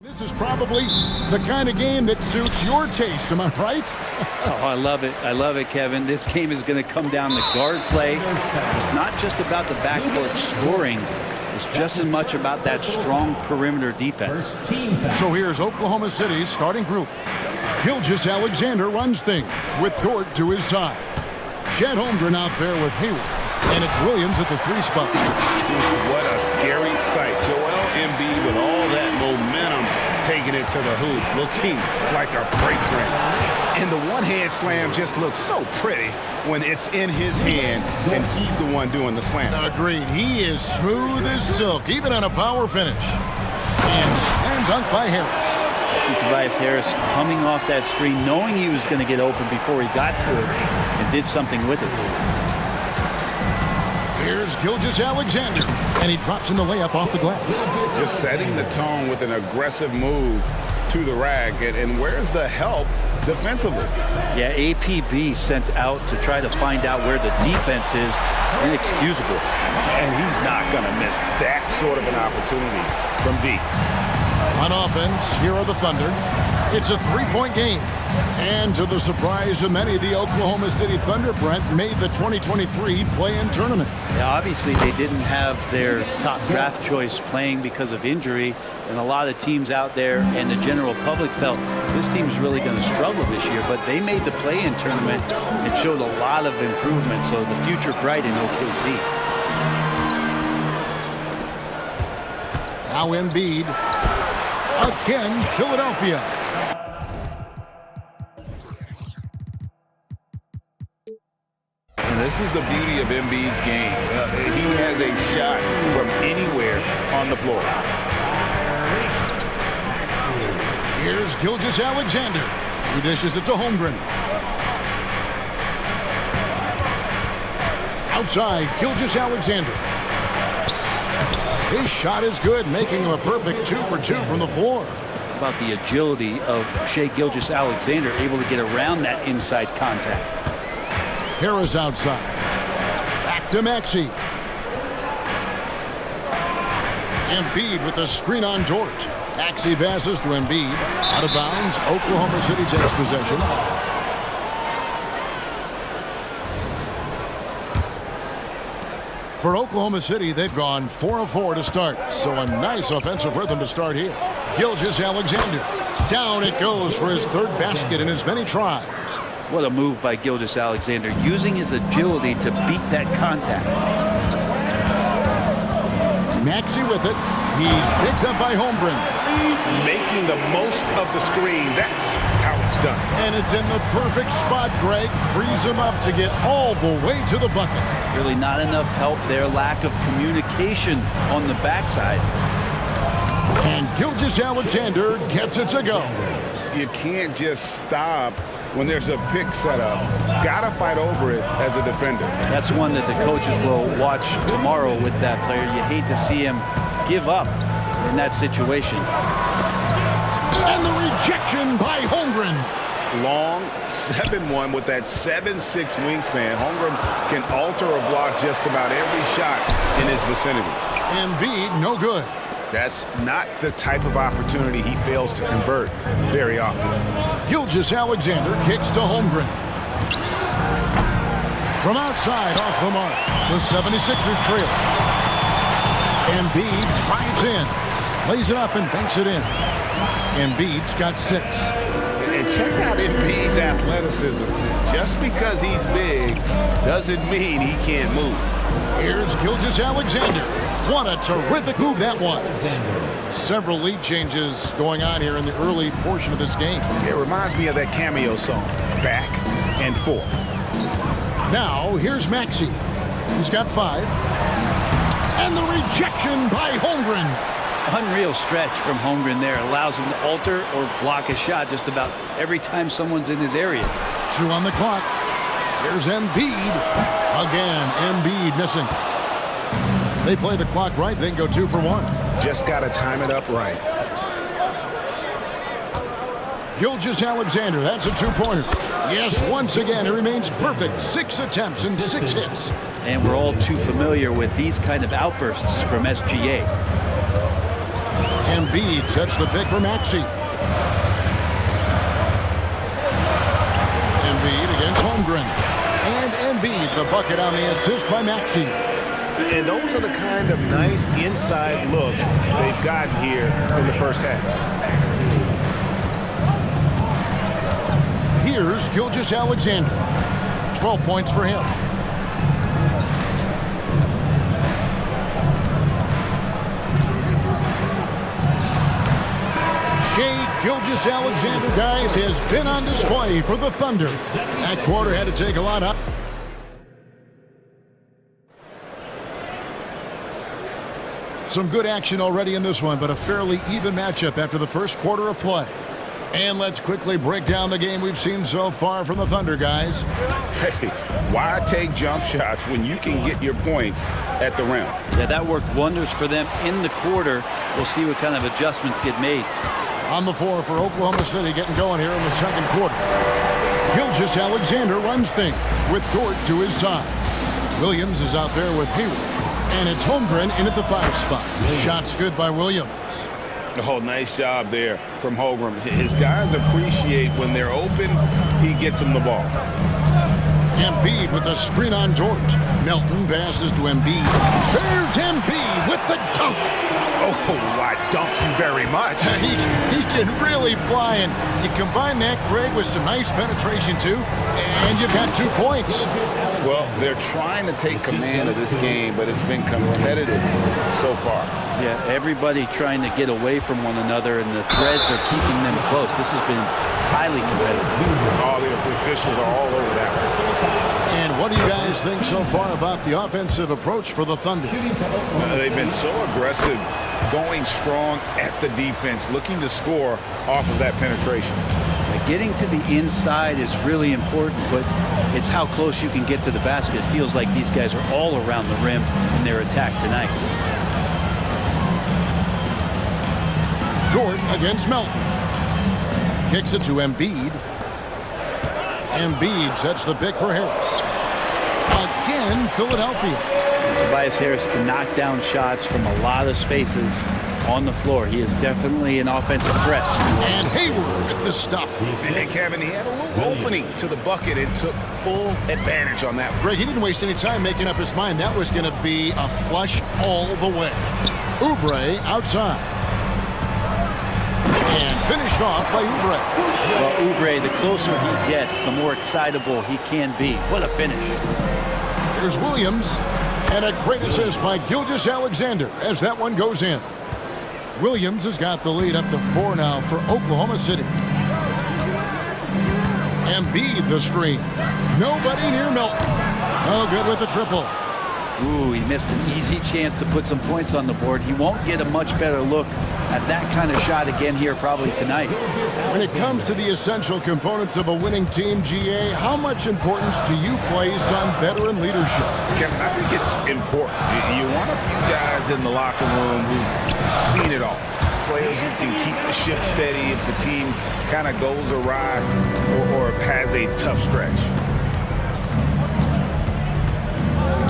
This is probably the kind of game that suits your taste, am I right? Oh, I love it. I love it, Kevin. This game is going to come down to guard play. It's not just about the backcourt scoring. It's just as much about that strong perimeter defense. So here's Oklahoma City's starting group. Gilgeous-Alexander runs things with Dort to his side. Chet Holmgren out there with Hayward. And it's Williams at the 3 spot. What a scary sight. Joel Embiid with all that momentum taking it to the hoop, looking like a freight train. And the one-hand slam just looks so pretty when it's in his hand and he's the one doing the slam. Agreed. He is smooth as silk, even on a power finish. And slam dunk by Harris. See Tobias Harris coming off that screen, knowing he was going to get open before he got to it, and did something with it. Here's Gilgeous-Alexander, and he drops in the layup off the glass. Just setting the tone with an aggressive move to the rack. And where's the help defensively? Yeah, APB sent out to try to find out where the defense is. Inexcusable. And he's not going to miss that sort of an opportunity from deep. On offense, here are the Thunder. It's a 3-point game. And to the surprise of many, the Oklahoma City Thunder, Brent, made the 2023 play-in tournament. Yeah, obviously they didn't have their top draft choice playing because of injury, and a lot of teams out there and the general public felt this team's really going to struggle this year, but they made the play-in tournament and showed a lot of improvement, so the future bright in OKC. Now Embiid. Again, Philadelphia. And this is the beauty of Embiid's game. He has a shot from anywhere on the floor. Here's Gilgeous-Alexander. He dishes it to Holmgren. Outside, Gilgeous-Alexander. His shot is good, making him a perfect 2 for 2 from the floor. About the agility of Shai Gilgeous-Alexander, able to get around that inside contact. Harris outside. Back to Maxey. Embiid with a screen on Dort. Maxey passes to Embiid. Out of bounds. Oklahoma City takes possession. For Oklahoma City, they've gone 4 of 4 to start. So a nice offensive rhythm to start here. Gilgeous-Alexander. Down it goes for his 3rd basket in as many tries. What a move by Gilgeous-Alexander, using his agility to beat that contact. Maxey with it. He's picked up by Holmgren. Making the most of the screen. That's how it's done. And it's in the perfect spot, Greg. Frees him up to get all the way to the bucket. Really not enough help there. Lack of communication on the backside. And Gilgeous-Alexander gets it to go. You can't just stop when there's a pick set up. Gotta fight over it as a defender. That's one that the coaches will watch tomorrow with that player. You hate to see him give up in that situation. And the rejection by Holmgren. Long 7-1 with that 7'6" wingspan. Holmgren can alter a block just about every shot in his vicinity. Embiid, no good. That's not the type of opportunity he fails to convert very often. Gilgeous-Alexander kicks to Holmgren. From outside, off the mark, the 76ers trail. Embiid drives in, lays it up and banks it in. Embiid's got 6. And check out Embiid's athleticism. Just because he's big doesn't mean he can't move. Here's Gilgeous-Alexander. What a terrific move that was. Several lead changes going on here in the early portion of this game. It reminds me of that cameo song, Back and Forth. Now, here's Maxey. He's got 5. And the rejection by Holmgren. Unreal stretch from Holmgren there. Allows him to alter or block a shot just about every time someone's in his area. 2 on the clock. Here's Embiid. Again, Embiid missing. They play the clock right, then go 2 for 1. Just got to time it up right. Gilgeous-Alexander, that's a 2-pointer. Yes, once again, he remains perfect. 6 attempts and 6 hits. And we're all too familiar with these kind of outbursts from SGA. Embiid sets the pick for Maxey. Embiid against Holmgren. And Embiid, the bucket on the assist by Maxey. And those are the kind of nice inside looks they've gotten here in the first half. Here's Gilgeous-Alexander. 12 points for him. Shai Gilgeous-Alexander, guys, has been on display for the Thunder. That quarter had to take a lot out. Some good action already in this one, but a fairly even matchup after the first quarter of play. And let's quickly break down the game we've seen so far from the Thunder, guys. Hey, why take jump shots when you can get your points at the rim? Yeah, that worked wonders for them in the quarter. We'll see what kind of adjustments get made. On the floor for Oklahoma City, getting going here in the second quarter. Gilgeous-Alexander runs things with Dort to his side. Williams is out there with Hayward. And it's Holmgren in at the 5 spot. Shots good by Williams. Oh, nice job there from Holmgren. His guys appreciate when they're open, he gets them the ball. Embiid with a screen on Dort. Melton passes to Embiid. There's Embiid with the dunk. Oh, I dunk you very much. He can really fly, and you combine that, Greg, with some nice penetration, too, and you've got 2 points. Well, they're trying to take command of this game, but it's been competitive so far. Yeah, everybody trying to get away from one another, and the threads are keeping them close. This has been highly competitive. All the officials are all over that one. And what do you guys think so far about the offensive approach for the Thunder? They've been so aggressive, going strong at the defense, looking to score off of that penetration. Getting to the inside is really important, but it's how close you can get to the basket. It feels like these guys are all around the rim in their attack tonight. Dort against Melton. Kicks it to Embiid. Embiid sets the pick for Harris. Again, Philadelphia. Tobias Harris can knock down shots from a lot of spaces on the floor. He is definitely an offensive threat. And Hayward with the stuff. And Kevin, he had a little opening to the bucket and took full advantage on that. Greg, he didn't waste any time making up his mind. That was going to be a flush all the way. Oubre outside. And finished off by Oubre. Well, Oubre, the closer he gets, the more excitable he can be. What a finish. Here's Williams. And a great assist by Gilgeous-Alexander as that one goes in. Williams has got the lead up to 4 now for Oklahoma City. Embiid the screen. Nobody near Melton. No good with the triple. Ooh, he missed an easy chance to put some points on the board. He won't get a much better look at that kind of shot again here probably tonight. When it comes to the essential components of a winning team, GA, how much importance do you place on veteran leadership? Kevin, I think it's important. You want a few guys in the locker room who've seen it all. Players who can keep the ship steady if the team kind of goes awry or has a tough stretch.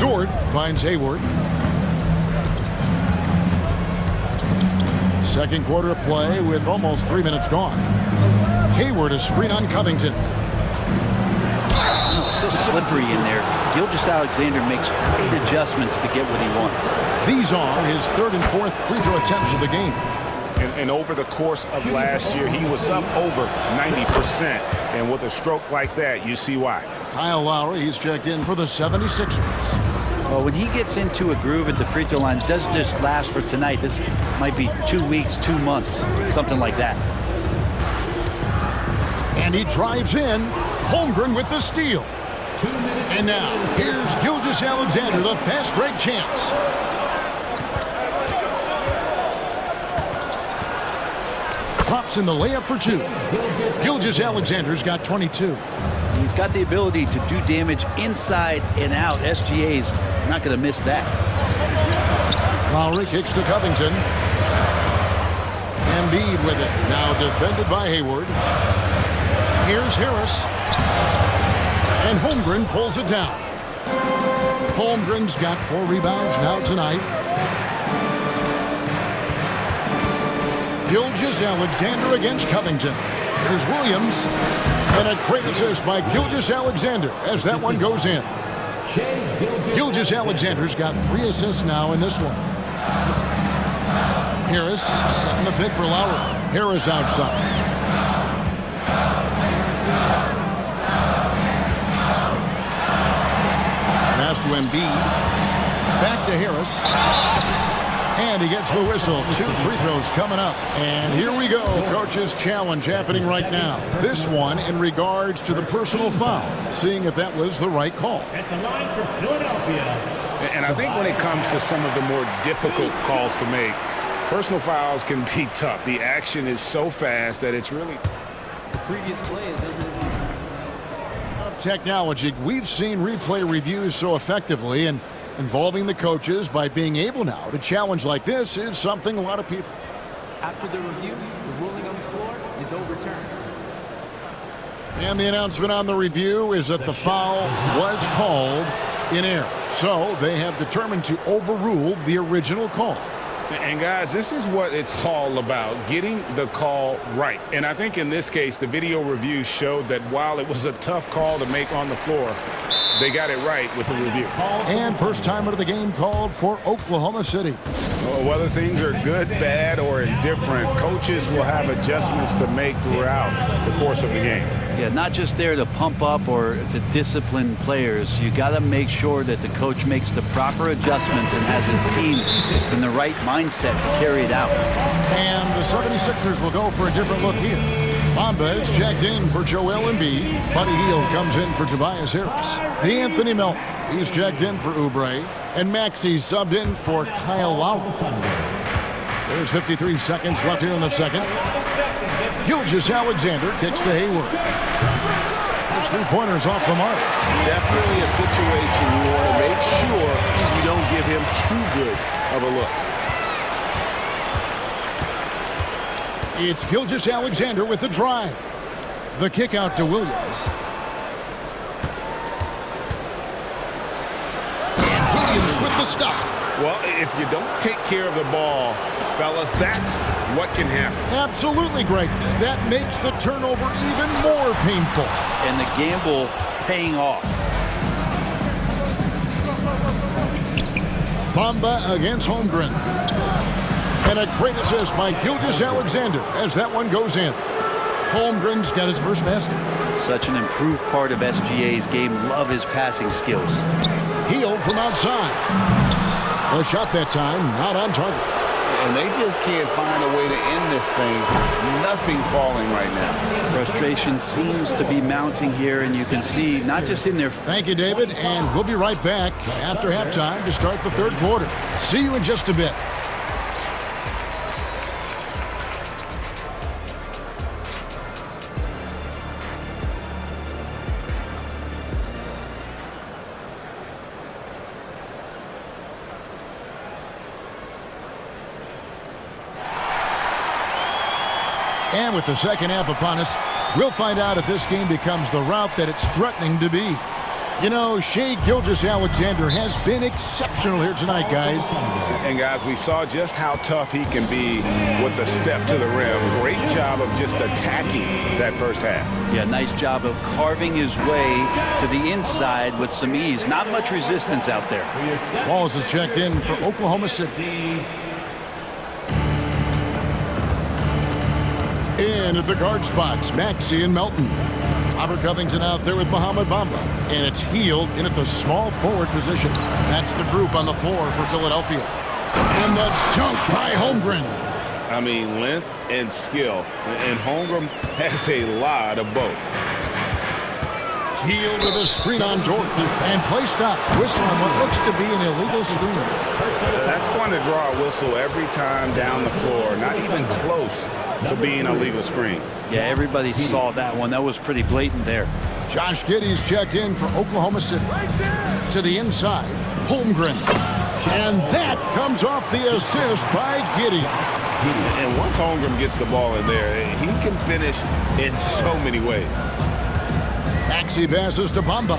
Dort finds Hayward. Second quarter of play with almost 3 minutes gone. Hayward a screen on Covington. Oh, so slippery in there. Gilgeous-Alexander makes great adjustments to get what he wants. These are his 3rd and 4th free throw attempts of the game. And over the course of last year, he was up over 90%. And with a stroke like that, you see why. Kyle Lowry, he's checked in for the 76ers. Well, when he gets into a groove at the free throw line, it doesn't just last for tonight. This might be 2 weeks, 2 months, something like that. And he drives in. Holmgren with the steal. And now, here's Gilgeous-Alexander, the fast break champs. Drops in the layup for 2. Gilgeous-Alexander's got 22. He's got the ability to do damage inside and out. SGA's not going to miss that. Lowry kicks to Covington. Embiid with it. Now defended by Hayward. Here's Harris. And Holmgren pulls it down. Holmgren's got 4 rebounds now tonight. Gilgeous-Alexander against Covington. Here's Williams. And a great assist by Gilgeous-Alexander as that one goes in. Gilgeous-Alexander's got 3 assists now in this one. Harris setting the pick for Lowry. Harris outside. Pass to Embiid. Back to Harris. And he gets the whistle. 2 free throws coming up. And here we go. Coach's challenge happening right now. This one in regards to the personal foul. Seeing if that was the right call. At the line for Philadelphia. And I think when it comes to some of the more difficult calls to make, personal fouls can be tough. The action is so fast that it's really... The previous play is over. Technology. We've seen replay reviews so effectively, and involving the coaches by being able now to challenge like this is something a lot of people. After the review, the ruling on the floor is overturned. And the announcement on the review is that the foul was called in error. So they have determined to overrule the original call. And guys, this is what it's all about, getting the call right. And I think in this case, the video review showed that while it was a tough call to make on the floor, they got it right with the review. And first time out of the game called for Oklahoma City. Well, whether things are good, bad, or indifferent, coaches will have adjustments to make throughout the course of the game. Yeah, not just there to pump up or to discipline players. You got to make sure that the coach makes the proper adjustments and has his team in the right mindset to carry it out. And the 76ers will go for a different look here. Bamba is checked in for Joel Embiid. Buddy Hield comes in for Tobias Harris. Anthony Melton, he's checked in for Oubre. And Maxey subbed in for Kyle Lowry. There's 53 seconds left here in the second. Gilgeous-Alexander kicks to Hayward. There's 3-pointers off the mark. Definitely a situation you want to make sure you don't give him too good of a look. It's Gilgeous-Alexander with the drive. The kick out to Williams. And Williams with the stop. Well, if you don't take care of the ball, fellas, that's what can happen. Absolutely, Greg. That makes the turnover even more painful. And the gamble paying off. Bamba against Holmgren. And a great assist by Gilgeous-Alexander as that one goes in. Holmgren's got his first basket. Such an improved part of SGA's game. Love his passing skills. Hield from outside. A shot that time, not on target. And they just can't find a way to end this thing. Nothing falling right now. Frustration seems to be mounting here, and you can see not just in their... Thank you, David, and we'll be right back after halftime to start the third quarter. See you in just a bit. And with the second half upon us, we'll find out if this game becomes the route that it's threatening to be. You know, Shai Gilgeous-Alexander has been exceptional here tonight, guys. And guys, we saw just how tough he can be with the step to the rim. Great job of just attacking that first half. Yeah, nice job of carving his way to the inside with some ease. Not much resistance out there. Wallace is checked in for Oklahoma City. In at the guard spots, Maxey and Melton. Robert Covington out there with Mohamed Bamba. And it's Hield in at the small forward position. That's the group on the floor for Philadelphia. And the dunk by Holmgren. I mean, length and skill. And Holmgren has a lot of both. Hield with a screen on Jordan. And play stops. Whistle on what looks to be an illegal screen. That's going to draw a whistle every time down the floor. Not even close to being a legal screen. Yeah, everybody saw that one. That was pretty blatant there. Josh Giddey's checked in for Oklahoma City. To the inside, Holmgren. And that comes off the assist by Giddey. And once Holmgren gets the ball in there, he can finish in so many ways. Maxey passes to Bamba.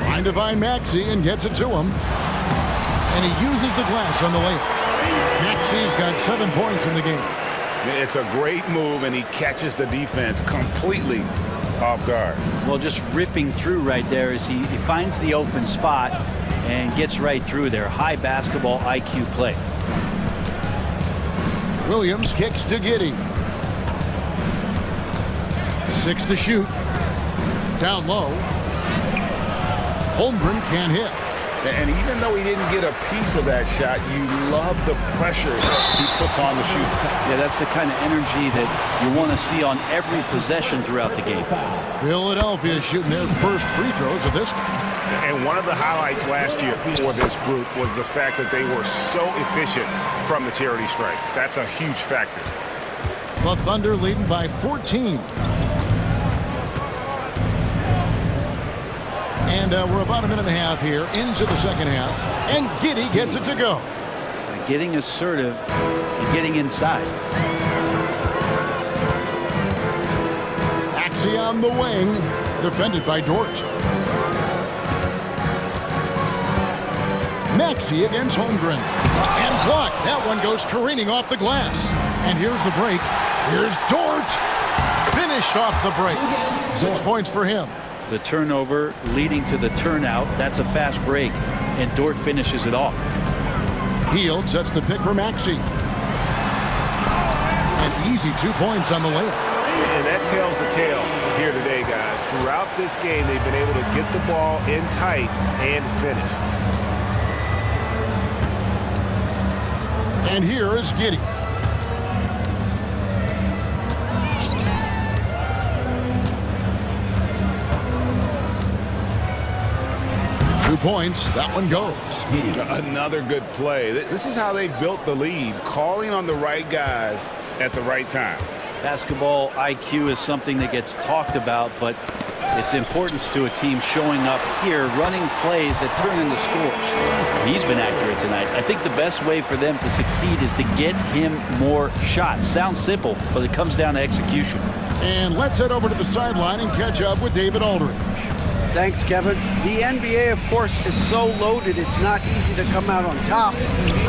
Trying to find Maxey and gets it to him. And he uses the glass on the layup. Maxey's got 7 points in the game. It's a great move, and he catches the defense completely off guard. Well, just ripping through right there as he finds the open spot and gets right through there. High basketball IQ play. Williams kicks to Giddey. 6 to shoot. Down low. Holmgren can't hit. And even though he didn't get a piece of that shot, you love the pressure he puts on the shoot. Yeah, that's the kind of energy that you want to see on every possession throughout the game. Philadelphia shooting their first free throws of this. And one of the highlights last year for this group was the fact that they were so efficient from the charity stripe. That's a huge factor. The Thunder leading by 14. And we're about a minute and a half here into the second half. And Giddey gets it to go. Getting assertive and getting inside. Maxey on the wing. Defended by Dort. Maxey against Holmgren. And blocked. That one goes careening off the glass. And here's the break. Here's Dort. Finished off the break. 6 points for him. The turnover leading to the turnout. That's a fast break. And Dort finishes it off. Hield sets the pick for Maxey. An easy 2 points on the layup. And that tells the tale here today, guys. Throughout this game, they've been able to get the ball in tight and finish. And here is Giddey. Points. That one goes. Another good play. This is how they built the lead, calling on the right guys at the right time. Basketball IQ is something that gets talked about, but its importance to a team showing up here, running plays that turn into scores. He's been accurate tonight. I think the best way for them to succeed is to get him more shots. Sounds simple, but it comes down to execution. And let's head over to the sideline and catch up with David Aldridge. Thanks, Kevin. The NBA, of course, is so loaded, it's not easy to come out on top.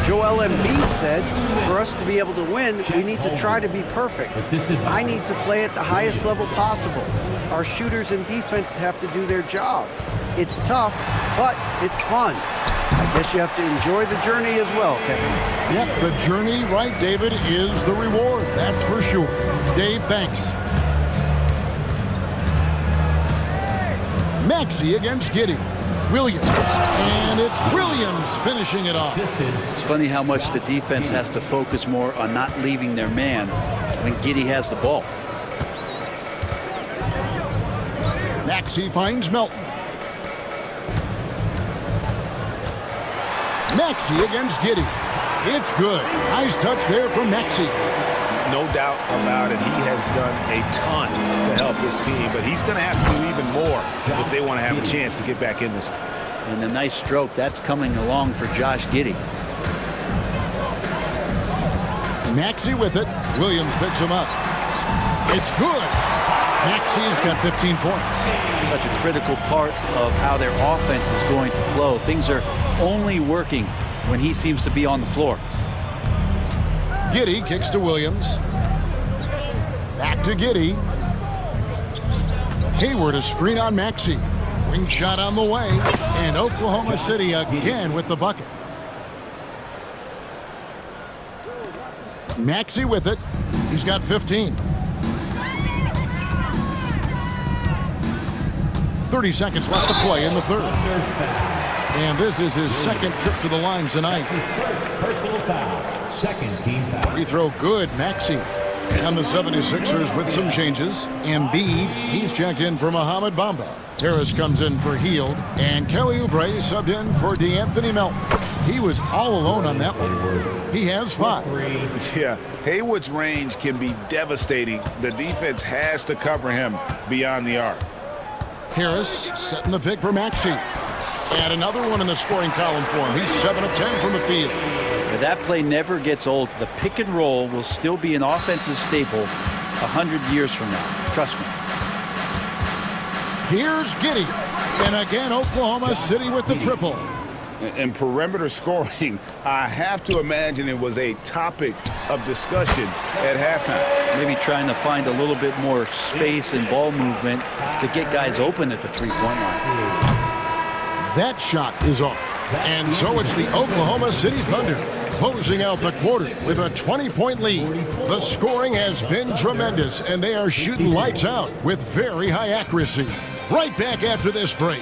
Joel Embiid said, for us to be able to win, we need to try to be perfect. I need to play at the highest level possible. Our shooters and defenses have to do their job. It's tough, but it's fun. I guess you have to enjoy the journey as well, Kevin. Yep, the journey, right, David, is the reward. That's for sure. Dave, thanks. Maxey against Giddey. Williams. And it's Williams finishing it off. It's funny how much the defense has to focus more on not leaving their man when Giddey has the ball. Maxey finds Melton. Maxey against Giddey. It's good. Nice touch there from Maxey. No doubt about it. He has done a ton to help this team, but he's going to have to do even more if they want to have a chance to get back in this. And a nice stroke. That's coming along for Josh Giddey. Maxey with it. Williams picks him up. It's good. Maxey's got 15 points. Such a critical part of how their offense is going to flow. Things are only working when he seems to be on the floor. Giddey kicks to Williams. Back to Giddey. Hayward a screen on Maxey. Wing shot on the way. And Oklahoma City again with the bucket. Maxey with it. He's got 15. 30 seconds left to play in the third. And this is his second trip to the line tonight. Personal foul. Second team foul. Free throw good, Maxey. And the 76ers with some changes. Embiid, he's checked in for Mohamed Bamba. Harris comes in for Hield. And Kelly Oubre subbed in for DeAnthony Melton. He was all alone on that one. He has 5. Yeah, Hayward's range can be devastating. The defense has to cover him beyond the arc. Harris setting the pick for Maxey. And another one in the scoring column for him. He's 7 of 10 from the field. That play never gets old. The pick and roll will still be an offensive staple 100 years from now. Trust me. Here's Giddey. And again, Oklahoma City with the triple. And perimeter scoring, I have to imagine it was a topic of discussion at halftime. Maybe trying to find a little bit more space and ball movement to get guys open at the three-point line. That shot is off. And so it's the Oklahoma City Thunder closing out the quarter with a 20-point lead. The scoring has been tremendous, and they are shooting lights out with very high accuracy. Right back after this break.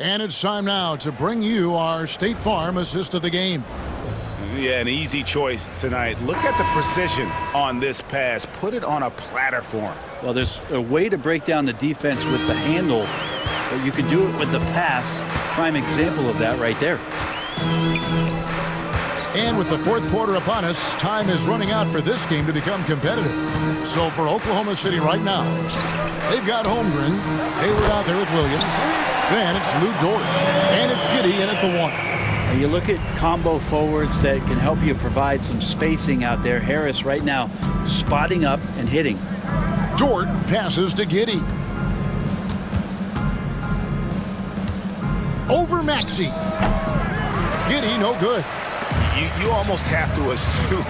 And it's time now to bring you our State Farm assist of the game. Yeah, an easy choice tonight. Look at the precision on this pass. Put it on a platform. Well, there's a way to break down the defense with the handle, but you can do it with the pass. Prime example of that right there. And with the fourth quarter upon us, time is running out for this game to become competitive. So for Oklahoma City right now, they've got Holmgren, Hayward out there with Williams. Then it's Lou Dort, and it's Giddy in at the one. And you look at combo forwards that can help you provide some spacing out there. Harris right now spotting up and hitting. Dort passes to Giddy. Over Maxey. Giddy no good. You almost have to assume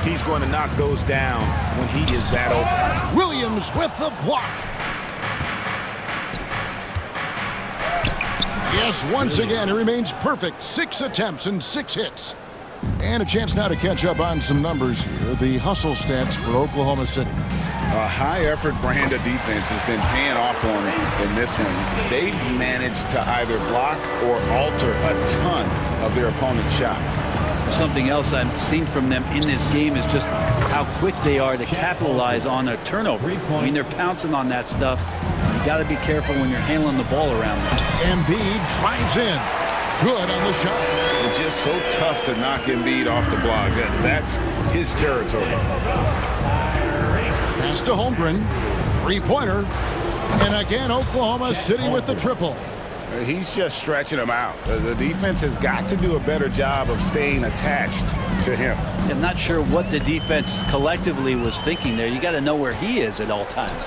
he's going to knock those down when he is that open. Williams with the block. Yes, once again, it remains perfect. 6 attempts and 6 hits. And a chance now to catch up on some numbers here. The hustle stats for Oklahoma City. A high-effort brand of defense has been paying off for them in this one. They've managed to either block or alter a ton of their opponent's shots. Something else I've seen from them in this game is just how quick they are to capitalize on a turnover. I mean, they're pouncing on that stuff. You got to be careful when you're handling the ball around them. Embiid drives in. Good on the shot. It's just so tough to knock Embiid off the block. That's his territory. Pass to Holmgren. Three-pointer. And again, Oklahoma City with the triple. He's just stretching him out. The defense has got to do a better job of staying attached to him. I'm not sure what the defense collectively was thinking there. You got to know where he is at all times.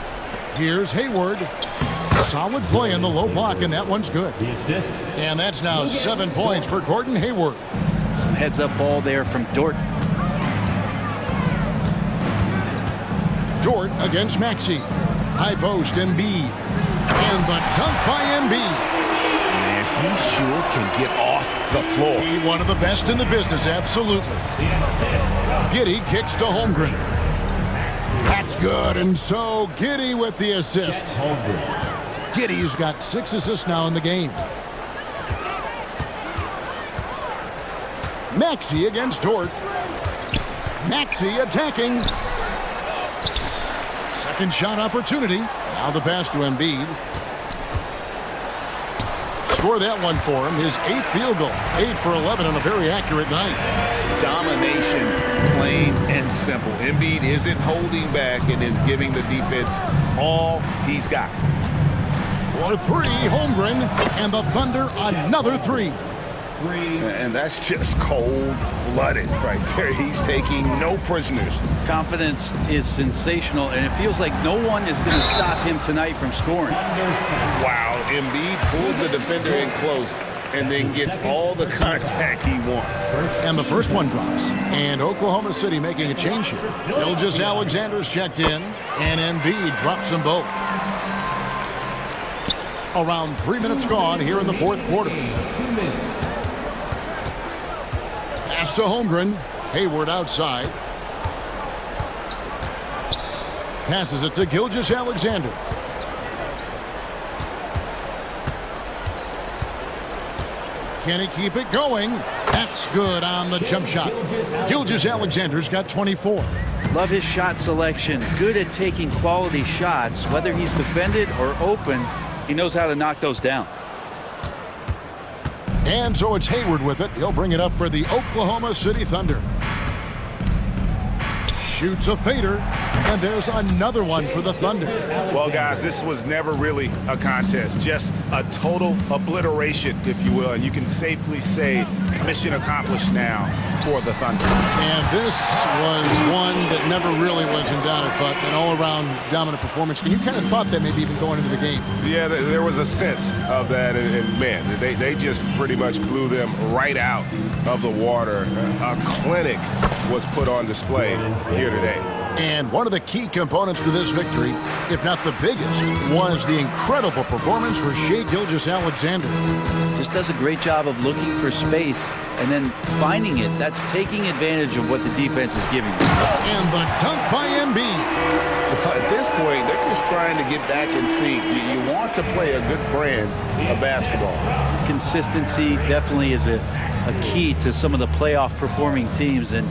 Here's Hayward. Solid play in the low block, and that one's good. And that's now 7 points for Gordon Hayward. Some heads-up ball there from Dort. Dort against Maxey. High post, Embiid. And the dunk by Embiid. And he sure can get off the floor. He one of the best in the business, absolutely. Giddy kicks to Holmgren. That's good, and so Giddy with the assist. Giddy's got 6 assists now in the game. Maxey against Dort. Maxey attacking. Second shot opportunity. Now the pass to Embiid. Score that one for him. His 8th field goal. 8 for 11 on a very accurate night. Domination, plain and simple. Embiid isn't holding back and is giving the defense all he's got. For 3, Holmgren, and the Thunder another 3. And that's just cold-blooded right there. He's taking no prisoners. Confidence is sensational, and it feels like no one is going to stop him tonight from scoring. Wow, Embiid pulls the defender in close and then gets all the contact he wants. And the first one drops. And Oklahoma City making a change here. Gilgeous-Alexander's checked in, and Embiid drops them both. Around 3 minutes gone here in the fourth quarter. Pass to Holmgren. Hayward outside. Passes it to Gilgeous-Alexander. Can he keep it going? That's good on the jump shot. Gilgeous-Alexander's got 24. Love his shot selection. Good at taking quality shots. Whether he's defended or open, he knows how to knock those down. And so it's Hayward with it. He'll bring it up for the Oklahoma City Thunder. Shoots a fader. And there's another one for the Thunder. Well, guys, this was never really a contest, just a total obliteration, if you will. And you can safely say mission accomplished now for the Thunder. And this was one that never really was in doubt, I thought, an all-around dominant performance. And you kind of thought that maybe even going into the game. Yeah, there was a sense of that. And man, they just pretty much blew them right out of the water. A clinic was put on display here today. And one of the key components to this victory, if not the biggest, was the incredible performance for Shai Gilgeous-Alexander. Just does a great job of looking for space and then finding it. That's taking advantage of what the defense is giving you. And the dunk by Embiid. Well, at this point, they're just trying to get back in sync. You want to play a good brand of basketball. Consistency definitely is a key to some of the playoff performing teams, and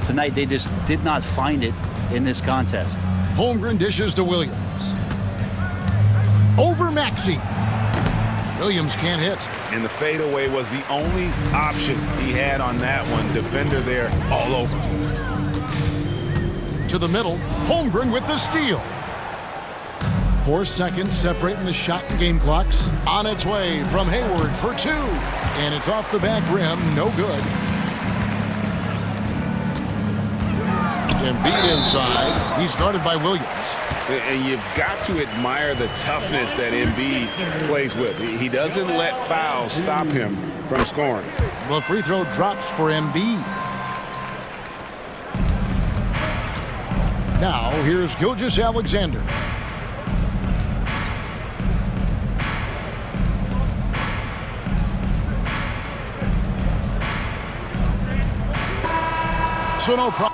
tonight they just did not find it in this contest. Holmgren dishes to Williams. Over Maxey. Williams can't hit. And the fadeaway was the only option he had on that one. Defender there all over. To the middle, Holmgren with the steal. 4 seconds separating the shot and game clocks. On its way from Hayward for two. And it's off the back rim, no good. Embiid inside. He's guarded by Williams. And you've got to admire the toughness that Embiid plays with. He doesn't let fouls stop him from scoring. Well, free throw drops for Embiid. Now, here's Gilgeous-Alexander. So no problem.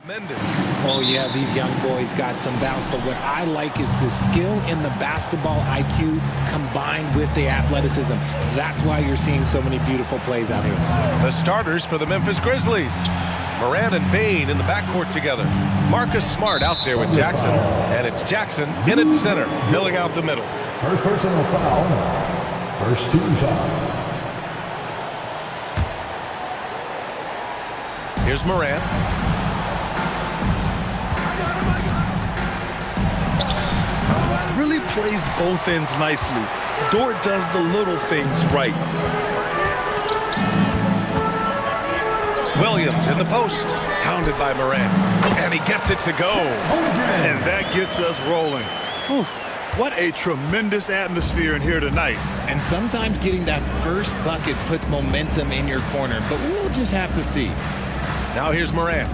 Oh, yeah, these young boys got some bounce, but what I like is the skill and the basketball IQ combined with the athleticism. That's why you're seeing so many beautiful plays out here. The starters for the Memphis Grizzlies. Moran and Bain in the backcourt together. Marcus Smart out there with Jackson, and it's Jackson in at center, filling out the middle. First personal foul. First team foul. Here's Moran. Really plays both ends nicely. Dort does the little things right. Williams in the post, hounded by Moran, and he gets it to go. And that gets us rolling. Whew, what a tremendous atmosphere in here tonight. And sometimes getting that first bucket puts momentum in your corner, but we'll just have to see. Now here's Moran.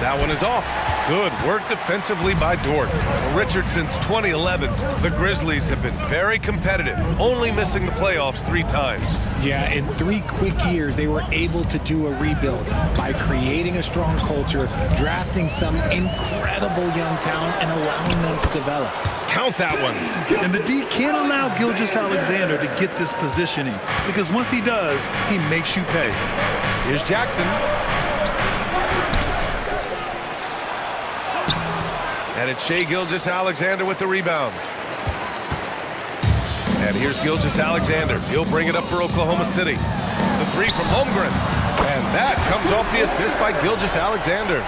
That one is off. Good work defensively by Dort. Richardson's 2011. The Grizzlies have been very competitive, only missing the playoffs 3 times. Yeah, in 3 quick years, they were able to do a rebuild by creating a strong culture, drafting some incredible young talent, and allowing them to develop. Count that one. And the D can't allow Gilgeous-Alexander to get this positioning, because once he does, he makes you pay. Here's Jackson. And it's Shai Gilgeous-Alexander with the rebound. And here's Gilgeous-Alexander. He'll bring it up for Oklahoma City. The 3 from Holmgren. And that comes off the assist by Gilgeous-Alexander.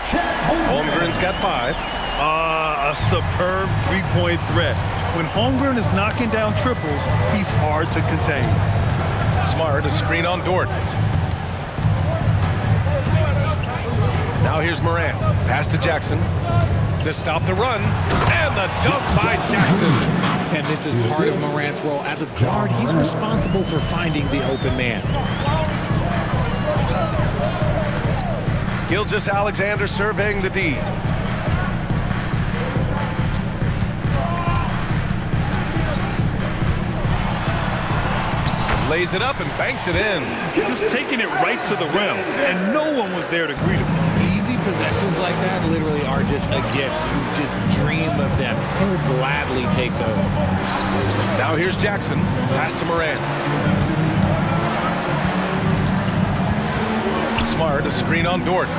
Holmgren's got 5. A superb three-point threat. When Holmgren is knocking down triples, he's hard to contain. Smart, a screen on Dort. Now here's Moran. Pass to Jackson to stop the run. And the dunk by Jackson. And this is part of Morant's role. As a guard, he's responsible for finding the open man. Gilgeous-Alexander surveying the D. Lays it up and banks it in. Just taking it right to the rim, and no one was there to greet him. Easy possessions like that literally are just a gift. You just dream of them. He'll gladly take those. Now here's Jackson. Pass to Moran. Smart, a screen on Dort.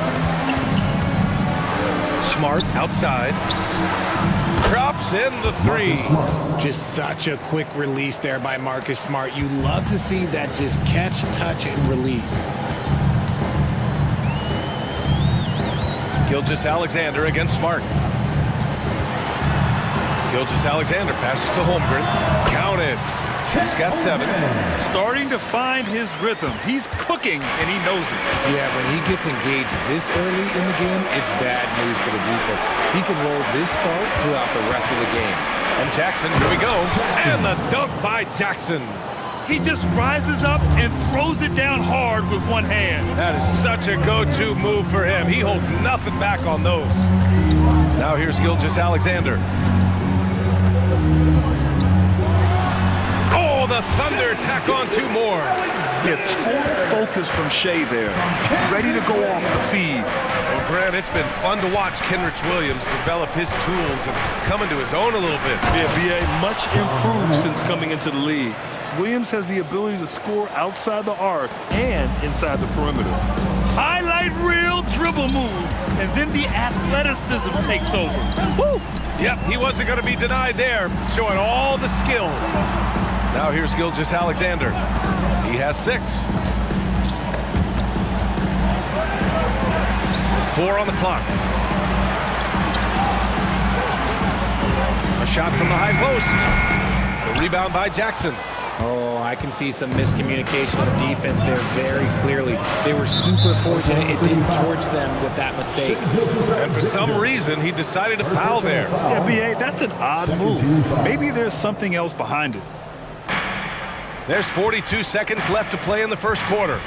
Smart outside. Drops in the 3. Just such a quick release there by Marcus Smart. You love to see that just catch, touch, and release. Gilgeous-Alexander against Smart. Gilgeous-Alexander passes to Holmgren. Counted. He's got 7. Starting to find his rhythm. He's cooking, and he knows it. Yeah, when he gets engaged this early in the game, it's bad news for the defense. He can roll this start throughout the rest of the game. And Jackson, here we go. And the dunk by Jackson. He just rises up and throws it down hard with one hand. That is such a go-to move for him. He holds nothing back on those. Now here's Gilgeous-Alexander. Oh, the Thunder tack on 2 more. Yeah, total focus from Shai there. Ready to go off the feed. Well, Grant, it's been fun to watch Kenrich Williams develop his tools and come into his own a little bit. Yeah, B.A. much improved since coming into the league. Williams has the ability to score outside the arc and inside the perimeter. Highlight reel dribble move, and then the athleticism takes over. Woo! Yep, he wasn't going to be denied there, showing all the skill. Now here's Gilgeous-Alexander. He has 6. 4 on the clock. A shot from the high post. The rebound by Jackson. Oh, I can see some miscommunication of defense there very clearly. They were super fortunate it didn't torch them with that mistake. And for some reason, he decided to foul there. Yeah, B.A., that's an odd move. Maybe there's something else behind it. There's 42 seconds left to play in the first quarter.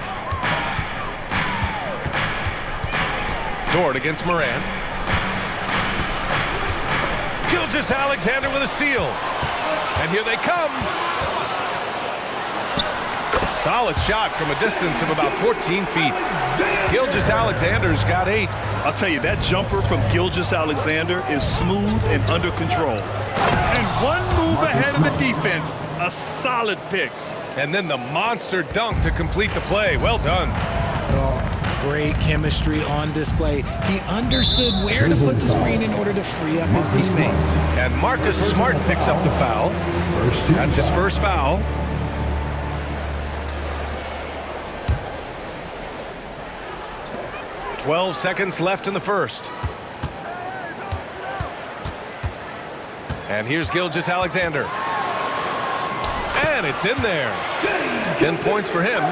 Dort against Moran. Gilgeous-Alexander with a steal. And here they come. Solid shot from a distance of about 14 feet. Gilgeous-Alexander's got 8. I'll tell you, that jumper from Gilgeous-Alexander is smooth and under control. And one move ahead of the defense. A solid pick. And then the monster dunk to complete the play. Well done. Oh, great chemistry on display. He understood where to put the screen in order to free up his teammate. And Marcus Smart picks up the foul. That's his first foul. "12 seconds left in the first. And here's Gilgeous-Alexander. And it's in there. 10 points for him.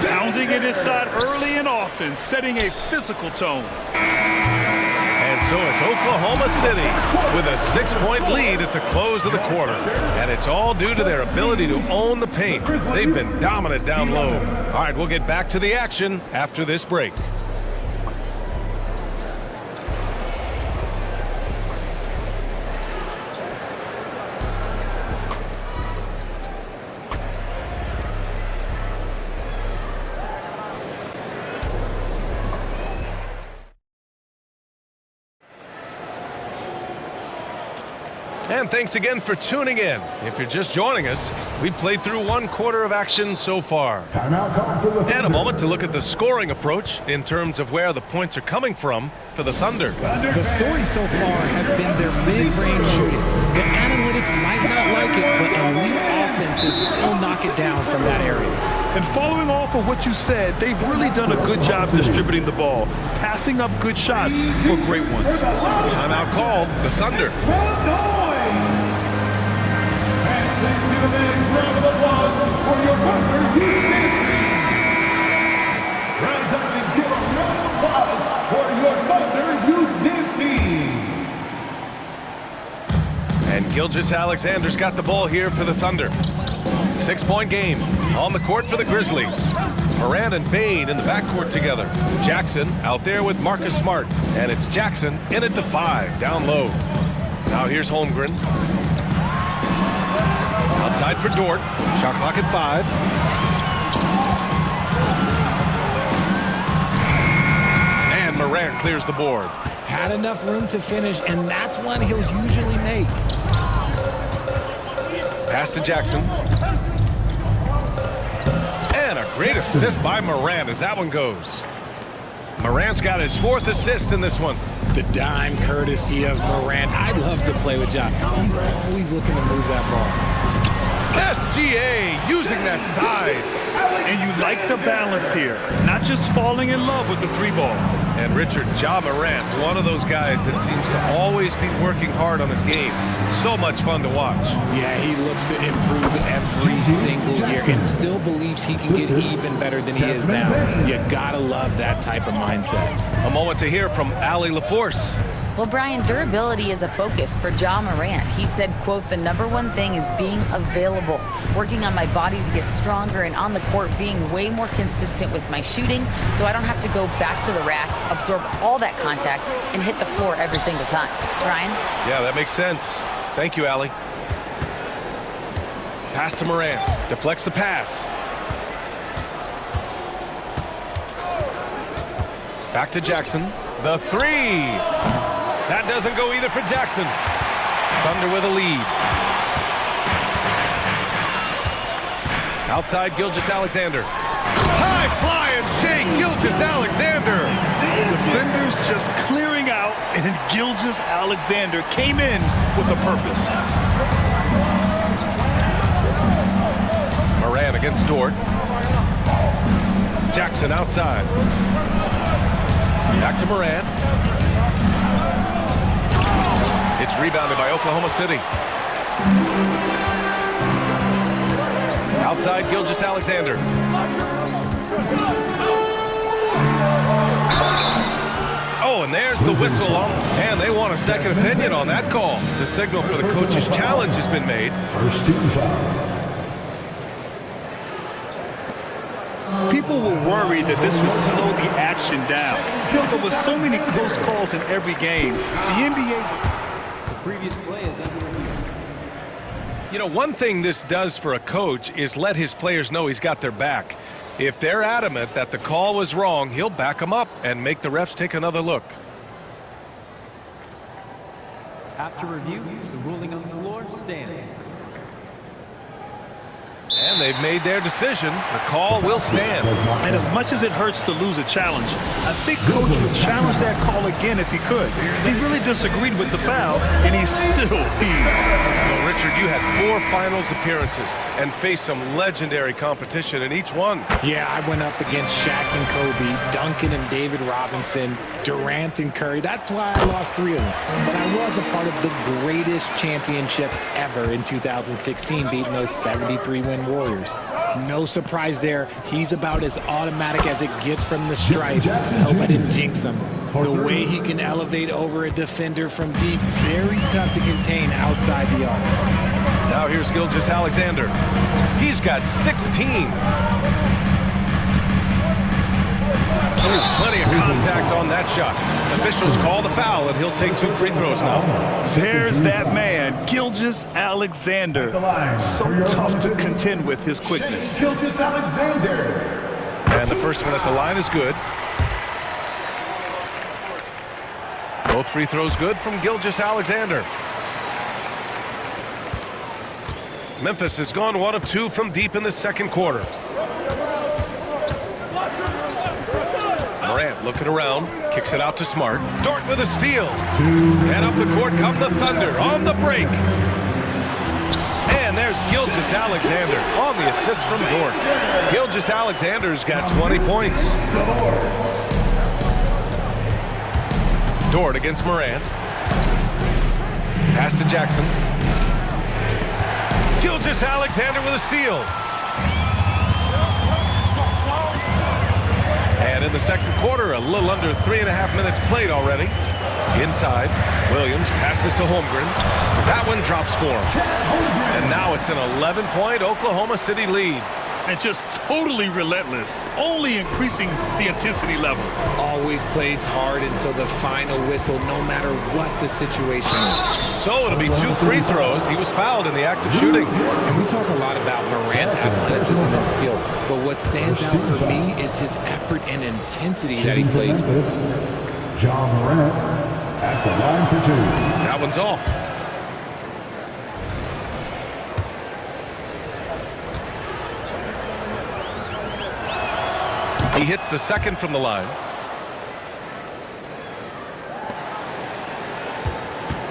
Pounding it inside early and often, setting a physical tone. And so it's Oklahoma City with a 6-point lead at the close of the quarter. And it's all due to their ability to own the paint. They've been dominant down low. All right, we'll get back to the action after this break. And thanks again for tuning in. If you're just joining us, we've played through 1 quarter of action so far. Timeout call for the Thunder. And a moment to look at the scoring approach in terms of where the points are coming from for the Thunder. The story so far has been their mid-range shooting. The analytics might not like it, but elite offenses still knock it down from that area. And following off of what you said, they've really done a good job distributing the ball, passing up good shots for great ones. Timeout called, the Thunder. And Gilgeous-Alexander's got the ball here for the Thunder. 6-point game on the court for the Grizzlies. Moran and Bain in the backcourt together. Jackson out there with Marcus Smart. And it's Jackson in at the 5, down low. Now here's Holmgren. Outside for Dort. Shot clock at 5. And Moran clears the board. Had enough room to finish, and that's one he'll usually make. Pass to Jackson. And a great assist by Moran as that one goes. Moran's got his 4th assist in this one. The dime courtesy of Moran. I'd love to play with John. He's always looking to move that ball. SGA using that size. And you like the balance here, not just falling in love with the 3-ball. And Richard, Ja Morant, one of those guys that seems to always be working hard on his game. So much fun to watch. Yeah, he looks to improve every single year and still believes he can get even better than he is now. You gotta love that type of mindset. A moment to hear from Allie LaForce. Well, Brian, durability is a focus for Ja Morant. He said, quote, "The #1 thing is being available, working on my body to get stronger, and on the court being way more consistent with my shooting so I don't have to go back to the rack, absorb all that contact, and hit the floor every single time." Brian? Yeah, that makes sense. Thank you, Allie. Pass to Morant. Deflects the pass. Back to Jackson. The 3. That doesn't go either for Jackson. Thunder with a lead. Outside Gilgeous-Alexander. High fly and shake, Gilgeous-Alexander. Defenders just clearing out, and Gilgeous-Alexander came in with a purpose. Moran against Dort. Jackson outside. Back to Moran. It's rebounded by Oklahoma City. Outside Gilgeous-Alexander. Oh, and there's the whistle on, and they want a second opinion on that call. The signal for the coach's challenge has been made. First team foul. People were worried that this would slow the action down. But with so many close calls in every game, the NBA... The previous play is under review. You know, one thing this does for a coach is let his players know he's got their back. If they're adamant that the call was wrong, he'll back them up and make the refs take another look. After review, the ruling on the floor stands. And they've made their decision. The call will stand. And as much as it hurts to lose a challenge, I think Coach would challenge that call again if he could. He really disagreed with the foul, and he still Well, Richard, you had 4 finals appearances and faced some legendary competition in each one. Yeah, I went up against Shaq and Kobe, Duncan and David Robinson, Durant and Curry. That's why I lost 3 of them. But I was a part of the greatest championship ever in 2016, beating those 73-win Warriors. No surprise there. He's about as automatic as it gets from the stripe. I hope I didn't jinx him. The way he can elevate over a defender from deep, very tough to contain outside the arc. Now here's Gilgeous-Alexander. He's got 16. Plenty of contact on that shot. Officials call the foul, and he'll take 2 free throws now. There's that man, Gilgeous-Alexander. So tough to contend with his quickness. Gilgeous-Alexander. And the first one at the line is good. Both free throws good from Gilgeous-Alexander. Memphis has gone 1 of 2 from deep in the second quarter. Morant looking around, kicks it out to Smart. Dort with a steal. And up the court come the Thunder on the break. And there's Gilgeous-Alexander on the assist from Dort. Gilgeous-Alexander's got 20 points. Dort against Morant. Pass to Jackson. Gilgeous-Alexander with a steal. And in the second quarter, a little under 3.5 minutes played already. Inside, Williams passes to Holmgren. That one drops for him. And now it's an 11-point Oklahoma City lead. And just totally relentless, only increasing the intensity level. Always plays hard until the final whistle, no matter what the situation is. So it'll be 2 free throws. He was fouled in the act of shooting. And we talk a lot about Morant's athleticism and skill, but what stands out for me is his effort and intensity that he plays with. John Morant at the line for 2. That one's off. He hits the second from the line.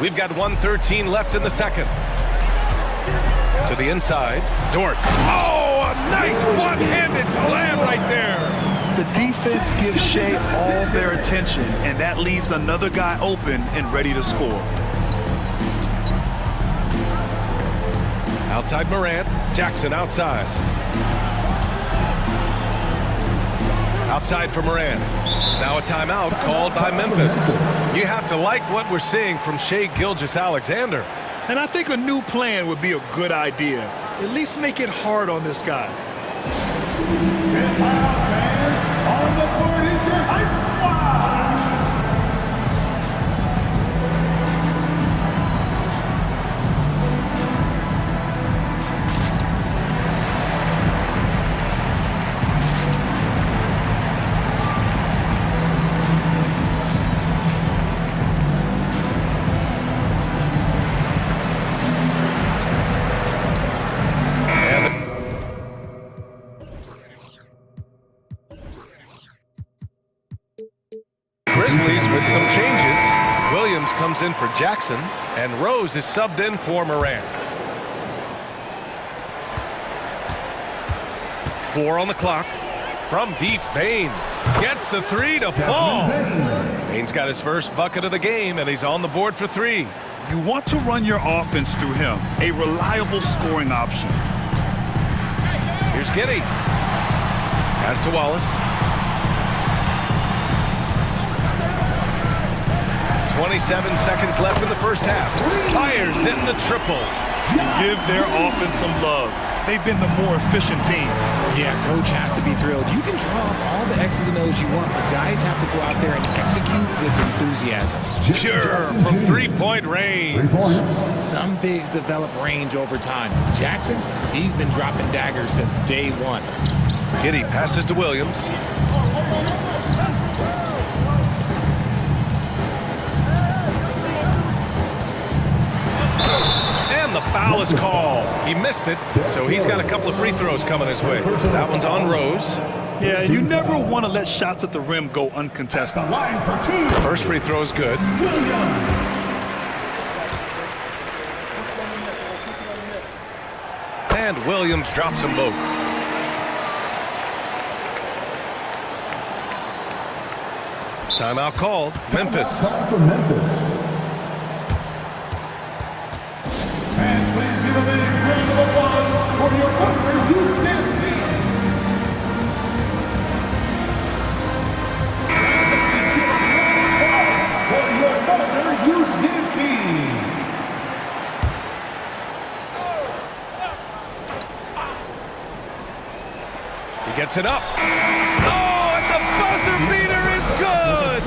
We've got 1:13 left in the second. To the inside, Dort. Oh, a nice one-handed slam right there. The defense gives Shea all their attention, and that leaves another guy open and ready to score. Outside Morant, Jackson outside. Outside for Morant. Now a timeout called by Memphis. You have to like what we're seeing from Shea Gilgeous-Alexander. And I think a new plan would be a good idea. At least make it hard on this guy. On the board is your hype squad. Grizzlies with some changes. Williams comes in for Jackson, and Rose is subbed in for Morant. 4 on the clock. From deep, Bane gets the 3 to fall. Bane's got his first bucket of the game, and he's on the board for 3. You want to run your offense through him, a reliable scoring option. Here's Giddey. Pass to Wallace. 27 seconds left in the first half. Fires in the triple. Give their offense some love. they've been the more efficient team. Yeah, coach has to be thrilled. You can draw up all the X's and O's you want, but guys have to go out there and execute with enthusiasm. Pure from three-point range. 3 points. Some bigs develop range over time. Jackson, he's been dropping daggers since day one. Giddey passes to Williams. And the foul is called. He missed it, so he's got a couple of free throws coming his way. That one's on Rose. Yeah, you never want to let shots at the rim go uncontested. First free throw is good. And Williams drops them both. Timeout called. Memphis. Time for Memphis. And please give a big round of applause for your Thunder Youth Dance Team. For your Thunder Youth Dance Team. He gets it up. Oh, and the buzzer beater is good.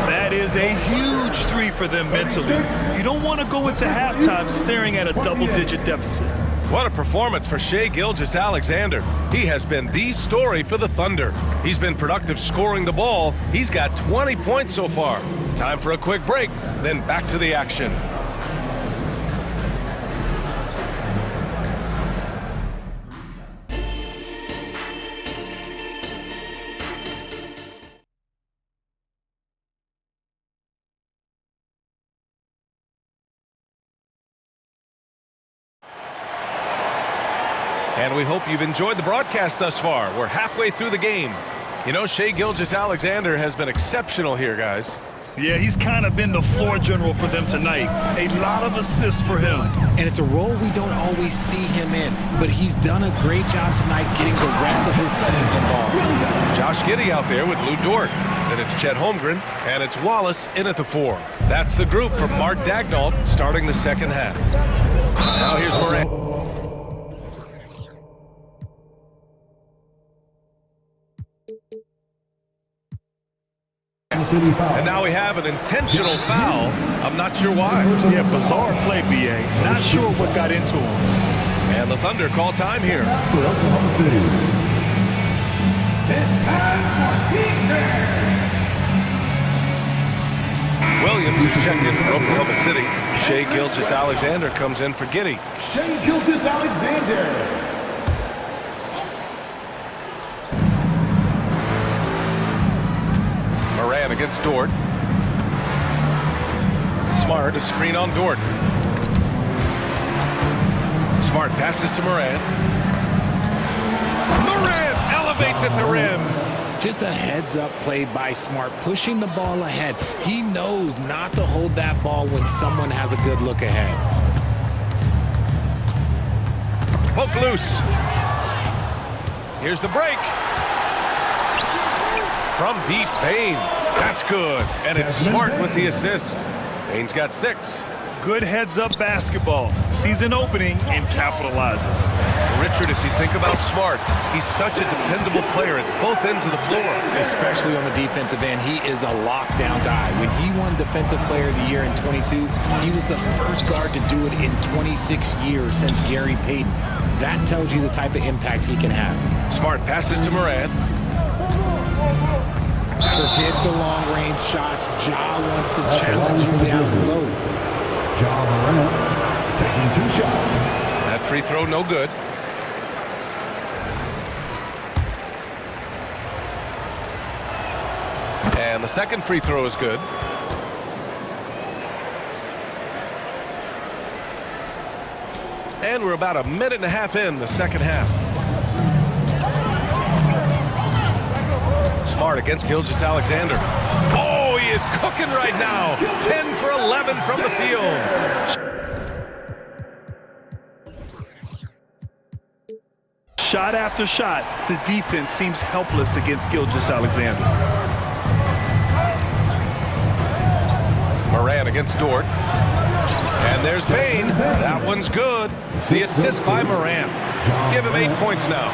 That is a huge three for them mentally. You don't want to go into halftime staring at a double-digit deficit. What a performance for Shai Gilgeous-Alexander. He has been the story for the Thunder. He's been productive scoring the ball. He's got 20 points so far. Time for a quick break, then back to the action. And we hope you've enjoyed the broadcast thus far. We're halfway through the game. You know, Shai Gilgeous-Alexander has been exceptional here, guys. Yeah, he's kind of been the floor general for them tonight. A lot of assists for him. And it's a role we don't always see him in, but he's done a great job tonight getting the rest of his team involved. Josh Giddey out there with Lou Dort. Then it's Chet Holmgren, and it's Wallace in at the 4. That's the group from Mark Daignault starting the second half. Now here's Morant. And now we have an intentional foul. I'm not sure why. Yeah, bizarre play, B.A. Not sure what got into him. And the Thunder call time here. For Oklahoma City. It's time for teachers. Williams is checked in for Oklahoma City. Shai Gilgeous-Alexander comes in for Giddey. Shai Gilgeous-Alexander. Moran against Dort. Smart, a screen on Dort. Smart passes to Moran. Moran elevates at the rim. Just a heads-up play by Smart, pushing the ball ahead. He knows not to hold that ball when someone has a good look ahead. Poke loose. Here's the break. From deep, Bane. That's good. And it's Smart with the assist. Bane's got 6. Good heads-up basketball. Sees an opening and capitalizes. Richard, if you think about Smart, he's such a dependable player at both ends of the floor. Especially on the defensive end, he is a lockdown guy. When he won Defensive Player of the Year in 22, he was the first guard to do it in 26 years since Gary Payton. That tells you the type of impact he can have. Smart passes to Moran. Forget the long-range shots. Ja wants to challenge you down low. Ja Morant taking 2 shots. That free throw no good. And the second free throw is good. And we're about a minute and a half in the second half. Smart against Gilgeous-Alexander. Oh, he is cooking right now. 10 for 11 from the field. Shot after shot, the defense seems helpless against Gilgeous-Alexander. Moran against Dort. And there's Bane. That one's good. The assist by Morant. Give him 8 points now.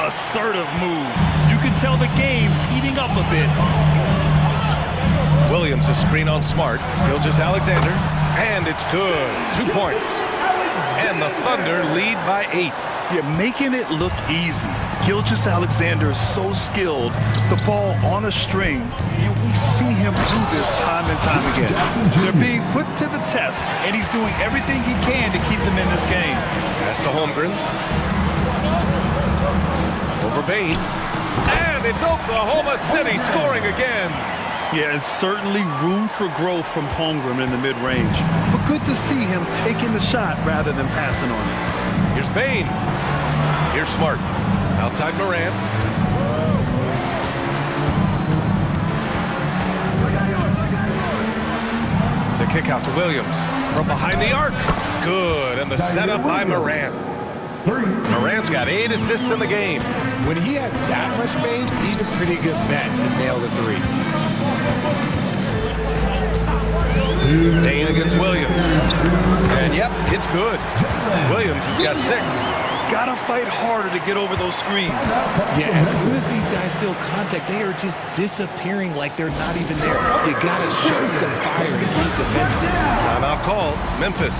Assertive move. You can tell the game's heating up a bit. Williams, a screen on Smart. Gilgeous-Alexander. And it's good. 2 points. And the Thunder lead by 8. You're making it look easy. Gilgeous-Alexander is so skilled. The ball on a string. We see him do this time and time again. They're being put to the test, and he's doing everything he can to keep them in this game. Pass to Holmgren. Over Bain. And it's Oklahoma City scoring again. Yeah, and certainly room for growth from Holmgren in the mid-range. But good to see him taking the shot rather than passing on it. Here's Bain. Here's Smart. Outside Morant. The kick out to Williams. From behind the arc. Good. And the setup by Morant. Morant's got 8 assists in the game. When he has that much space, he's a pretty good bet to nail the 3. Dane against Williams. And yep, it's good. Williams has got 6. Gotta fight harder to get over those screens. Yeah, as soon as these guys feel contact, they are just disappearing like they're not even there. You gotta show some fire to keep defending. Timeout call, Memphis.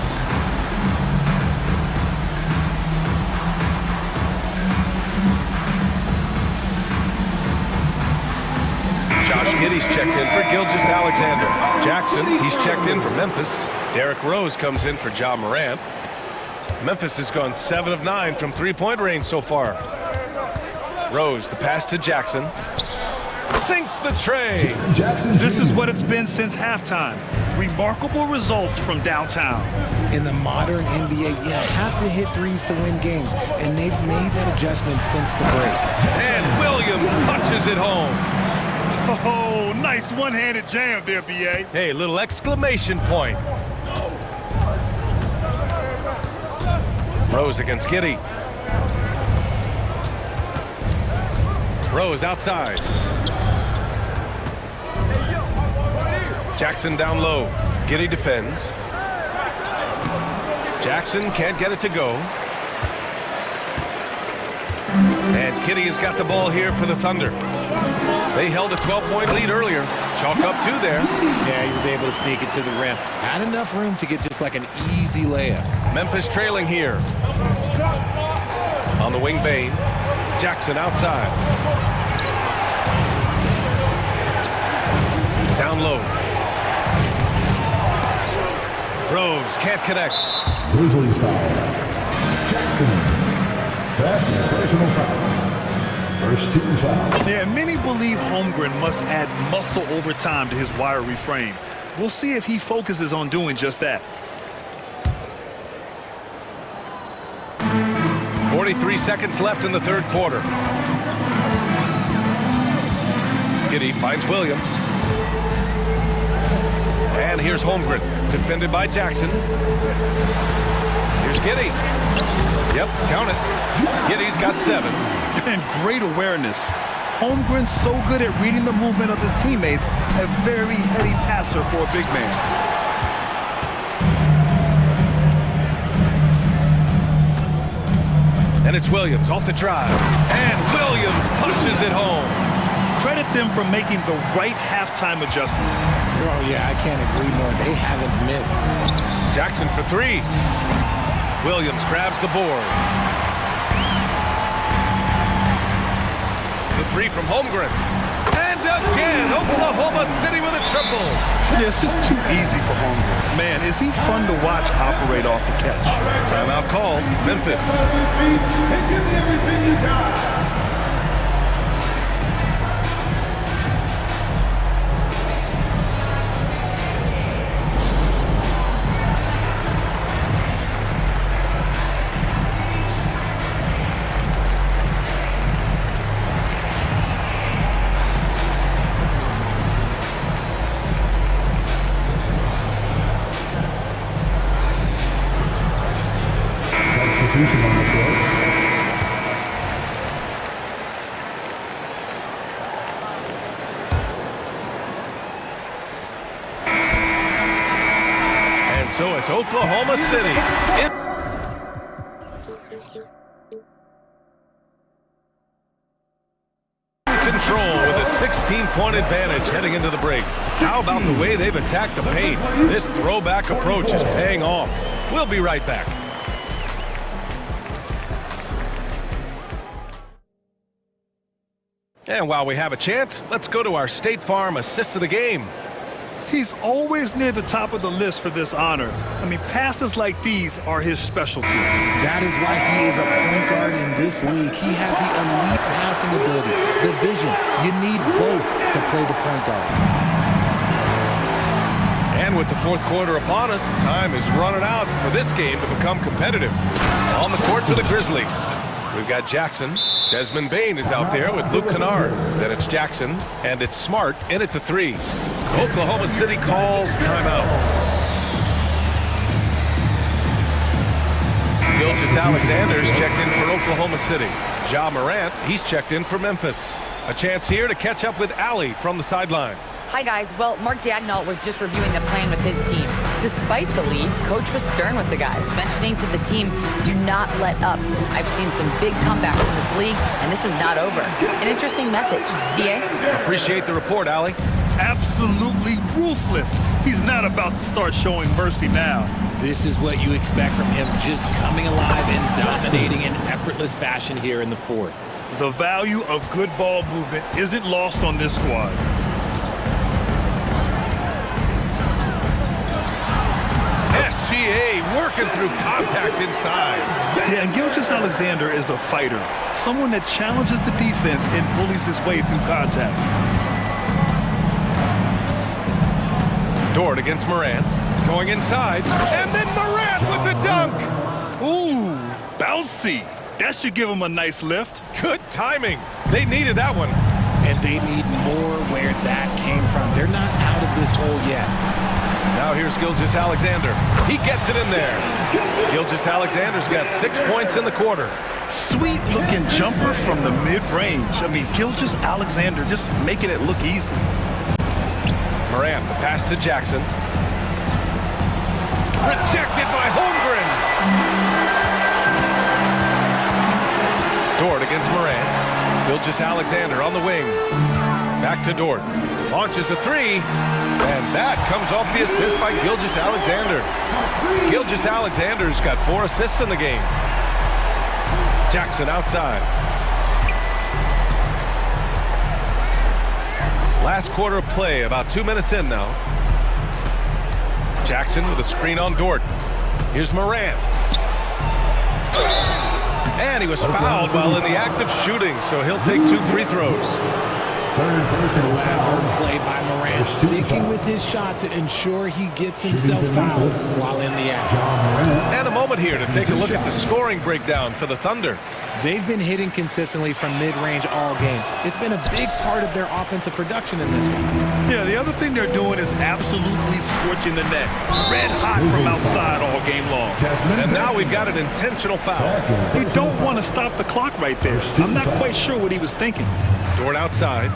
Josh Giddey's checked in for Gilgeous-Alexander. Jackson, he's checked in for Memphis. Derrick Rose comes in for Ja Morant. Memphis has gone 7 of 9 from 3-point range so far. Rose, the pass to Jackson. Sinks the tray. This is what it's been since halftime. Remarkable results from downtown. In the modern NBA, you have to hit threes to win games, and they've made that adjustment since the break. And Williams punches it home. Oh, nice one-handed jam there, B.A. Hey, little exclamation point. Rose against Giddey. Rose outside. Jackson down low. Giddey defends. Jackson can't get it to go. And Giddey has got the ball here for the Thunder. They held a 12-point lead earlier. Chalk up 2 there. Yeah, he was able to sneak it to the rim. Had enough room to get just like an easy layup. Memphis trailing here. On the wing, Bain. Jackson outside. Down low. Rose can't connect. Grizzlies foul. Jackson. Second personal foul. First 2 foul. Yeah, many believe Holmgren must add muscle over time to his wiry frame. We'll see if he focuses on doing just that. 43 seconds left in the 3rd quarter. Giddey finds Williams. And here's Holmgren, defended by Jackson. Here's Giddey. Yep, count it. Giddey's got 7. And great awareness. Holmgren's so good at reading the movement of his teammates, a very heady passer for a big man. And it's Williams off the drive. And Williams punches it home. Credit them for making the right halftime adjustments. Oh, yeah, I can't agree more. They haven't missed. Jackson for 3. Williams grabs the board. The 3 from Holmgren. And again, Oklahoma City with a triple. Yeah, it's just too easy for Holmgren. Man, is he fun to watch operate off the catch. Timeout call, Memphis. Give me everything you got. Substitution on the court. And so it's Oklahoma City. Control with a 16-point advantage heading into the break. How about the way they've attacked the paint? This throwback approach is paying off. We'll be right back. And while we have a chance, let's go to our State Farm assist of the game. He's always near the top of the list for this honor. I mean, passes like these are his specialty. That is why he is a point guard in this league. He has the elite passing ability, the vision. You need both to play the point guard. And with the fourth quarter upon us, time is running out for this game to become competitive. On the court for the Grizzlies, we've got Jackson. Desmond Bane is out there with Luke Kennard. Then it's Jackson, and it's Smart in at the three. Oklahoma City calls timeout. Gilgeous-Alexander's checked in for Oklahoma City. Ja Morant, he's checked in for Memphis. A chance here to catch up with Allie from the sideline. Hi, guys. Well, Mark Dagnall was just reviewing the plan with his team. Despite the lead, Coach was stern with the guys, mentioning to the team, do not let up. I've seen some big comebacks in this league, and this is not over. An interesting message. DA? Appreciate the report, Allie. Absolutely ruthless. He's not about to start showing mercy now. This is what you expect from him, just coming alive and dominating in effortless fashion here in the fourth. The value of good ball movement isn't lost on this squad. SGA working through contact inside. Yeah, and Gilgeous-Alexander is a fighter, someone that challenges the defense and bullies his way through contact. Dort against Morant, going inside, and then Morant with the dunk. Ooh, bouncy. That should give him a nice lift. Good timing. They needed that one. And they need more where that came from. They're not out of this hole yet. Now here's Gilgeous-Alexander. He gets it in there. Gilgeous-Alexander's got 6 points in the quarter. Sweet looking jumper from the mid-range. I mean, Gilgeous-Alexander just making it look easy. Morant, the pass to Jackson. Rejected by Holmgren. Dort against Morant. Gilgeous-Alexander on the wing. Back to Dort. Launches a three. And that comes off the assist by Gilgeous-Alexander. Gilgeous-Alexander's got 4 assists in the game. Jackson outside. Last quarter of play, about 2 minutes in now. Jackson with a screen on Dort. Here's Morant. And he was fouled while in the act of shooting, so he'll take 2 free throws. Clever play by Morant, sticking with his shot to ensure he gets himself fouled while in the act. And a moment here to take a look at the scoring breakdown for the Thunder. They've been hitting consistently from mid-range all game. It's been a big part of their offensive production in this one. Yeah, the other thing they're doing is absolutely scorching the net. Red hot from outside all game long. And now we've got an intentional foul. You don't want to stop the clock right there. I'm not quite sure what he was thinking. Dort outside.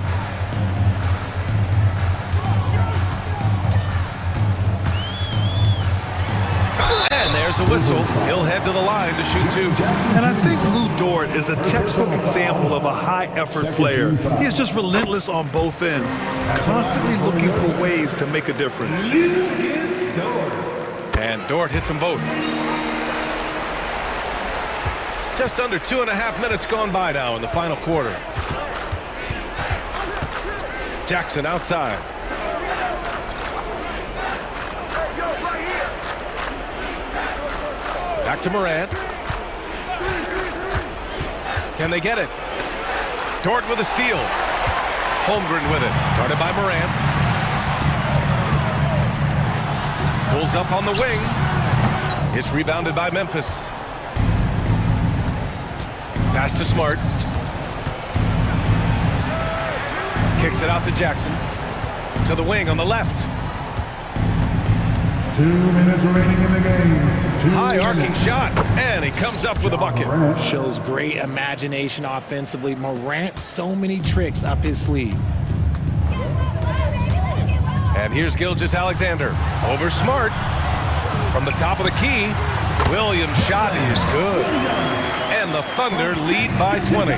And there's a whistle. He'll head to the line to shoot 2. And I think Lou Dort is a textbook example of a high-effort player. He's just relentless on both ends, constantly looking for ways to make a difference. And Dort hits them both. Just under 2.5 minutes gone by now in the final quarter. Jackson outside. Back to Morant. Can they get it? Dort with a steal. Holmgren with it. Guarded by Morant. Pulls up on the wing. It's rebounded by Memphis. Pass to Smart. Kicks it out to Jackson. To the wing on the left. 2 minutes remaining in the game. High arcing shot, and he comes up with a bucket. Shows great imagination offensively. Morant, so many tricks up his sleeve. And here's Gilgeous-Alexander. Over Smart. From the top of the key. Williams' shot is good. the Thunder lead by 20.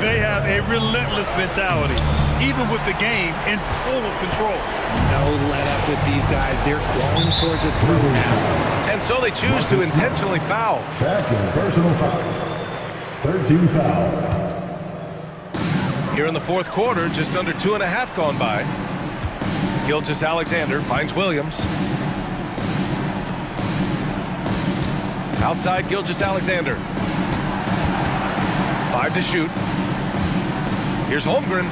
They have a relentless mentality, even with the game in total control. No let up with these guys. They're going for the throw now. And so they choose to intentionally foul. Second personal foul. 13 foul. Here in the fourth quarter, just under 2.5 gone by. Gilgeous-Alexander finds Williams. Outside Gilgeous-Alexander. 5 to shoot. Here's Holmgren.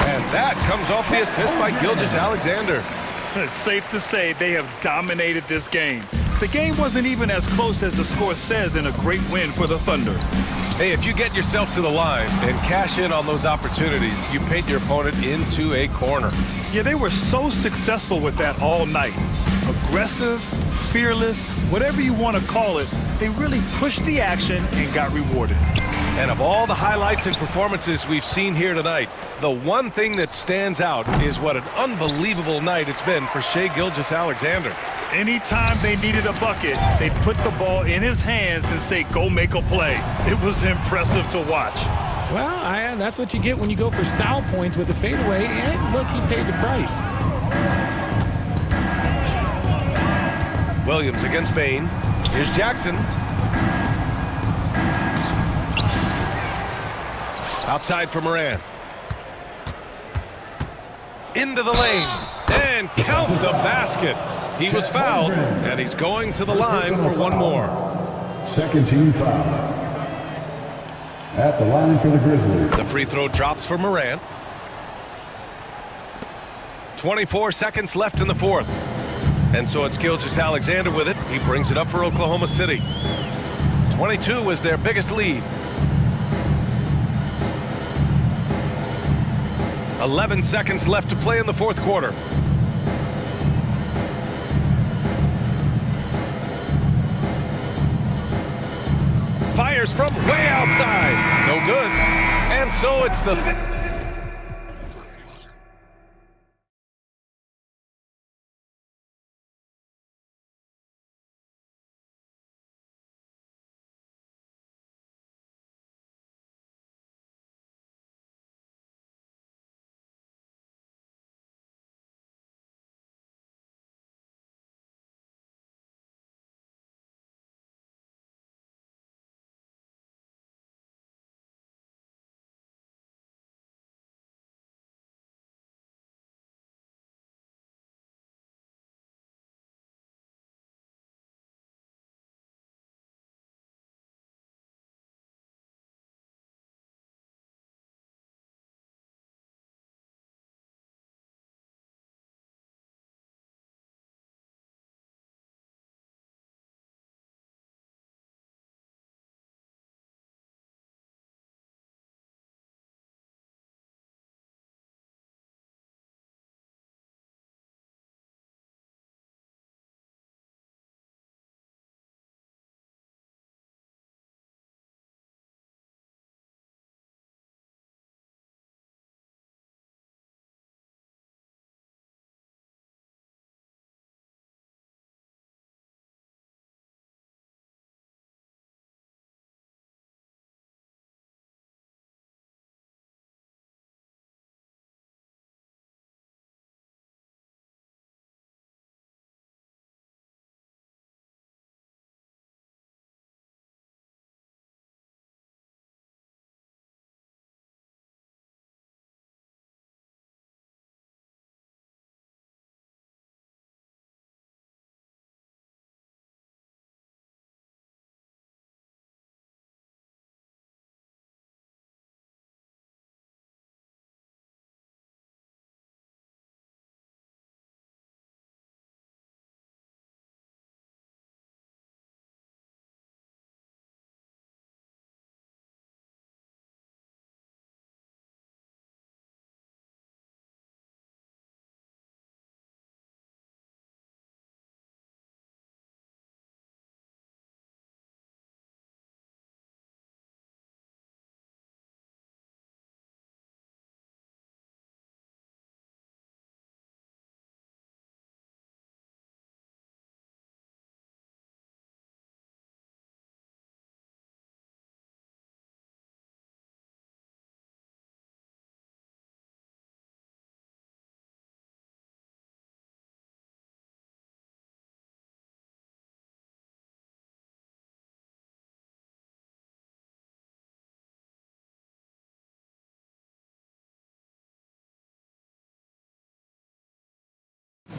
And that comes off the assist by Gilgeous-Alexander. It's safe to say they have dominated this game. The game wasn't even as close as the score says in a great win for the Thunder. Hey, if you get yourself to the line and cash in on those opportunities, you paint your opponent into a corner. Yeah, they were so successful with that all night. Aggressive, fearless, whatever you want to call it, they really pushed the action and got rewarded. And of all the highlights and performances we've seen here tonight, the one thing that stands out is what an unbelievable night it's been for Shai Gilgeous-Alexander. Anytime they needed a bucket, they put the ball in his hands and say, go make a play. It was impressive to watch. Well, that's what you get when you go for style points with the fadeaway, and look, he paid the price. Williams against Bain. Here's Jackson. Outside for Moran. Into the lane. And count the basket. He was fouled, and he's going to the line for one more. Second team foul. At the line for the Grizzlies. The free throw drops for Moran. 24 seconds left in the fourth. And so it's Gilgeous-Alexander with it. He brings it up for Oklahoma City. 22 was their biggest lead. 11 seconds left to play in the fourth quarter. Fires from way outside. No good. And so it's the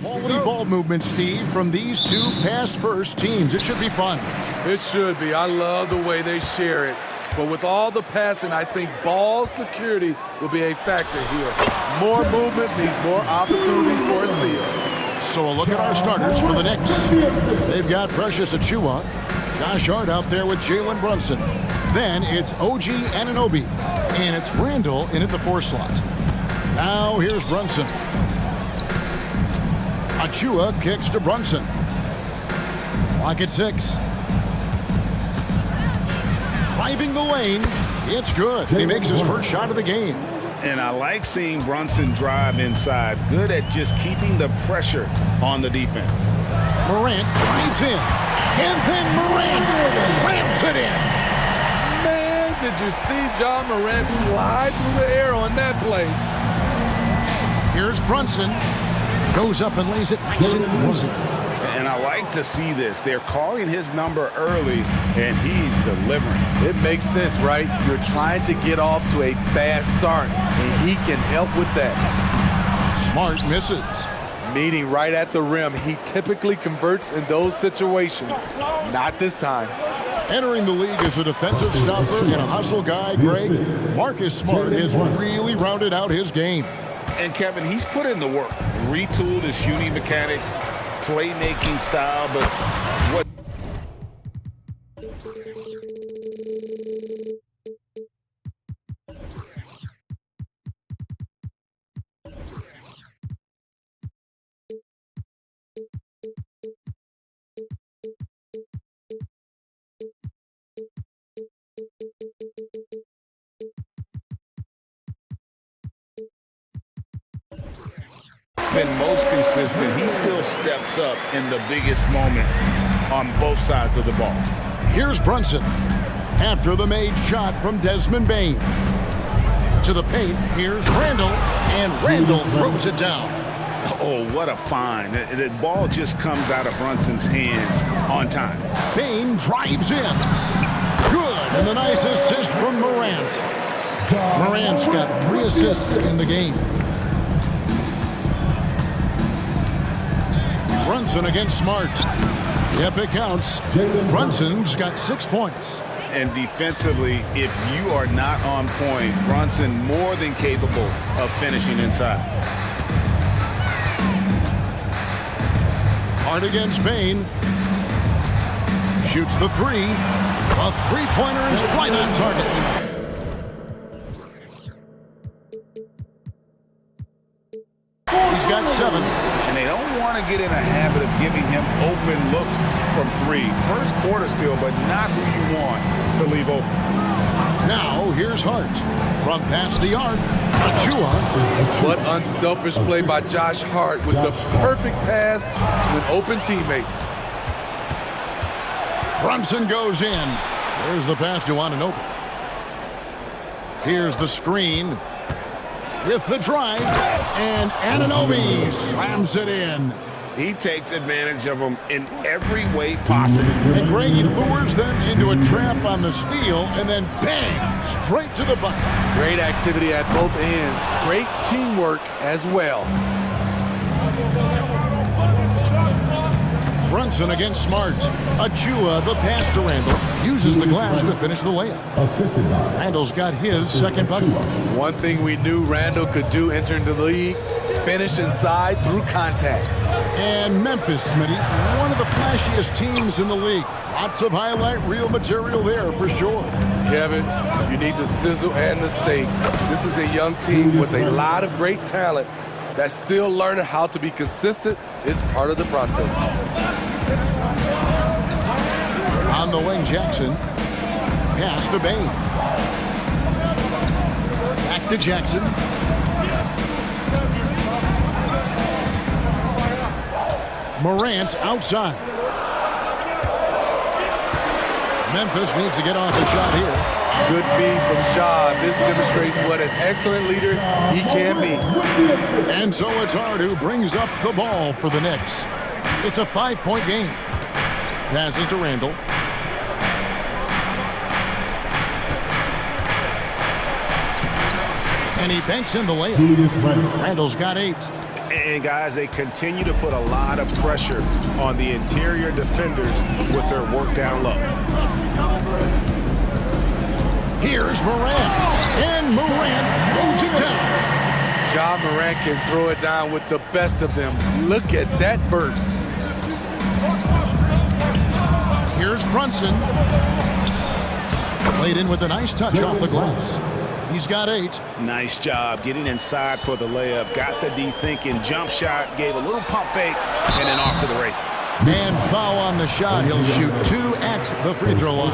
Quality ball movement, Steve, from these two pass-first teams. It should be fun. It should be. I love the way they share it. But with all the passing, I think ball security will be a factor here. More movement means more opportunities for a steal. So a look at our starters for the Knicks. They've got Precious Achiuwa, Josh Hart out there with Jalen Brunson. Then it's OG Anunoby, and it's Randall in at the 4 slot. Now here's Brunson. Achiuwa kicks to Brunson. Clock at 6. Driving the lane, it's good. He makes his first shot of the game. And I like seeing Brunson drive inside. Good at just keeping the pressure on the defense. Morant drives in. And then Morant slams it in. Man, did you see John Morant fly through the air on that play? Here's Brunson. Goes up and lays it nice and easy. And I like to see this. They're calling his number early, and he's delivering. It makes sense, right? You're trying to get off to a fast start, and he can help with that. Smart misses. Meaning right at the rim. He typically converts in those situations. Not this time. Entering the league as a defensive stopper and a hustle guy, Greg, Marcus Smart has really rounded out his game. And Kevin, he's put in the work. Retooled his shooting mechanics, playmaking style, but what been most consistent. He still steps up in the biggest moments on both sides of the ball. Here's Brunson after the made shot from Desmond Bain. To the paint, here's Randall, and Randall throws it down. Oh, what a find. The ball just comes out of Brunson's hands on time. Bain drives in. Good, and the nice assist from Morant. Morant's got 3 assists in the game. Brunson against Smart. Yep, it counts. Brunson's got 6 points. And defensively, if you are not on point, Brunson more than capable of finishing inside. Hart against Bain. Shoots the 3. A 3-pointer is right on target. He's got 7. And they don't want to get in a habit of giving him open looks from 3. First quarter still, but not who you want to leave open. Now here's Hart from past the arc. Achiuwa. What unselfish play by Josh Hart with the perfect pass to an open teammate. Brunson goes in. There's the pass to Anunoby. Here's the screen with the drive, and Anunoby slams it in. He takes advantage of them in every way possible. And Greg, he lures them into a trap on the steal, and then bang, straight to the bucket. Great activity at both ends. Great teamwork as well. Brunson against Smart. Achiuwa, the pass to Randall, uses the glass to finish the layup. Randall's got his second bucket. One thing we knew Randall could do entering the league, finish inside through contact. And Memphis, Smitty, one of the flashiest teams in the league. Lots of highlight reel material there for sure. Kevin, you need the sizzle and the steak. This is a young team with a lot of great talent that's still learning how to be consistent. It's part of the process. On the wing, Jackson. Pass to Bain. Back to Jackson. Morant outside. Memphis needs to get off the shot here. Good feed from Ja. This demonstrates what an excellent leader he can be. And so it's Hart who brings up the ball for the Knicks. It's a 5-point game. Passes to Randall. And he banks in the layup. Randall's got 8. And guys, they continue to put a lot of pressure on the interior defenders with their work down low. Here's Morant, and Morant throws it down. Ja Morant can throw it down with the best of them. Look at that burden. Here's Brunson. Played in with a nice touch off the glass. He's got 8. Nice job getting inside for the layup. Got the D thinking. Jump shot. Gave a little pump fake. And then off to the races. And foul on the shot. He'll shoot 2 at the free throw line.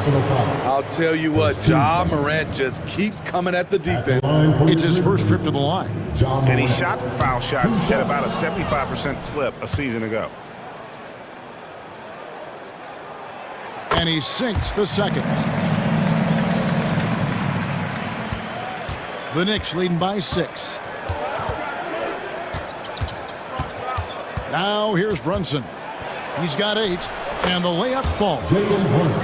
I'll tell you what, Ja Morant just keeps coming at the defense. It's his first trip to the line. And he shot foul shots at about a 75% clip a season ago. And he sinks the second. The Knicks leading by 6. Now here's Brunson. He's got 8, and the layup falls.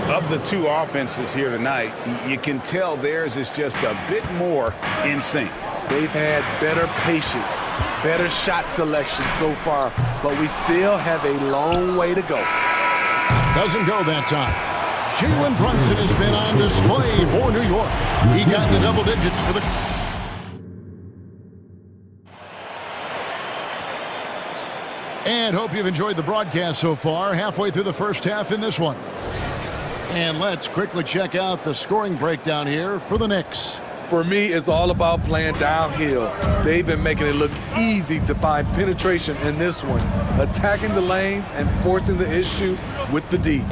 Of the two offenses here tonight, you can tell theirs is just a bit more in sync. They've had better patience, better shot selection so far, but we still have a long way to go. Doesn't go that time. Jalen Brunson has been on display for New York. He got into double digits for the... And hope you've enjoyed the broadcast so far. Halfway through the first half in this one. And let's quickly check out the scoring breakdown here for the Knicks. For me, it's all about playing downhill. They've been making it look easy to find penetration in this one, attacking the lanes and forcing the issue with the D.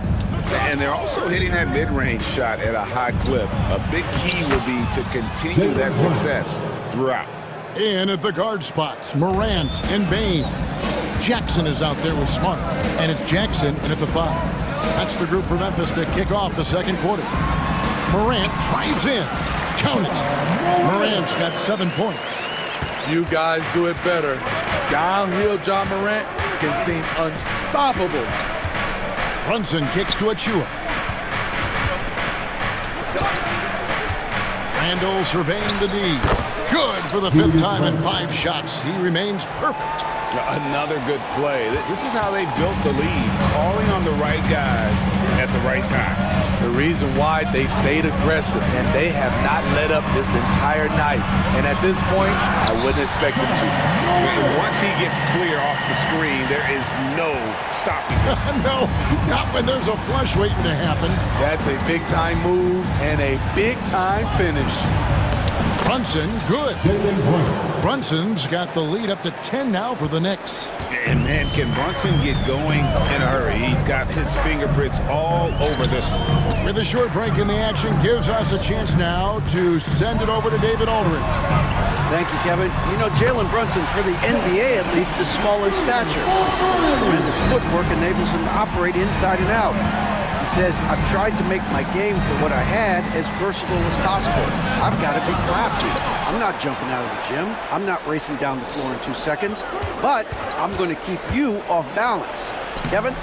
And they're also hitting that mid-range shot at a high clip. A big key will be to continue that success throughout. In at the guard spots, Morant and Bane. Jackson is out there with Smart, and it's Jackson in at the 5. That's the group for Memphis to kick off the second quarter. Morant drives in. Count it. Morant's got 7 points. You guys do it better. Downhill Ja Morant can seem unstoppable. Brunson kicks to Achua. Randall surveying the D. Good for the 5th time in 5 shots. He remains perfect. Another good play. This is how they built the lead, calling on the right guys at the right time. The reason why they've stayed aggressive and they have not let up this entire night. And at this point, I wouldn't expect them to. Once he gets clear off the screen, there is no stopping him. No, not when there's a flush waiting to happen. That's a big-time move and a big-time finish. Brunson, good. Brunson's got the lead up to 10 now for the Knicks. And man, can Brunson get going in a hurry? He's got his fingerprints all over this one. With a short break in the action, gives us a chance now to send it over to David Aldridge. Thank you, Kevin. You know, Jalen Brunson, for the NBA at least, is small in stature. His tremendous footwork enables him to operate inside and out. He says, I've tried to make my game for what I had as versatile as possible. I've got to be crafty. I'm not jumping out of the gym. I'm not racing down the floor in 2 seconds. But I'm going to keep you off balance. Kevin?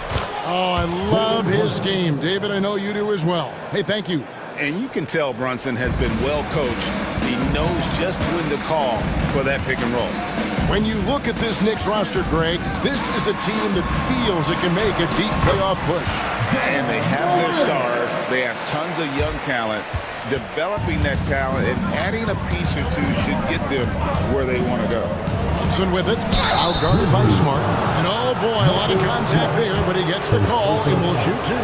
Oh, I love his game. David, I know you do as well. Hey, thank you. And you can tell Brunson has been well coached. He knows just when to call for that pick and roll. When you look at this Knicks roster, Greg, this is a team that feels it can make a deep playoff push. And they have their stars. They have tons of young talent. Developing that talent and adding a piece or two should get them where they want to go. Brunson with it, out-guarded by Smart. And oh boy, a lot of contact there, but he gets the call and will shoot 2.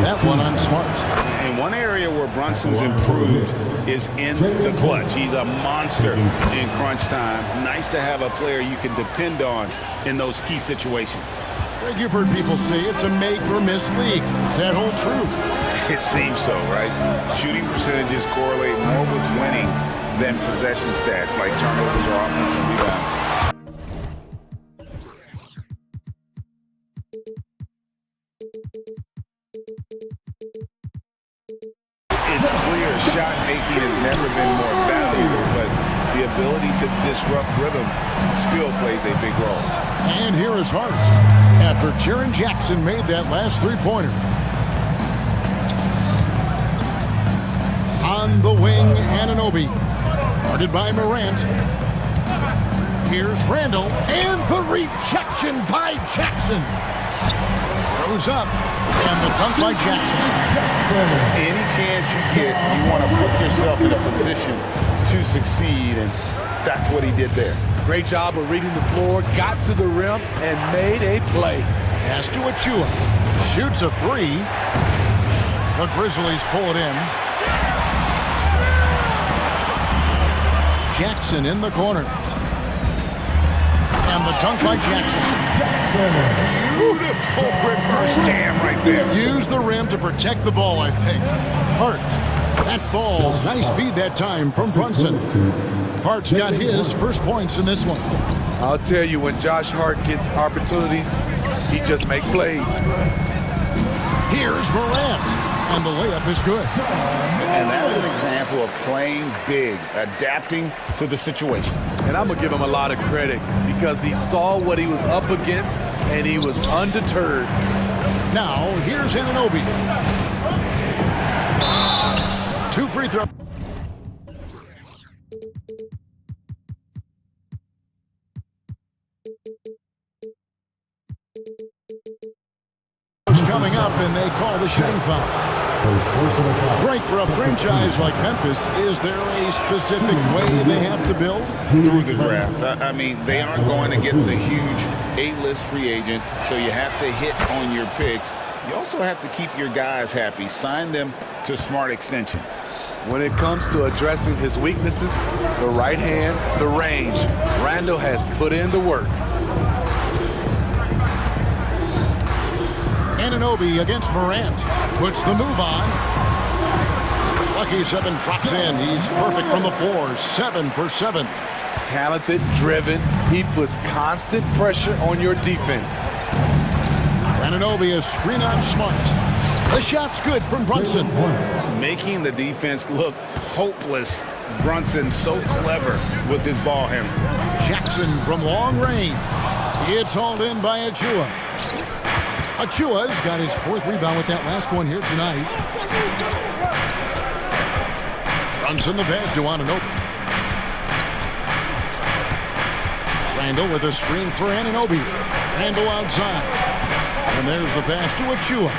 That one on Smart. And one area where Brunson's improved is in the clutch. He's a monster in crunch time. Nice to have a player you can depend on in those key situations. Greg, you've heard people say it's a make-or-miss league. Does that hold true? It seems so, right? Shooting percentages correlate more with winning than possession stats like turnovers or offensive rebounds. It's clear shot making has never been more valuable, but the ability to disrupt rhythm still plays a big role. And here is Hart after Jaren Jackson made that last 3-pointer. On the wing, Anunoby. Guarded by Morant. Here's Randall, and the rejection by Jackson. Throws up, and the dunk by Jackson. Any chance you get, you want to put yourself in a position to succeed, and that's what he did there. Great job of reading the floor, got to the rim, and made a play. Pass to Achua. Shoots a three. The Grizzlies pull it in. Jackson in the corner. And the dunk by Jackson. Beautiful reverse jam right there. Use the rim to protect the ball, I think. Hart. That falls. Nice feed that time from Brunson. Hart's got his first points in this one. I'll tell you, when Josh Hart gets opportunities, he just makes plays. Here's Morant. And the layup is good. And that's an example of playing big, adapting to the situation. And I'm going to give him a lot of credit because he saw what he was up against and he was undeterred. Now, here's Anunoby. 2 free throws. Coming up, and they call the shooting foul. Frank, for a franchise like Memphis, is there a specific way they have to build? Through the draft. I mean, they aren't going to get the huge A-list free agents, so you have to hit on your picks. You also have to keep your guys happy. Sign them to smart extensions. When it comes to addressing his weaknesses, the right hand, the range, Randall has put in the work. Anunoby against Morant. Puts the move on. Lucky 7 drops in. He's perfect from the floor. 7 for 7. Talented, driven. He puts constant pressure on your defense. Anunoby is screen on Smart. The shot's good from Brunson. Making the defense look hopeless. Brunson so clever with his ball handle. Jackson from long range. It's hauled in by Achua. Achua's got his 4th rebound with that last one here tonight. Brunson the pass to Anunoby. Randall with a screen for Anunoby. Randall outside. And there's the pass to Achua.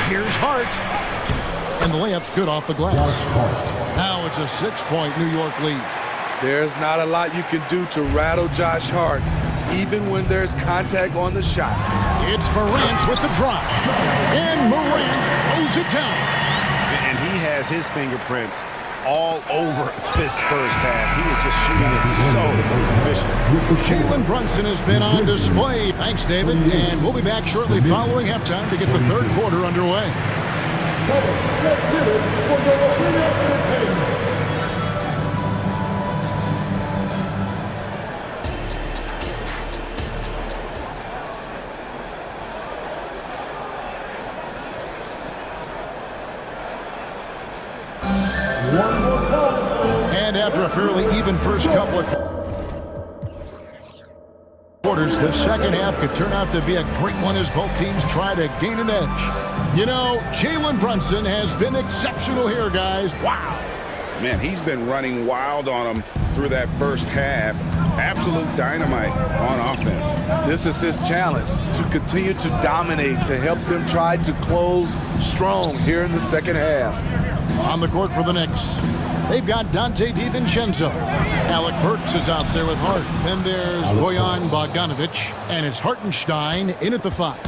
Here's Hart. And the layup's good off the glass. Now it's a 6-point New York lead. There's not a lot you can do to rattle Josh Hart, even when there's contact on the shot. It's Morant with the drive. And Morant throws it down. And he has his fingerprints all over this first half. He is just shooting it so efficient. Jalen Brunson has been on display. Thanks, David. And we'll be back shortly following halftime to get the 3rd quarter underway. And after a fairly even first couple of quarters, the second half could turn out to be a great one as both teams try to gain an edge. You know, Jalen Brunson has been exceptional here, guys. Wow. Man, he's been running wild on them through that first half. Absolute dynamite on offense. This is his challenge, to continue to dominate, to help them try to close strong here in the second half. On the court for the Knicks, they've got Dante DiVincenzo. Alec Burks is out there with Hart. Then there's Bojan Bogdanovic, and it's Hartenstein in at the 5.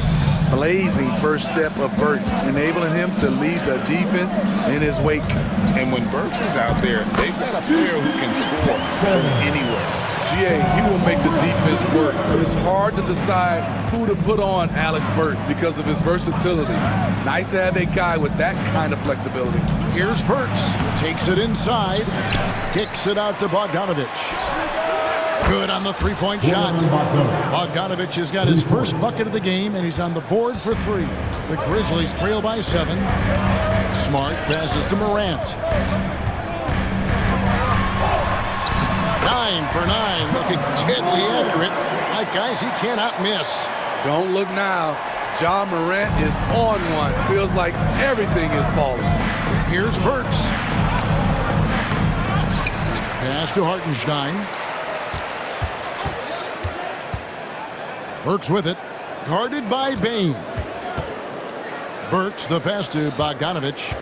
Blazing first step of Burks, enabling him to lead the defense in his wake. And when Burks is out there, they've got a player who can score from anywhere. He will make the defense work. It's hard to decide who to put on Alex Burks because of his versatility. Nice to have a guy with that kind of flexibility. Here's Burks. Takes it inside. Kicks it out to Bogdanovic. Good on the 3-point shot. Bogdanovic has got his first bucket of the game, and he's on the board for 3. The Grizzlies trail by 7. Smart passes to Morant. 9 for 9, looking deadly accurate. Like, guys, he cannot miss. Don't look now. Ja Morant is on one. Feels like everything is falling. Here's Burks. Pass to Hartenstein. Burks with it. Guarded by Bain. Burks the pass to Bogdanovich.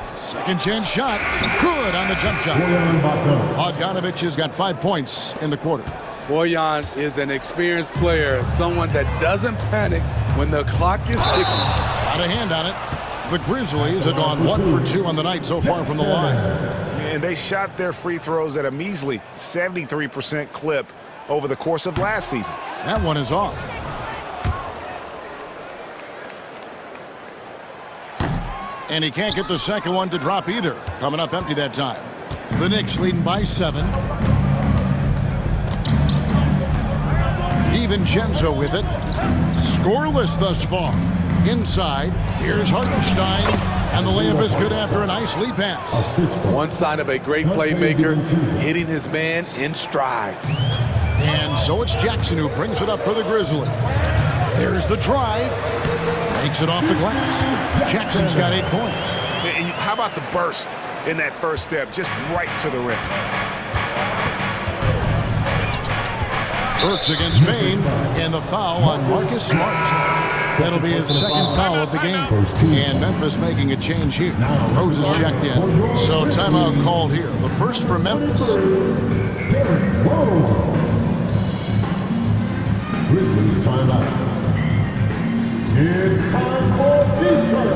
Second chance shot. Good on the jump shot. Bogdanovich has got 5 points in the quarter. Bojan is an experienced player, someone that doesn't panic when the clock is ticking. Got a hand on it. The Grizzlies have gone 1 for 2 on the night so far from the line. And they shot their free throws at a measly 73% clip over the course of last season. That one is off. And he can't get the second one to drop either. Coming up empty that time. The Knicks leading by 7. DiVincenzo with it. Scoreless thus far. Inside, here's Hartenstein. And the layup is good after a nice lead pass. One sign of a great playmaker, hitting his man in stride. And so it's Jackson who brings it up for the Grizzlies. There's the drive. Takes it off the glass. Jackson's got 8 points. How about the burst in that first step, just right to the rim. Burks against Bain, and the foul on Marcus Smart. That'll be his second foul of the game. And Memphis making a change here. Rose is checked in. So timeout called here. The first for Memphis. Grizzlies timeout. It's time for T-shirt.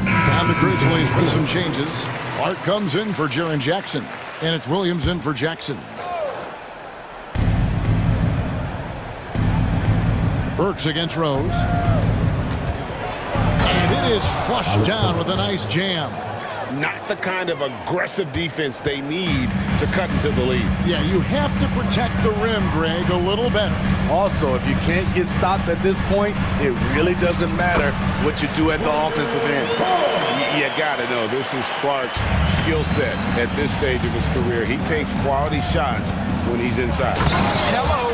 Time the Grizzlies with some changes. Clark comes in for Jaren Jackson, and it's Williams in for Jackson. Burks against Rose. And it is flushed down with a nice jam. Not the kind of aggressive defense they need to cut into the lead. Yeah, you have to protect the rim, Greg, a little better. Also, if you can't get stops at this point, it really doesn't matter what you do at the offensive end. You gotta know, this is Clark's skill set at this stage of his career. He takes quality shots when he's inside. Hello.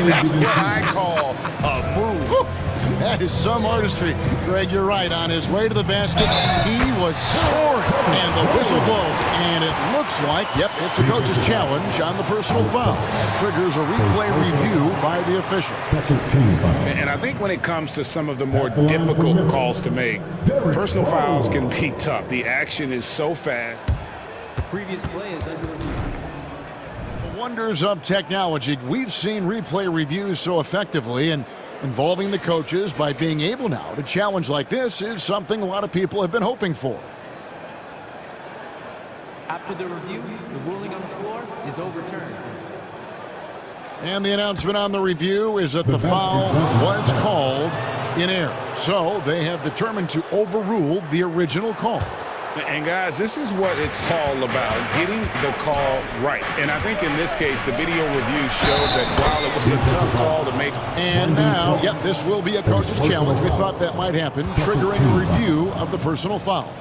That's what I call a move. That is some artistry. Greg, you're right. On his way to the basket, he was scoring. And the whistle blows. And it looks like, yep, it's a coach's challenge on the personal foul. Triggers a replay review by the official. And I think when it comes to some of the more difficult calls to make, personal fouls can be tough. The action is so fast. The previous play is under review. The wonders of technology. We've seen replay reviews so effectively, and involving the coaches by being able now to challenge like this is something a lot of people have been hoping for. After the review, the ruling on the floor is overturned. And the announcement on the review is that the foul was called in error. So they have determined to overrule the original call. And guys, this is what it's all about, getting the call right. And I think in this case, the video review showed that while it was a tough call to make. And now, yep, this will be a coach's challenge. We thought that might happen, triggering a review of the personal foul.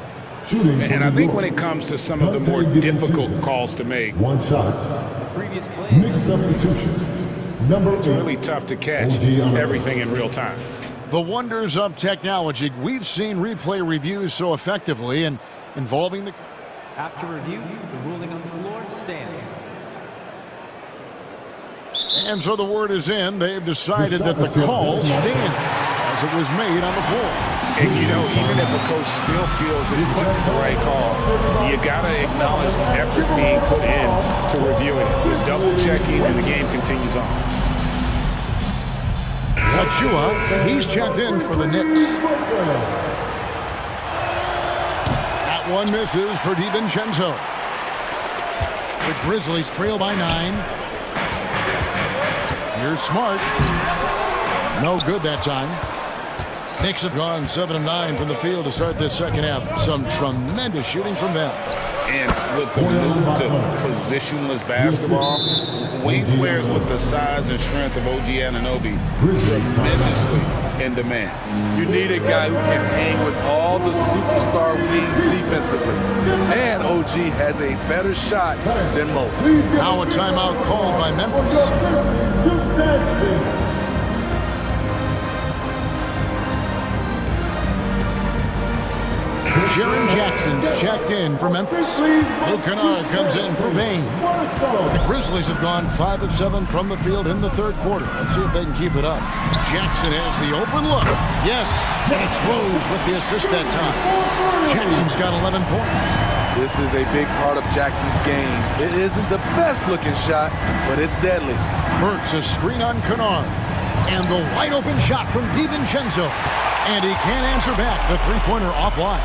And I think when it comes to some of the more difficult calls to make, one shot. Previous play Mix substitution. Number 8. It's really tough to catch everything in real time. The wonders of technology. We've seen replay reviews so effectively, and involving the... After review, the ruling on the floor stands. And so the word is in. They've decided that the call stands as it was made on the floor. And you know, even if a coach still feels he's putting the right call, you gotta acknowledge the effort being put in to reviewing it. You're double checking, and the game continues on. Achua, he's checked in for the Knicks. That one misses for DiVincenzo. The Grizzlies trail by 9. Here's Smart. No good that time. Knicks have gone 7 of 9 from the field to start this second half. Some tremendous shooting from them. And with the move to positionless basketball, wing players with the size and strength of OG Anunoby tremendously in demand. You need a guy who can hang with all the superstar wings defensively. And OG has a better shot than most. Now a timeout called by Memphis. Jaren checked in for Memphis. Luke Kennard comes in for Bain. The Grizzlies have gone 5 of 7 from the field in the third quarter. Let's see if they can keep it up. Jackson has the open look. Yes, and it's Rose with the assist that time. Jackson's got 11 points. This is a big part of Jackson's game. It isn't the best looking shot, but it's deadly. Burks a screen on Kennard. And the wide open shot from DiVincenzo. And he can't answer back. The three-pointer offline.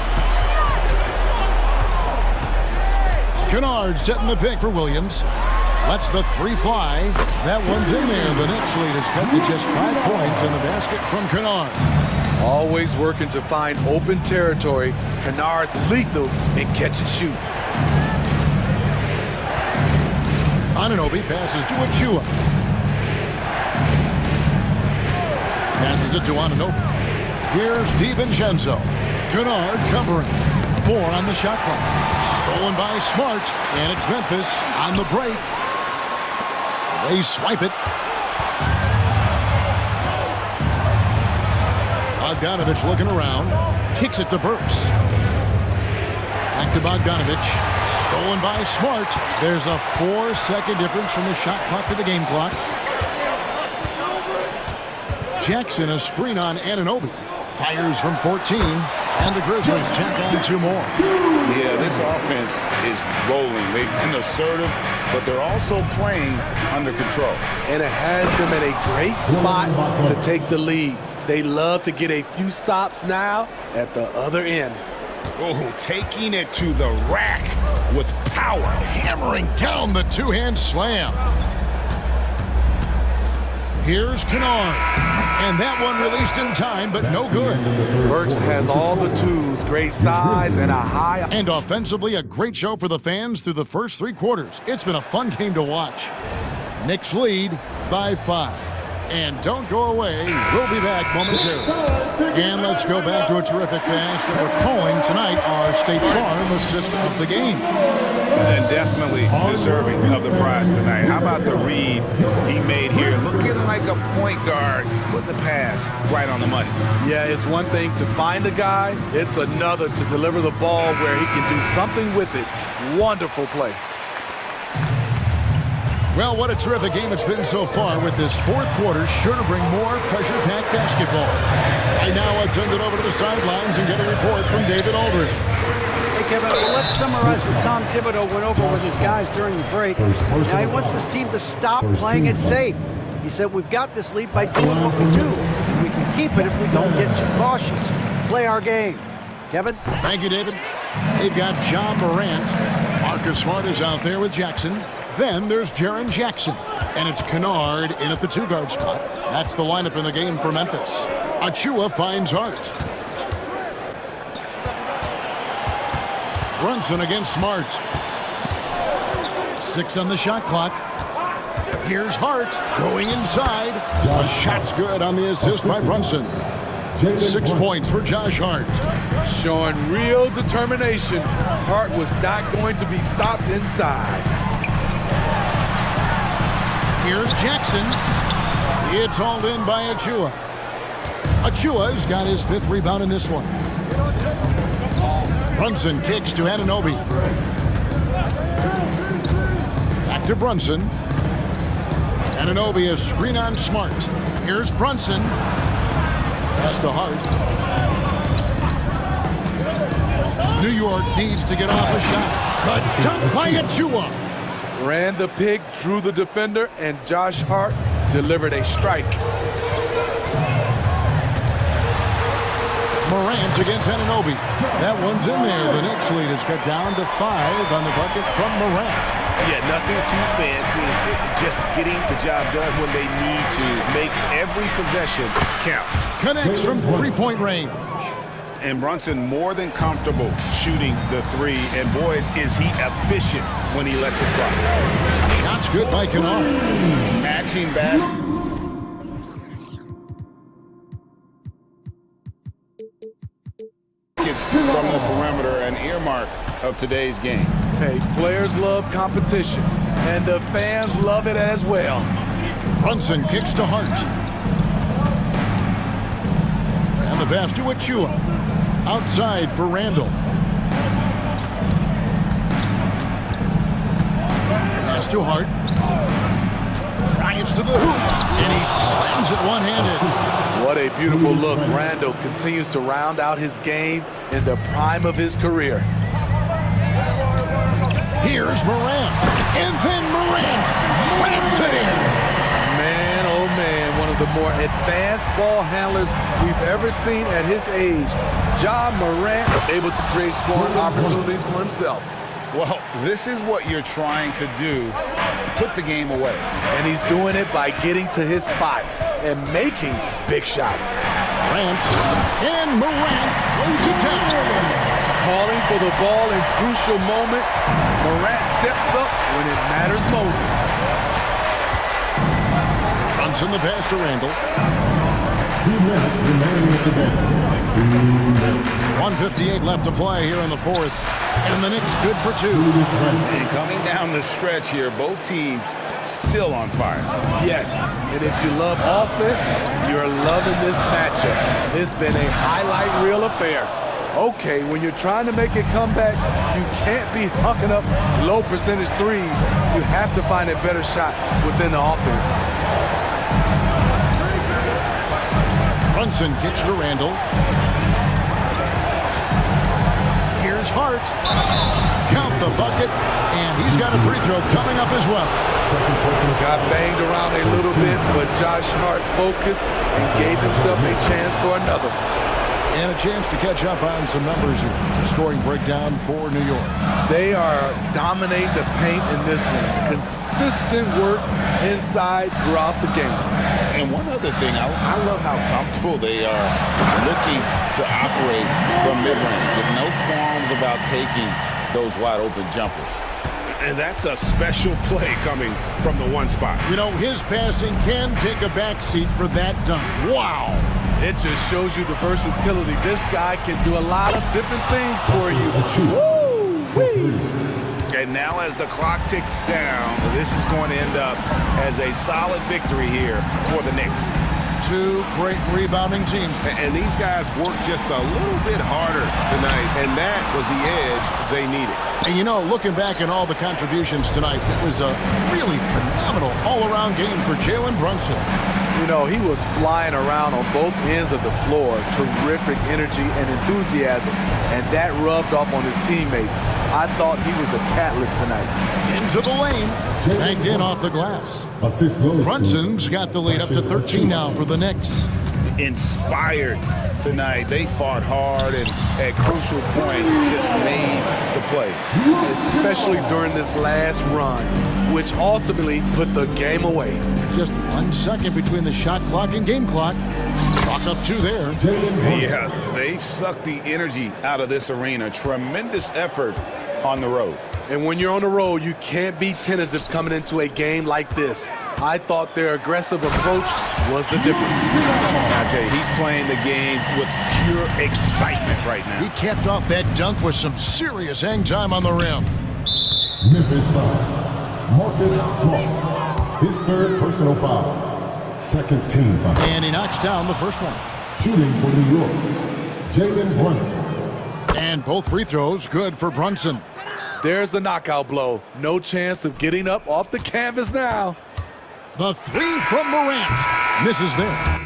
Kennard setting the pick for Williams. Lets the three fly. That one's in there. The Knicks lead is cut to just 5 points in the basket from Kennard. Always working to find open territory. Kennard's lethal in catch and shoot. Anunoby passes to Achua. Passes it to Anunoby. Here's DiVincenzo. Kennard covering. 4 on the shot clock. Stolen by Smart. And it's Memphis on the break. They swipe it. Bogdanovich looking around. Kicks it to Burks. Back to Bogdanovich. Stolen by Smart. There's a 4-second difference from the shot clock to the game clock. Jackson a screen on Anunoby. Fires from 14. And the Grizzlies tack on 2 more. Yeah, this offense is rolling. They've been assertive, but they're also playing under control. And it has them in a great spot to take the lead. They love to get a few stops now at the other end. Oh, taking it to the rack with power. Hammering down the two-hand slam. Here's Kennard. And that one released in time, but no good. Burks has all the tools, great size and a high. And offensively, a great show for the fans through the first 3 quarters. It's been a fun game to watch. Knicks lead by 5. And don't go away. We'll be back momentarily. And let's go back to a terrific pass that we're calling tonight our State Farm assist of the game. And definitely deserving of the prize tonight. How about the read he made here? Looking like a point guard with the pass right on the money. Yeah, it's one thing to find the guy. It's another to deliver the ball where he can do something with it. Wonderful play. Well, what a terrific game it's been so far, with this fourth quarter sure to bring more pressure-packed basketball. Right now, let's send it over to the sidelines and get a report from David Aldridge. Hey, Kevin, well, let's summarize what Tom Thibodeau went over with his guys during the break. Now, he wants his team to stop playing it safe. He said, we've got this lead by doing what we do. We can keep it if we don't get too cautious. Play our game. Kevin? Thank you, David. They've got John Morant. Marcus Smart is out there with Jackson. Then there's Jaren Jackson. And it's Kennard in at the 2-guard spot. That's the lineup in the game for Memphis. Achua finds Hart. Brunson against Smart. 6 on the shot clock. Here's Hart going inside. A shot's good on the assist by Brunson. 6 points for Josh Hart. Showing real determination. Hart was not going to be stopped inside. Here's Jackson. It's hauled in by Achua. Achua's got his 5th rebound in this one. Brunson kicks to Anunoby. Back to Brunson. Anunoby, a screen on Smart. Here's Brunson. Pass to Hart. New York needs to get off a shot. Good dunk by Achua. Ran the pick, drew the defender, and Josh Hart delivered a strike. Morant against Anunoby. That one's in there. The Knicks lead is cut down to 5 on the bucket from Morant. Yeah, nothing too fancy. Just getting the job done when they need to. Make every possession count. Connects from 3-point range. And Brunson more than comfortable shooting the 3. And boy, is he efficient when he lets it fly. Shots good by Kennard. Matching basket. From the perimeter, an earmark of today's game. Hey, players love competition, and the fans love it as well. Brunson kicks to Hart. And the pass to Achua. Outside for Randall. pass to Hart. Drives to the hoop, and he slams it one-handed. What a beautiful look. Randall continues to round out his game in the prime of his career. Here's Morant, and then Morant slams it in. Man, oh man, one of the more advanced ball handlers we've ever seen at his age. Ja Morant able to create scoring opportunities for himself. Well, this is what you're trying to do, put the game away. And he's doing it by getting to his spots and making big shots. Morant, and Morant throws it down. Calling for the ball in crucial moments. Morant steps up when it matters most. Brunson the pass to Randall. 2 minutes remaining in the game. 1:58 left to play here in the fourth. And the Knicks good for 2. And coming down the stretch here, both teams still on fire. Yes, and if you love offense, you're loving this matchup. It's been a highlight reel affair. Okay, when you're trying to make a comeback, you can't be hucking up low percentage threes. You have to find a better shot within the offense. Brunson kicks to Randall. Here's Hart. Count the bucket, and he's got a free throw coming up as well. Got banged around a little bit, but Josh Hart focused and gave himself a chance for another. And a chance to catch up on some numbers here. Scoring breakdown for New York. They are dominating the paint in this one. Consistent work inside throughout the game. And one other thing, I love how comfortable they are looking to operate from mid-range. With no qualms about taking those wide-open jumpers. And that's a special play coming from the one spot. You know, his passing can take a backseat for that dunk. Wow. It just shows you the versatility. This guy can do a lot of different things for you. Woo-wee. And now as the clock ticks down, this is going to end up as a solid victory here for the Knicks. 2 great rebounding teams. And these guys worked just a little bit harder tonight, and that was the edge they needed. And you know, looking back at all the contributions tonight, it was a really phenomenal all-around game for Jalen Brunson. You know, he was flying around on both ends of the floor. Terrific energy and enthusiasm, and that rubbed off on his teammates. I thought he was a catalyst tonight. Into the lane. Banked in off the glass. Brunson's got the lead up to 13 now for the Knicks. Inspired tonight. They fought hard and at crucial points just made the play. Especially during this last run, which ultimately put the game away. Just 1 second between the shot clock and game clock. Chalk up 2 there. Yeah, they've sucked the energy out of this arena. Tremendous effort on the road. And when you're on the road, you can't be tentative coming into a game like this. I thought their aggressive approach was the difference. I tell you, he's playing the game with pure excitement right now. He capped off that dunk with some serious hang time on the rim. Memphis foul. Marcus Smart. His first personal foul. Second team foul. And he knocks down the first one. Shooting for New York, Jalen Brunson. And both free throws good for Brunson. There's the knockout blow. No chance of getting up off the canvas now. The 3 from Morant misses there.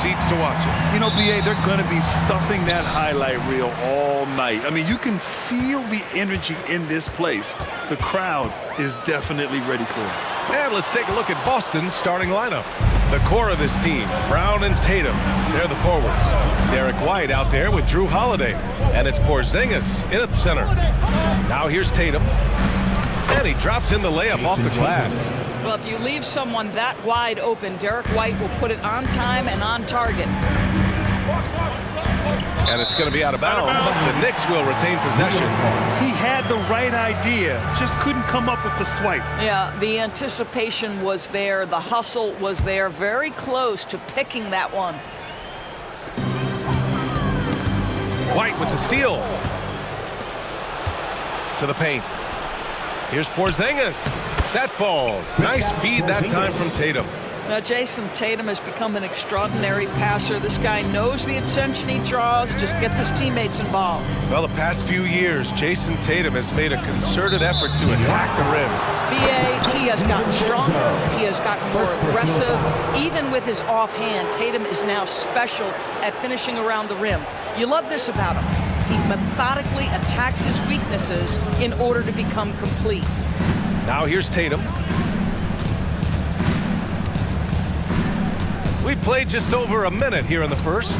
seats to watch it. You know, BA, they're going to be stuffing that highlight reel all night. I mean, you can feel the energy in this place. The crowd is definitely ready for it. And let's take a look at Boston's starting lineup. The core of this team, Brown and Tatum, they're the forwards. Derek White out there with Drew Holiday. And it's Porzingis in at the center. Now here's Tatum. And he drops in the layup off the glass. Well, if you leave someone that wide open, Derek White will put it on time and on target. And it's going to be out of bounds. The Knicks will retain possession. He had the right idea, just couldn't come up with the swipe. Yeah, the anticipation was there. The hustle was there. Very close to picking that one. White with the steal. To the paint. Here's Porzingis. That falls. Nice feed that time from Tatum. Now, Jason Tatum has become an extraordinary passer. This guy knows the attention he draws, just gets his teammates involved. Well, the past few years, Jason Tatum has made a concerted effort to attack the rim. BA, he has gotten stronger. He has gotten more aggressive. Even with his offhand, Tatum is now special at finishing around the rim. You love this about him. He methodically attacks his weaknesses in order to become complete. Now here's Tatum. We played just over a minute here in the first.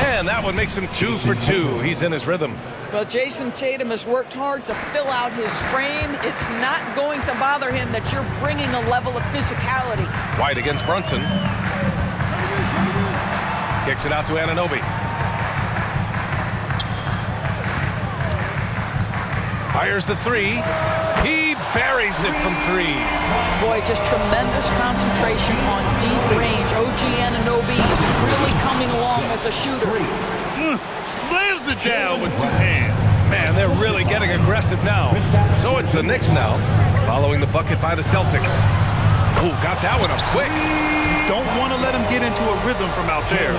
And that one makes him 2 for 2. He's in his rhythm. Well, Jason Tatum has worked hard to fill out his frame. It's not going to bother him that you're bringing a level of physicality. White against Brunson. Kicks it out to Anunoby. Fires the three. He buries it from 3. Boy, just tremendous concentration on deep range. OG Anunoby is really coming along as a shooter. Slams it down with 2 hands. Man, they're really getting aggressive now. So it's the Knicks now, following the bucket by the Celtics. Ooh, got that one up quick. Don't want to let him get into a rhythm from out there.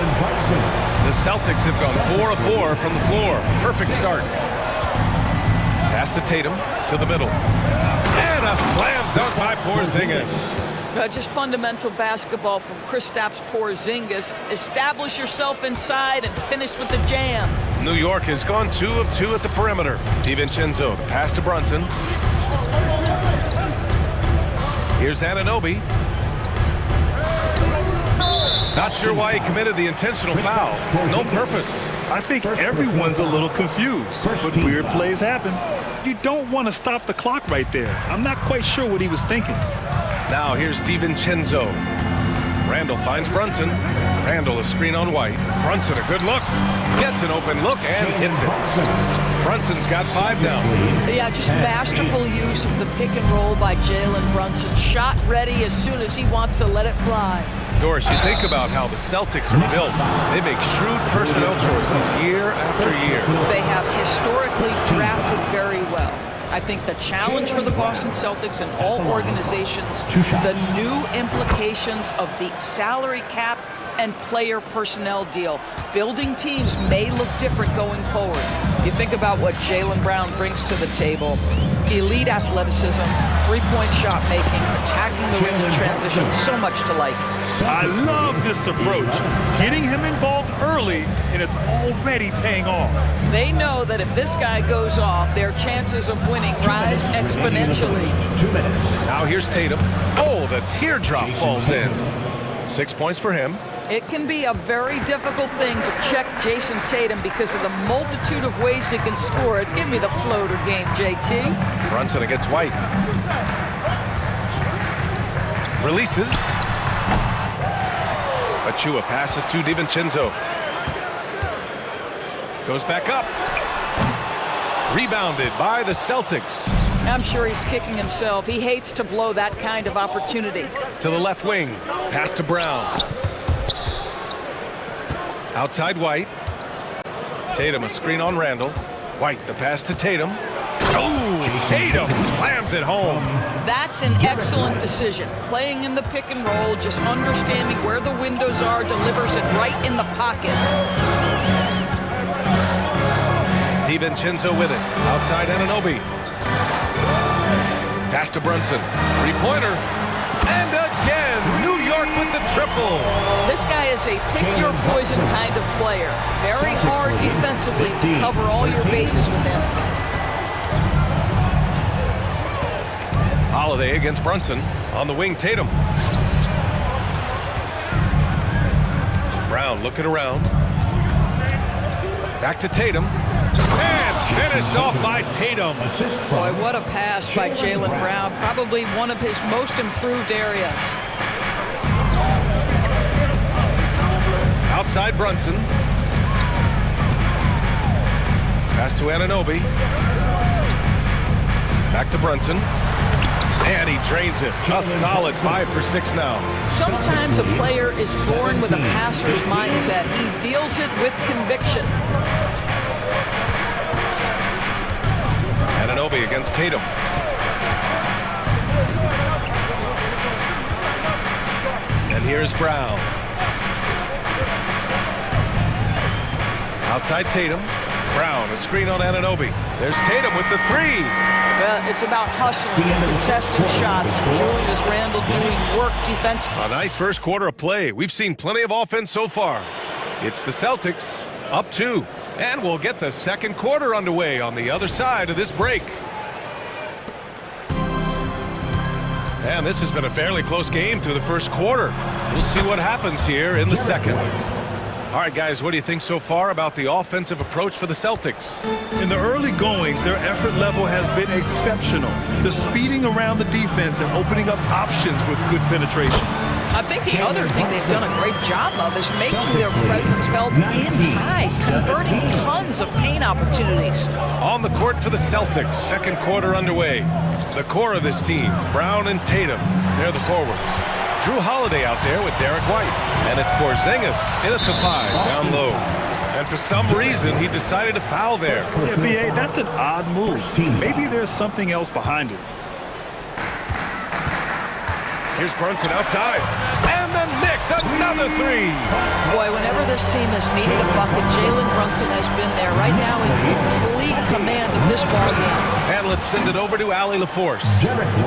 The Celtics have gone 4 of 4 from the floor. Perfect start. Pass to Tatum, to the middle. And a slam dunk by Porzingis. Just fundamental basketball from Kristaps Porzingis. Establish yourself inside and finish with the jam. New York has gone 2 of 2 at the perimeter. DiVincenzo, the pass to Brunson. Here's Anunoby. Not sure why he committed the intentional foul. No purpose. I think everyone's a little confused, but weird plays happen. You don't want to stop the clock right there. I'm not quite sure what he was thinking. Now here's DiVincenzo. Randall finds Brunson. Randall a screen on White. Brunson a good look. Gets an open look and hits it. Brunson's got 5 now. Yeah, just masterful use of the pick and roll by Jalen Brunson. Shot ready as soon as he wants to let it fly. Doris, you think about how the Celtics are built. They make shrewd personnel choices year after year. They have historically drafted very well. I think the challenge for the Boston Celtics and all organizations, the new implications of the salary cap and player personnel deal. Building teams may look different going forward. You think about what Jaylen Brown brings to the table. Elite athleticism, three-point shot making, attacking the rim in transition, so much to like. I love this approach. Getting him involved early, and it's already paying off. They know that if this guy goes off, their chances of winning rise exponentially. Now here's Tatum. Oh, the teardrop falls in. 6 points for him. It can be a very difficult thing to check Jason Tatum because of the multitude of ways he can score it. Give me the floater game, JT. Brunson against White. Releases. Achua passes to DiVincenzo. Goes back up. Rebounded by the Celtics. I'm sure he's kicking himself. He hates to blow that kind of opportunity. To the left wing. Pass to Brown. Outside White. Tatum a screen on Randall. White the pass to Tatum. Oh, Tatum slams it home. That's an excellent decision. Playing in the pick and roll, just understanding where the windows are, delivers it right in the pocket. DiVincenzo with it. Outside Anunoby. Pass to Brunson. Three-pointer. And again, New York with the triple. This guy is a pick-your-poison kind of player. Very hard defensively to cover all your bases with him. Holiday against Brunson. On the wing, Tatum. Brown looking around. Back to Tatum. And finished off by Tatum. Boy, what a pass by Jaylen Brown. Probably one of his most improved areas. Outside Brunson. Pass to Anunoby. Back to Brunson. And he drains it. A solid 5 for 6 now. Sometimes a player is born with a passer's mindset. He deals it with conviction. Anunoby against Tatum. And here's Brown. Outside Tatum. Brown, a screen on Anunoby. There's Tatum with the 3. Well, it's about hustling and contesting shots. Julius Randle doing work defensively. A nice first quarter of play. We've seen plenty of offense so far. It's the Celtics up 2. And we'll get the second quarter underway on the other side of this break. And this has been a fairly close game through the first quarter. We'll see what happens here in the second. All right, guys, what do you think so far about the offensive approach for the Celtics? In the early goings, their effort level has been exceptional. The speeding around the defense and opening up options with good penetration. I think the other thing they've done a great job of is making their presence felt inside, converting tons of paint opportunities. On the court for the Celtics, second quarter underway. The core of this team, Brown and Tatum, they're the forwards. Drew Holiday out there with Derek White. And it's Porzingis in at the 5, down low. And for some reason, he decided to foul there. Yeah, B.A., that's an odd move. Maybe there's something else behind it. Here's Brunson outside. And the Knicks, another 3. Boy, whenever this team has needed a bucket, Jalen Brunson has been there right now in complete command of this ballgame. And let's send it over to Allie LaForce.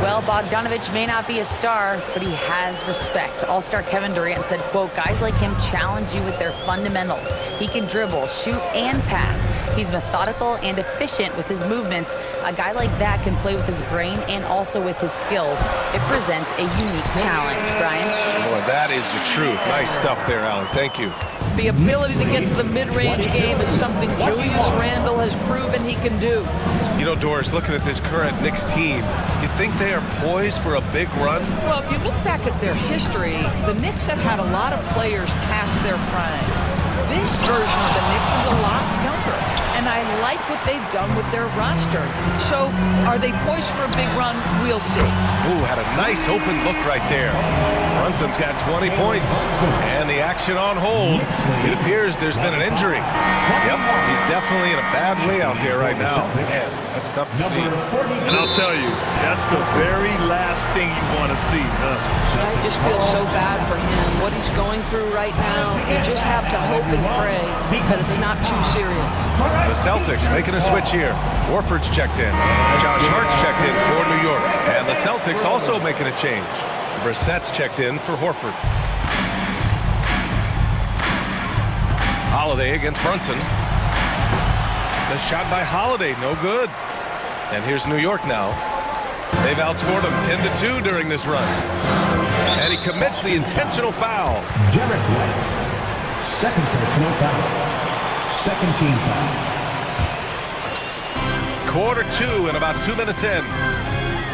Well, Bogdanovich may not be a star, but he has respect. All-star Kevin Durant said, quote, guys like him challenge you with their fundamentals. He can dribble, shoot, and pass. He's methodical and efficient with his movements. A guy like that can play with his brain and also with his skills. It presents a unique challenge. Brian? Boy, that is the truth. Nice stuff there, Allie. Thank you. The ability to get to the mid-range game is something Julius Randle has proven he can do. You know, Doris, looking at this current Knicks team, you think they are poised for a big run? Well, if you look back at their history, the Knicks have had a lot of players past their prime. This version of the Knicks is a lot younger, and I like what they've done with their roster. So, are they poised for a big run? We'll see. Ooh, had a nice open look right there. Brunson's got 20 points, and the action on hold. It appears there's been an injury. Yep, he's definitely in a bad way out there right now. Man, that's tough to see. And I'll tell you, that's the very last thing you want to see, huh? I just feel so bad for him. What he's going through right now, you just have to hope and pray that it's not too serious. The Celtics making a switch here. Horford's checked in. Josh Hart's checked in for New York. And the Celtics also making a change. Brissett's checked in for Horford. Holiday against Brunson. The shot by Holiday, no good. And here's New York now. They've outscored them 10-2 during this run. And he commits the intentional foul. Derek White. Second personal foul. Second team foul. Quarter 2 and about 2 minutes in.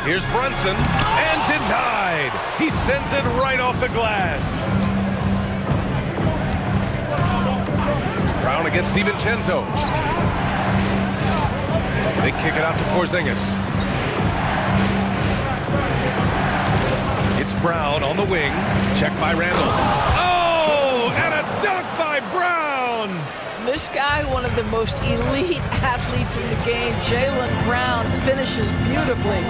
Here's Brunson, and denied. He sends it right off the glass. Brown against DiVincenzo. They kick it out to Porzingis. It's Brown on the wing. Checked by Randle. Oh, and a dunk by Brown. This guy, one of the most elite athletes in the game, Jaylen Brown, finishes beautifully.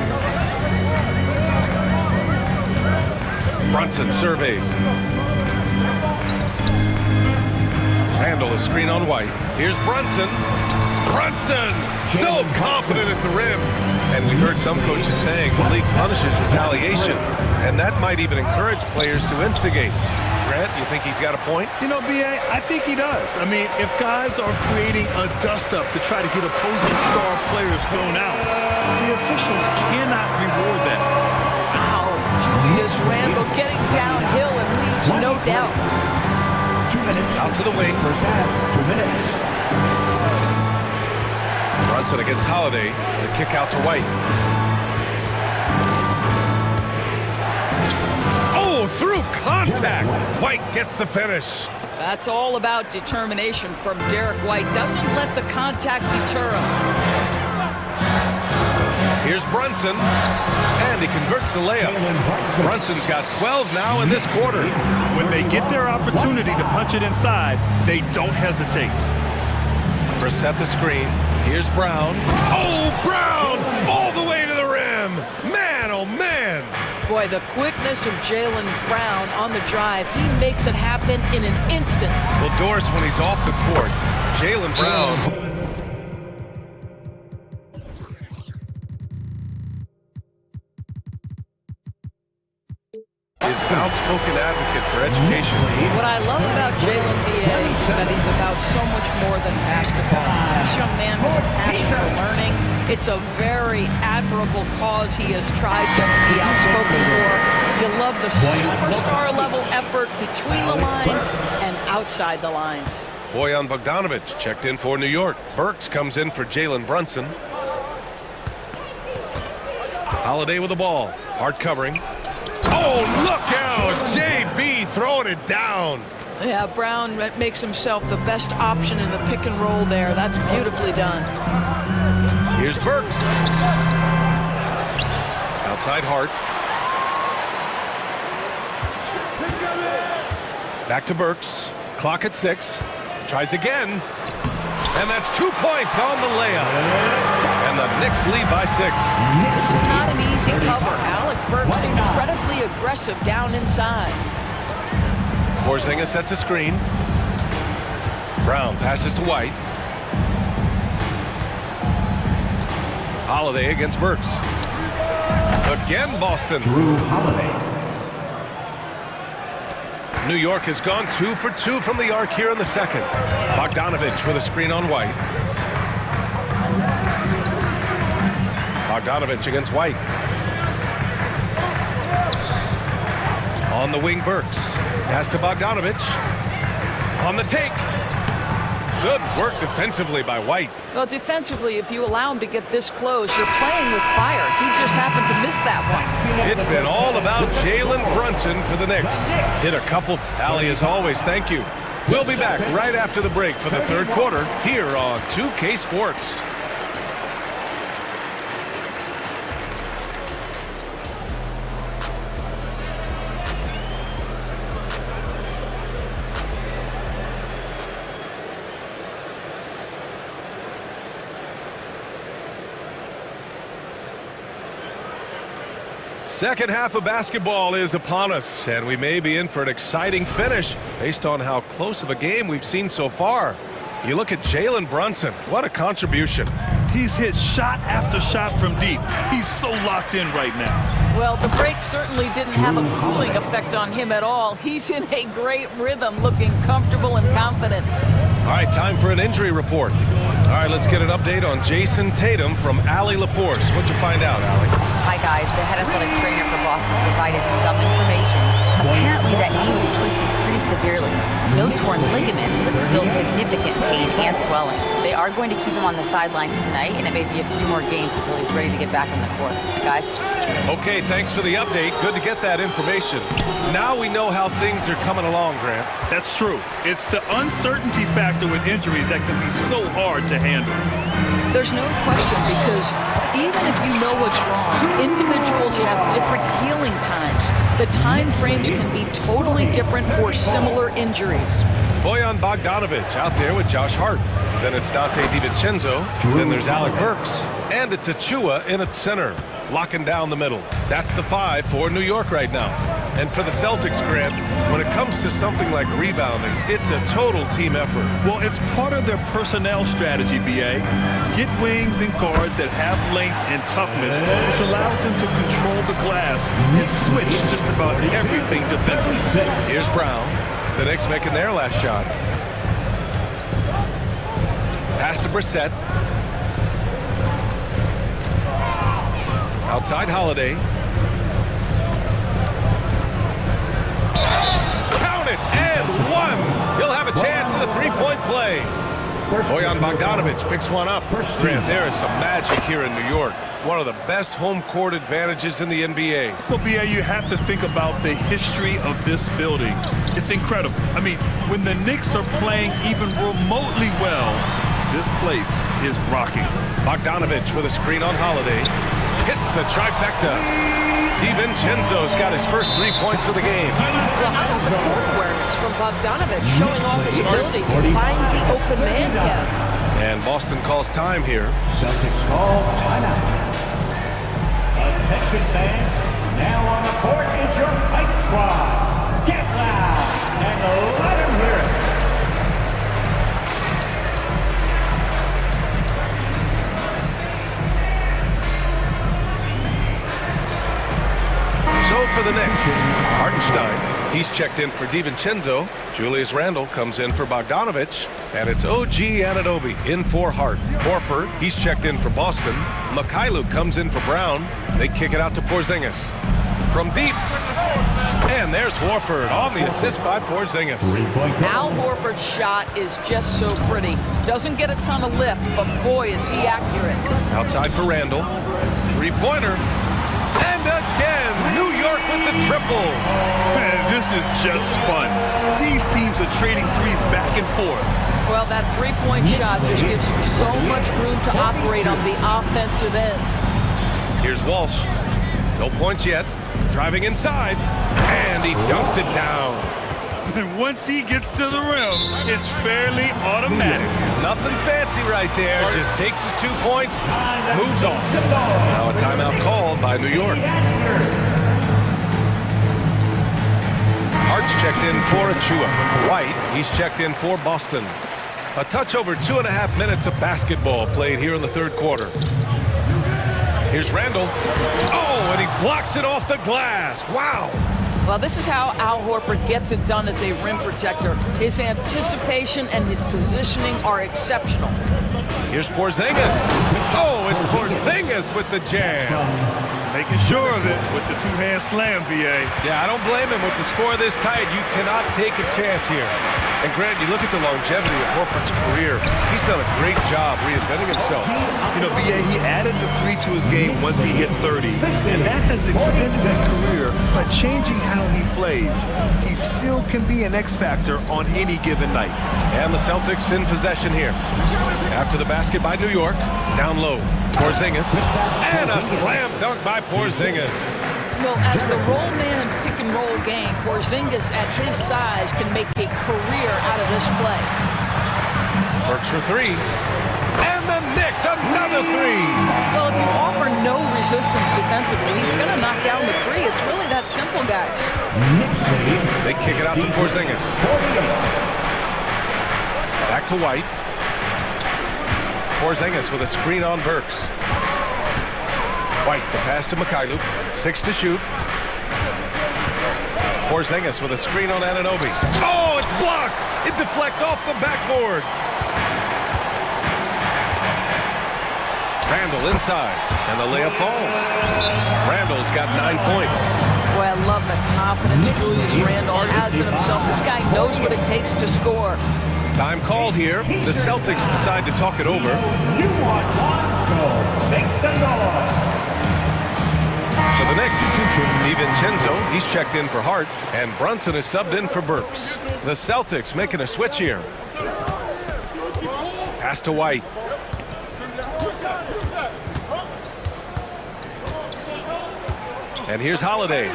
Brunson surveys. Randall a screen on White. Here's Brunson. Brunson, so confident at the rim. And we heard some coaches saying the league punishes retaliation, and that might even encourage players to instigate. Grant, you think he's got a point? You know, B.A., I think he does. I mean, if guys are creating a dust-up to try to get opposing star players thrown out, the officials cannot reward that. Wow, Julius Randle getting downhill and leaves no doubt. 2 minutes. Out to the wing. First half, 2 minutes. Brunson against Holiday. The kick out to White. Oh, through contact. White gets the finish. That's all about determination from Derek White. Doesn't let the contact deter him. Here's Brunson, and he converts the layup. Brunson's got 12 now in this quarter. When they get their opportunity to punch it inside, they don't hesitate. Brissett the screen. Here's Brown. Oh, Brown! All the way to the rim! Man, oh man! Boy, the quickness of Jaylen Brown on the drive, he makes it happen in an instant. Well, Doris, when he's off the court, Jaylen Brown... is an outspoken advocate for education. What I love about Jaylen B.A. is that he's about so much more than basketball. This young man has a passion for learning. It's a very admirable cause he has tried to be outspoken for. You love the superstar level effort between the lines and outside the lines. Bojan Bogdanovic checked in for New York. Burks comes in for Jalen Brunson. Holiday with the ball. Hard covering. Oh, look out! JB throwing it down. Yeah, Brown makes himself the best option in the pick and roll there. That's beautifully done. Here's Burks. Outside Hart. Back to Burks. Clock at 6. Tries again. And that's 2 points on the layup. And the Knicks lead by 6. This is not an easy cover. Alec Burks incredibly aggressive down inside. Porzingis sets a screen. Brown passes to White. Holiday against Burks. Again, Boston. Drew Holiday. New York has gone 2 for 2 from the arc here in the second. Bogdanovic with a screen on White. Bogdanovic against White. On the wing, Burks. Pass to Bogdanovic. On the take. Good work defensively by White. Well, defensively, if you allow him to get this close, you're playing with fire. He just happened to miss that one. It's been all about Jalen Brunson for the Knicks. Hit a couple. Allie, as always, thank you. We'll be back right after the break for the third quarter here on 2K Sports. Second half of basketball is upon us, and we may be in for an exciting finish based on how close of a game we've seen so far. You look at Jalen Brunson, what a contribution. He's hit shot after shot from deep. He's so locked in right now. Well, the break certainly didn't have a cooling effect on him at all. He's in a great rhythm, looking comfortable and confident. All right, time for an injury report. All right, let's get an update on Jason Tatum from Allie LaForce. What'd you find out, Allie? Hi, guys. The head athletic trainer for Boston provided some information. Apparently, that knee was twisted pretty severely. No torn ligaments, but still significant pain and swelling. They are going to keep him on the sidelines tonight, and it may be a few more games until he's ready to get back on the court. Guys? Okay, thanks for the update. Good to get that information. Now we know how things are coming along, Grant. That's true. It's the uncertainty factor with injuries that can be so hard to handle. There's no question, because even if you know what's wrong, individuals have different healing times. The time frames can be totally different for similar injuries. Bojan Bogdanovic out there with Josh Hart. Then it's Dante DiVincenzo. Then there's Alec Burks. And it's Achua in at center, locking down the middle. That's the 5 for New York right now. And for the Celtics, Grant, when it comes to something like rebounding, it's a total team effort. Well, it's part of their personnel strategy, BA. Get wings and guards that have length and toughness, which allows them to control the glass and switch just about everything defensively. Here's Brown. The Knicks making their last shot. Pass to Brissett. Outside Holiday. Count it, and one. He'll have a chance in the three-point play. Bojan Bogdanovic picks one up. Grant, there is some magic here in New York. One of the best home court advantages in the NBA. Well, BA, you have to think about the history of this building. It's incredible. I mean, when the Knicks are playing even remotely well, this place is rocking. Bogdanovic with a screen on Holiday. Hits the trifecta. DiVincenzo's got his first 3 points of the game. Well, how about the court awareness from Bogdanovic, showing off his ability to find the open man, Kev. And Boston calls time here. Celtics call timeout. Attention fans, now on the court is your fight squad. Get loud and let them hear it. So for the Knicks, Hartenstein, he's checked in for DiVincenzo. Julius Randle comes in for Bogdanovic. And it's OG Anunoby in for Hart. Horford, he's checked in for Boston. Mikhailuk comes in for Brown. They kick it out to Porzingis. From deep. And there's Horford on the assist by Porzingis. Al Horford's shot is just so pretty. Doesn't get a ton of lift, but boy, is he accurate. Outside for Randle. Three-pointer. And again, New York with the triple. Man, this is just fun. These teams are trading threes back and forth. Well, that three-point shot just gives you so much room to operate on the offensive end. Here's Walsh. No points yet. Driving inside. And he dunks it down. And once he gets to the rim, it's fairly automatic. Nothing fancy right there. Just takes his 2 points, moves on. Now a timeout called by New York. Hart's checked in for Achua. White, he's checked in for Boston. A touch over 2.5 minutes of basketball played here in the third quarter. Here's Randle. Oh, and he blocks it off the glass. Wow. Well, this is how Al Horford gets it done as a rim protector. His anticipation and his positioning are exceptional. Here's Porzingis. Oh, it's Porzingis with the jam. Making sure of it with the two-hand slam, BA. Yeah, I don't blame him. With the score this tight, you cannot take a chance here. And Grant, you look at the longevity of Horford's career. He's done a great job reinventing himself. You know, BA, he added the three to his game once he hit 30. And that has extended his career by changing how he plays. He still can be an X factor on any given night. And the Celtics in possession here. After the basket by New York, down low, Porzingis, and a slam dunk by Porzingis. Well, as the roll man and pick and roll game, Porzingis at his size can make a career out of this play. Works for three. And the Knicks, another three. Well, if you offer no resistance defensively, he's going to knock down the three. It's really that simple, guys. They kick it out to Porzingis. Back to White. Porzingis with a screen on Burks. White, the pass to Mikhailuk. 6 to shoot. Porzingis with a screen on Anunoby. Oh, it's blocked! It deflects off the backboard. Randle inside, and the layup falls. Randle's got 9 points. Boy, I love the confidence Julius Randle has in himself. This guy knows what it takes to score. Time called here. The Celtics decide to talk it over. For the Knicks, DiVincenzo, he's checked in for Hart, and Brunson is subbed in for Burks. The Celtics making a switch here. Pass to White. And here's Holiday.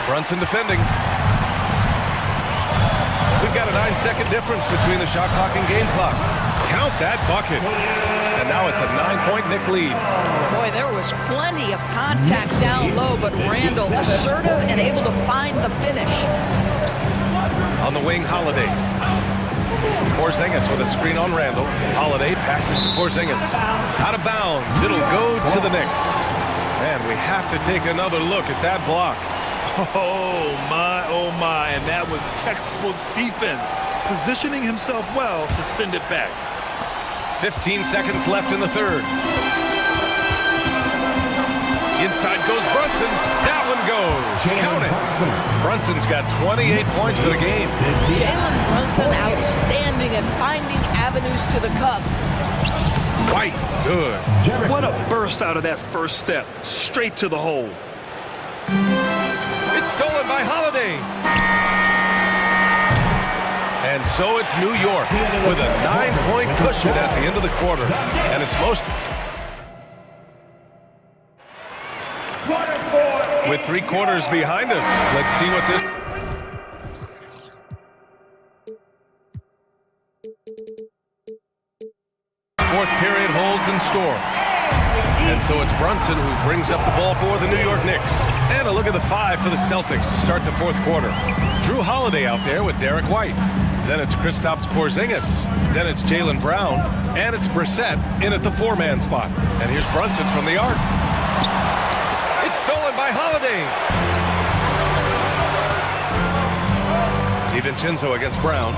Brunson defending. We've got a 9-second difference between the shot clock and game clock. Count that bucket. And And now it's a 9-point Knick lead. Boy, there was plenty of contact down low, but Randall assertive and able to find the finish. On the wing, Holiday. Porzingis with a screen on Randall. Holiday passes to Porzingis. Out of bounds. It'll go to the Knicks. And we have to take another look at that block. Oh my, and that was textbook defense. Positioning himself well to send it back. 15 seconds left in the third. Inside goes Brunson. That one goes. Count it. Brunson's got 28 points for the game. Jalen Brunson outstanding at finding avenues to the cup. White, good. What a burst out of that first step. Straight to the hole. It's stolen by Holiday. And so it's New York with a 9-point cushion at the end of the quarter. And it's most... With 3 quarters behind us, let's see what this... Fourth period holds in store. And so it's Brunson who brings up the ball for the New York Knicks. And a look at the 5 for the Celtics to start the fourth quarter. Drew Holiday out there with Derek White. Then it's Kristaps Porzingis. Then it's Jaylen Brown. And it's Brissett in at the 4-man spot. And here's Brunson from the arc. It's stolen by Holiday. DiVincenzo against Brown.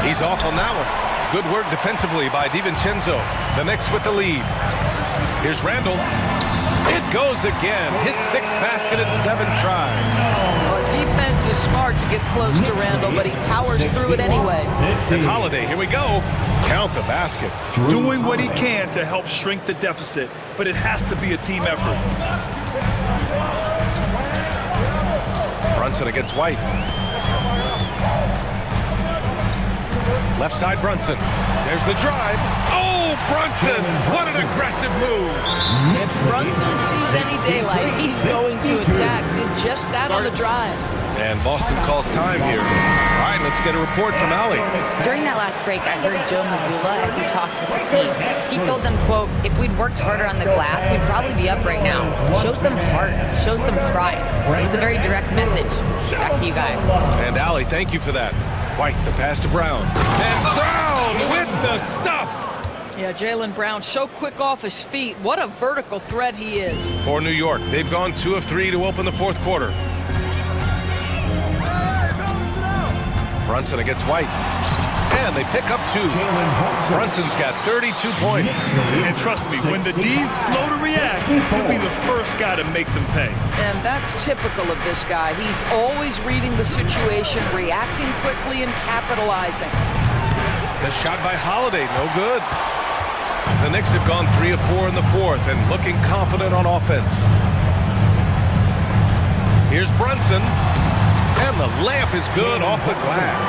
He's off on that one. Good work defensively by DiVincenzo. The Knicks with the lead. Here's Randall. It goes again. His 6th basket in 7 tries. Well, defense is smart to get close to Randall, but he powers through it anyway. And Holiday, here we go. Count the basket. Doing what he can to help shrink the deficit, but it has to be a team effort. Brunson against White. Left side, Brunson. There's the drive. Oh, Brunson! What an aggressive move. If Brunson sees any daylight, he's going to attack. Did just that on the drive. And Boston calls time here. All right, let's get a report from Allie. During that last break, I heard Joe Mazzulla as he talked with the team. He told them, quote, if we'd worked harder on the glass, we'd probably be up right now. Show some heart. Show some pride. It was a very direct message. Back to you guys. And Allie, thank you for that. White, the pass to Brown. And Brown with the stuff. Yeah, Jaylen Brown so quick off his feet. What a vertical threat he is. For New York, they've gone 2 of 3 to open the fourth quarter. Brunson against White. And they pick up 2. Brunson's got 32 points. And trust me, when the D's slow to react, he'll be the first guy to make them pay. And that's typical of this guy. He's always reading the situation, reacting quickly, and capitalizing. The shot by Holiday, no good. The Knicks have gone 3 of 4 in the fourth and looking confident on offense. Here's Brunson. And the layup is good off the glass.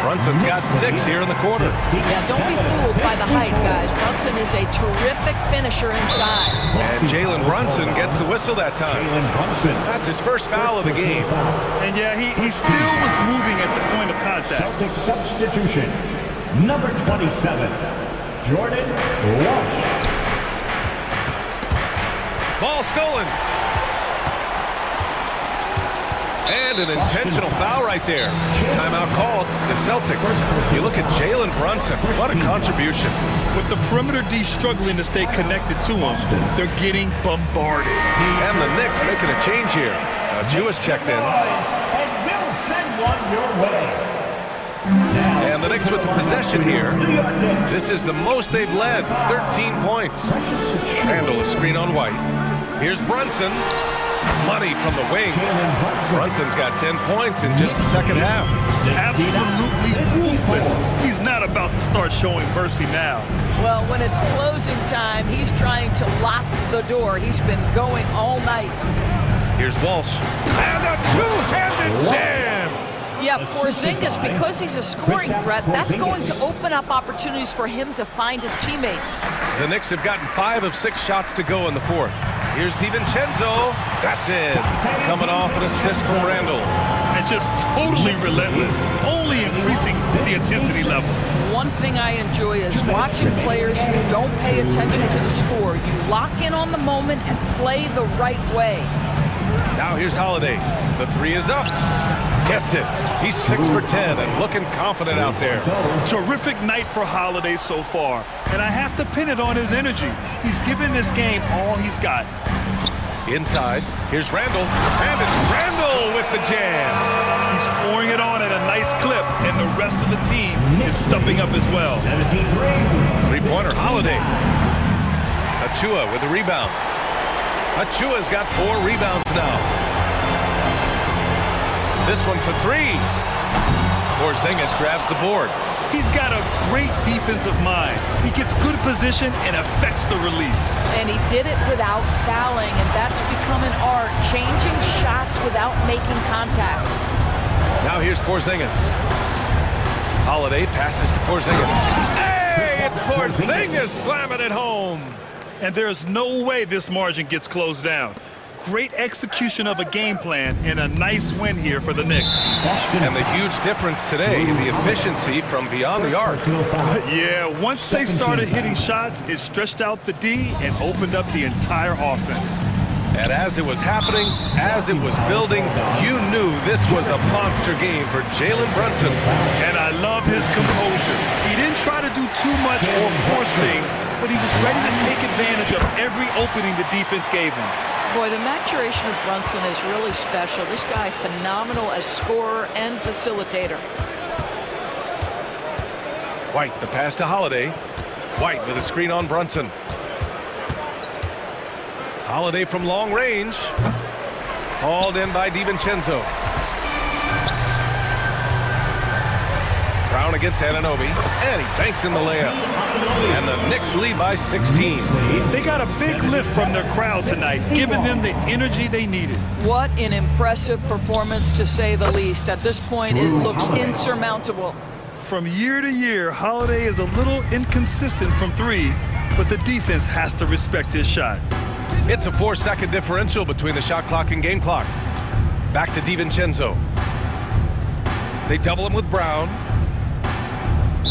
Brunson's got 6 here in the quarter. Yeah, don't be fooled by the height, guys. Brunson is a terrific finisher inside. And Jalen Brunson gets the whistle that time. That's his first foul of the game. And yeah, he still was moving at the point of contact. Celtic substitution. Number 27, Jordan Walsh. Ball stolen. And an intentional foul right there. Timeout called. The Celtics. You look at Jalen Brunson. What a contribution. With the perimeter D struggling to stay connected to him, they're getting bombarded. And the Knicks making a change here. Jewish checked in. And we'll send one your way. And the Knicks with the possession here. This is the most they've led. 13 points. Randall, a screen on White. Here's Brunson. Money from the wing. Brunson's got 10 points in just the second half. Absolutely ruthless. He's not about to start showing mercy now. Well, when it's closing time, he's trying to lock the door. He's been going all night. Here's Walsh. And a two-handed jam! Yeah, Porzingis, because he's a scoring threat, that's going to open up opportunities for him to find his teammates. The Knicks have gotten 5 of 6 shots to go in the fourth. Here's DiVincenzo. That's it. Coming off an assist from Randall. and just totally relentless, only increasing the intensity level. One thing I enjoy is watching players who don't pay attention to the score. You lock in on the moment and play the right way. Now here's Holiday. The three is up. Gets it. He's 6 for 10 and looking confident out there. Terrific night for Holiday so far, and I have to pin it on his energy. He's given this game all he's got. Inside, here's Randall, and it's Randall with the jam. He's pouring it on at a nice clip, and the rest of the team is stepping up as well. Three-pointer, Holiday. Achua with the rebound. Achua's got 4 rebounds now. This one for 3. Porzingis grabs the board. He's got a great defensive mind. He gets good position and affects the release. And he did it without fouling, and that's become an art, changing shots without making contact. Now here's Porzingis. Holiday passes to Porzingis. Hey, it's Porzingis slamming it home. And there's no way this margin gets closed down. Great execution of a game plan and a nice win here for the Knicks. And the huge difference today in the efficiency from beyond the arc. Yeah, once they started hitting shots, it stretched out the D and opened up the entire offense. And as it was happening, as it was building, you knew this was a monster game for Jalen Brunson. And I love his composure. He didn't try to do too much or force things, but he was ready to take advantage of every opening the defense gave him. Boy, the maturation of Brunson is really special. This guy, phenomenal as scorer and facilitator. White, the pass to Holiday. White with a screen on Brunson. Holiday from long range. Hauled in by DiVincenzo. Brown against Anunoby, and he banks in the layup. And the Knicks lead by 16. They got a big lift from their crowd tonight, giving them the energy they needed. What an impressive performance, to say the least. At this point, it looks insurmountable. From year to year, Holiday is a little inconsistent from 3, but the defense has to respect his shot. It's a 4-second differential between the shot clock and game clock. Back to DiVincenzo. They double him with Brown.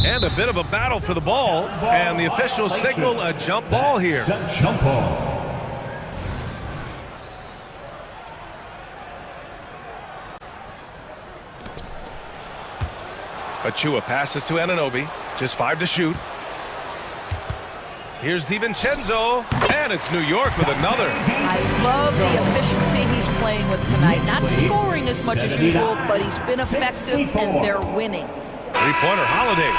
And a bit of a battle for the ball. And the officials signal a jump ball here. Jump ball. Achua passes to Anunoby. Just 5 to shoot. Here's DiVincenzo, and it's New York with another. I love the efficiency he's playing with tonight. Not scoring as much as usual, but he's been effective, and they're winning. Three-pointer, Holiday.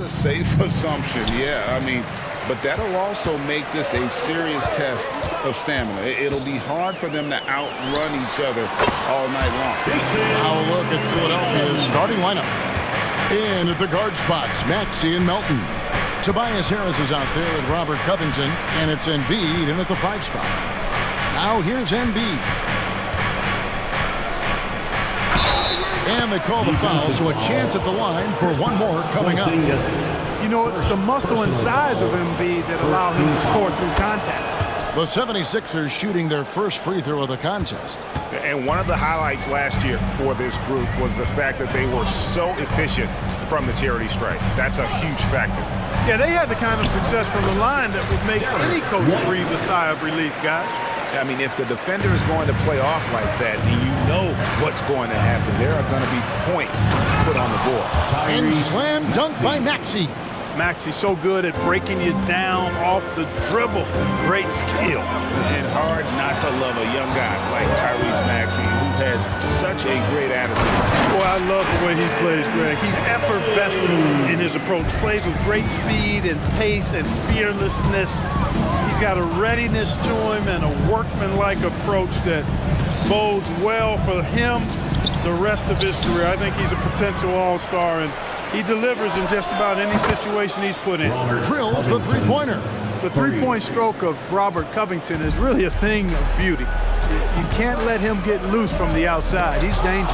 a safe assumption, yeah. I mean, but that'll also make this a serious test of stamina. It'll be hard for them to outrun each other all night long. Now a look at Philadelphia's starting lineup. In at the guard spots, Maxey and Melton. Tobias Harris is out there with Robert Covington, and it's Embiid in at the 5 spot. Now here's Embiid. And they call the foul, so a chance at the line for one more coming up. You know, it's the muscle and size of Embiid that allow him to score through contact. The 76ers shooting their first free throw of the contest. And one of the highlights last year for this group was the fact that they were so efficient from the charity stripe. That's a huge factor. Yeah, they had the kind of success from the line that would make any coach breathe a sigh of relief, guys. I mean, if the defender is going to play off like that, then you know what's going to happen. There are going to be points put on the board. And slam dunk by Maxey. Maxey's so good at breaking you down off the dribble. Great skill. And hard not to love a young guy like Tyrese Maxey, who has such a great attitude. Boy, I love the way he plays, Greg. He's effervescent in his approach. Plays with great speed and pace and fearlessness. He's got a readiness to him and a workman-like approach that bodes well for him the rest of his career. I think he's a potential all-star, and he delivers in just about any situation he's put in. Drills the three-pointer. The three-point stroke of Robert Covington is really a thing of beauty. You can't let him get loose from the outside. He's dangerous.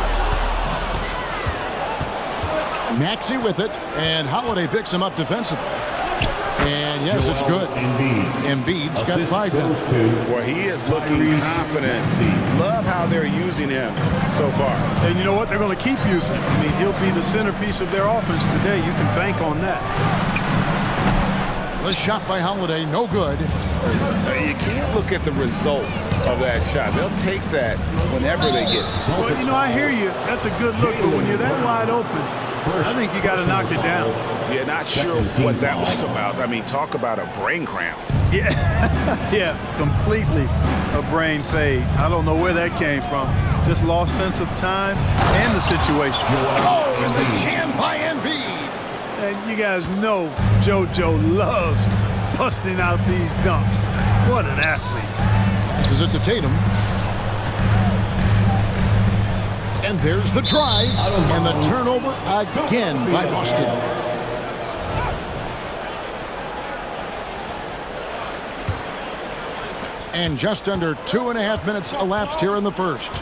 Maxey with it, and Holiday picks him up defensively. And yes, it's good. Embiid's got 5 now. Well, he is looking confident. Love how they're using him so far. And you know what? They're going to keep using him. I mean, he'll be the centerpiece of their offense today. You can bank on that. The shot by Holiday, no good. You can't look at the result of that shot. They'll take that whenever they get it. Well, you know, I hear you. That's a good look, but when you're that wide open, I think you got to knock it down. Yeah, not sure what that was about. I mean, talk about a brain cramp. Yeah, yeah, completely a brain fade. I don't know where that came from. Just lost sense of time and the situation. Oh, and the jam by Embiid. And you guys know JoJo loves busting out these dunks. What an athlete. Passes it to Tatum. And there's the drive and the turnover again by Boston. And just under 2.5 minutes elapsed here in the first.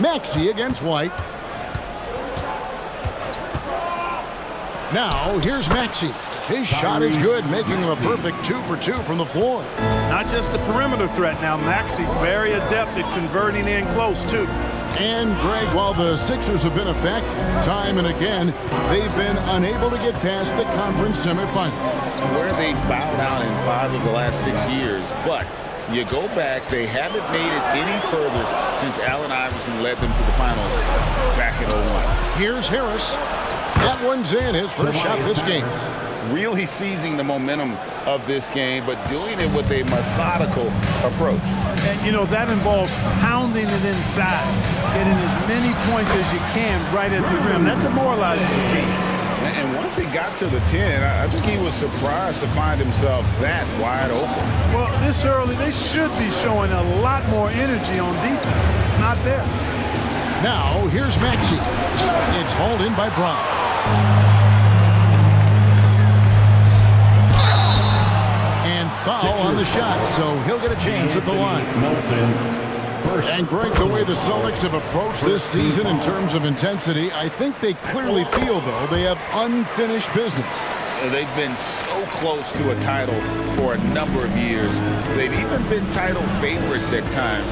Maxey against White. Now here's Maxey. His shot is good, making him a perfect 2 for 2 from the floor. Not just a perimeter threat now. Maxey very adept at converting in close, too. And, Greg, while the Sixers have been a fact, time and again, they've been unable to get past the conference semifinals. Where they bowed out in 5 of the last 6 years. But you go back, they haven't made it any further since Allen Iverson led them to the finals back in 01. Here's Harris. That one's in, his first shot this game. Really seizing the momentum of this game, but doing it with a methodical approach. And, you know, that involves pounding it inside, getting as many points as you can right at the rim. That demoralizes the team. And once he got to the 10, I think he was surprised to find himself that wide open. Well, this early, they should be showing a lot more energy on defense. It's not there. Now, here's Maxey. It's hauled in by Brown. Foul on the shot, so he'll get a chance at the line. And Greg, the way the Celtics have approached this season in terms of intensity, I think they clearly feel, though, they have unfinished business. They've been so close to a title for a number of years. They've even been title favorites at times.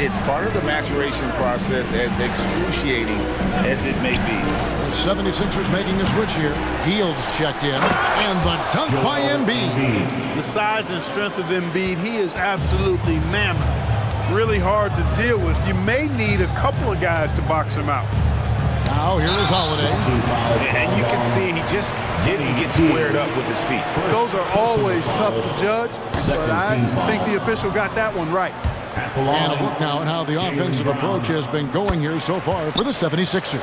It's part of the maturation process, as excruciating as it may be. The 76ers making a switch here. Fields checked in, and the dunk by Embiid. The size and strength of Embiid, he is absolutely mammoth. Really hard to deal with. You may need a couple of guys to box him out. Now here is Holiday. And you can see he just didn't get squared up with his feet. Those are always tough to judge, but I think the official got that one right. And a look now at how the offensive approach has been going here so far for the 76ers.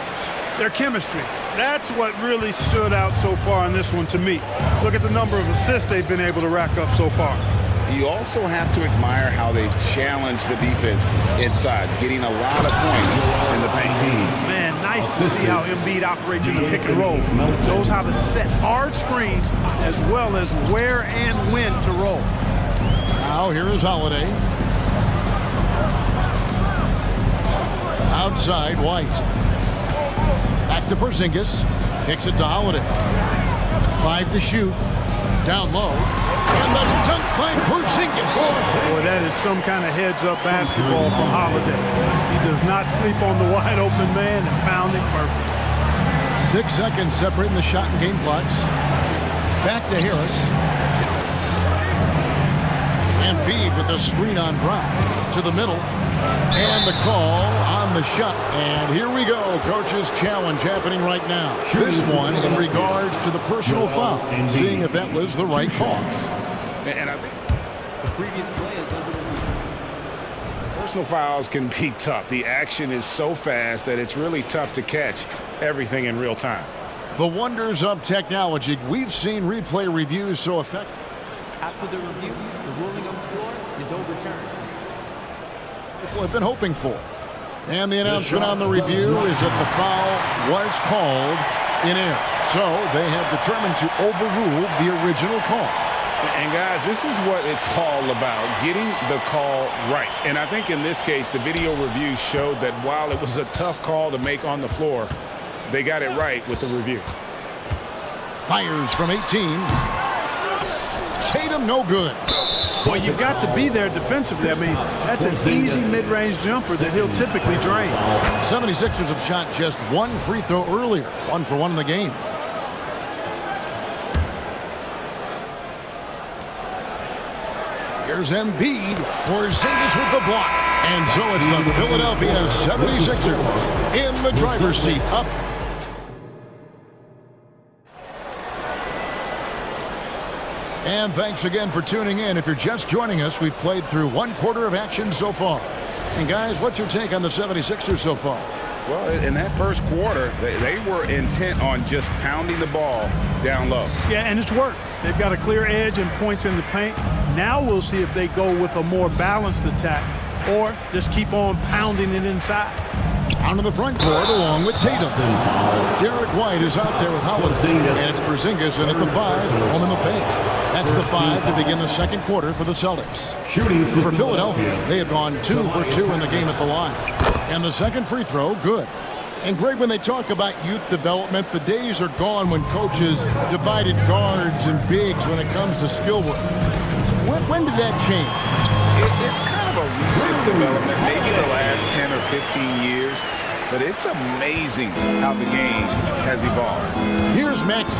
Their chemistry. That's what really stood out so far in this one to me. Look at the number of assists they've been able to rack up so far. You also have to admire how they've challenged the defense inside, getting a lot of points in the paint. Man, nice to see how Embiid operates in the pick and roll. Knows how to set hard screens as well as where and when to roll. Now here is Holiday. Outside, White. Back to Porzingis. Kicks it to Holiday. 5 to shoot. Down low. And the dunk by Porzingis. Boy, that is some kind of heads-up basketball from Holiday. He does not sleep on the wide-open man and found it perfect. 6 seconds separating the shot and game clocks. Back to Harris. Embiid with a screen on Brown. To the middle. And the call on the shot. And here we go. Coach's challenge happening right now. This one in regards to the personal foul. Seeing if that was the right call. And I think the previous play is under review. personal fouls can be tough. The action is so fast that it's really tough to catch everything in real time. The wonders of technology. We've seen replay reviews so effective. After the review, the ruling on the floor is overturned. People have been hoping for. And the announcement on the review is that the foul was called in error. So they have determined to overrule the original call. And guys, this is what it's all about, getting the call right. And I think in this case, the video review showed that while it was a tough call to make on the floor, they got it right with the review. Fires from 18. Tatum no good. Well, you've got to be there defensively. I mean, that's an easy mid-range jumper that he'll typically drain. 76ers have shot just one free throw earlier. 1 for 1 in the game. Here's Embiid. Porzingis with the block. And so it's the Philadelphia 76ers in the driver's seat. Up. And thanks again for tuning in. If you're just joining us, we've played through 1 quarter of action so far. And guys, what's your take on the 76ers so far? Well, in that first quarter, they were intent on just pounding the ball down low. Yeah, and it's worked. They've got a clear edge and points in the paint. Now we'll see if they go with a more balanced attack or just keep on pounding it inside. Onto the front court along with Tatum. Derek White is out there with Holiday. And it's Porzingis in at the 5, home in the paint. That's the 5 to begin the second quarter for the Celtics. For Philadelphia, they have gone 2 for 2 in the game at the line. And the second free throw, good. And Greg, when they talk about youth development, the days are gone when coaches divided guards and bigs when it comes to skill work. When did that change? It's kind of a recent development, maybe the last 10 or 15 years, but it's amazing how the game has evolved. Here's Max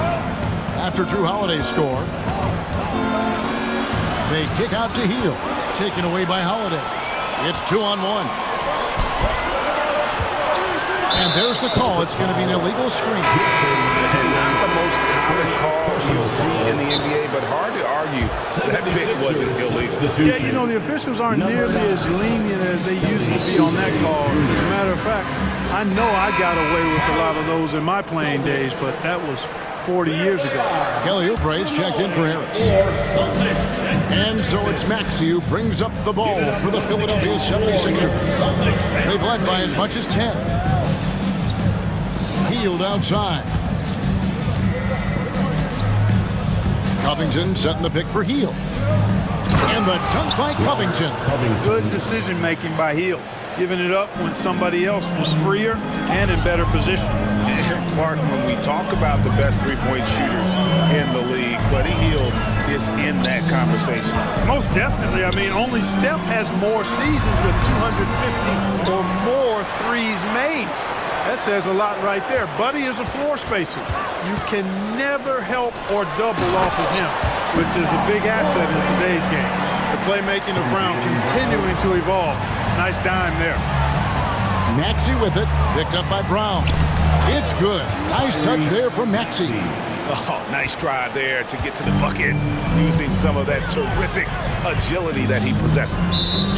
after Drew Holiday's score. They kick out to Hield, taken away by Holiday. It's 2-on-1. And there's the call. It's going to be an illegal screen. And not the most common call you'll see in the NBA, but hard to argue that pick wasn't illegal. Yeah, you know, the officials aren't nearly as lenient as they used to be on that call. As a matter of fact, I know I got away with a lot of those in my playing days, but that was 40 years ago. Kelly Oubre's checked in for Harris. And so it's Maxey who brings up the ball for the Philadelphia 76ers. They've led by as much as 10. Hield outside. Covington setting the pick for Hield. And the dunk by Covington. Good decision-making by Hield. Giving it up when somebody else was freer and in better position. And Clark, when we talk about the best three-point shooters in the league, Buddy Hield is in that conversation. Most definitely. I mean, only Steph has more seasons with 250 or more threes made. That says a lot right there. Buddy is a floor spacer. You can never help or double off of him, which is a big asset in today's game. The playmaking of Brown continuing to evolve. Nice dime there. Maxey with it, picked up by Brown. It's good. Nice touch there from Maxey. Oh, nice drive there to get to the bucket using some of that terrific agility that he possesses.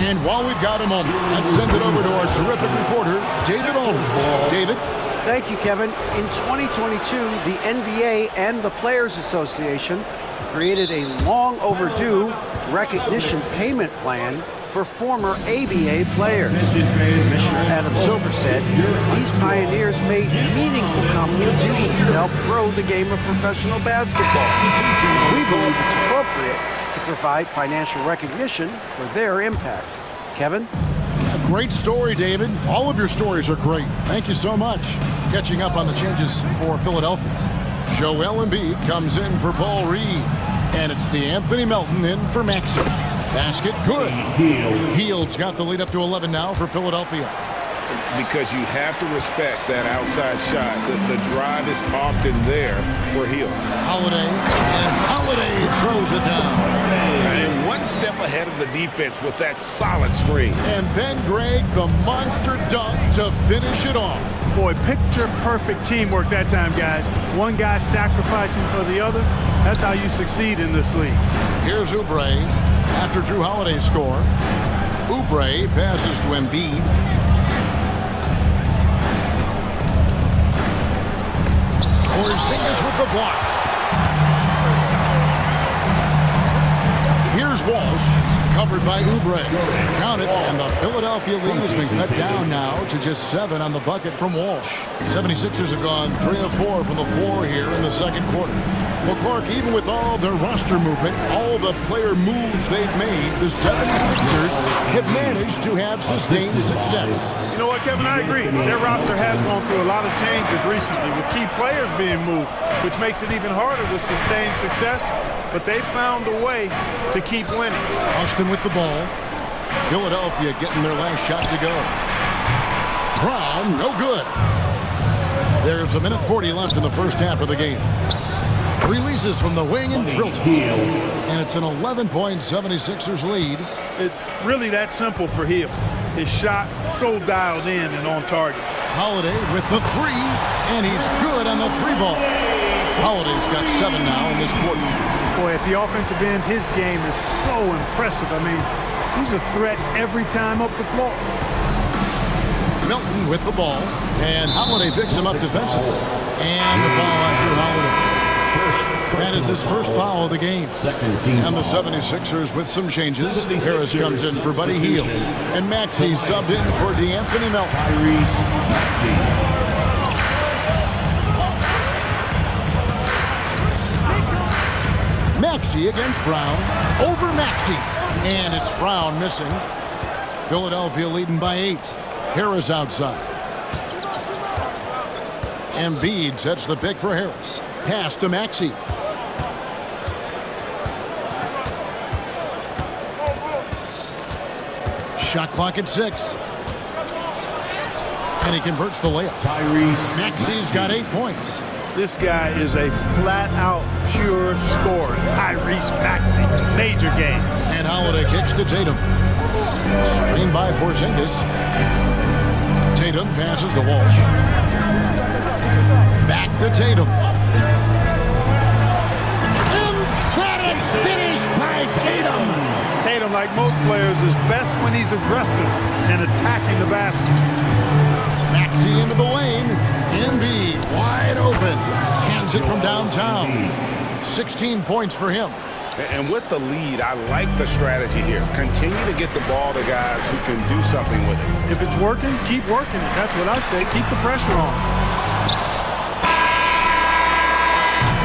And while we've got a moment, let's send it over to our terrific reporter, David Older. David? Thank you, Kevin. In 2022, the NBA and the Players Association created a long overdue recognition payment plan for former ABA players. Commissioner Adam Silver said these pioneers made meaningful contributions to help grow the game of professional basketball. We believe it's appropriate to provide financial recognition for their impact. Kevin? A great story, David. All of your stories are great. Thank you so much. Catching up on the changes for Philadelphia. Joel Embiid comes in for Paul Reed. And it's DeAnthony Melton in for Maxey. Basket good. Hield's got the lead up to 11 now for Philadelphia. Because you have to respect that outside shot. The drive is often there for Hield. Holiday, and Holiday throws it down. And one step ahead of the defense with that solid screen. And then Greg, the monster dunk to finish it off. Boy, picture-perfect teamwork that time, guys. One guy sacrificing for the other. That's how you succeed in this league. Here's Oubre after Drew Holiday's score. Oubre passes to Embiid. Porzingis with the block. Here's Walsh, covered by Oubre. Count it, and the Philadelphia lead has been cut down now to just 7 on the bucket from Walsh. 76ers have gone 3 of 4 from the floor here in the second quarter. Well, Clark, even with all their roster movement, all the player moves they've made, the 76ers have managed to have sustained success. You know what, Kevin? I agree. Their roster has gone through a lot of changes recently with key players being moved, which makes it even harder to sustain success. But they found a way to keep winning. Austin with the ball. Philadelphia getting their last shot to go. Brown, no good. There's 1:40 left in the first half of the game. Releases from the wing and drills it. And it's an 11-point 76ers lead. It's really that simple for Hield. His shot so dialed in and on target. Holiday with the 3, and he's good on the 3 ball. Holiday's got 7 now in this quarter. Boy, at the offensive end, his game is so impressive. I mean, he's a threat every time up the floor. Melton with the ball, and Holiday picks him up defensively. And the foul on Drew Holiday. That is his first foul of the game. And the 76ers with some changes. Harris comes in for Buddy Hield. And Maxey subbed in for DeAnthony Melton. Maxey against Brown. Over Maxey. And it's Brown missing. Philadelphia leading by 8. Harris outside. Embiid sets the pick for Harris. Pass to Maxey. Shot clock at 6. And he converts the layup. Maxey's got 8 points. This guy is a flat-out pure scorer. Tyrese Maxey. Major game. And Holiday kicks to Tatum. Screen by Porzingis. Tatum passes to Walsh. Back to Tatum. Emphatic finish by Tatum. Tatum, like most players, is best when he's aggressive and attacking the basket. Maxey into the lane. Embiid wide open. Hands it from downtown. 16 points for him. And with the lead, I like the strategy here. Continue to get the ball to guys who can do something with it. If it's working, keep working it. That's what I say. Keep the pressure on.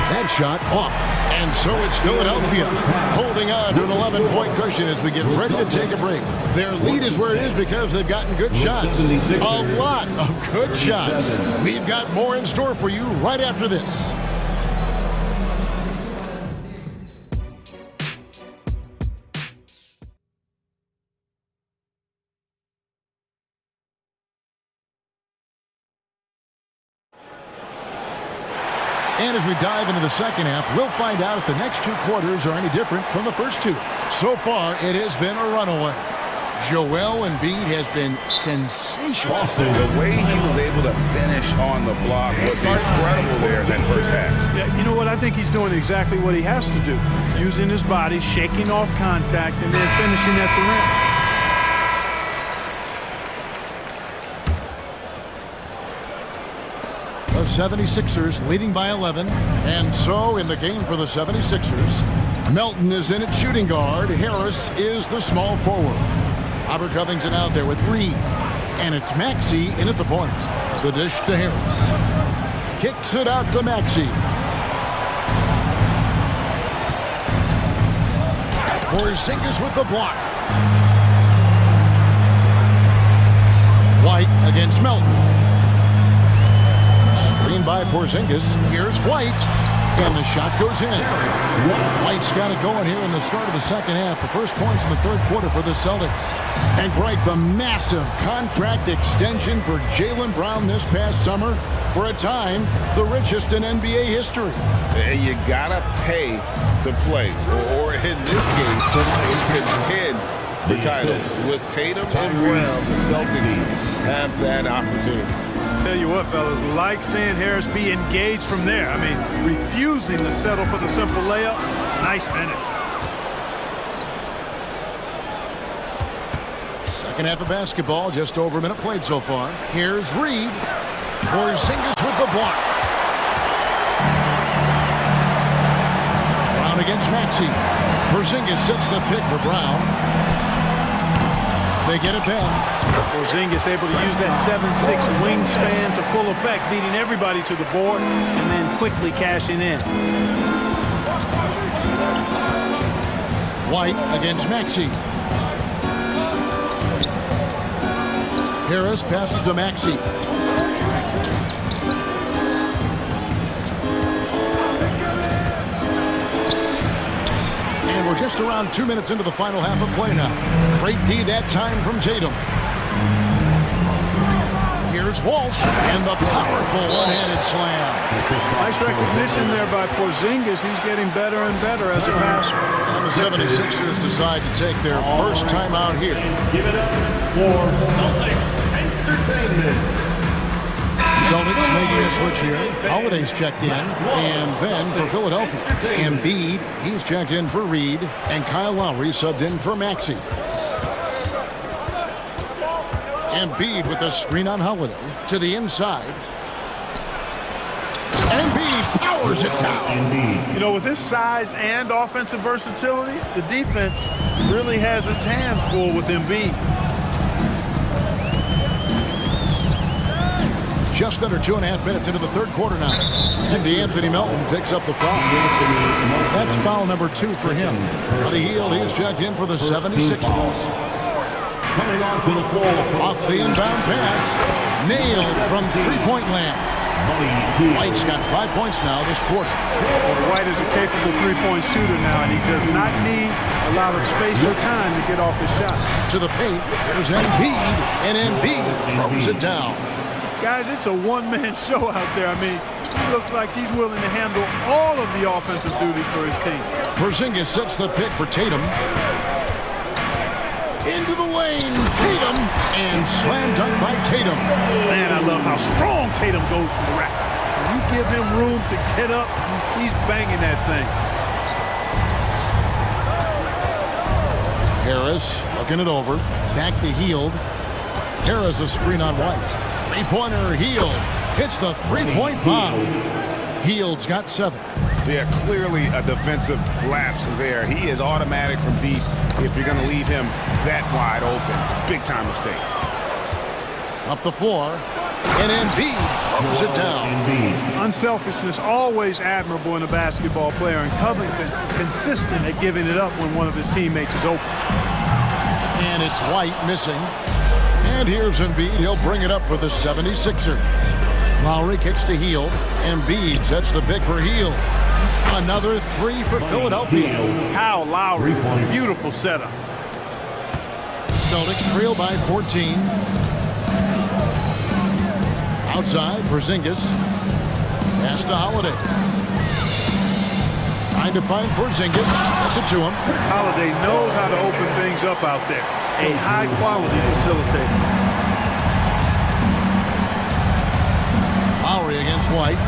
That shot off. And so it's Philadelphia holding on to an 11-point cushion as we get ready to take a break. Their lead is where it is because they've gotten good shots. A lot of good shots. We've got more in store for you right after this. And as we dive into the second half, we'll find out if the next 2 quarters are any different from the first 2. So far, it has been a runaway. Joel Embiid has been sensational. The way he was able to finish on the block was incredible there in that first half. Yeah, you know what? I think he's doing exactly what he has to do. Using his body, shaking off contact, and then finishing at the rim. 76ers leading by 11. And so in the game for the 76ers, Melton is in at shooting guard. Harris is the small forward. Robert Covington out there with Reed. And it's Maxey in at the point. The dish to Harris. Kicks it out to Maxey. Porzingis with the block. White against Melton. Screen by Porzingis. Here's White. And the shot goes in. White's got it going here in the start of the second half. The first points in the third quarter for the Celtics. And Greg, the massive contract extension for Jaylen Brown this past summer. For a time, the richest in NBA history. And you gotta pay to play. Or in this case, to contend for titles. With Tatum and Brown, the Celtics have that opportunity. Tell you what, fellas, like seeing Harris be engaged from there. I mean, refusing to settle for the simple layup. Nice finish. Second half of basketball, just over a minute played so far. Here's Reed. Porzingis with the block. Brown against Maxey. Porzingis sets the pick for Brown. They get it back. Porzingis able to use that 7'6" wingspan to full effect, beating everybody to the board and then quickly cashing in. White against Maxey. Harris passes to Maxey. And we're just around 2 minutes into the final half of play now. Great D that time from Tatum. Here's Walsh and the powerful one-handed slam. Nice recognition there by Porzingis. He's getting better and better as a passer. And the 76ers decide to take their first time out here. Give it up for Celtics Entertainment. Celtics making a switch here. Holiday's checked in. And then for Philadelphia, Embiid, he's checked in for Reed. And Kyle Lowry subbed in for Maxey. Embiid with a screen on Holiday to the inside. Embiid powers it down. You know, with his size and offensive versatility, the defense really has its hands full with Embiid. Just under 2.5 minutes into the third quarter now. Anthony Melton picks up the foul. That's foul number 2 for him. Buddy Hield, he's checked in for the 76ers. Coming onto the floor. Off the inbound pass. Nailed from three-point land. White's got 5 points now this quarter. White is a capable three-point shooter now, and he does not need a lot of space or time to get off his shot. To the paint, there's Embiid, and Embiid throws it down. Guys, it's a one-man show out there. I mean, he looks like he's willing to handle all of the offensive duties for his team. Porzingis sets the pick for Tatum. Into the lane, Tatum, and slam dunk by Tatum. Man, I love how strong Tatum goes from the rack. When you give him room to get up, he's banging that thing. Harris looking it over, back to Hield. Harris a screen on White. Three-pointer, Hield hits the three-point bomb. Hield's got 7. Yeah, clearly a defensive lapse there. He is automatic from deep if you're going to leave him that wide open. Big time mistake. Up the floor, and Embiid throws it down. Unselfishness always admirable in a basketball player, and Covington consistent at giving it up when one of his teammates is open. And it's White missing. And here's Embiid. He'll bring it up for the 76ers. Lowry kicks to Hield. Embiid sets the pick for Hield. Another 3 for Philadelphia. Kyle Lowry, beautiful setup. Celtics trail by 14. Outside, Porzingis. Pass to Holiday. Trying to find Porzingis. Pass it to him. Holiday knows how to open things up out there. A high-quality facilitator. Lowry against White.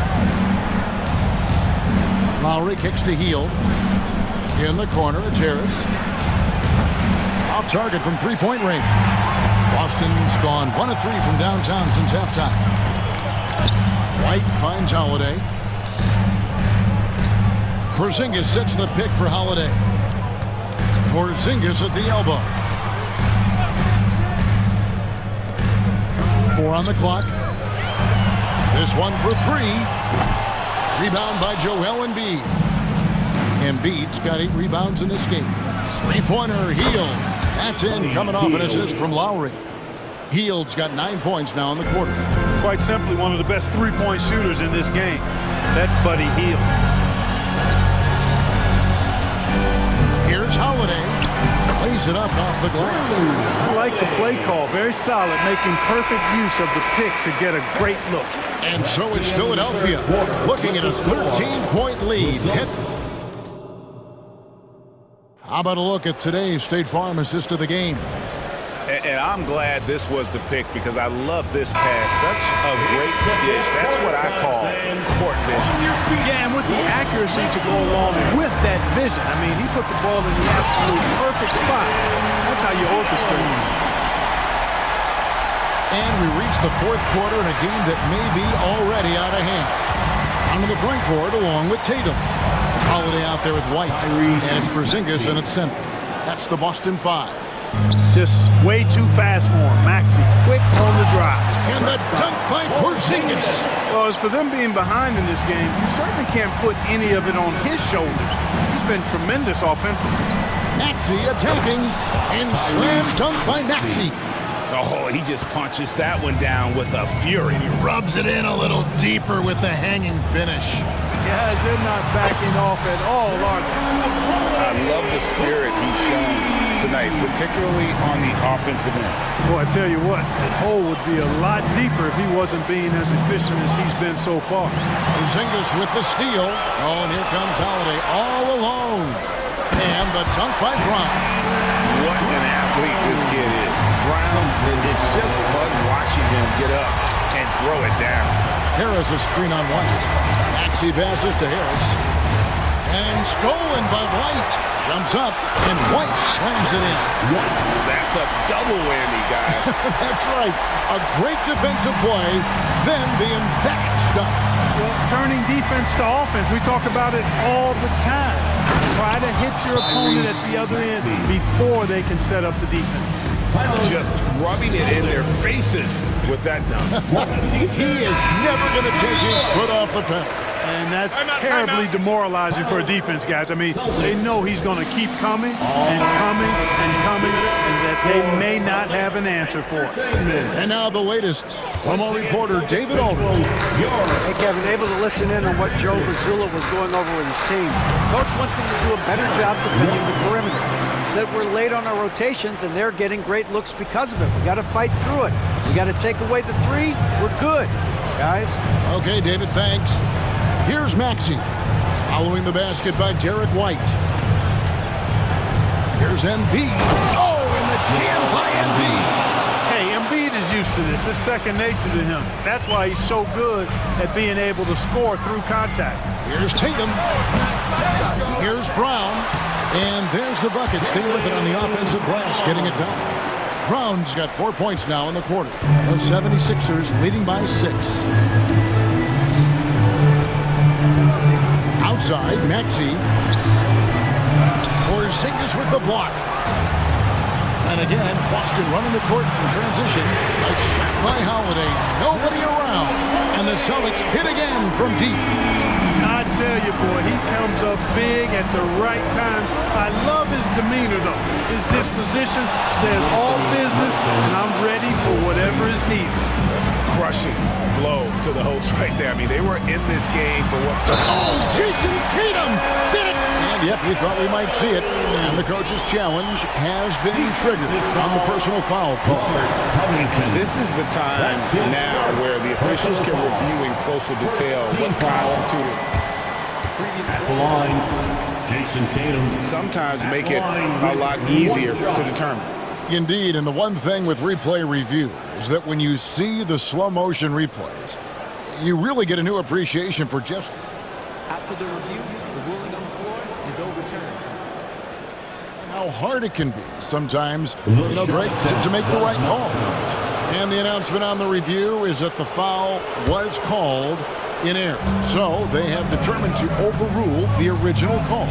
Lowry kicks to Hield. In the corner, it's Harris. Off target from three-point range. Boston's gone 1 of 3 from downtown since halftime. White finds Holiday. Porzingis sets the pick for Holiday. Porzingis at the elbow. 4 on the clock. This one for 3. Rebound by Joel Embiid. Embiid's got 8 rebounds in this game. 3-pointer, Hield. That's in, coming off an assist from Lowry. Hield's got 9 points now in the quarter. Quite simply, one of the best three-point shooters in this game. That's Buddy Hield. Here's Holiday. Plays it up off the glass. I like the play call. Very solid, making perfect use of the pick to get a great look. And so it's Philadelphia looking at a 13-point lead. How about a look at today's State Farm assist of the game? And I'm glad this was the pick because I love this pass. Such a great dish. That's what I call court vision. Yeah, and with the accuracy to go along with that vision. I mean, he put the ball in the absolute perfect spot. That's how you orchestrate it. And we reach the 4th quarter in a game that may be already out of hand. Onto the front court along with Tatum. Holiday out there with White. And it's Porzingis in its center. That's the Boston 5. Just way too fast for him. Maxey, quick on the drive. And the dunk by Porzingis. Well, as for them being behind in this game, you certainly can't put any of it on his shoulders. He's been tremendous offensively. Maxey attacking, and slam dunk by Maxey. Oh, he just punches that one down with a fury. He rubs it in a little deeper with the hanging finish. Guys, they're not backing off at all, are they? I love the spirit he's shown tonight, particularly on the offensive end. Boy, I tell you what, the hole would be a lot deeper if he wasn't being as efficient as he's been so far. Porzingis with the steal. Oh, and here comes Holiday all alone. And the dunk by Brown. What an athlete this kid is. Brown, it's just fun watching him get up and throw it down. Harris is screen on White. Maxey passes to Harris. And stolen by White. Jumps up, and White slams it in. That's a double whammy, guys. That's right. A great defensive play, then the emphatic stuff. Well, turning defense to offense, we talk about it all the time. Try to hit your opponent at the other end before they can set up the defense. Just rubbing it in their faces with that dunk. He is never going to take his foot off the pedal. And that's terribly demoralizing for a defense, guys. I mean, they know he's going to keep coming and coming and coming, and that they may not have an answer for it. And now the latest from our reporter, David Aldridge. Hey, Kevin, able to listen in on what Joe Mazzulla was going over with his team. Coach wants him to do a better job defending the perimeter. He said we're late on our rotations, and they're getting great looks because of it. We got to fight through it. We got to take away the 3. We're good, guys. Okay, David, thanks. Here's Maxey, following the basket by Derek White. Here's Embiid. Oh, and the jam by Embiid. Hey, Embiid is used to this. It's second nature to him. That's why he's so good at being able to score through contact. Here's Tatum. Here's Brown. And there's the bucket. Stay with it on the offensive glass, getting it down. Brown's got 4 points now in the quarter. The 76ers leading by 6. Outside, Maxey. Porzingis with the block. And again, Boston running the court in transition. A shot by Holiday. Nobody around. And the Celtics hit again from deep. I tell you, boy, he comes up big at the right time. I love his demeanor, though. His disposition says all business, and I'm ready for whatever is needed. Crushing blow to the host right there. I mean, they were in this game for what? Oh, Jason Tatum did it! And yep, we thought we might see it. And the coach's challenge has been triggered on the personal foul call. This is the time now where the officials can review in closer detail what constituted. At the line, Jason Tatum. Sometimes make it a lot easier to determine. Indeed, and the one thing with replay review is that when you see the slow motion replays, you really get a new appreciation for just... After the review, the ruling on the floor is overturned. How hard it can be sometimes, Greg, to make the right call. And the announcement on the review is that the foul was called in air. So they have determined to overrule the original call.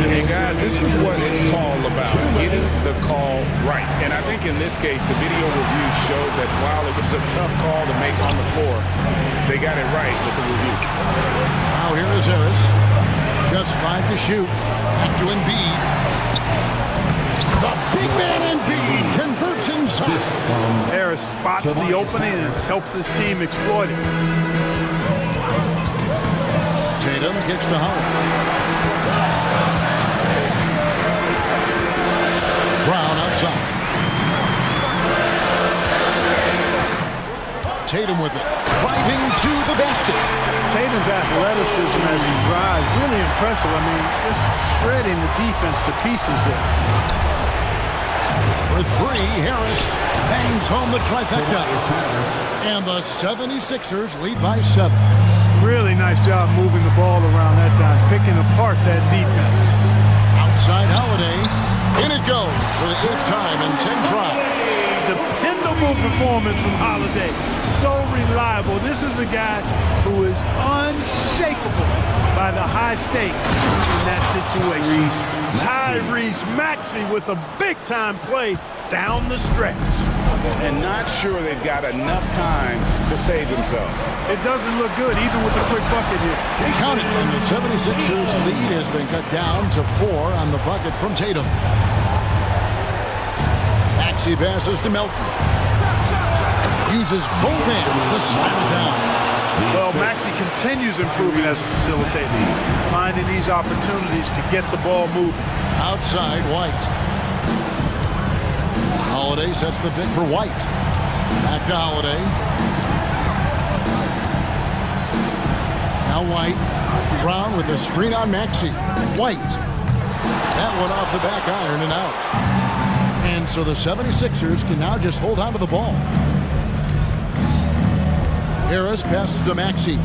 And guys, this is what it's all about, getting the call right. And I think in this case, the video review showed that while it was a tough call to make on the floor, they got it right with the review. Now here is Harris. Just 5 to shoot. Back to Embiid. The big man Embiid converts inside. Harris spots the open end, helps his team exploit it. Tatum gets to Howard. Brown outside. Tatum with it. Driving to the basket. Tatum's athleticism as he drives, really impressive. I mean, just shredding the defense to pieces there. For 3, Harris bangs home the trifecta. And the 76ers lead by 7. Really nice job moving the ball around that time, picking apart that defense. Outside Holiday. In it goes for the 8th time in 10 tries. Dependable performance from Holiday. So reliable. This is a guy who is unshakable by the high stakes in that situation. Tyrese Maxey with a big-time play down the stretch. And not sure they've got enough time to save themselves. It doesn't look good, even with the quick bucket here. Counting, and the 76ers lead has been cut down to 4 on the bucket from Tatum. Maxey passes to Melton. Uses both hands to slam it down. Well, Maxey continues improving as a facilitator, finding these opportunities to get the ball moving. Outside, White. Holiday sets the pick for White. Back to Holiday. Now White. Brown with the screen on Maxey. White. That one off the back iron and out. And so the 76ers can now just hold on to the ball. Harris passes to Maxey.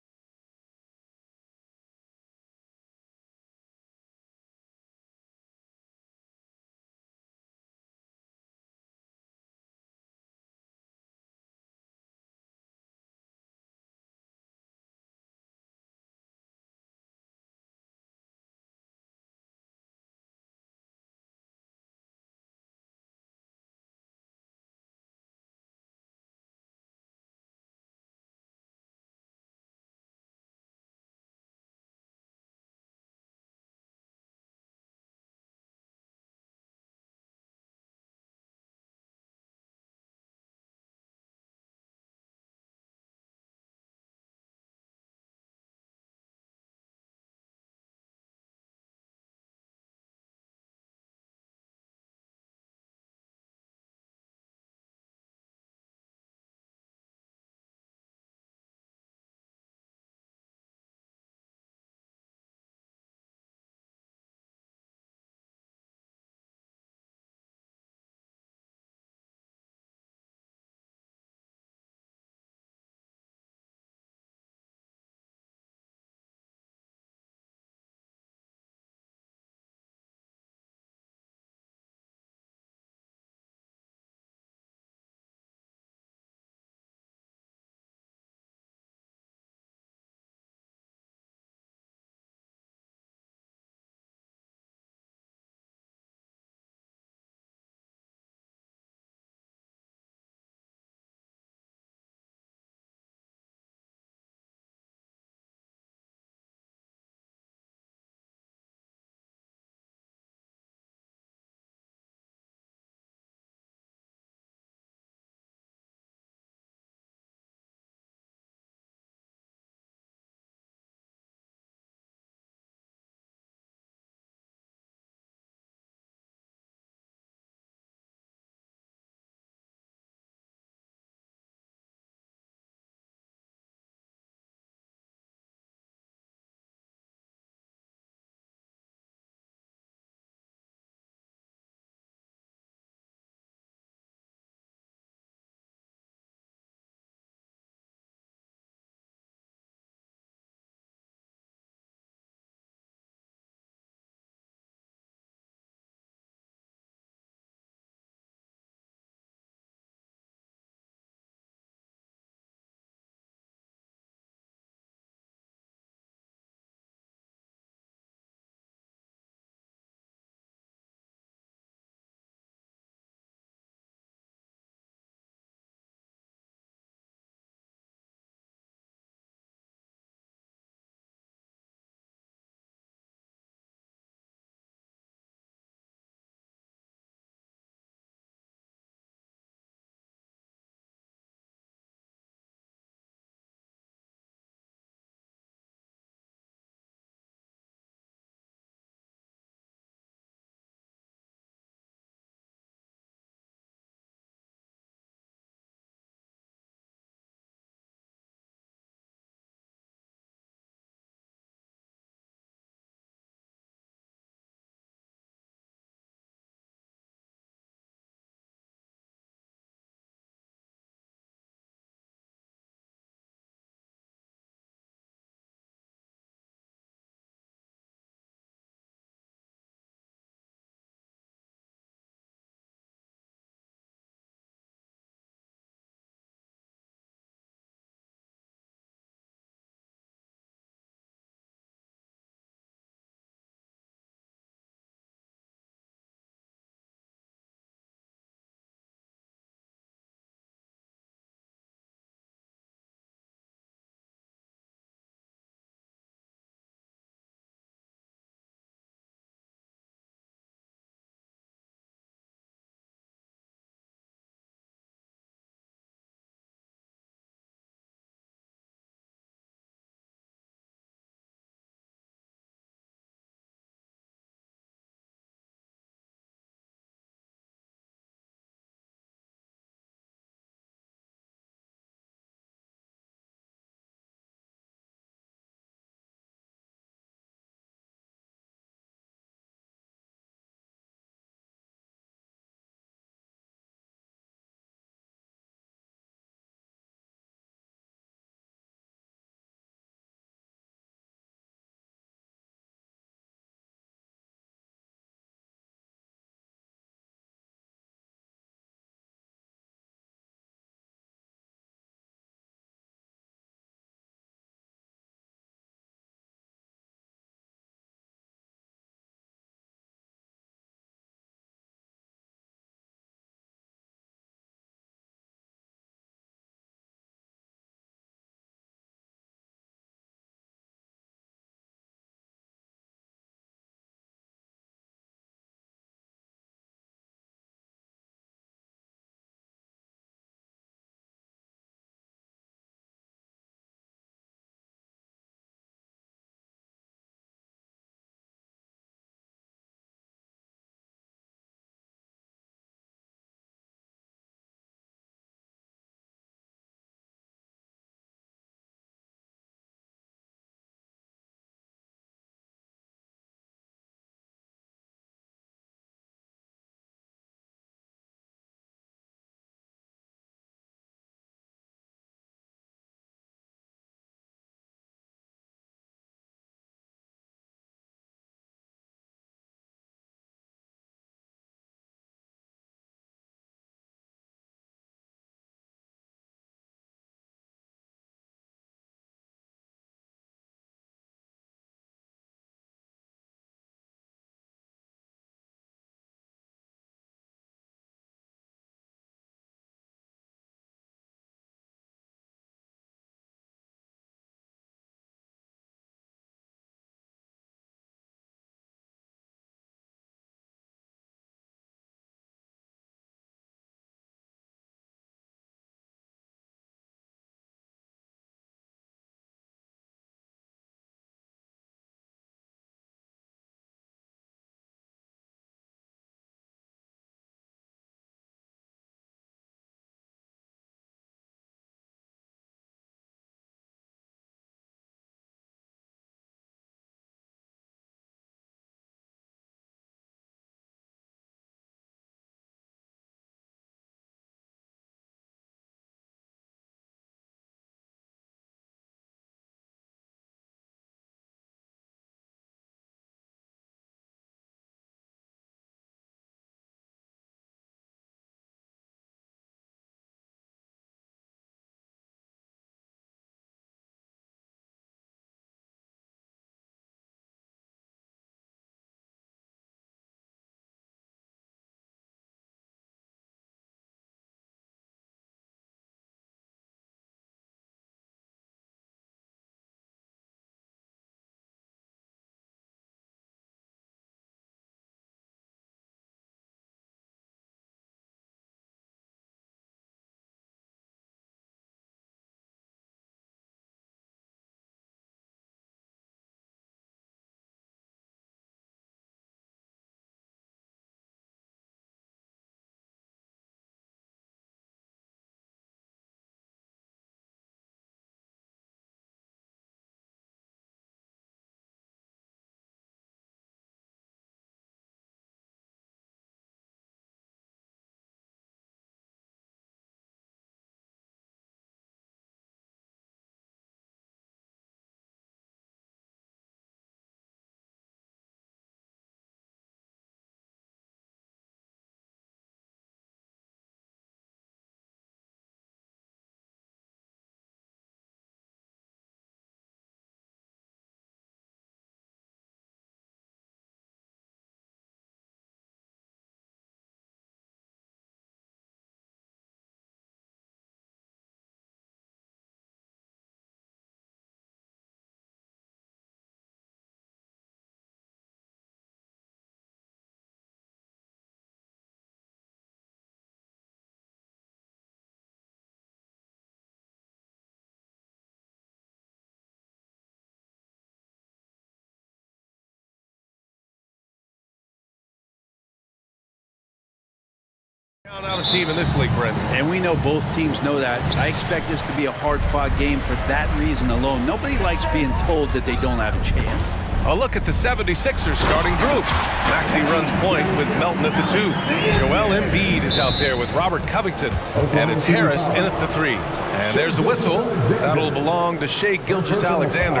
Out a team in this league, Brent. And we know both teams know that. I expect this to be a hard-fought game for that reason alone. Nobody likes being told that they don't have a chance. A look at the 76ers starting group. Maxey runs point with Melton at the 2. Joel Embiid is out there with Robert Covington. And it's Harris in at the 3. And there's a whistle. That'll belong to Shai Gilgeous-Alexander.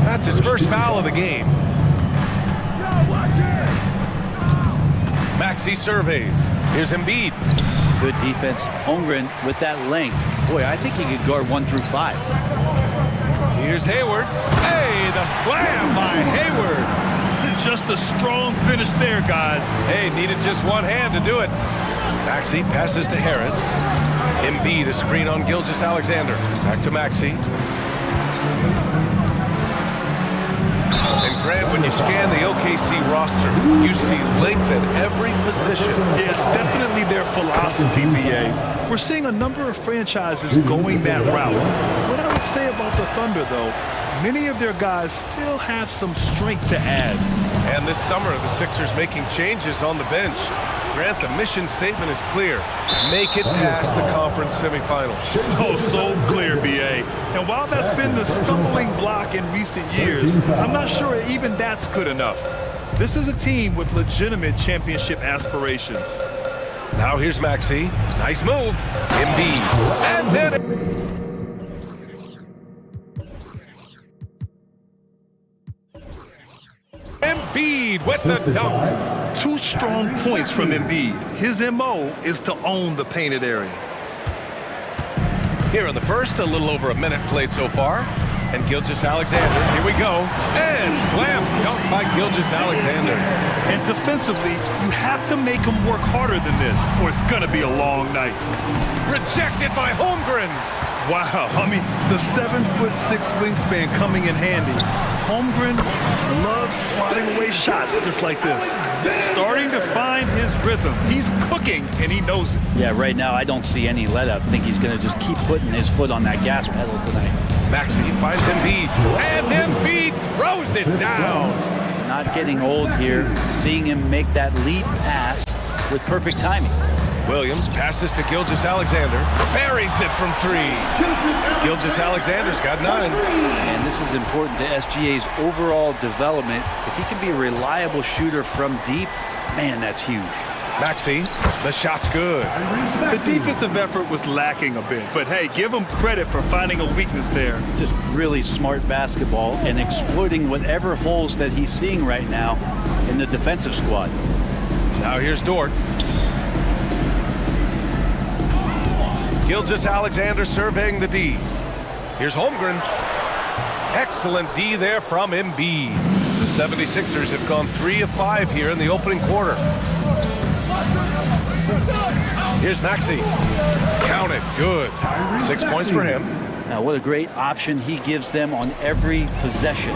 That's his first foul of the game. Maxey surveys. Here's Embiid. Good defense. Holmgren with that length. Boy, I think he could guard 1 through 5. Here's Hayward. Hey, the slam by Hayward. Just a strong finish there, guys. Hey, needed just one hand to do it. Maxey passes to Harris. Embiid, a screen on Gilgeous-Alexander. Back to Maxey. And Grant, when you scan the OKC roster, you see length at every position. Yeah, it's definitely their philosophy, BA. We're seeing a number of franchises going that route. What I would say about the Thunder, though, many of their guys still have some strength to add. And this summer, the Sixers making changes on the bench. Grant, the mission statement is clear. Make it past the conference semifinals. Oh, so clear, BA. And while that's been the stumbling block in recent years, I'm not sure even that's good enough. This is a team with legitimate championship aspirations. Now here's Maxey. Nice move. Embiid. And then... Embiid with the dunk. 2 strong points from Embiid. His MO is to own the painted area. Here in the first, a little over a minute played so far. And Gilgeous-Alexander, here we go. And slam dunk by Gilgeous-Alexander. And defensively, you have to make him work harder than this, or it's going to be a long night. Rejected by Holmgren. Wow, I mean, the 7'6" wingspan coming in handy. Holmgren loves swatting away shots just like this. Starting to find his rhythm. He's cooking, and he knows it. Yeah, right now I don't see any let-up. I think he's going to just keep putting his foot on that gas pedal tonight. Maxey finds Embiid, and Embiid throws it down. Not getting old here, seeing him make that lead pass with perfect timing. Williams passes to Gilgeous-Alexander, buries it from 3. Gilgeous-Alexander's got 9. And this is important to SGA's overall development. If he can be a reliable shooter from deep, man, that's huge. Maxey, the shot's good. The defensive effort was lacking a bit, but hey, give him credit for finding a weakness there. Just really smart basketball and exploiting whatever holes that he's seeing right now in the defensive squad. Now here's Dort. Gilgeous-Alexander surveying the D. Here's Holmgren. Excellent D there from Embiid. The 76ers have gone 3 of 5 here in the opening quarter. Here's Maxey. Count it. Good. 6 points for him. Now, what a great option he gives them on every possession.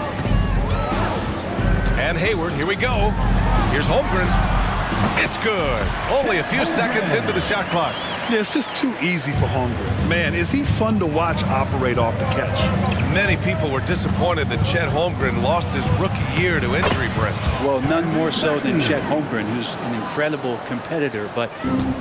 And Hayward, here we go. Here's Holmgren. It's good. Only a few seconds into the shot clock. Yeah, it's just too easy for Holmgren. Man, is he fun to watch operate off the catch. Many people were disappointed that Chet Holmgren lost his rookie year to injury, Brent. Well, none more so than Chet Holmgren, who's an incredible competitor. But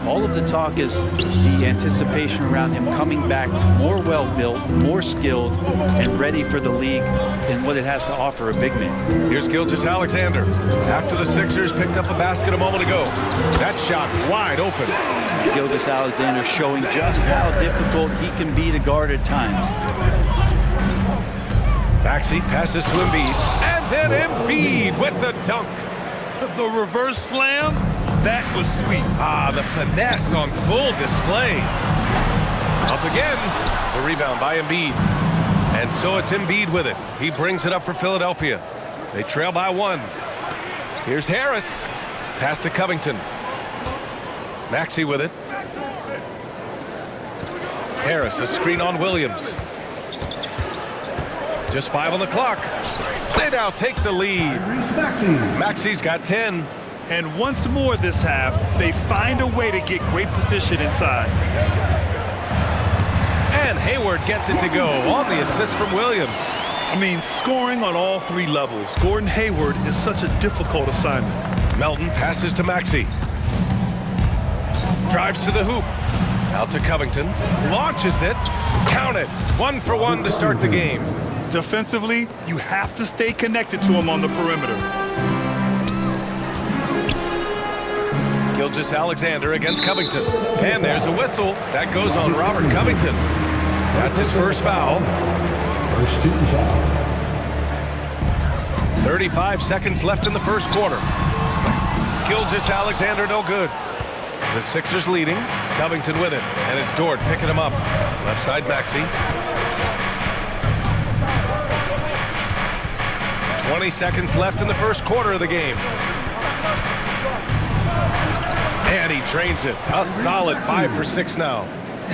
all of the talk is the anticipation around him coming back more well-built, more skilled, and ready for the league and what it has to offer a big man. Here's Gilgeous-Alexander. After the Sixers picked up a basket a moment ago. That shot wide open. Gilgeous-Alexander showing just how difficult he can be to guard at times. Maxey passes to Embiid, and then Embiid with the dunk. The reverse slam, that was sweet. Ah, the finesse on full display. Up again, the rebound by Embiid. And so it's Embiid with it. He brings it up for Philadelphia. They trail by 1. Here's Harris. Pass to Covington. Maxey with it. Harris, a screen on Williams. Just 5 on the clock. They now take the lead. Maxey's got 10. And once more this half, they find a way to get great position inside. And Hayward gets it to go on the assist from Williams. I mean, scoring on all 3 levels. Gordon Hayward is such a difficult assignment. Melton passes to Maxey. Drives to the hoop. Out to Covington. Launches it. Count it. 1 for 1 to start the game. Defensively, you have to stay connected to him on the perimeter. Gilgeous-Alexander against Covington. And there's a whistle. That goes on Robert Covington. That's his first foul. First team foul. 35 seconds left in the first quarter. Gilgeous-Alexander no good. The Sixers leading. Covington with it. And it's Dort picking him up. Left side Maxey. 20 seconds left in the first quarter of the game. And he drains it. A solid 5 for 6 now.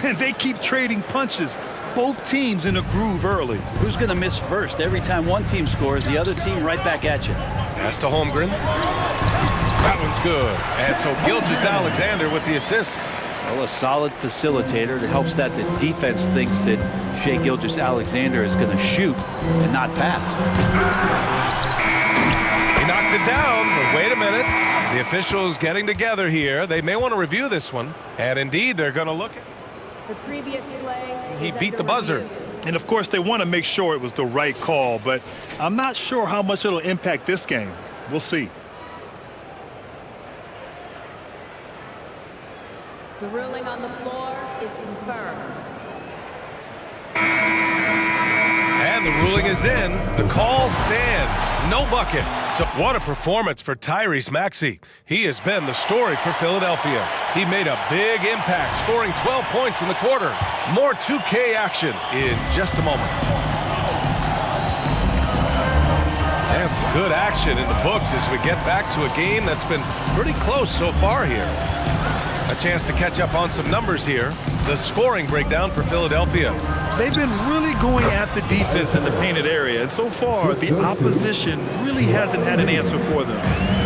And they keep trading punches. Both teams in a groove early. Who's going to miss first? Every time one team scores, the other team right back at you. Pass to Holmgren. That one's good. And so Gilgeous-Alexander with the assist. Well, a solid facilitator. It helps that the defense thinks that Shai Gilgeous-Alexander is going to shoot and not pass. He knocks it down, but wait a minute. The officials getting together here. They may want to review this one. And indeed, they're going to look at the previous play. He beat the buzzer. And of course, they want to make sure it was the right call, but I'm not sure how much it'll impact this game. We'll see. The ruling on the floor is confirmed. And the ruling is in. The call stands. No bucket. So what a performance for Tyrese Maxey. He has been the story for Philadelphia. He made a big impact, scoring 12 points in the quarter. More 2K action in just a moment. And some good action in the books as we get back to a game that's been pretty close so far here. A chance to catch up on some numbers here. The scoring breakdown for Philadelphia. They've been really going at the defense in the painted area, and so far the opposition really hasn't had an answer for them.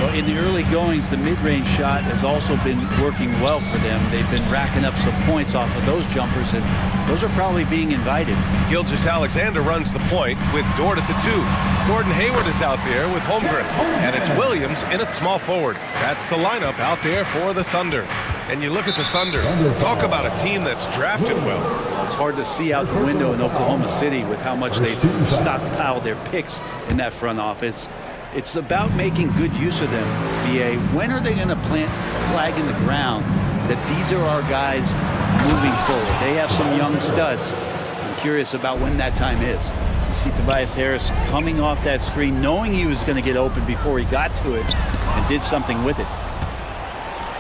Well, in the early goings, the mid-range shot has also been working well for them. They've been racking up some points off of those jumpers, and those are probably being invited. Gilgeous-Alexander runs the point with Dort at the 2. Gordon Hayward is out there with Holmgren, and it's Williams in at small forward. That's the lineup out there for the Thunder. And you look at the Thunder, talk about a team that's drafted well. It's hard to see out the window in Oklahoma City with how much they've stockpiled their picks in that front office. It's about making good use of them, BA. When are they going to plant a flag in the ground that these are our guys moving forward? They have some young studs. I'm curious about when that time is. You see Tobias Harris coming off that screen, knowing he was going to get open before he got to it, and did something with it.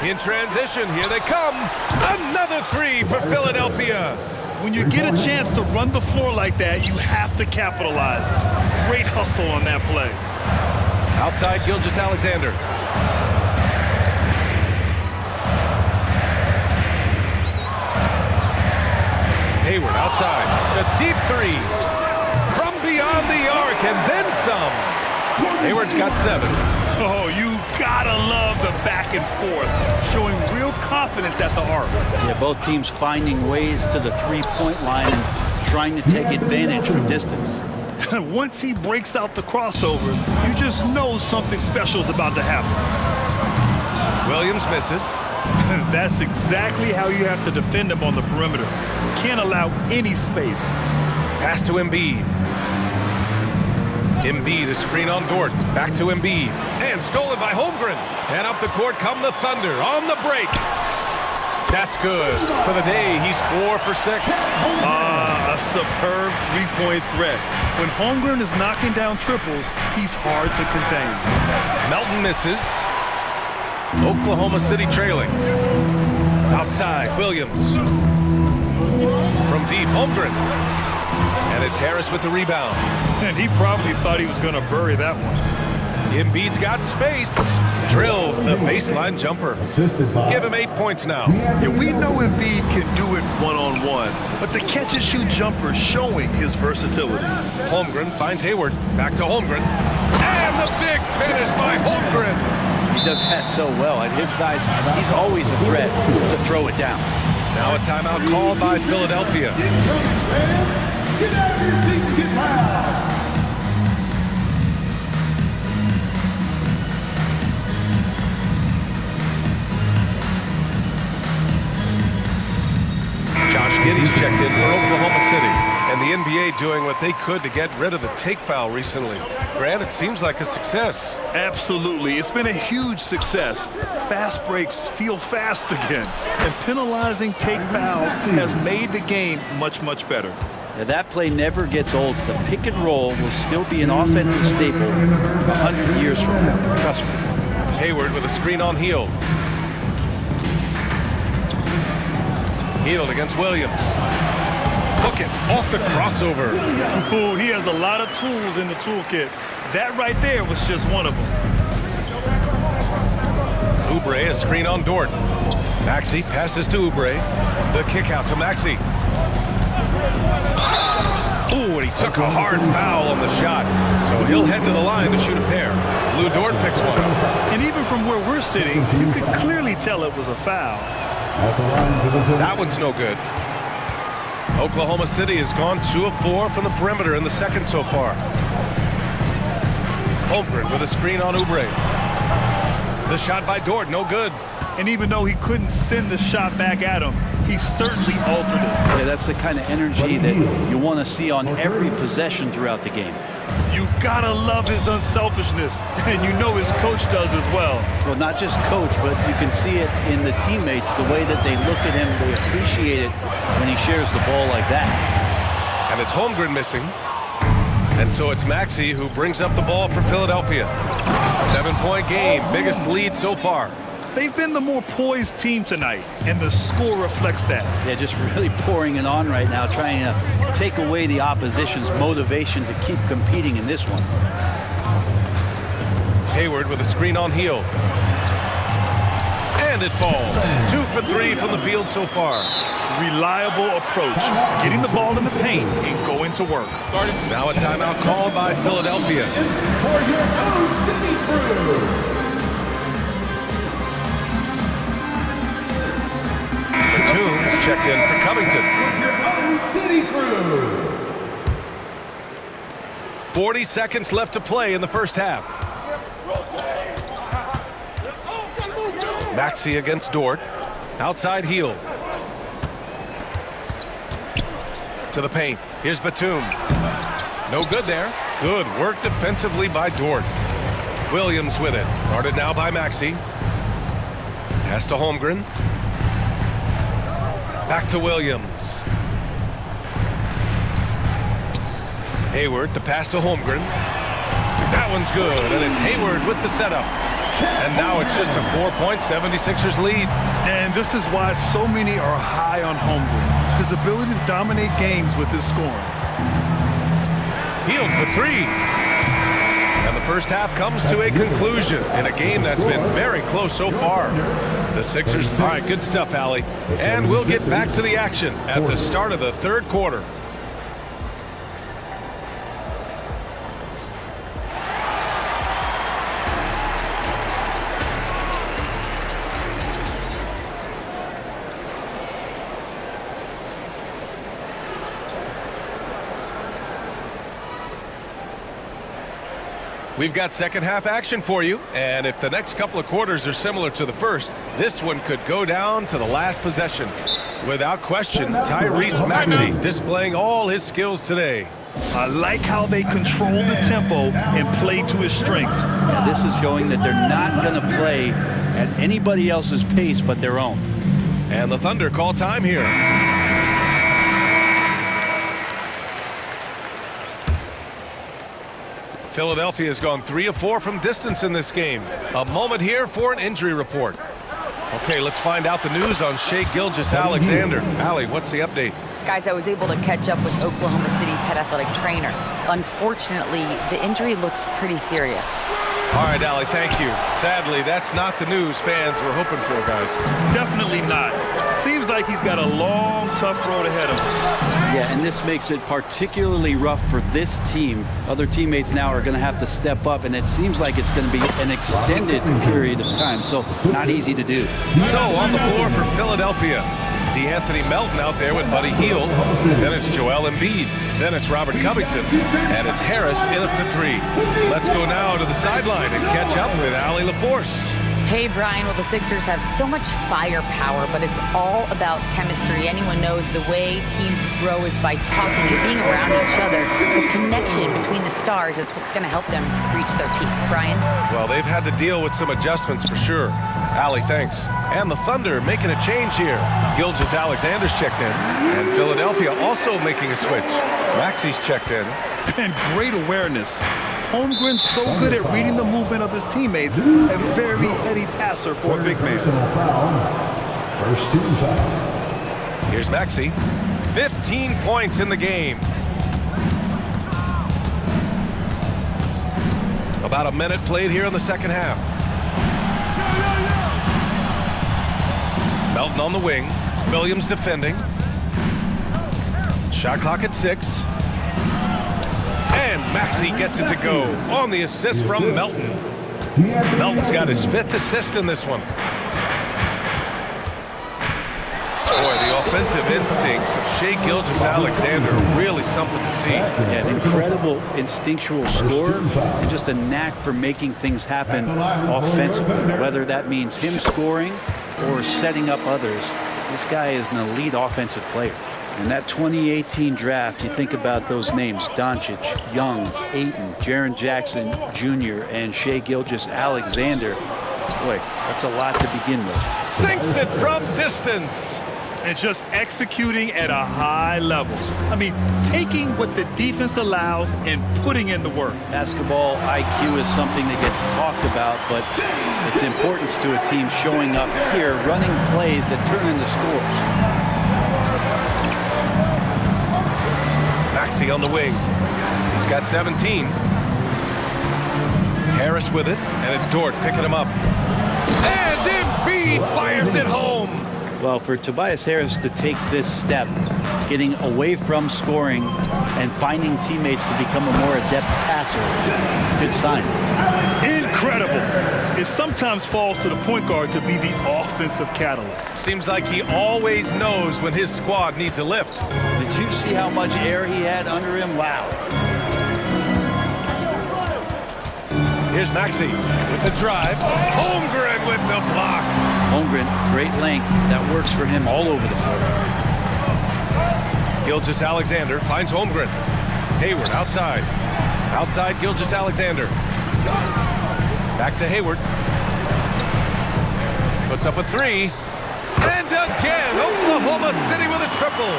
In transition, here they come. Another 3 for Philadelphia. When you get a chance to run the floor like that, you have to capitalize. Great hustle on that play. Outside Gilgeous-Alexander. Hayward outside. A deep 3. From beyond the arc and then some. Hayward's got 7. Oh, you gotta love the back and forth, showing real confidence at the arc. Yeah, both teams finding ways to the three-point line and trying to take advantage from distance. Once he breaks out the crossover, you just know something special is about to happen. Williams misses. That's exactly how you have to defend him on the perimeter. Can't allow any space. Pass to Embiid. Embiid, a screen on Dort. Back to Embiid. And stolen by Holmgren. And up the court come the Thunder on the break. That's good. For the day, he's 4 for 6. A superb three-point threat. When Holmgren is knocking down triples, he's hard to contain. Melton misses. Oklahoma City trailing. Outside, Williams. From deep, Holmgren. And it's Harris with the rebound. And he probably thought he was going to bury that one. Embiid's got space. Drills the baseline jumper. Give him 8 points now. Yeah, we know Embiid can do it one-on-one, but the catch-and-shoot jumper showing his versatility. Holmgren finds Hayward. Back to Holmgren. And the big finish by Holmgren. He does that so well. At his size, he's always a threat to throw it down. Now a timeout called by Philadelphia. Get out of your seats, get loud. NBA doing what they could to get rid of the take foul recently. Grant, it seems like a success. Absolutely. It's been a huge success. Fast breaks feel fast again. And penalizing take fouls has made the game much, much better. Now, that play never gets old. The pick and roll will still be an offensive staple 100 years from now. Trust me. Hayward with a screen on Hield. Hield against Williams. Look at off the crossover. Ooh, he has a lot of tools in the toolkit. That right there was just one of them. Oubre, a screen on Dort. Maxey passes to Oubre. The kick out to Maxey. Ooh, and he took a hard foul on the shot. So he'll head to the line to shoot a pair. Lou Dort picks one up. And even from where we're sitting, you could clearly tell it was a foul. That one's no good. Oklahoma City has gone 2 of 4 from the perimeter in the second so far. Holmgren with a screen on Oubre. The shot by Dort, no good. And even though he couldn't send the shot back at him, he certainly altered it. Yeah, that's the kind of energy that you want to see on every possession throughout the game. You gotta love his unselfishness, and you know his coach does as well. Well, not just coach, but you can see it in the teammates, the way that they look at him, they appreciate it when he shares the ball like that. And it's Holmgren missing. And so it's Maxey who brings up the ball for Philadelphia. 7-point game, biggest lead so far. They've been the more poised team tonight, and the score reflects that. Yeah, just really pouring it on right now, trying to take away the opposition's motivation to keep competing in this one. Hayward with a screen on Hield. And it falls. 2 for 3 from the field so far. Reliable approach, getting the ball in the paint and going to work. Now a timeout called by Philadelphia. For your own city crew. Toombs checked in for Covington. Your own city crew. 40 seconds left to play in the first half. Maxey against Dort. Outside Hield. To the paint. Here's Batum. No good there. Good work defensively by Dort. Williams with it. Guarded now by Maxey. Pass to Holmgren. Back to Williams. Hayward, the pass to Holmgren. That one's good, and it's Hayward with the setup. And now it's just a 4-point 76ers lead. And this is why so many are high on Holmgren. His ability to dominate games with his scoring. Hield for 3. And the first half comes to a conclusion in a game that's been very close so far. The Sixers, all right, good stuff, Allie. And we'll get back to the action at the start of the third quarter. We've got second half action for you, and if the next couple of quarters are similar to the first, this one could go down to the last possession. Without question, Tyrese Maxey displaying all his skills today. I like how they control the tempo and play to his strengths. Yeah, this is showing that they're not going to play at anybody else's pace but their own. And the Thunder call time here. Philadelphia has gone 3 of 4 from distance in this game. A moment here for an injury report. Okay, let's find out the news on Shai Gilgeous-Alexander. Allie, what's the update? Guys, I was able to catch up with Oklahoma City's head athletic trainer. Unfortunately, the injury looks pretty serious. All right, Allie, thank you. Sadly, that's not the news fans were hoping for, guys. Definitely not. Seems like he's got a long, tough road ahead of him. Yeah, and this makes it particularly rough for this team. Other teammates now are going to have to step up, and it seems like it's going to be an extended period of time, so not easy to do. So on the floor for Philadelphia, DeAnthony Melton out there with Buddy Hield. Then it's Joel Embiid. Then it's Robert Covington. And it's Harris in at the 3. Let's go now to the sideline and catch up with Allie LaForce. Hey, Brian. Well, the Sixers have so much firepower, but it's all about chemistry. Anyone knows the way teams grow is by talking and being around each other. The connection between the stars, it's what's going to help them reach their peak. Brian? Well, they've had to deal with some adjustments for sure. Allie, thanks. And the Thunder making a change here. Gilgeous-Alexander's checked in. And Philadelphia also making a switch. Maxi's checked in. And great awareness. Holmgren's so good at reading the movement of his teammates. A very heady passer for a big man. First team foul. Here's Maxi. 15 points in the game. About a minute played here in the second half. Melton on the wing. Williams defending. Shot clock at 6. And Maxi gets it to go on the assist from Melton. Melton's got his 5th assist in this one. Boy, the offensive instincts of Shai Gilgeous-Alexander, really something to see. Yeah, an incredible instinctual scorer and just a knack for making things happen offensively, whether that means him scoring or setting up others. This guy is an elite offensive player. In that 2018 draft, you think about those names: Doncic, Young, Ayton, Jaren Jackson Jr., and Shai Gilgeous-Alexander. Boy, that's a lot to begin with. Sinks it from distance. And just executing at a high level. I mean, taking what the defense allows and putting in the work. Basketball IQ is something that gets talked about, but its importance to a team showing up here, running plays that turn into scores. Maxi on the wing. He's got 17. Harris with it, and it's Dort picking him up. And Embiid fires it home. Well, for Tobias Harris to take this step, getting away from scoring and finding teammates to become a more adept passer, it's good signs. Incredible. It sometimes falls to the point guard to be the offensive catalyst. Seems like he always knows when his squad needs a lift. Did you see how much air he had under him? Wow. Here's Maxi with the drive. Holmgren with the block. Holmgren, great length. That works for him all over the floor. Gilgeous-Alexander finds Holmgren. Hayward outside. Outside Gilgeous-Alexander. Back to Hayward. Puts up a 3. And again, Oklahoma City with a triple.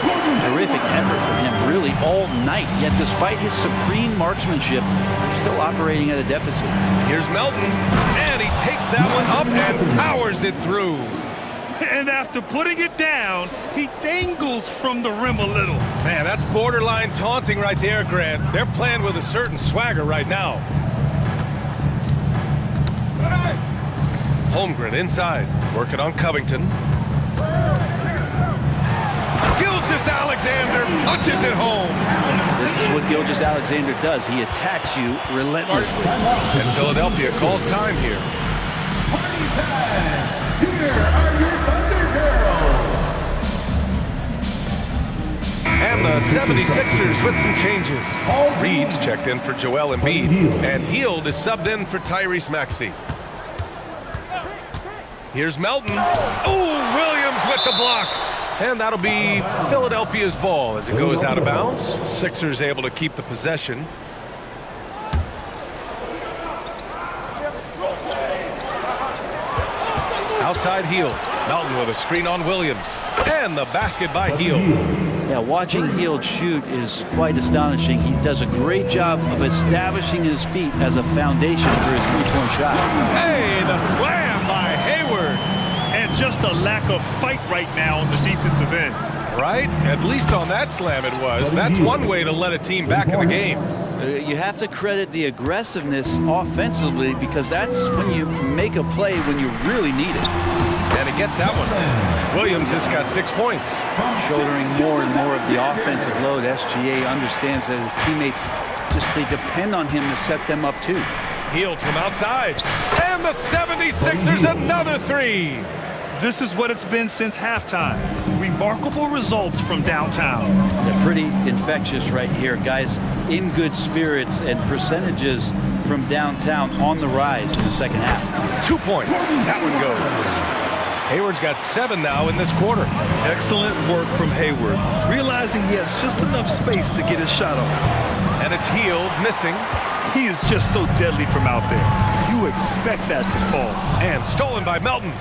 Terrific effort from him really all night. Yet despite his supreme marksmanship, they're still operating at a deficit. Here's Melton. And he takes that one up and powers it through. And after putting it down, he dangles from the rim a little. Man, that's borderline taunting right there, Grant. They're playing with a certain swagger right now. Holmgren inside, working on Covington. Gilgeous-Alexander punches it home. This is what Gilgeous-Alexander does. He attacks you relentlessly. And Philadelphia calls time here. Party time! Here are your Thunder Girls! And the 76ers with some changes. Reed's checked in for Joel Embiid, and Hield is subbed in for Tyrese Maxey. Here's Melton. Oh, Williams with the block. And that'll be Philadelphia's ball as it goes out of bounds. Sixers able to keep the possession. Outside Hield. Melton with a screen on Williams. And the basket by Hield. Yeah, watching Hield shoot is quite astonishing. He does a great job of establishing his feet as a foundation for his three-point shot. Hey, the slam by Hayward. And just a lack of fight right now on the defensive end. Right? At least on that slam it was. That's one way to let a team back in the game. You have to credit the aggressiveness offensively because that's when you make a play when you really need it. And he gets that one. Williams has got 6 points. Shouldering more and more of the offensive load, SGA understands that his teammates they depend on him to set them up too. Hield from outside. And the 76ers another 3. This is what it's been since halftime. Remarkable results from downtown. They're pretty infectious right here, guys. In good spirits and percentages from from downtown on the rise in the second half. 2 points. That one goes. Hayward's got 7 now in this quarter. Excellent work from Hayward, realizing he has just enough space to get his shot off. And it's Hield missing. He is just so deadly from out there. You expect that to fall. And stolen by Melton.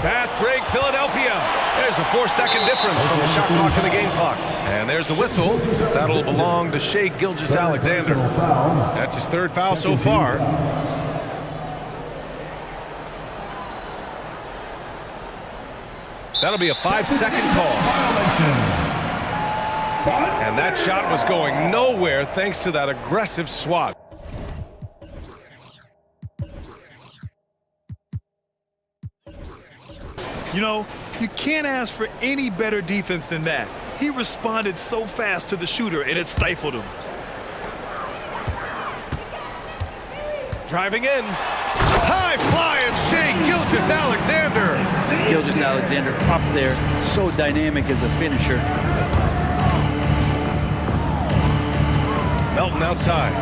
Fast break, Philadelphia. There's a 4-second difference from the shot clock and the game clock. And there's the whistle. That'll belong to Shai Gilgeous-Alexander. That's his 3rd foul so far. That'll be a 5-second call. And that shot was going nowhere thanks to that aggressive swat. You know, you can't ask for any better defense than that. He responded so fast to the shooter, and it stifled him. Driving in. High flying Shai Gilgeous-Alexander. Gilgeous-Alexander up there, so dynamic as a finisher. Melton outside.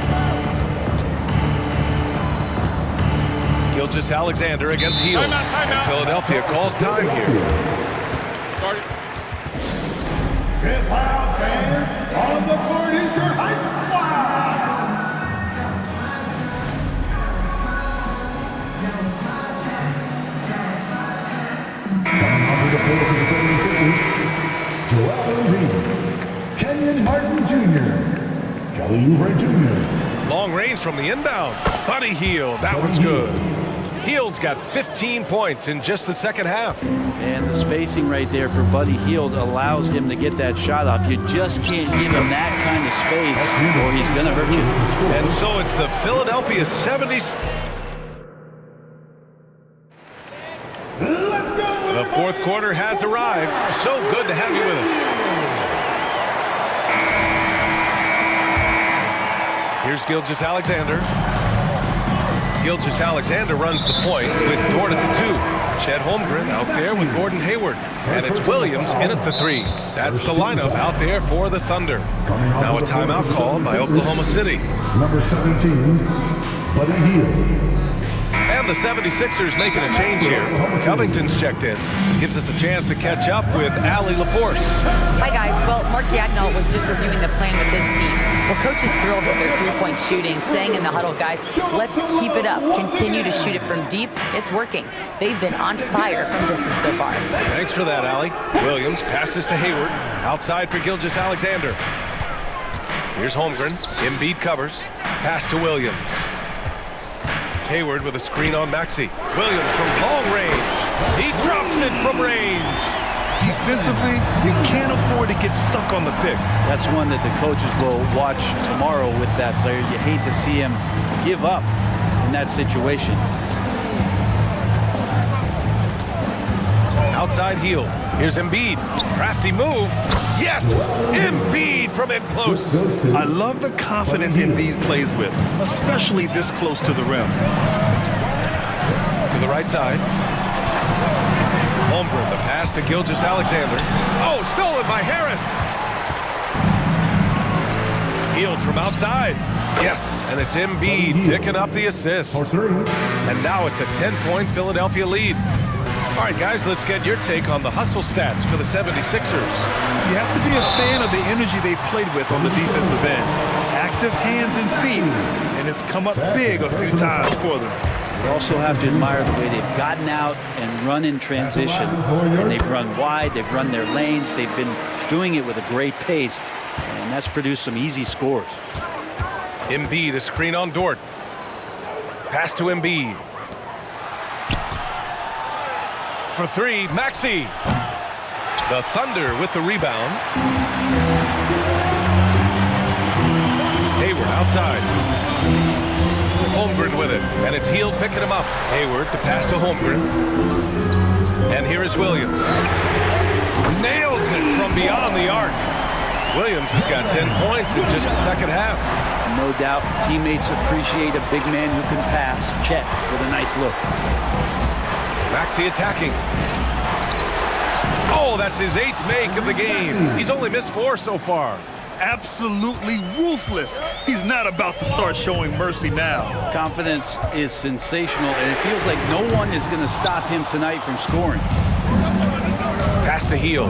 Gilgeous-Alexander against Hield. And Philadelphia calls time here. Hip-hop fans, on the court is your hype squad. Coming onto the floor for the 76ers, Joel Embiid, Kenyon Martin Jr., Kelly Oubre Jr. Long range from the inbound. Buddy Hield, that one's good. Hield's got 15 points in just the second half. And the spacing right there for Buddy Hield allows him to get that shot off. You just can't give him that kind of space or he's going to hurt you. And so it's the Philadelphia 70s. The 4th quarter has arrived. So good to have you with us. Here's Gilgeous-Alexander. Gilgeous-Alexander runs the point with Dort at the 2. Chet Holmgren out there with Gordon Hayward. And it's Williams in at the 3. That's the lineup out there for the Thunder. Now a timeout called by Oklahoma City. Number 17, Buddy Hield. And the 76ers making a change here. Covington's checked in. Gives us a chance to catch up with Allie LaForce. Hi, guys. Well, Mark Dagnall was just reviewing the plan with his team. Well, coach is thrilled with their three-point shooting, saying in the huddle, guys, let's keep it up. Continue to shoot it from deep. It's working. They've been on fire from distance so far. Thanks for that, Allie. Williams passes to Hayward. Outside for Gilgeous-Alexander. Here's Holmgren. Embiid covers. Pass to Williams. Hayward with a screen on Maxey. Williams from long range. He drops it from range. Defensively, you can't afford to get stuck on the pick. That's one that the coaches will watch tomorrow with that player. You hate to see him give up in that situation. Outside Hield. Here's Embiid. Crafty move. Yes! Embiid from in close. I love the confidence Embiid plays with, especially this close to the rim. To the right side. Holmgren, the pass to Gilgeous-Alexander. Oh, stolen by Harris. Hield from outside. Yes, and it's Embiid picking up the assist. And now it's a 10-point Philadelphia lead. All right, guys, let's get your take on the hustle stats for the 76ers. You have to be a fan of the energy they've played with on the defensive end. Active hands and feet, and it's come up big a few times for them. You also have to admire the way they've gotten out and run in transition. And they've run wide, they've run their lanes, they've been doing it with a great pace, and that's produced some easy scores. Embiid, a screen on Dort. Pass to Embiid. For 3, Maxey. The Thunder with the rebound. Hayward outside. Holmgren with it, and it's Hield picking him up. Hayward to pass to Holmgren. And here is Williams. Nails it from beyond the arc. Williams has got 10 points in just the second half. No doubt teammates appreciate a big man who can pass. Chet with a nice look. Maxey attacking. Oh, that's his 8th make of the game. He's only missed 4 so far. absolutely ruthless. He's not about to start showing mercy now. Confidence is sensational, and it feels like no one is going to stop him tonight from scoring. Pass to Heel.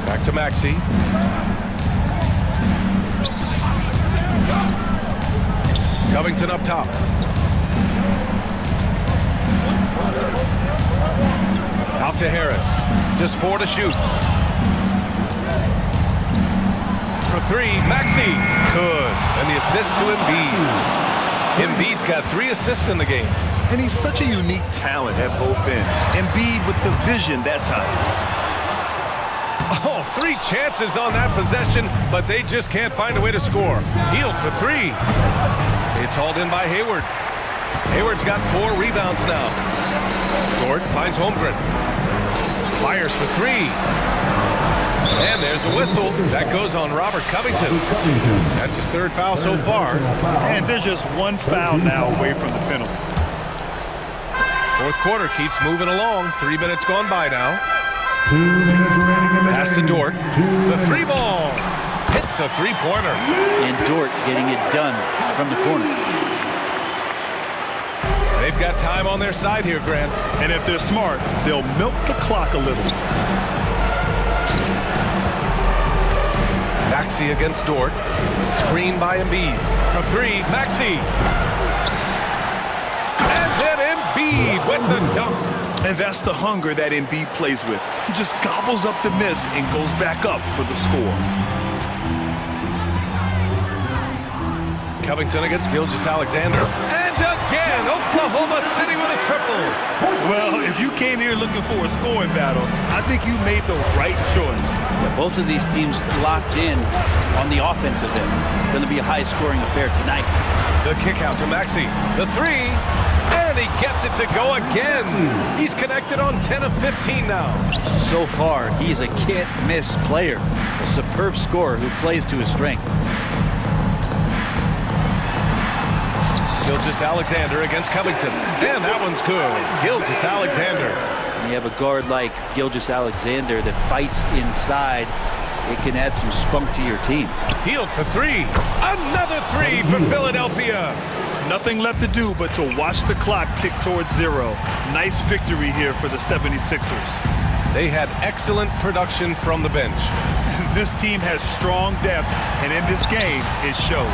Back to Maxey. Covington up top. Out to Harris. Just 4 to shoot. For 3, Maxey. Good. And the assist to Embiid. Embiid's got 3 assists in the game. And he's such a unique talent at both ends. Embiid with the vision that time. Oh, 3 chances on that possession, but they just can't find a way to score. Hield for 3. It's hauled in by Hayward. Hayward's got 4 rebounds now. Dort finds Holmgren. Fires for 3. And there's a whistle. That goes on Robert Covington. That's his 3rd foul so far. And there's just 1 foul now away from the penalty. 4th quarter keeps moving along. 3 minutes gone by now. 2 minutes remaining in the Pass to game. Dort. The 3 ball. Hits a 3-pointer. And Dort getting it done from the corner. They've got time on their side here, Grant. And if they're smart, they'll milk the clock a little. Maxey against Dort. Screen by Embiid. For 3, Maxey. And then Embiid with the dunk. And that's the hunger that Embiid plays with. He just gobbles up the miss and goes back up for the score. Covington against Gilgeous-Alexander. And again, Oklahoma City with a triple. Well, if you came here looking for a scoring battle, I think you made the right choice. Yeah, both of these teams locked in on the offensive end. Going to be a high-scoring affair tonight. The kick out to Maxey. The 3. And he gets it to go again. He's connected on 10 of 15 now. So far, he's a can't-miss player. A superb scorer who plays to his strength. Gilgeous-Alexander against Covington. And that one's good. Gilgeous-Alexander. You have a guard like Gilgeous-Alexander that fights inside. It can add some spunk to your team. Hield for 3. Another 3 for Philadelphia. Nothing left to do but to watch the clock tick towards 0. Nice victory here for the 76ers. They had excellent production from the bench. This team has strong depth, and in this game, it showed.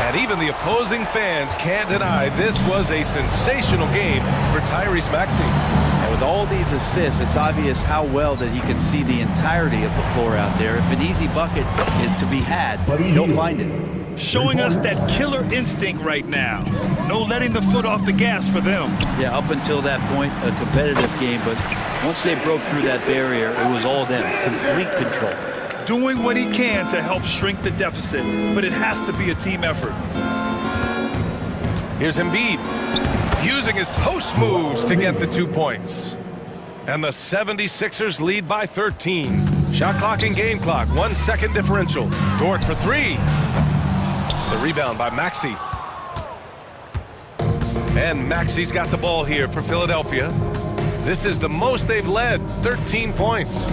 And even the opposing fans can't deny this was a sensational game for Tyrese Maxey. And with all these assists, it's obvious how well that he can see the entirety of the floor out there. If an easy bucket is to be had, he'll find it. Showing us that killer instinct right now. No letting the foot off the gas for them. Yeah, up until that point, a competitive game, but once they broke through that barrier, it was all them. Complete control. Doing what he can to help shrink the deficit, but it has to be a team effort. Here's Embiid, using his post moves to get the 2 points. And the 76ers lead by 13. Shot clock and game clock, 1 second differential. Dort for 3. The rebound by Maxey. And Maxey's got the ball here for Philadelphia. This is the most they've led, 13 points.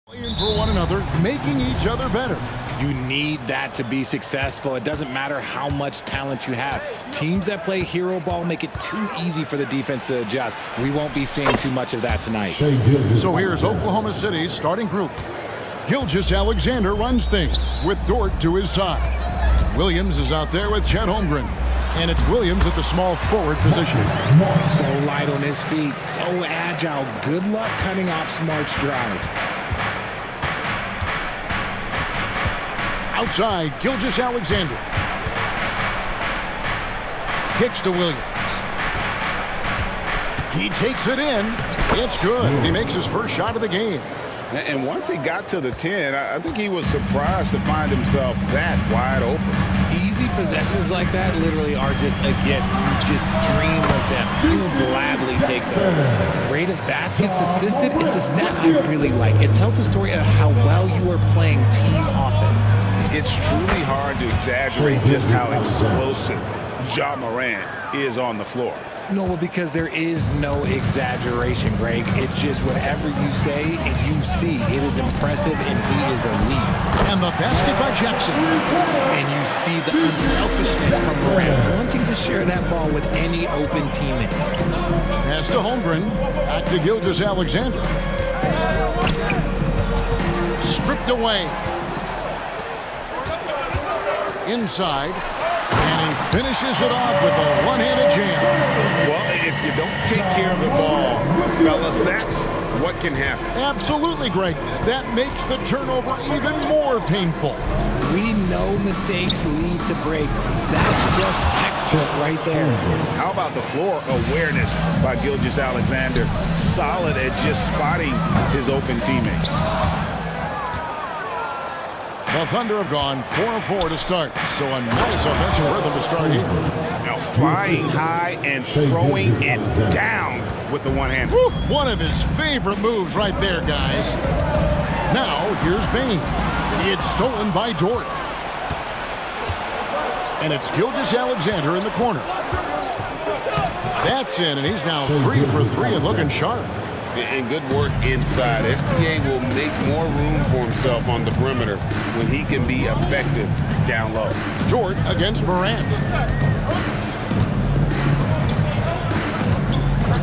Playing for one another, making each other better. You need that to be successful. It doesn't matter how much talent you have. Teams that play hero ball make it too easy for the defense to adjust. We won't be seeing too much of that tonight. So here's Oklahoma City's starting group. Gilgeous-Alexander runs things with Dort to his side. Williams is out there with Chet Holmgren. And it's Williams at the small forward position. So light on his feet, so agile. Good luck cutting off Smart's drive. Outside, Gilgeous-Alexander. Kicks to Williams. He takes it in. It's good. He makes his first shot of the game. And once he got to the 10, I think he was surprised to find himself that wide open. Easy possessions like that literally are just a gift. You just dream of them. You'll gladly take those. Rate of baskets assisted, it's a stat I really like. It tells the story of how well you are playing team offense. It's truly hard to exaggerate just how explosive Ja Morant is on the floor. No, well, because there is no exaggeration, Greg. It's just whatever you say and you see. It is impressive, and he is elite. And the basket by Jackson. And you see the unselfishness from Morant, wanting to share that ball with any open teammate. Pass to Holmgren. Back to Gilgeous-Alexander. Stripped away. Inside. And he finishes it off with a one-handed jam. Well, if you don't take care of the ball, fellas, that's what can happen. Absolutely, Greg. That makes the turnover even more painful. We know mistakes lead to breaks. That's just textbook right there. How about the floor awareness by Gilgeous-Alexander? Solid at just spotting his open teammate. The Thunder have gone 4-4 to start, so a nice offensive rhythm to start here. Now flying high and throwing it down with the one-hand. One of his favorite moves right there, guys. Now, here's Bane. It's stolen by Dort. And it's Gilgeous-Alexander in the corner. That's in, and he's now 3 for 3 and looking sharp. And good work inside. SGA will make more room for himself on the perimeter when he can be effective down low. Dort against Morant.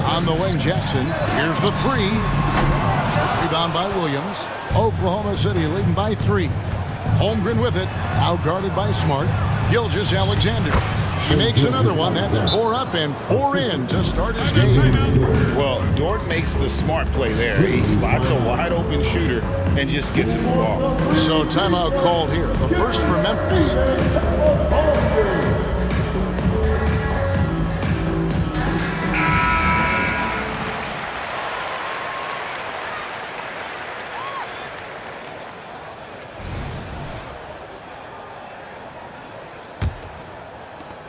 On the wing, Jackson. Here's the 3. Rebound by Williams. Oklahoma City leading by 3. Holmgren with it. Out-guarded by Smart. Gilgeous-Alexander. He makes another one. That's 4 up and 4 in to start his game. Well, Dort makes the smart play there. He spots a wide-open shooter and just gets him the ball. So timeout called here. The first for Memphis.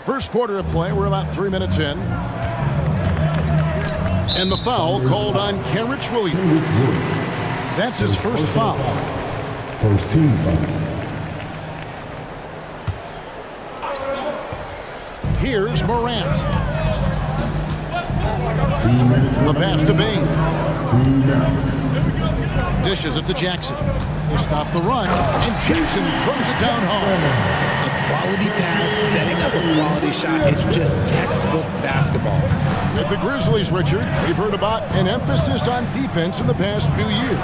First quarter of play, we're about 3 minutes in. And the foul called on Kenrich Williams. That's his first foul. First team foul. Here's Morant. The pass to Bane. Dishes it to Jackson to stop the run. And Jackson throws it down home. Quality pass, setting up a quality shot. It's just textbook basketball. With the Grizzlies, Richard, we've heard about an emphasis on defense in the past few years.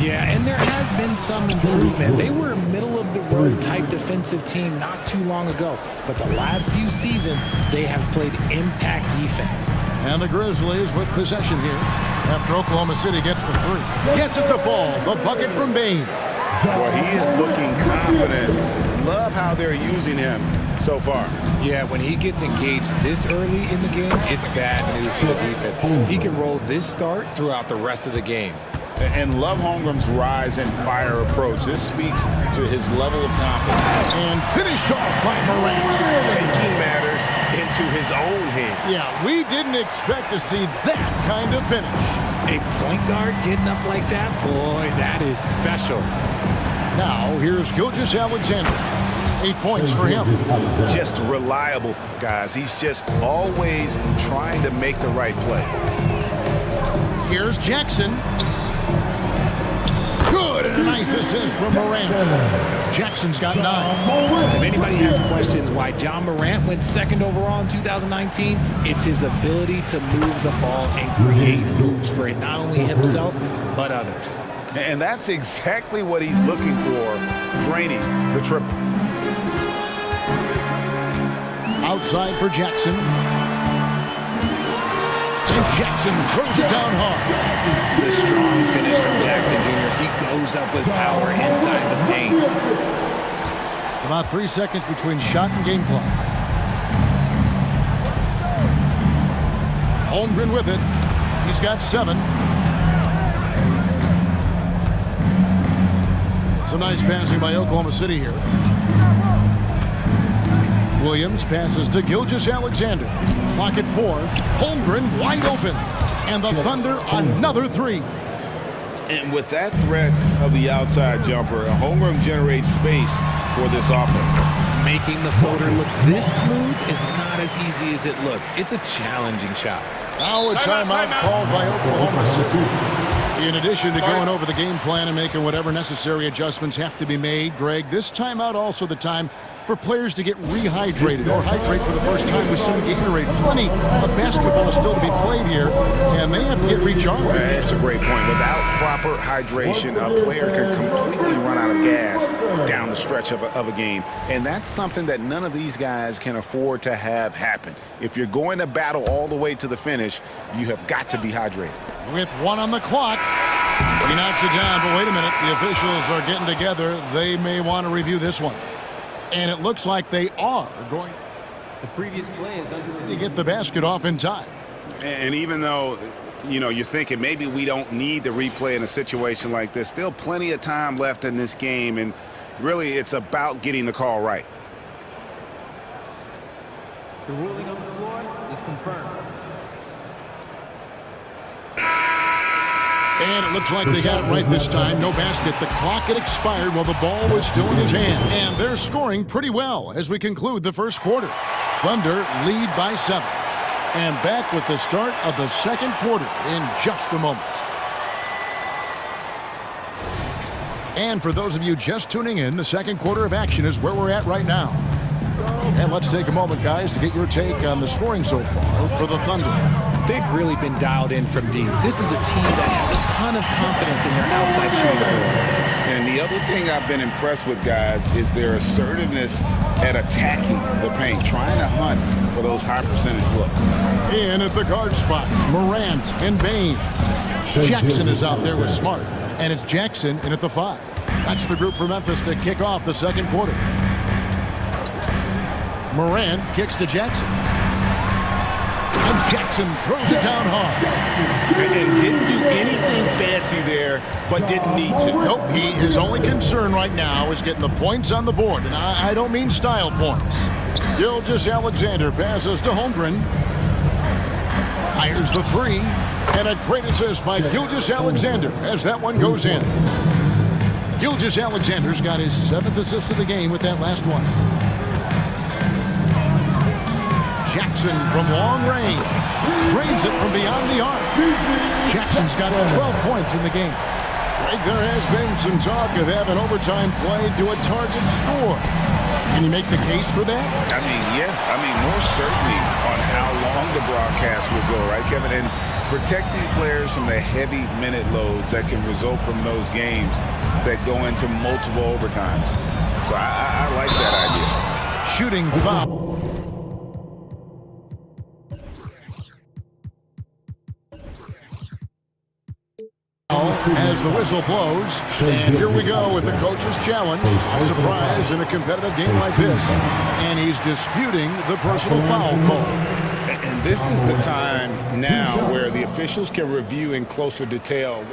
Yeah, and there has been some improvement. They were a middle-of-the-road type defensive team not too long ago. But the last few seasons, they have played impact defense. And the Grizzlies with possession here after Oklahoma City gets the 3. Gets it to fall. The bucket from Bane. Well, he is looking confident. Love how they're using him so far. Yeah, when he gets engaged this early in the game, it's bad news for the defense. He can roll this start throughout the rest of the game. And love Holmgren's rise and fire approach. This speaks to his level of confidence. And finished off by Morant. Taking matters into his own hands. Yeah, we didn't expect to see that kind of finish. A point guard getting up like that, boy, that is special. Now, here's Gilgeous-Alexander. 8 points for him. Just reliable, guys. He's just always trying to make the right play. Here's Jackson. Good, and a nice assist from Morant. Jackson's got 9. If anybody has questions why John Morant went second overall in 2019, it's his ability to move the ball and create moves for not only himself, but others. And that's exactly what he's looking for, draining the triple. Outside for Jackson. And Jackson throws it down hard. The strong finish from Jackson Jr. He goes up with power inside the paint. About 3 seconds between shot and game clock. Holmgren with it. He's got 7. Some nice passing by Oklahoma City here. Williams passes to Gilgeous-Alexander. Clock at 4. Holmgren wide open. And the Thunder another 3. And with that threat of the outside jumper, Holmgren generates space for this offense. Making the floater look this smooth is not as easy as it looks. It's a challenging shot. Now a timeout called by Oklahoma City. In addition to going over the game plan and making whatever necessary adjustments have to be made, Greg, this timeout also the time for players to get rehydrated or hydrate for the first time with some Gatorade. Plenty of basketball still to be played here, and they have to get recharged. That's a great point. Without proper hydration, a player can completely run out of gas down the stretch of a game. And that's something that none of these guys can afford to have happen. If you're going to battle all the way to the finish, you have got to be hydrated. With 1 on the clock, he knocks it down, but wait a minute. The officials are getting together. They may want to review this one. And it looks like they are going The previous play is under to get the basket off in time. And even though, you know, you're thinking maybe we don't need the replay in a situation like this, still plenty of time left in this game, and really it's about getting the call right. The ruling on the floor is confirmed. And it looks like they got it right this time. No basket. The clock had expired while the ball was still in his hand. And they're scoring pretty well as we conclude the first quarter. Thunder lead by 7. And back with the start of the second quarter in just a moment. And for those of you just tuning in, the second quarter of action is where we're at right now. And let's take a moment, guys, to get your take on the scoring so far for the Thunder. They've really been dialed in from deep. This is a team that has a ton of confidence in their outside shooting. And the other thing I've been impressed with, guys, is their assertiveness at attacking the paint, trying to hunt for those high percentage looks. In at the guard spots, Morant and Bain. Jackson is out there with Smart. And it's Jackson in at the 5. That's the group for Memphis to kick off the second quarter. Morant kicks to Jackson. And Jackson throws it down hard. And didn't do anything fancy there, but didn't need to. Nope, his only concern right now is getting the points on the board. And I don't mean style points. Gilgeous-Alexander passes to Holmgren. Fires the 3. And a great assist by Gilgeous-Alexander as that one goes in. Gilgeous-Alexander's got his 7th assist of the game with that last one. Jackson from long range drains it from beyond the arc. Jackson's got 12 points in the game. Right, there has been some talk of having overtime play to a target score. Can you make the case for that? I mean, yeah. I mean, more certainly on how long the broadcast will go, right, Kevin? And protecting players from the heavy minute loads that can result from those games that go into multiple overtimes. So I like that idea. Shooting foul. As the whistle blows, and here we go with the coach's challenge. A surprise in a competitive game like this. And he's disputing the personal foul call. And this is the time now where the officials can review in closer detail.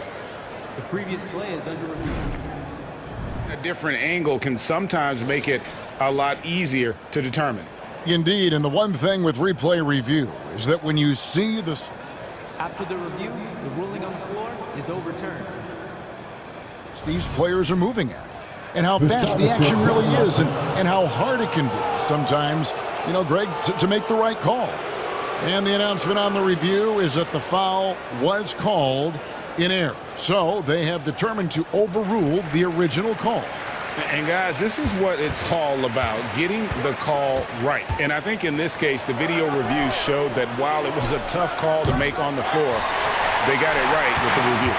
The previous play is under review. A different angle can sometimes make it a lot easier to determine. Indeed, and the one thing with replay review is that when you see the... After the review, the ruling on the floor is overturned. These players are moving at, and how fast the action really is, and how hard it can be sometimes, you know, Greg, to make the right call. And the announcement on the review is that the foul was called in air. So they have determined to overrule the original call. And guys, this is what it's all about, getting the call right. And I think in this case, the video review showed that while it was a tough call to make on the floor, they got it right with the review.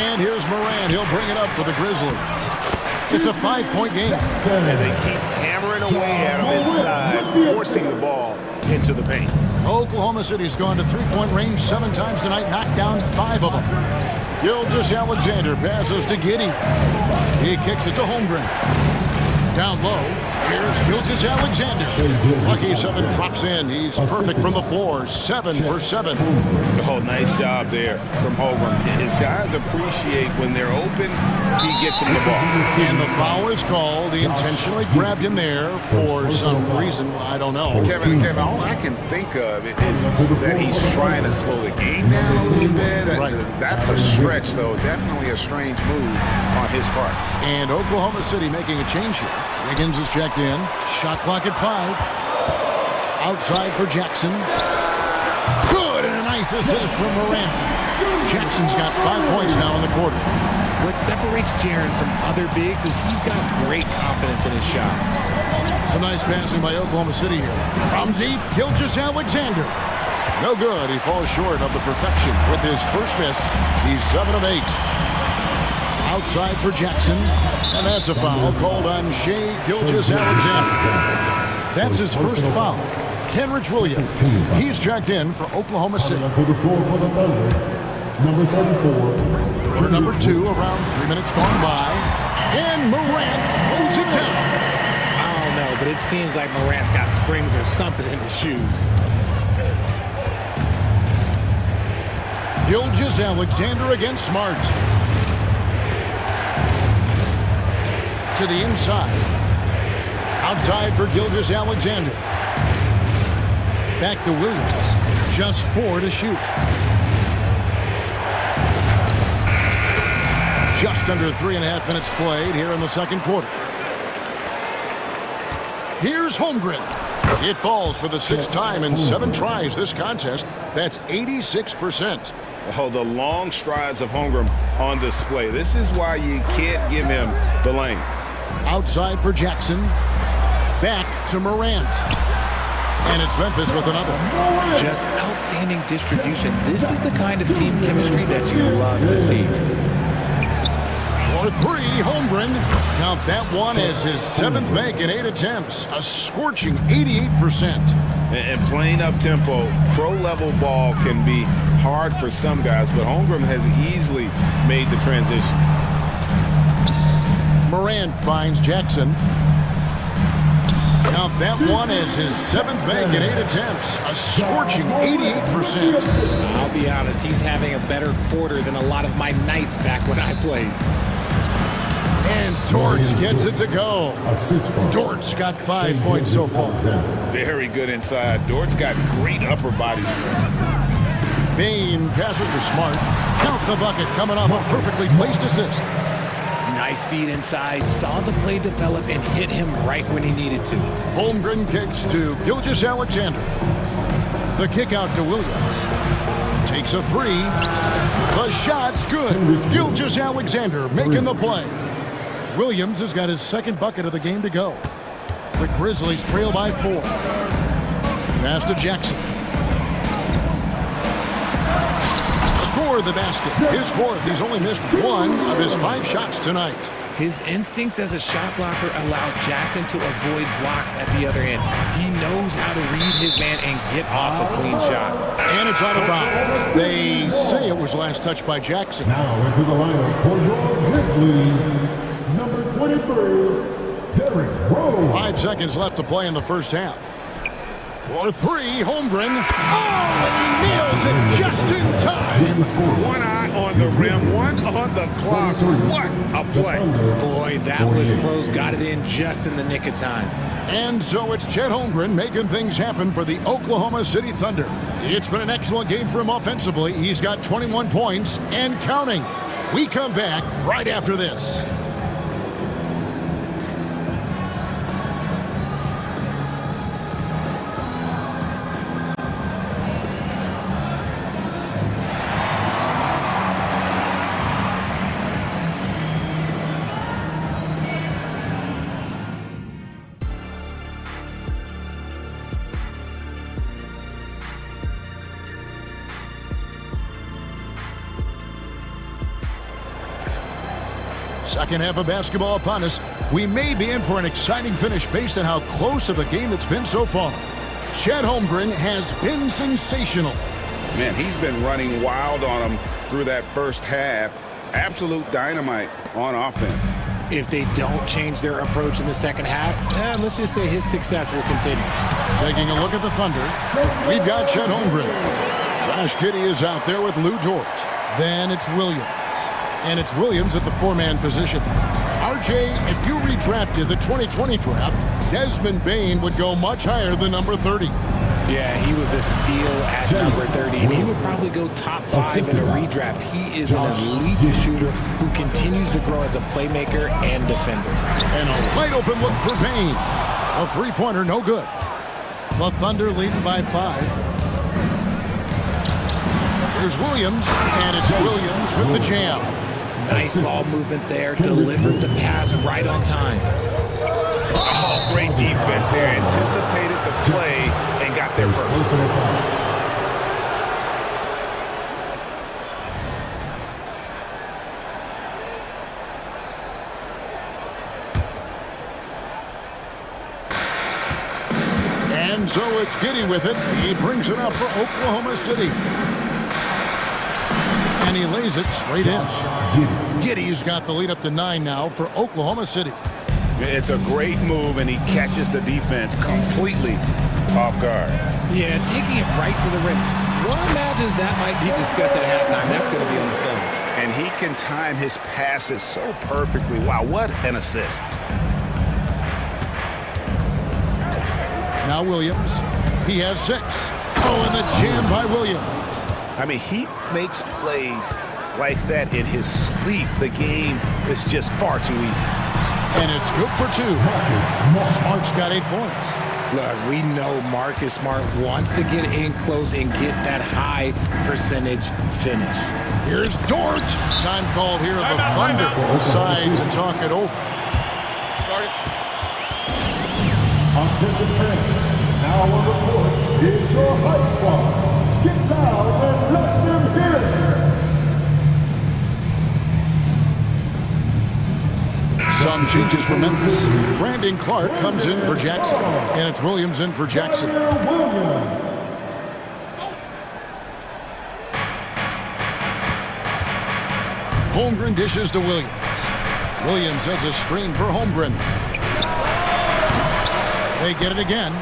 And here's Morant. He'll bring it up for the Grizzlies. It's a 5-point game. And they keep hammering away at him inside, forcing the ball into the paint. Oklahoma City's gone to three-point range 7 times tonight, knocked down 5 of them. Gilgeous-Alexander passes to Giddey. He kicks it to Holmgren. Down low, here's Gilgeous-Alexander. Lucky 7 drops in. He's perfect from the floor, 7 for 7. Oh, nice job there from Holmgren. His guys appreciate when they're open, he gets them the ball. And the foul is called. He intentionally grabbed him there for some reason. I don't know. Kevin, all I can think of is that he's trying to slow the game down a little bit. Right. That's a stretch, though. Definitely a strange move on his part. And Oklahoma City making a change here. Wiggins is checked in. Shot clock at 5. Outside for Jackson. Good, and a nice assist from Morant. Jackson's got 5 points now in the quarter. What separates Jaren from other bigs is he's got great confidence in his shot. Some nice passing by Oklahoma City here. From deep, Gilgeous-Alexander. No good. He falls short of the perfection with his first miss. He's 7 of 8. Outside for Jackson. And that's a foul called on Shai Gilgeous-Alexander. That's his first foul. Kenrich Williams. He's checked in for Oklahoma City. Number 34. For number 2, around 3 minutes gone by. And Morant throws it down. I don't know, but it seems like Morant's got springs or something in his shoes. Gilgeous-Alexander against Smart. To the inside. Outside for Gilgeous-Alexander. Back to Williams. Just 4 to shoot. Just under 3.5 minutes played here in the second quarter. Here's Holmgren. It falls for the 6th time in 7 tries this contest. That's 86%. Oh, the long strides of Holmgren on display. This is why you can't give him the lane. Outside for Jackson. Back to Morant. And it's Memphis with another. Just outstanding distribution. This is the kind of team chemistry that you love to see. For 3, Holmgren. Count that one as his 7th make in 8 attempts. A scorching 88%. And playing up tempo, pro-level ball can be hard for some guys, but Holmgren has easily made the transition. Morant finds Jackson. Count that one as his 7th make in 8 attempts. A scorching 88%. I'll be honest, he's having a better quarter than a lot of my nights back when I played. And Dortz gets it to go. Dortz got 5 points so far. Very good inside. Dortz got great upper body strength. Bain passes to Smart. Count the bucket coming off a perfectly placed assist. Nice feed inside, saw the play develop and hit him right when he needed to. Holmgren kicks to Gilgeous-Alexander. The kick out to Williams. Takes a 3. The shot's good. Gilgeous-Alexander making the play. Williams has got his 2nd bucket of the game to go. The Grizzlies trail by 4. Pass to Jackson. Score the basket. His 4th. He's only missed 1 of his 5 shots tonight. His instincts as a shot blocker allowed Jackson to avoid blocks at the other end. He knows how to read his man and get off a clean shot. And it's out of bounds. They say it was last touched by Jackson. Now into the lineup for your Grizzlies, number 23, Derrick Rose. 5 seconds left to play in the first half. For 3, Holmgren. Oh, he nails it just in time. One eye on the rim, one on the clock. What a play. Boy, that was close. Got it in just in the nick of time. And so it's Chet Holmgren making things happen for the Oklahoma City Thunder. It's been an excellent game for him offensively. He's got 21 points and counting. We come back right after this. Second half of basketball upon us. We may be in for an exciting finish based on how close of a game it's been so far. Chet Holmgren has been sensational. Man, he's been running wild on him through that first half. Absolute dynamite on offense. If they don't change their approach in the second half, let's just say his success will continue. Taking a look at the Thunder, we've got Chet Holmgren. Josh Giddey is out there with Lou Dort. Then it's Williams. And it's Williams at the four-man position. RJ, if you redrafted the 2020 draft, Desmond Bane would go much higher than number 30. Yeah, he was a steal at number 30, and he would probably go top 5 in a redraft. He is an elite shooter who continues to grow as a playmaker and defender. And a wide open look for Bane. A three-pointer, no good. The Thunder leading by 5. Here's Williams, and it's Williams with the jam. Nice ball movement there, delivered the pass right on time. Oh, great defense there. Anticipated the play and got there first. And so it's Giddey with it. He brings it up for Oklahoma City. And he lays it straight in. Giddey's got the lead up to 9 now for Oklahoma City. It's a great move, and he catches the defense completely off guard. Yeah, taking it right to the rim. One imagines that might be discussed at halftime. That's going to be on the film. And he can time his passes so perfectly. Wow, what an assist. Now Williams. He has 6. Oh, and the jam by Williams. I mean, he makes plays like that in his sleep. The game is just far too easy. And it's good for 2. Smart's got 8 points. Look, we know Marcus Smart wants to get in close and get that high percentage finish. Here's Dort. Time called here. The Thunder decide to talk it over. Now on the court is your hype squad. Get down and let them hear it. Some changes for Memphis. Brandon Clark comes in for Jackson. And it's Williams in for Jackson. Holmgren dishes to Williams. Williams sets a screen for Holmgren. They get it again.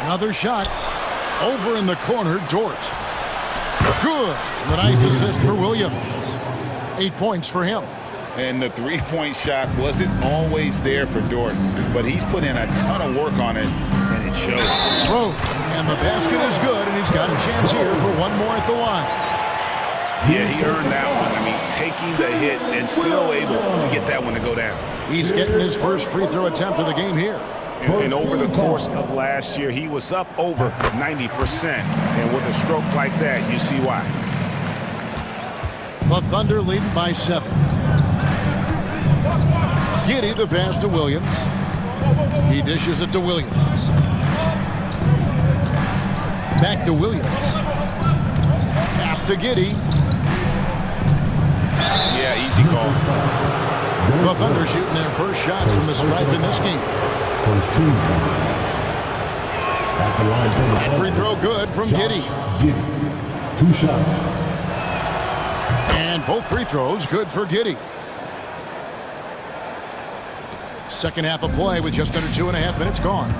Another shot. Over in the corner, Dort. Good. The nice assist for Williams. 8 points for him. And the three-point shot wasn't always there for Dort, but he's put in a ton of work on it, and it shows. Throws, and the basket is good, and he's got a chance here for one more at the line. Yeah, he earned that one. I mean, taking the hit and still able to get that one to go down. He's getting his first free throw attempt of the game here. And over the course of last year, he was up over 90%. And with a stroke like that, you see why. The Thunder leading by 7. Giddey the pass to Williams. He dishes it to Williams. Back to Williams. Pass to Giddey. Yeah, easy call. The Thunder shooting their first shots from the stripe in this game. First team. At the line. That free throw good from Giddey. 2 shots. And both free throws good for Giddey. Second half of play with just under 2.5 minutes gone.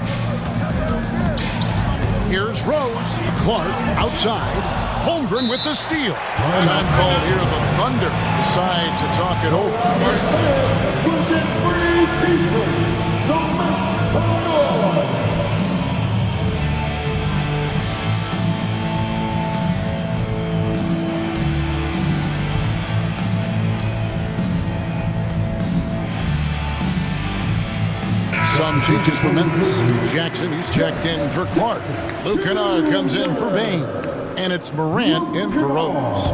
Here's Rose. Clark outside. Holmgren with the steal. Time called here. The Thunder decide to talk it over. Some changes for Memphis. Jackson, he's checked in for Clark. Luke Kennard comes in for Bane. And it's Morant in for Rose.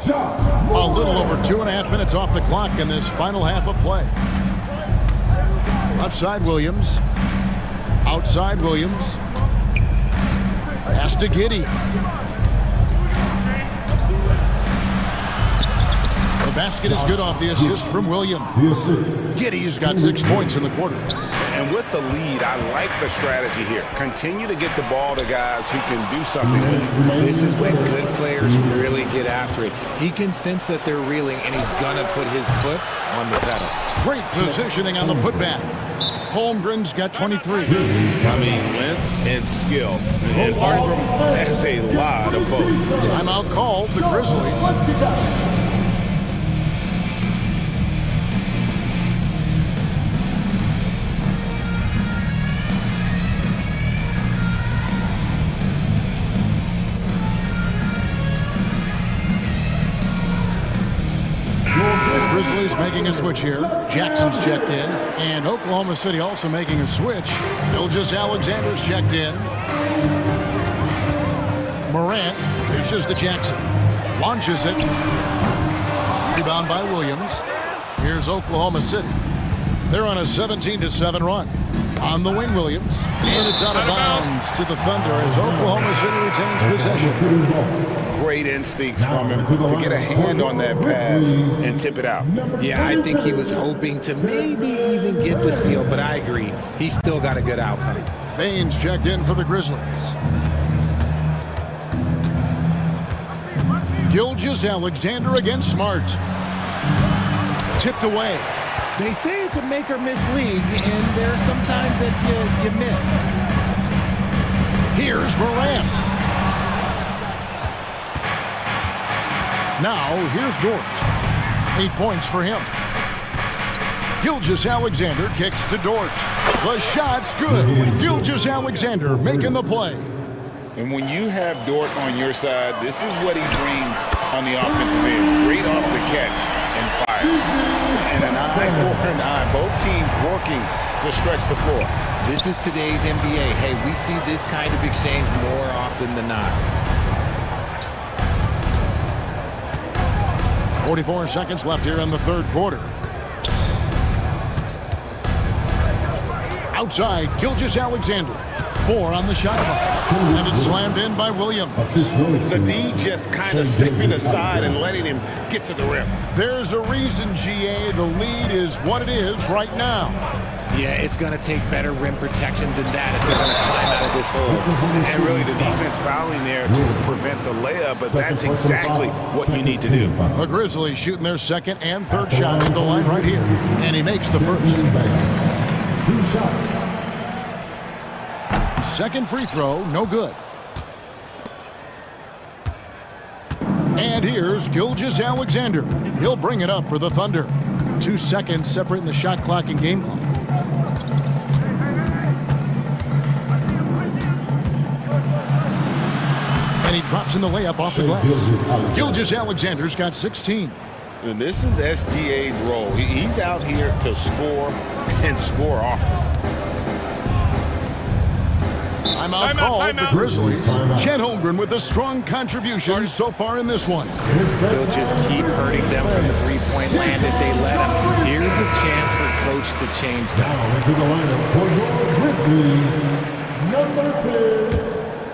A little over 2.5 minutes off the clock in this final half of play. Left side Williams. Outside Williams. Pass to Giddey. The Basket is good off the assist from Williams. Giddey's got 6 points in the quarter. And with the lead, I like the strategy here. Continue to get the ball to guys who can do something with it. This is when good players really get after it. He can sense that they're reeling, and he's going to put his foot on the pedal. Great positioning on the putback. Holmgren's got 23. I mean, length and skill. And Holmgren has a lot of both. Timeout called the Grizzlies. Grizzlies making a switch here. Jackson's checked in. And Oklahoma City also making a switch. Gilgeous-Alexander's checked in. Morant dishes to Jackson. Launches it. Rebound by Williams. Here's Oklahoma City. They're on a 17-7 run. On the wing, Williams. And it's out of bounds to the Thunder as Oklahoma City retains possession. Great instincts from him to get a hand on that pass and tip it out. Yeah, I think he was hoping to maybe even get the steal, but I agree. He still got a good outcome. Baines checked in for the Grizzlies. Gilgeous-Alexander against Smart. Tipped away. They say it's a make-or-miss league, and there are some times that you miss. Here's Morant. Now, here's Dort. 8 points for him. Gilgeous-Alexander kicks to Dort. The shot's good. Gilgeous-Alexander making the play. And when you have Dort on your side, this is what he brings on the offensive end. Great off the catch and fire. And an eye for an eye. Both teams working to stretch the floor. This is today's NBA. Hey, we see this kind of exchange more often than not. 44 seconds left here in the third quarter. Outside, Gilgeous-Alexander. 4 on the shot clock. And it's slammed in by Williams. The D just kind of stepping aside and letting him get to the rim. There's a reason, GA. The lead is what it is right now. Yeah, it's going to take better rim protection than that if they're going to climb out of this hole. And really the defense fouling there to prevent the layup, but that's exactly what you need to do. The Grizzlies shooting their second and third shots at the line right here. And he makes the first. 2 shots. Second free throw, no good. And here's Gilgeous-Alexander. He'll bring it up for the Thunder. 2 seconds separating the shot clock and game clock. And he drops in the layup off the glass. Gilgeous-Alexander's got 16. And this is SGA's role. He's out here to score and score often. Timeout called the Grizzlies. Chet Holmgren with a strong contribution so far in this one. They'll just keep hurting them from the three-point land if they let them. Here's a chance for coach to change that. Now into the lineup for your Grizzlies, number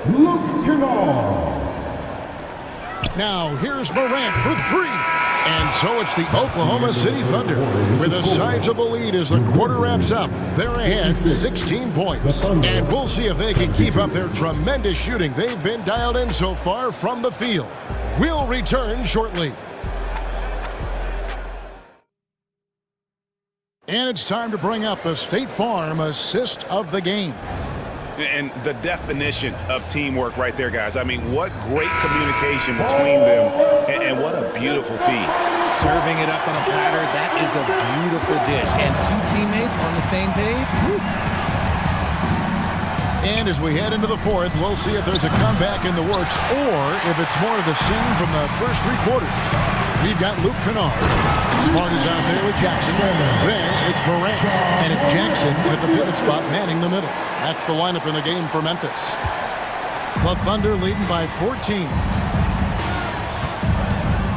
10, Luke Kennard. Now here's Morant for 3. And so it's the Oklahoma City Thunder with a sizable lead as the quarter wraps up. They're ahead 16 points. And we'll see if they can keep up their tremendous shooting they've been dialed in so far from the field. We'll return shortly. And it's time to bring up the State Farm assist of the game. And the definition of teamwork right there, guys. I mean, what great communication between them, and what a beautiful feed. Serving it up on a platter, that is a beautiful dish. And 2 teammates on the same page. Woo. And as we head into the fourth, we'll see if there's a comeback in the works or if it's more of the same from the first 3 quarters. We've got Luke Kennard. Smart is out there with Jackson. Then it's Morant. And it's Jackson at the pivot spot manning the middle. That's the lineup in the game for Memphis. The Thunder leading by 14.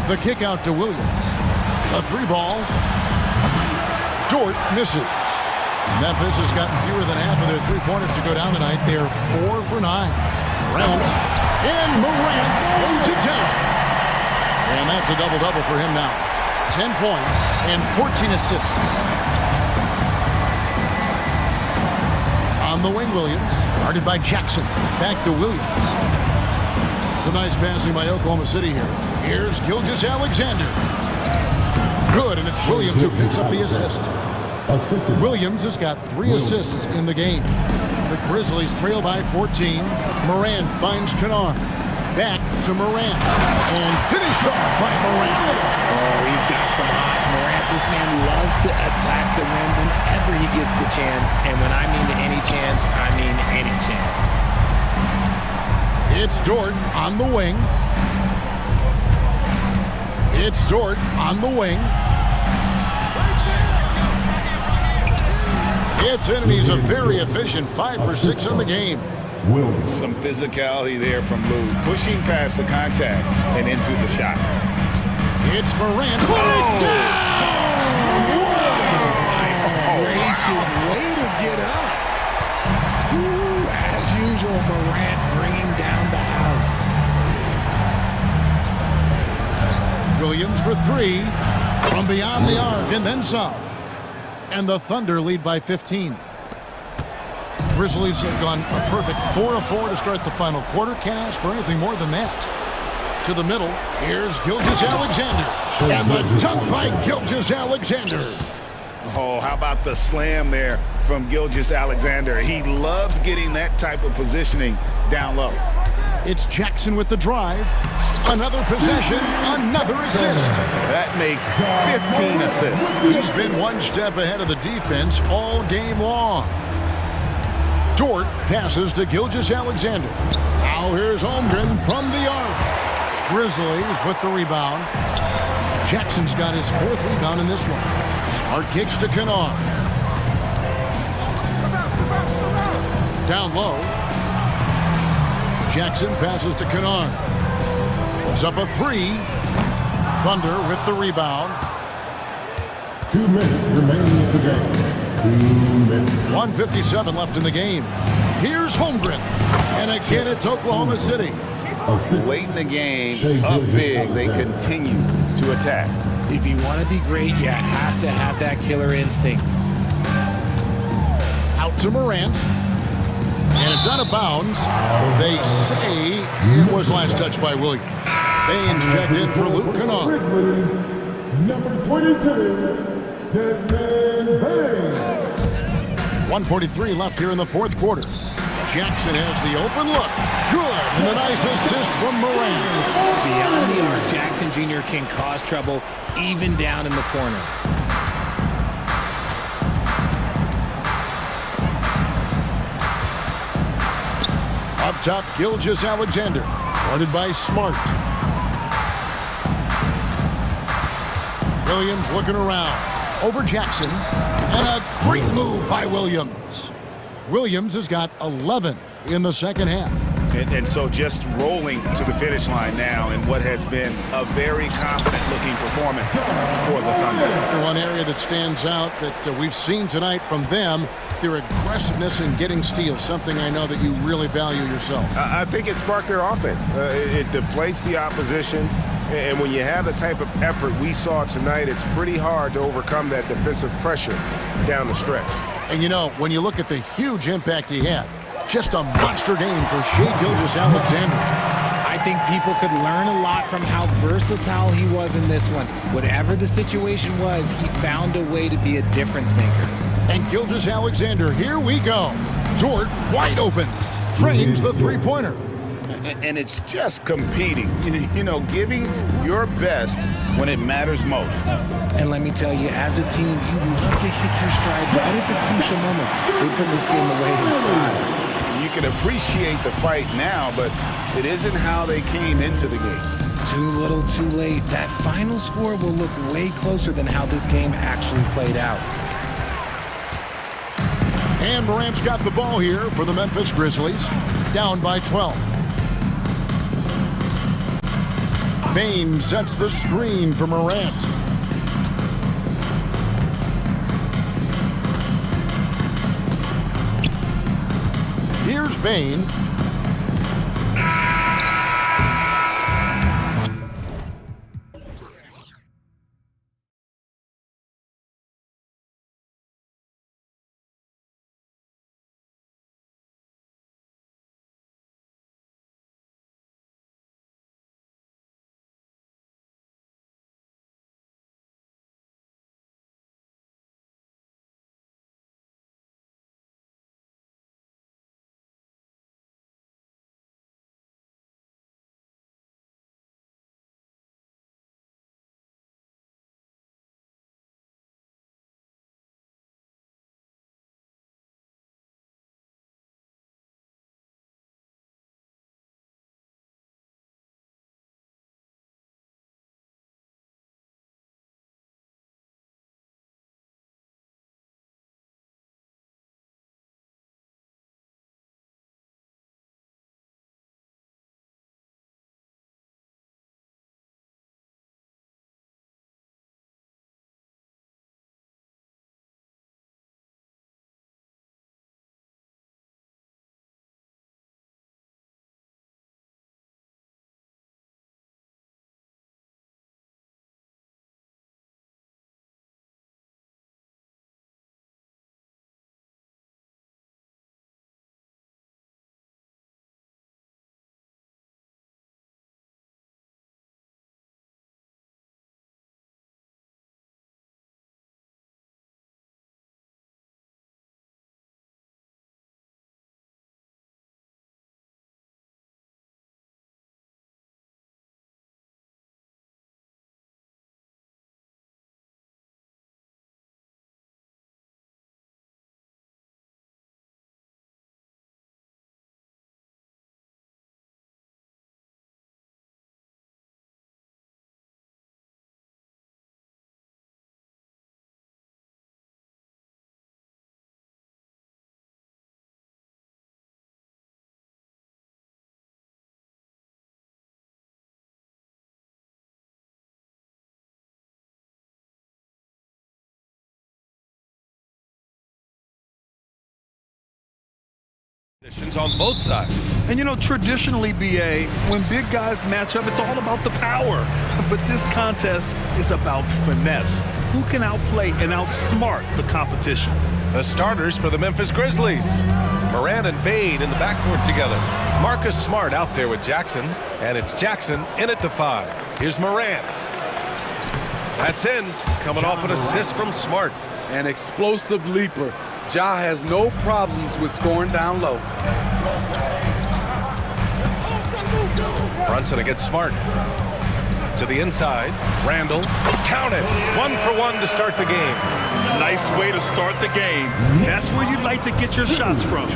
The kick out to Williams. A 3-ball. Dort misses. Memphis has gotten fewer than half of their 3-pointers to go down tonight. They're 4 for 9. Morant. And Morant throws it down. And that's a double-double for him now. 10 points and 14 assists. On the wing, Williams. Guarded by Jackson. Back to Williams. Some nice passing by Oklahoma City here. Here's Gilgeous-Alexander. Good, and it's Williams who picks up the assist. Williams has got 3 assists in the game. The Grizzlies trail by 14. Morant finds Kennard. Back to Morant. And finished off by Morant. Oh, he's got some hot Morant. This man loves to attack the rim whenever he gets the chance. And when I mean any chance, I mean any chance. It's Dort on the wing. It's Dort on the wing. It's in, and he's a very efficient 5 for 6 on the game. Some physicality there from Lou, pushing past the contact and into the shot. It's Morant. Put it down! Gracious, way to get up. Ooh, as usual, Morant bringing down the house. Williams for 3 from beyond the arc and then some. And the Thunder lead by 15. Grizzlies have gone a perfect 4 of 4 to start the final quarter. Can't ask for anything more than that. To the middle, here's Gilgeous-Alexander. And the dunk by Gilgeous-Alexander. Oh, how about the slam there from Gilgeous-Alexander? He loves getting that type of positioning down low. It's Jackson with the drive. Another possession, another assist. That makes 15 assists. He's been one step ahead of the defense all game long. Dort passes to Gilgeous-Alexander. Now here's Holmgren from the arc. Grizzlies with the rebound. Jackson's got his 4th rebound in this one. Smart kicks to Kennard. Down low. Jackson passes to Kennard. Puts up a 3. Thunder with the rebound. 2 minutes remaining in the game. 2 minutes. 1:57 left in the game. Here's Holmgren. And again, it's Oklahoma City. Late in the game, up big, they continue to attack. If you want to be great, you have to have that killer instinct. Out to Morant. And it's out of bounds. They say it was last touched by Williams. Baines checked in for Luke Kennard. Number 22, Desmond Baines. 1:43 left here in the 4th quarter. Jackson has the open look. Good. And a nice assist from Morant. Beyond the arc, Jackson Jr. can cause trouble even down in the corner. Up top, Gilgeous-Alexander. Guarded by Smart. Williams looking around. Over Jackson. And a great move by Williams. Williams has got 11 in the second half. And so just rolling to the finish line now in what has been a very confident-looking performance for the Thunder. One area that stands out that we've seen tonight from them, their aggressiveness in getting steals, something I know that you really value yourself. I think it sparked their offense. It deflates the opposition, and when you have the type of effort we saw tonight, it's pretty hard to overcome that defensive pressure down the stretch. And you know, when you look at the huge impact he had, just a monster game for Shai Gilgeous-Alexander. I think people could learn a lot from how versatile he was in this one. Whatever the situation was, he found a way to be a difference maker. And Gilgeous-Alexander, here we go. Dort wide open, drains the three-pointer. And it's just competing, you know, giving your best when it matters most. And let me tell you, as a team, you love to hit your stride right at the crucial moments. They put this game away in style. You can appreciate the fight now, but it isn't how they came into the game. Too little, too late. That final score will look way closer than how this game actually played out. And Morant's got the ball here for the Memphis Grizzlies, down by 12. Baines sets the screen for Morant. Here's Bain. On both sides. And you know, traditionally, BA, when big guys match up, it's all about the power. But this contest is about finesse. Who can outplay and outsmart the competition? The starters for the Memphis Grizzlies. Morant and Bane in the backcourt together. Marcus Smart out there with Jackson. And it's Jackson in at the 5. Here's Morant. That's in. Coming off an assist from Smart. An explosive leaper. Ja has no problems with scoring down low. Brunson against Smart. To the inside. Randall. Count it. 1 for 1 to start the game. Nice way to start the game. That's where you'd like to get your shots from.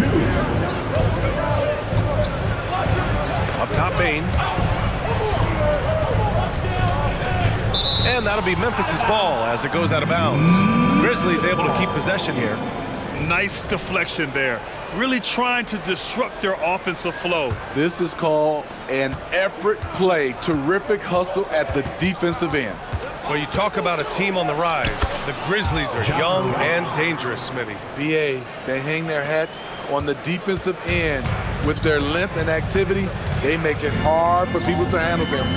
Up top, Bane. And that'll be Memphis's ball as it goes out of bounds. Grizzlies able to keep possession here. Nice deflection there. Really trying to disrupt their offensive flow. This is called an effort play. Terrific hustle at the defensive end. Well, you talk about a team on the rise. The Grizzlies are young and dangerous, Smitty. BA, they hang their hats on the defensive end. With their length and activity, they make it hard for people to handle them.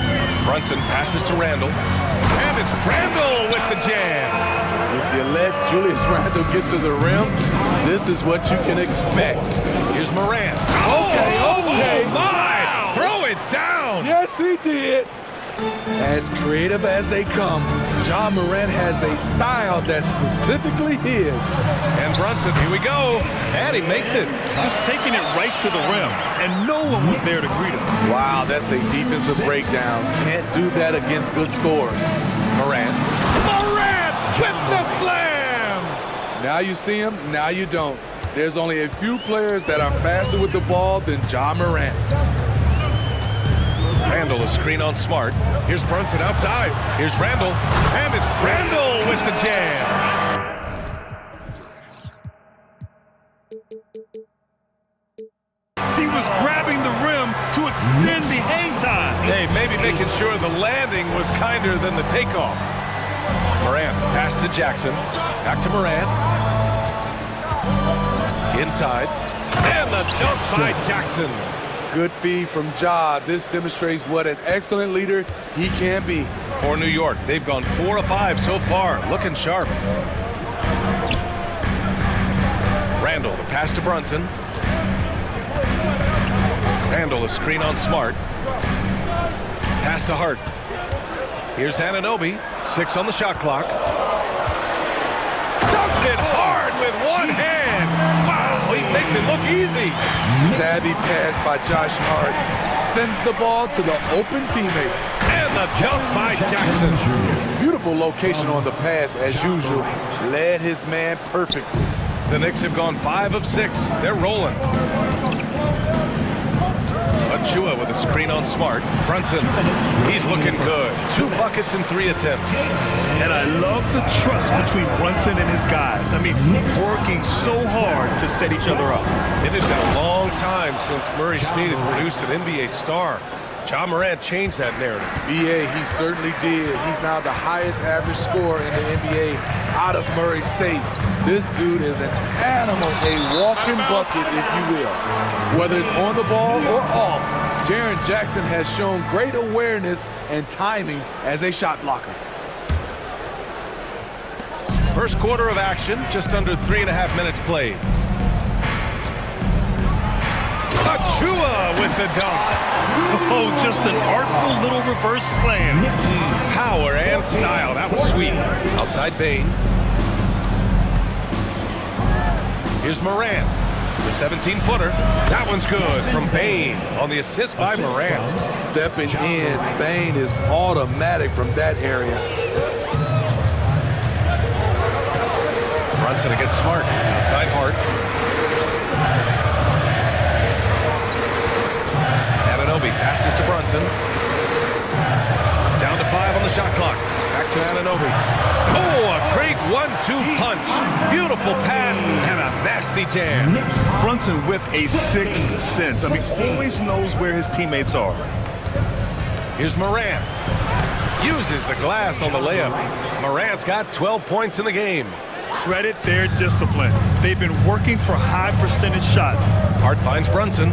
Brunson passes to Randall. And it's Randall with the jam. If you let Julius Randle get to the rim, this is what you can expect. Here's Morant. Okay. Oh my! Wow. Throw it down! Yes, he did. As creative as they come, Ja Morant has a style that's specifically his. And Brunson, here we go. And he makes it. Just taking it right to the rim, and no one was there to greet him. Wow, that's a defensive breakdown. Can't do that against good scorers. Morant with the slam! Now you see him, now you don't. There's only a few players that are faster with the ball than Ja Morant. Randall, a screen on Smart. Here's Brunson outside. Here's Randall. And it's Randall with the jam. He was grabbing the rim to extend the hang time. Hey, maybe making sure the landing was kinder than the takeoff. Morant, pass to Jackson. Back to Morant. Inside. And the dunk by Jackson. Good feed from Ja. This demonstrates what an excellent leader he can be. For New York, they've gone 4 of 5 so far. Looking sharp. Randall, the pass to Brunson. Randall, a screen on Smart. Pass to Hart. Here's Anunoby. 6 on the shot clock. Dunks it hard with one hand. Wow, he makes it look easy. Savvy pass by Josh Hart. Sends the ball to the open teammate. And the dunk by Jackson. Beautiful location on the pass as usual. Led his man perfectly. The Knicks have gone 5 of 6. They're rolling. Achua with a screen on Smart. Brunson, he's looking good. 2 buckets in 3 attempts. And I love the trust between Brunson and his guys. I mean, working so hard to set each other up. It has been a long time since Murray State has produced an NBA star. Ja Morant changed that narrative. BA, he certainly did. He's now the highest average scorer in the NBA out of Murray State. This dude is an animal, a walking bucket, if you will. Whether it's on the ball or off, Jaren Jackson has shown great awareness and timing as a shot blocker. First quarter of action, just under 3.5 minutes played. Achua with the dunk. Oh, just an artful little reverse slam. Power and style. That was sweet. Outside Bane. Here's Morant. The 17-footer. That one's good from Bane on the assist by Morant. Stepping in, Bane is automatic from that area. Brunson against Smart. Outside Hart. Anunoby passes to Brunson. Down to 5 on the shot clock. Back to Anunoby. Oh, a great 1-2 punch. Beautiful pass and a nasty jam. Brunson with a sixth sense. I mean, always knows where his teammates are. Here's Morant. Uses the glass on the layup. Morant's got 12 points in the game. Credit their discipline. They've been working for high percentage shots. Hart finds Brunson.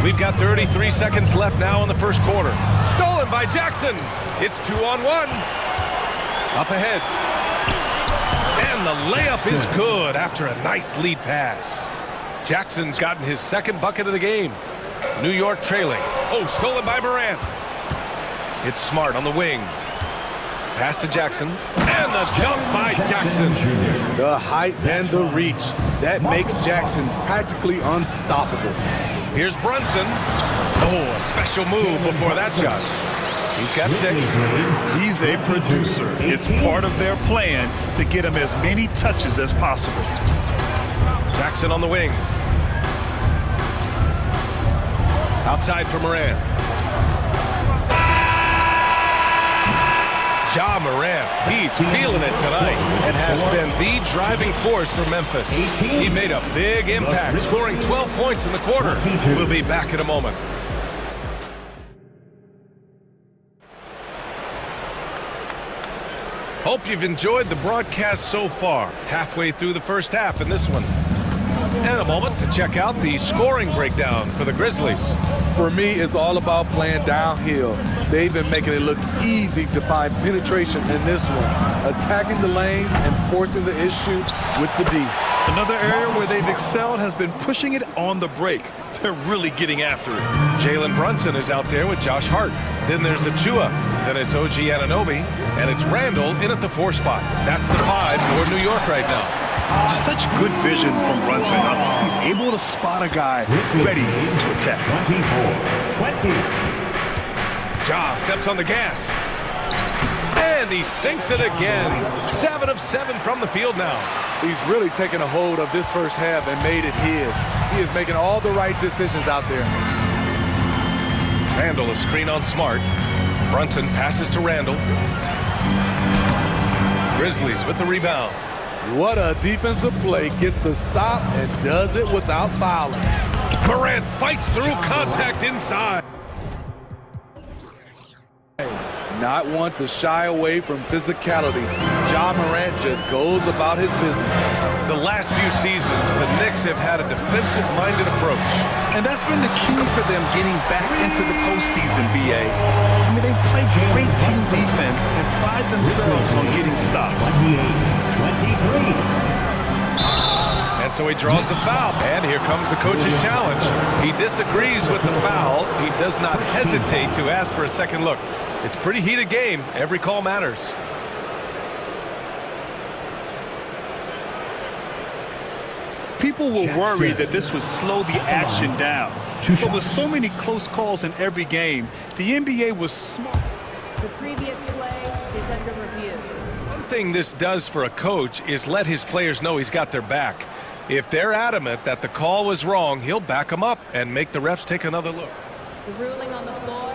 We've got 33 seconds left now in the first quarter. Stolen by Jackson. It's 2-on-1. Up ahead. And the layup is good after a nice lead pass. Jackson's gotten his second bucket of the game. New York trailing. Oh, stolen by Morant. It's Smart on the wing. Pass to Jackson. And the jump by Jackson. The height and the reach. That makes Jackson practically unstoppable. Here's Brunson. Oh, a special move before that shot. He's got 6. He's a producer. It's part of their plan to get him as many touches as possible. Jackson on the wing. Outside for Morant. Ja Morant, he's feeling it tonight and has been the driving force for Memphis. He made a big impact, scoring 12 points in the quarter. We'll be back in a moment. Hope you've enjoyed the broadcast so far. Halfway through the first half in this one. And a moment to check out the scoring breakdown for the Grizzlies. For me, it's all about playing downhill. They've been making it look easy to find penetration in this one, attacking the lanes and forcing the issue with the D. Another area where they've excelled has been pushing it on the break. They're really getting after it. Jalen Brunson is out there with Josh Hart. Then there's Achua. Then it's OG Anunoby. And it's Randall in at the 4 spot. That's the 5 for New York right now. Such good vision from Brunson. He's able to spot a guy ready to attack. 24-20. Ja steps on the gas. And he sinks it again. 7 of 7 from the field now. He's really taken a hold of this first half and made it his. He is making all the right decisions out there. Randall a screen on Smart. Brunson passes to Randall. Grizzlies with the rebound. What a defensive play. Gets the stop and does it without fouling. Morant fights through contact inside. Not one to shy away from physicality. Ja Morant just goes about his business. The last few seasons, the Knicks have had a defensive-minded approach. And that's been the key for them getting back into the postseason, BA. I mean, they play great team defense and pride themselves on getting stops. 23. And so he draws the foul. And here comes the coach's challenge. He disagrees with the foul. He does not hesitate to ask for a second look. It's a pretty heated game. Every call matters. People were worried that this would slow the action down. But with so many close calls in every game, the NBA was smart. The previous play is under review. One thing this does for a coach is let his players know he's got their back. If they're adamant that the call was wrong, he'll back them up and make the refs take another look. The ruling on the floor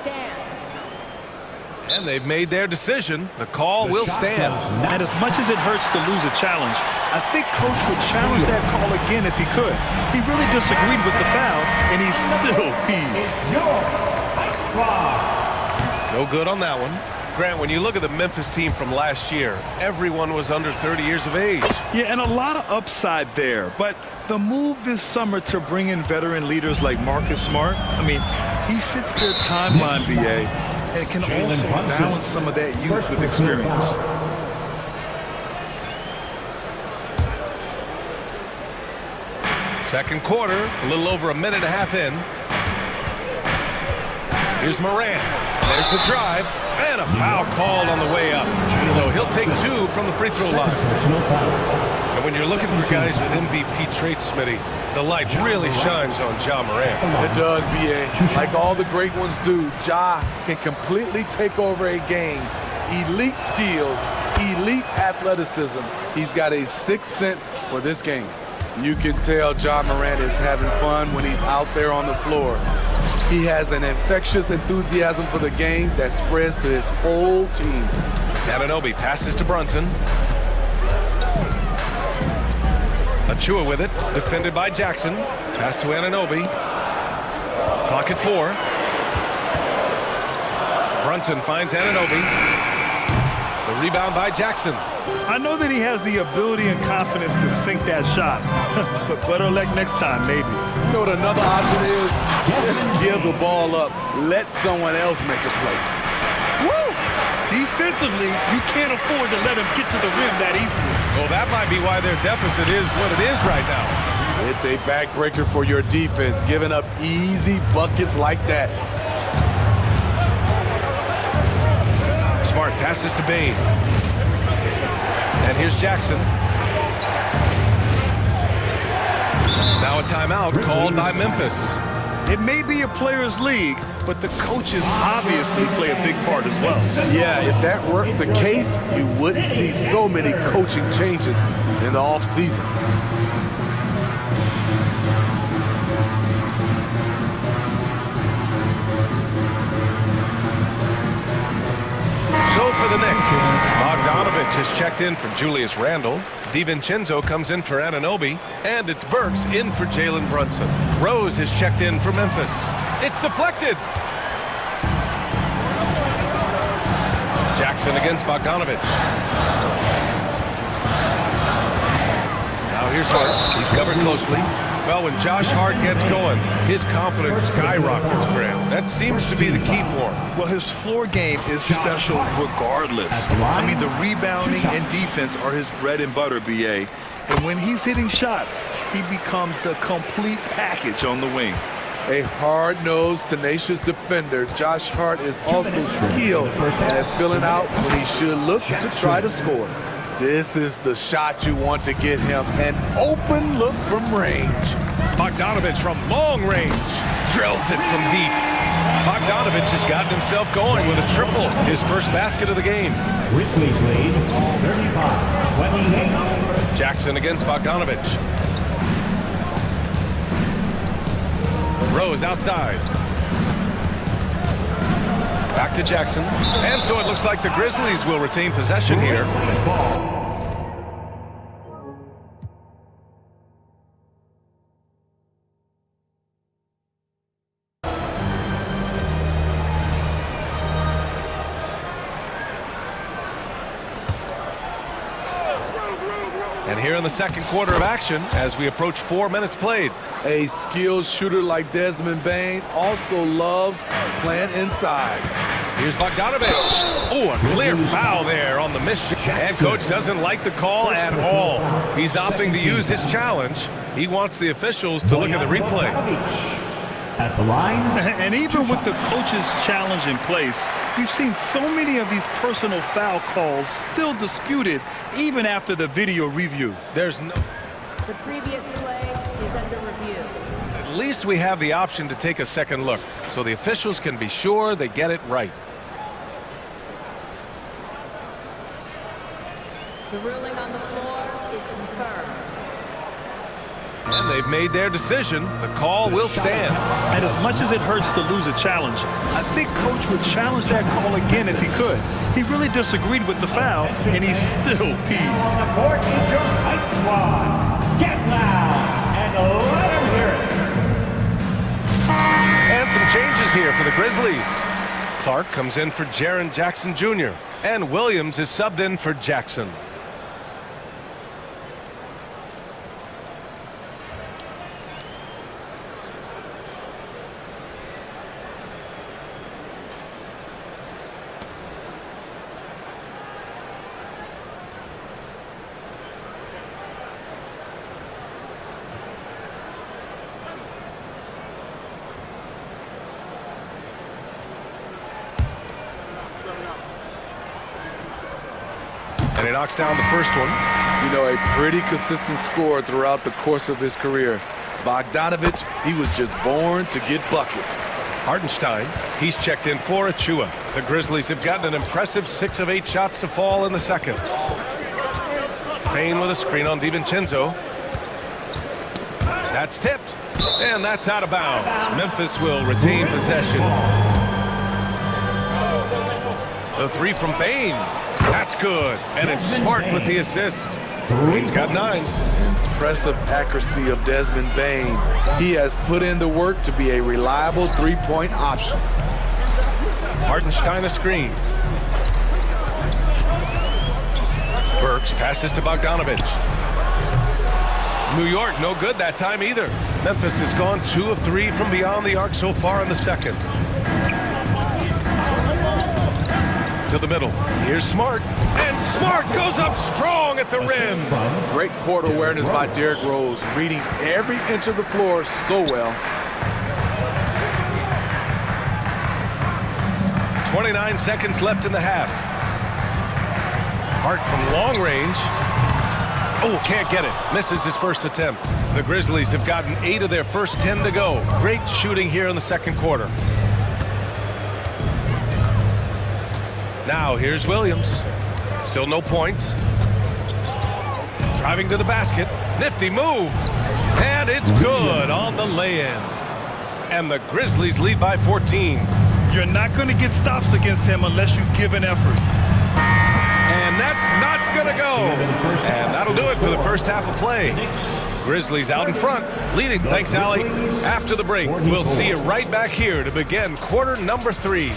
stands. And they've made their decision. The call will stand. And as much as it hurts to lose a challenge, I think Coach would challenge that call again if he could. He really disagreed with the foul, and he's still peeved. No good on that one. Grant, when you look at the Memphis team from last year, everyone was under 30 years of age. Yeah, and a lot of upside there. But the move this summer to bring in veteran leaders like Marcus Smart, I mean, he fits their timeline, BA, and can also balance some of that youth with experience. Second quarter, a little over a minute and a half in. Here's Morant. There's the drive. And a foul called on the way up. So he'll take 2 from the free throw line. And when you're looking for guys with MVP traits, Smitty, the light really shines on Ja Morant. It does, BA. Like all the great ones do, Ja can completely take over a game. Elite skills, elite athleticism. He's got a 6th sense for this game. You can tell Ja Morant is having fun when he's out there on the floor. He has an infectious enthusiasm for the game that spreads to his whole team. Anunoby passes to Brunson. Achua with it, defended by Jackson. Pass to Anunoby. Clock at 4. Brunson finds Anunoby. The rebound by Jackson. I know that he has the ability and confidence to sink that shot, but better luck next time, maybe. You know what another option is? Just give the ball up. Let someone else make a play. Woo! Defensively, you can't afford to let him get to the rim that easily. Well, that might be why their deficit is what it is right now. It's a backbreaker for your defense, giving up easy buckets like that. Smart passes to Bane. And here's Jackson. Now a timeout called by Memphis. It may be a players' league, but the coaches obviously play a big part as well. Yeah, if that weren't the case, you wouldn't see so many coaching changes in the offseason. So for the Knicks, Bogdanovich has checked in for Julius Randle. DiVincenzo comes in for Anunoby, and it's Burks in for Jalen Brunson. Rose has checked in for Memphis. It's deflected. Jackson against Bogdanovich. Now here's Hart. He's covered closely. Well, when Josh Hart gets going, his confidence skyrockets, Graham. That seems to be the key for him. Well, his floor game is special regardless. I mean, the rebounding and defense are his bread and butter, BA. And when he's hitting shots, he becomes the complete package on the wing. A hard-nosed, tenacious defender, Josh Hart is also skilled at filling out when he should look to try to score. This is the shot you want to get him, an open look from range. Bogdanovich from long range drills it from deep. Bogdanovich has gotten himself going with a triple, his first basket of the game. Grizzlies lead 35-28. Jackson against Bogdanovich. Rose outside. Back to Jackson. And so it looks like the Grizzlies will retain possession here. And here in the second quarter of action as we approach 4 minutes played. A skilled shooter like Desmond Bane also loves playing inside. Here's Bogdanovich. Oh, a clear foul there on the miss. And coach doesn't like the call at all. He's opting to use his challenge. He wants the officials to look at the replay. At the line. And even with the coach's challenge in place, we've seen so many of these personal foul calls still disputed even after the video review. There's no... The previous play is under review. At least we have the option to take a second look, so the officials can be sure they get it right. The ruling on the floor is confirmed. And they've made their decision. The call will stand. And as much as it hurts to lose a challenge, I think Coach would challenge that call again if he could. He really disagreed with the foul, and he's still peeved. On the court is your Knight squad. Get loud and let him hear it. And some changes here for the Grizzlies. Clark comes in for Jaren Jackson Jr. And Williams is subbed in for Jackson. And he knocks down the first one. You know, a pretty consistent scorer throughout the course of his career. Bogdanovich, he was just born to get buckets. Hartenstein, he's checked in for Achua. The Grizzlies have gotten an impressive 6 of 8 shots to fall in the second. Payne with a screen on DiVincenzo. That's tipped. And that's out of bounds. Memphis will retain possession. The three from Bane. That's good. And it's Smart with the assist. Bane's got 9. Impressive accuracy of Desmond Bane. He has put in the work to be a reliable three-point option. Hartenstein a screen. Burks passes to Bogdanovic. New York, no good that time either. Memphis has gone 2 of 3 from beyond the arc so far in the second. To the middle. Here's Smart. And Smart goes up strong at the rim. Great court awareness by Derrick Rose, reading every inch of the floor so well. 29 seconds left in the half. Hart from long range. Oh, can't get it. Misses his first attempt. The Grizzlies have gotten 8 of their first 10 to go. Great shooting here in the second quarter. Now here's Williams. Still no points. Driving to the basket. Nifty move. And it's good on the lay-in. And the Grizzlies lead by 14. You're not going to get stops against him unless you give an effort. And that's not going to go. And that'll do it for the first half of play. Grizzlies out in front, leading. Thanks, Allie. After the break, we'll see you right back here to begin quarter number 3.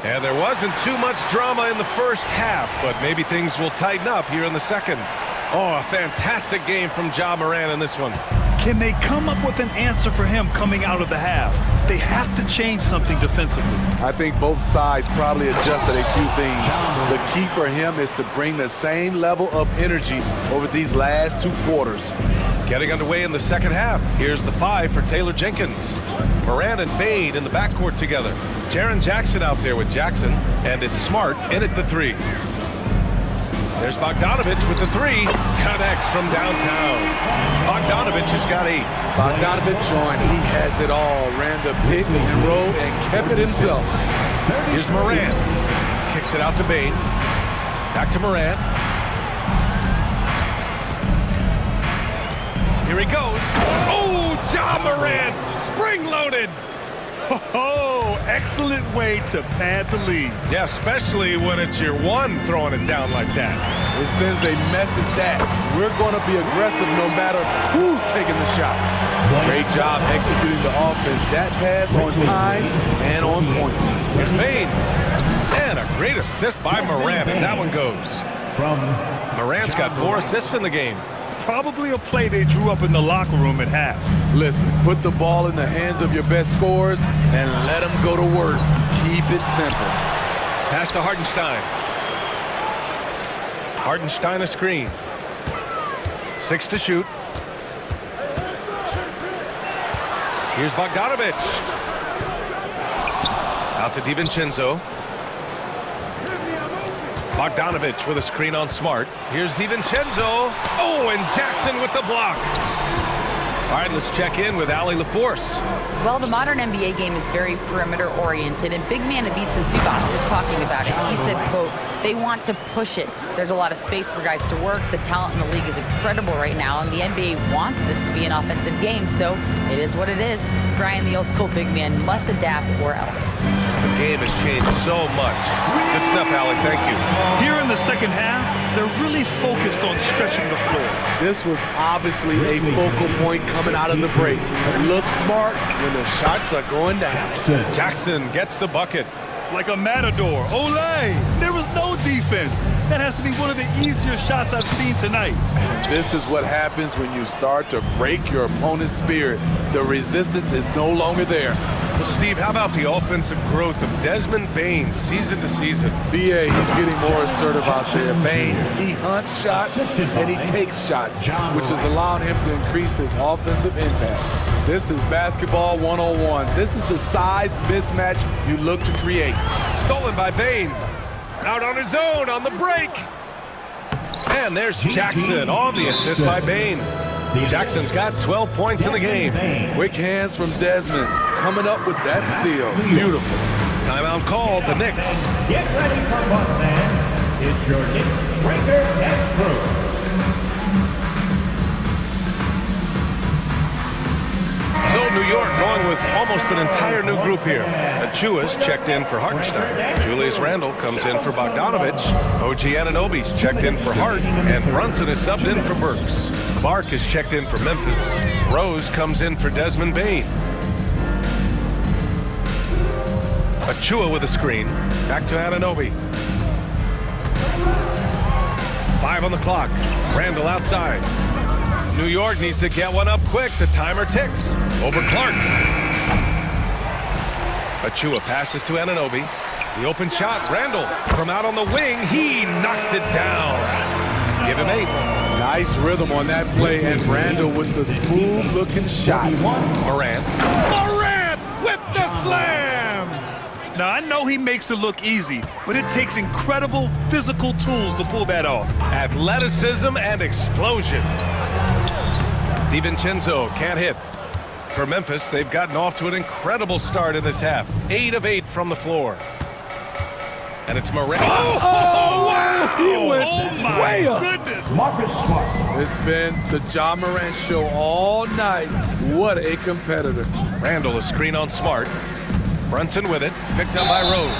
And there wasn't too much drama in the first half, but maybe things will tighten up here in the second. Oh, a fantastic game from Ja Morant in this one. Can they come up with an answer for him coming out of the half? They have to change something defensively. I think both sides probably adjusted a few things. The key for him is to bring the same level of energy over these last 2 quarters. Getting underway in the second half. Here's the 5 for Taylor Jenkins. Morant and Bane in the backcourt together. Jaren Jackson out there with Jackson, and it's Smart in at the 3. There's Bogdanovic with the 3. Connects from downtown. Bogdanovic has got 8. Bogdanovic joined. He has it all. Ran the pick and roll and kept it himself. Here's Morant. Kicks it out to Bane. Back to Morant. Here he goes. Oh, Ja Morant, spring-loaded. Oh, excellent way to pad the lead. Yeah, especially when it's your 1 throwing it down like that. It sends a message that we're going to be aggressive no matter who's taking the shot. Great job executing the offense. That pass on time and on point. Here's Bane. And a great assist by Morant as that one goes. Morant's got 4 assists in the game. Probably a play they drew up in the locker room at half. Listen, put the ball in the hands of your best scorers and let them go to work. Keep it simple. Pass to Hartenstein. Hartenstein a screen. 6 to shoot. Here's Bogdanovic. Out to DiVincenzo. Bogdanovic with a screen on Smart. Here's DiVincenzo. Oh, and Jackson with the block. All right, let's check in with Allie LaForce. Well, the modern NBA game is very perimeter-oriented, and big man Ivica Zubac was talking about it. He said, quote, they want to push it. There's a lot of space for guys to work. The talent in the league is incredible right now, and the NBA wants this to be an offensive game, so it is what it is. Brian, the old-school big man, must adapt or else. The game has changed so much. Good stuff, Allie. Thank you. Here in the second half, they're really focused on stretching the floor. This was obviously a focal point coming out of the break. Look smart when the shots are going down. Jackson gets the bucket. Like a matador. Olé! There was no defense. That has to be one of the easier shots I've seen tonight. This is what happens when you start to break your opponent's spirit. The resistance is no longer there. Well, Steve, how about the offensive growth of Desmond Bane season to season? BA, he's getting more assertive out there. Bane, he hunts shots and he takes shots, which has allowed him to increase his offensive impact. This is basketball 101. This is the size mismatch you look to create. Stolen by Bane. Out on his own on the break. And there's Jackson on the assist by Bane. Jackson's got 12 points in the game. Quick hands from Desmond. Coming up with that steal. Beautiful. Timeout called, the Knicks. Get ready for fun, fans. It's your Knicks Breaker and Crew. So New York going with almost an entire new group here. Achua's checked in for Hartenstein. Julius Randle comes in for Bogdanovich. OG Anunoby's checked in for Hart. And Brunson is subbed in for Burks. Clark is checked in for Memphis. Rose comes in for Desmond Bane. Achua with a screen. Back to Anunoby. 5 on the clock. Randle outside. New York needs to get one up quick. The timer ticks. Over Clark. Achua passes to Anunoby. The open shot. Randle from out on the wing. He knocks it down. Give him 8. Nice rhythm on that play, and Randle with the smooth-looking shot. Morant. Morant with the slam! Now, I know he makes it look easy, but it takes incredible physical tools to pull that off. Athleticism and explosion. DiVincenzo can't hit. For Memphis, they've gotten off to an incredible start in this half. 8 of 8 from the floor. And it's Morant. Oh, wow! He went way up. Goodness. Marcus Smart. It's been the Ja Morant show all night. What a competitor. Randle, a screen on Smart. Brunson with it, picked up by Rose.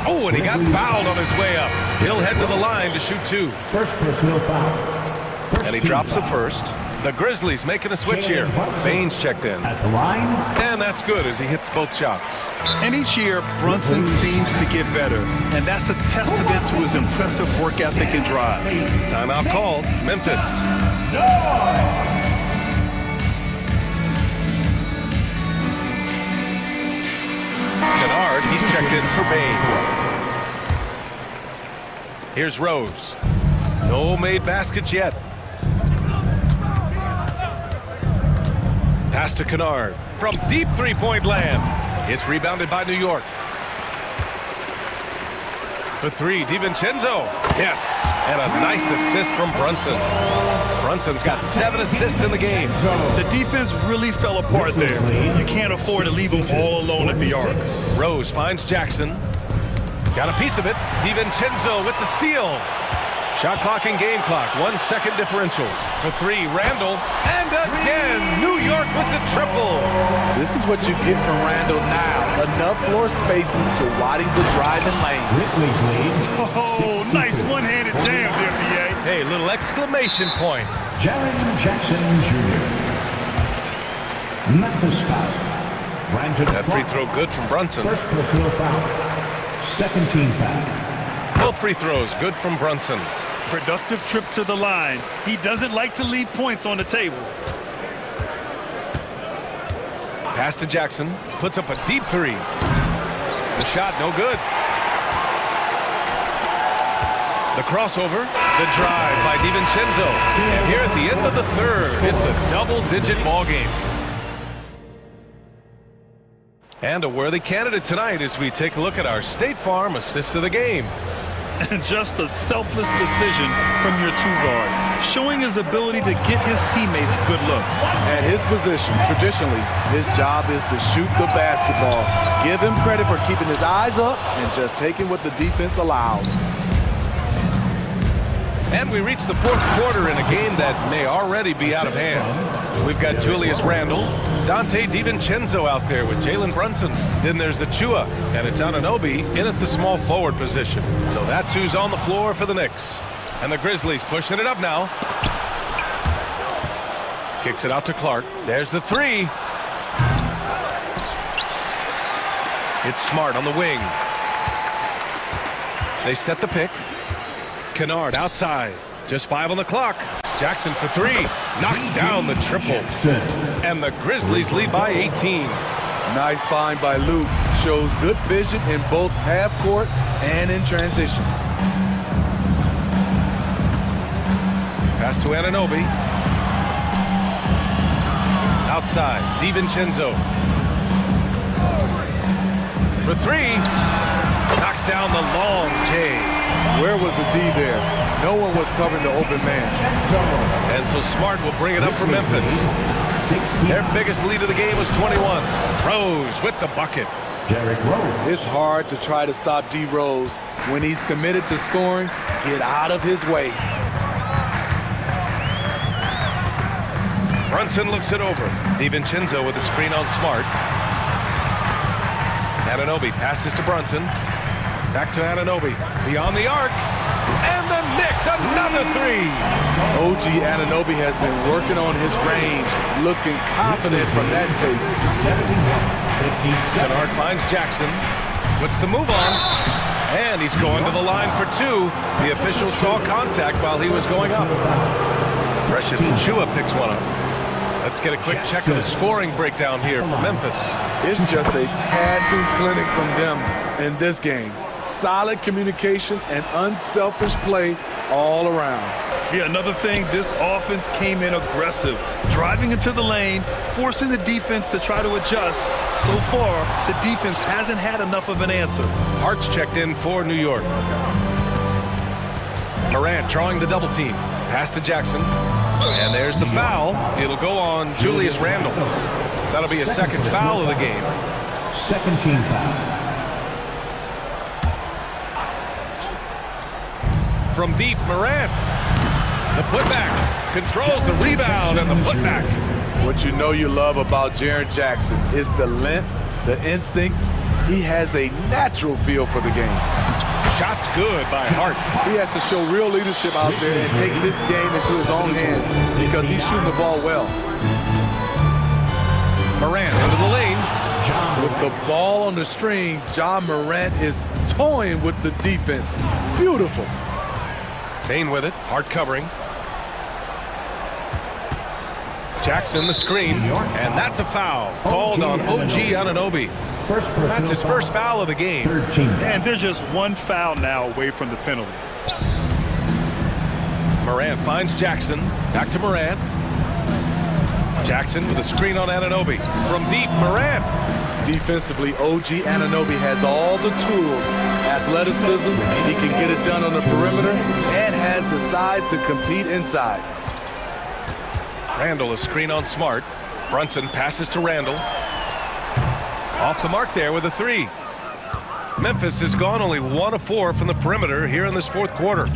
Oh, and he got fouled on his way up. He'll head to the line to shoot 2. First personal foul. And he drops the first. The Grizzlies making a switch here. Baines checked in. At the line. And that's good as he hits both shots. And each year, Brunson seems to get better. And that's a testament to his impressive work ethic and drive. Timeout called. Memphis. Kennard, he's checked in for Bane. Here's Rose. No made baskets yet. Pass to Kennard from deep three-point land. It's rebounded by New York. For 3, DiVincenzo. Yes, and a nice assist from Brunson. Brunson's got 7 assists in the game. The defense really fell apart there. You can't afford to leave him all alone at the arc. Rose finds Jackson. Got a piece of it. DiVincenzo with the steal. Shot clock and game clock. 1 second differential. For 3, Randle. And again, New York with the triple. This is what you get from Randle now. Enough floor spacing to widen the driving lanes. Oh, nice one-handed jam there, BA. Hey, little exclamation point. Jaren Jackson Jr. Memphis foul. That free throw good from Brunson. First personal foul. Second team foul. Both free throws good from Brunson. Productive trip to the line. He doesn't like to leave points on the table. Pass to Jackson. Puts up a deep 3. The shot no good. The crossover. The drive by DiVincenzo. And here at the end of the third, it's a double-digit ball game. And a worthy candidate tonight as we take a look at our State Farm assist of the game. Just a selfless decision from your 2-guard, showing his ability to get his teammates good looks. At his position, traditionally, his job is to shoot the basketball. Give him credit for keeping his eyes up and just taking what the defense allows. And we reach the 4th quarter in a game that may already be out of hand. We've got Julius Randle, Dante DiVincenzo out there with Jalen Brunson. Then there's Achua, and it's Anunoby in at the small forward position. So that's who's on the floor for the Knicks. And the Grizzlies pushing it up now. Kicks it out to Clark. There's the 3. It's Smart on the wing. They set the pick. Kennard outside. Just 5 on the clock. Jackson for 3. Knocks down the triple. And the Grizzlies lead by 18. Nice find by Luke. Shows good vision in both half court and in transition. Pass to Anunoby. Outside. DiVincenzo. For 3. Knocks down the long J. Where was the D there? No one was covering the open man. And so Smart will bring it up for Memphis. Their biggest lead of the game was 21. Rose with the bucket. It's hard to try to stop D. Rose. When he's committed to scoring, get out of his way. Brunson looks it over. DiVincenzo with the screen on Smart. Anunoby passes to Brunson. Back to Anunoby. Beyond the arc. And the Knicks, another three. OG Anunoby has been working on his range, looking confident from that space. Kennard finds Jackson. Puts the move on. And he's going to the line for two. The official saw contact while he was going up. Precious Achiuwa picks one up. Let's get a quick check of the scoring breakdown here for Memphis. It's just a passing clinic from them in this game. Solid communication and unselfish play all around. Yeah, another thing, this offense came in aggressive, driving into the lane, forcing the defense to try to adjust. So far, the defense hasn't had enough of an answer. Hart's checked in for New York. Morant drawing the double team. Pass to Jackson. And there's the foul. It'll go on Julius Randle. That'll be a second foul of the game. Second team foul. From deep, Morant. The putback. Controls the rebound and the putback. What you know you love about Jaren Jackson is the length, the instincts. He has a natural feel for the game. Shot's good by Hart. He has to show real leadership out there and take this game into his own hands because he's shooting the ball well. Morant into the lane. With the ball on the string, John Morant is toying with the defense. Beautiful. Bane with it. Hart covering. Jackson the screen. And that's a foul called on OG Anunoby. That's his first foul of the game. And there's just one foul now away from the penalty. Morant finds Jackson. Back to Morant. Jackson with a screen on Anunoby. From deep, Morant. Defensively, OG Anunoby has all the tools. Athleticism, he can get it done on the perimeter, and has the size to compete inside. Randle a screen on Smart. Brunson passes to Randle. Off the mark there with a three. Memphis has gone only 1 of 4 from the perimeter here in this fourth quarter.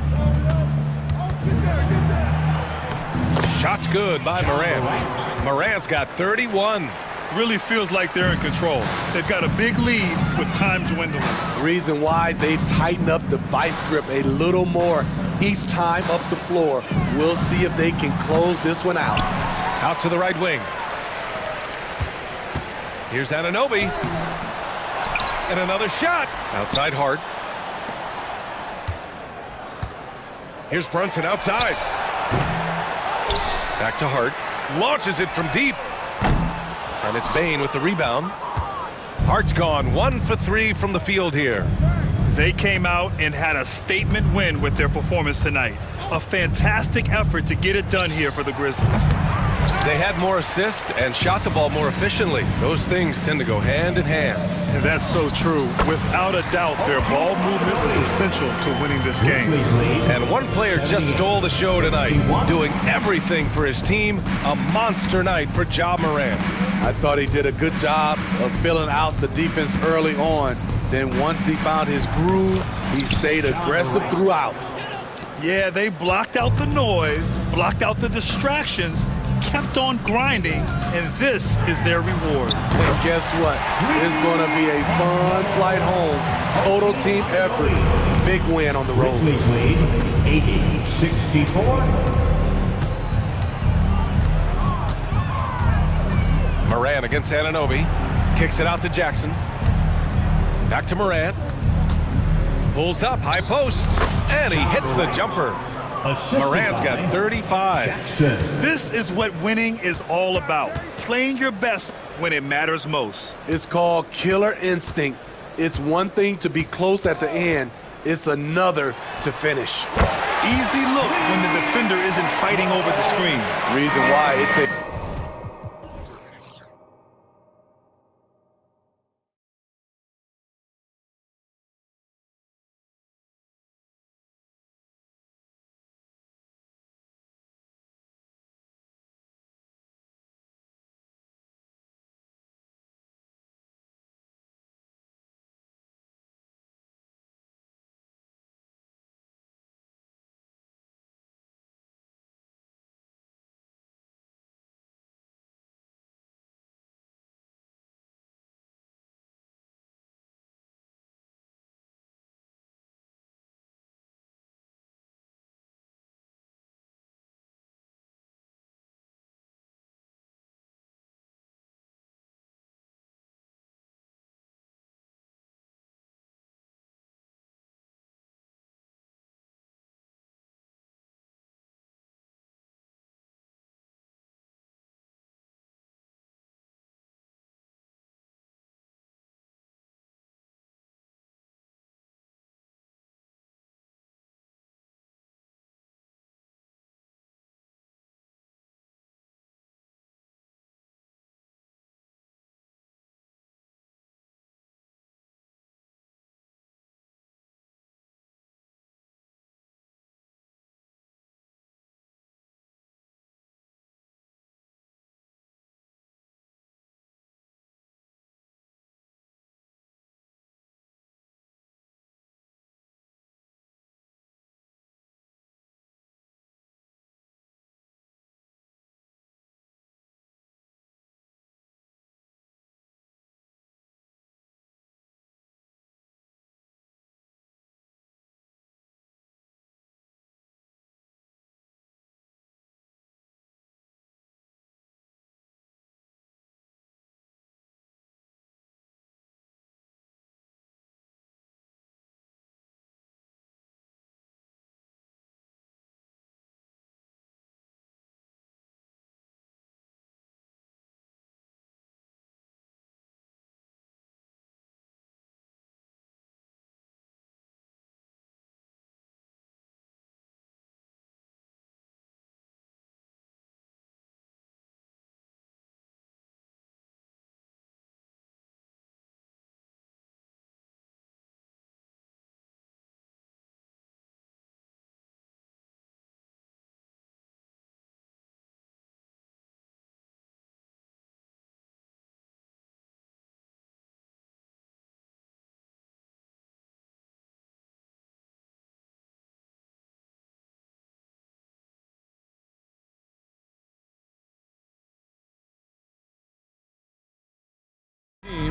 Shot's good by Morant. Morant's got 31. Really feels like they're in control. They've got a big lead with time dwindling. The reason why they've tightened up the vice grip a little more each time up the floor. We'll see if they can close this one out. Out to the right wing. Here's Anunoby. And another shot. Outside Hart. Here's Brunson outside. Back to Hart. Launches it from deep. And it's Bane with the rebound. Hart's gone 1 for 3 from the field here. They came out and had a statement win with their performance tonight. A fantastic effort to get it done here for the Grizzlies. They had more assists and shot the ball more efficiently. Those things tend to go hand in hand. And that's so true. Without a doubt, their ball movement was essential to winning this game. And one player just stole the show tonight, doing everything for his team. A monster night for Ja Morant. I thought he did a good job of filling out the defense early on. Then once he found his groove, he stayed aggressive throughout. Yeah, they blocked out the noise, blocked out the distractions, kept on grinding, and this is their reward. And guess what? It's going to be a fun flight home. Total team effort. Big win on the road. Grizzlies lead 80-64. Morant against Anunoby. Kicks it out to Jackson. Back to Morant. Pulls up, high post, and he hits the jumper. Morant's got 35. This is what winning is all about. Playing your best when it matters most. It's called killer instinct. It's one thing to be close at the end. It's another to finish. Easy look when the defender isn't fighting over the screen. Reason why it takes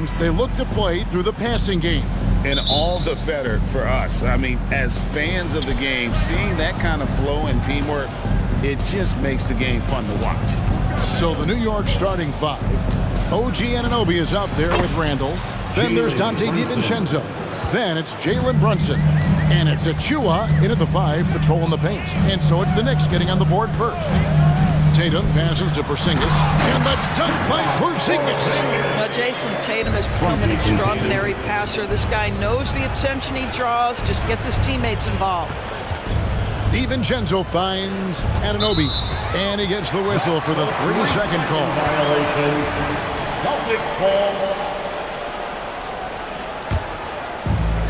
times they look to play through the passing game. And all the better for us. I mean, as fans of the game, seeing that kind of flow and teamwork, it just makes the game fun to watch. So the New York starting five. OG Anunoby is out there with Randall. Then there's Dante DiVincenzo. Then it's Jalen Brunson. And it's Achua in at the 5, patrolling the paint. And so it's the Knicks getting on the board first. Tatum passes to Porzingis. And the dunk by Porzingis. Now, Jason Tatum has become an extraordinary passer. This guy knows the attention he draws, just gets his teammates involved. DiVincenzo finds Anunoby. And he gets the whistle for the 3-second call. Violation. Celtics ball.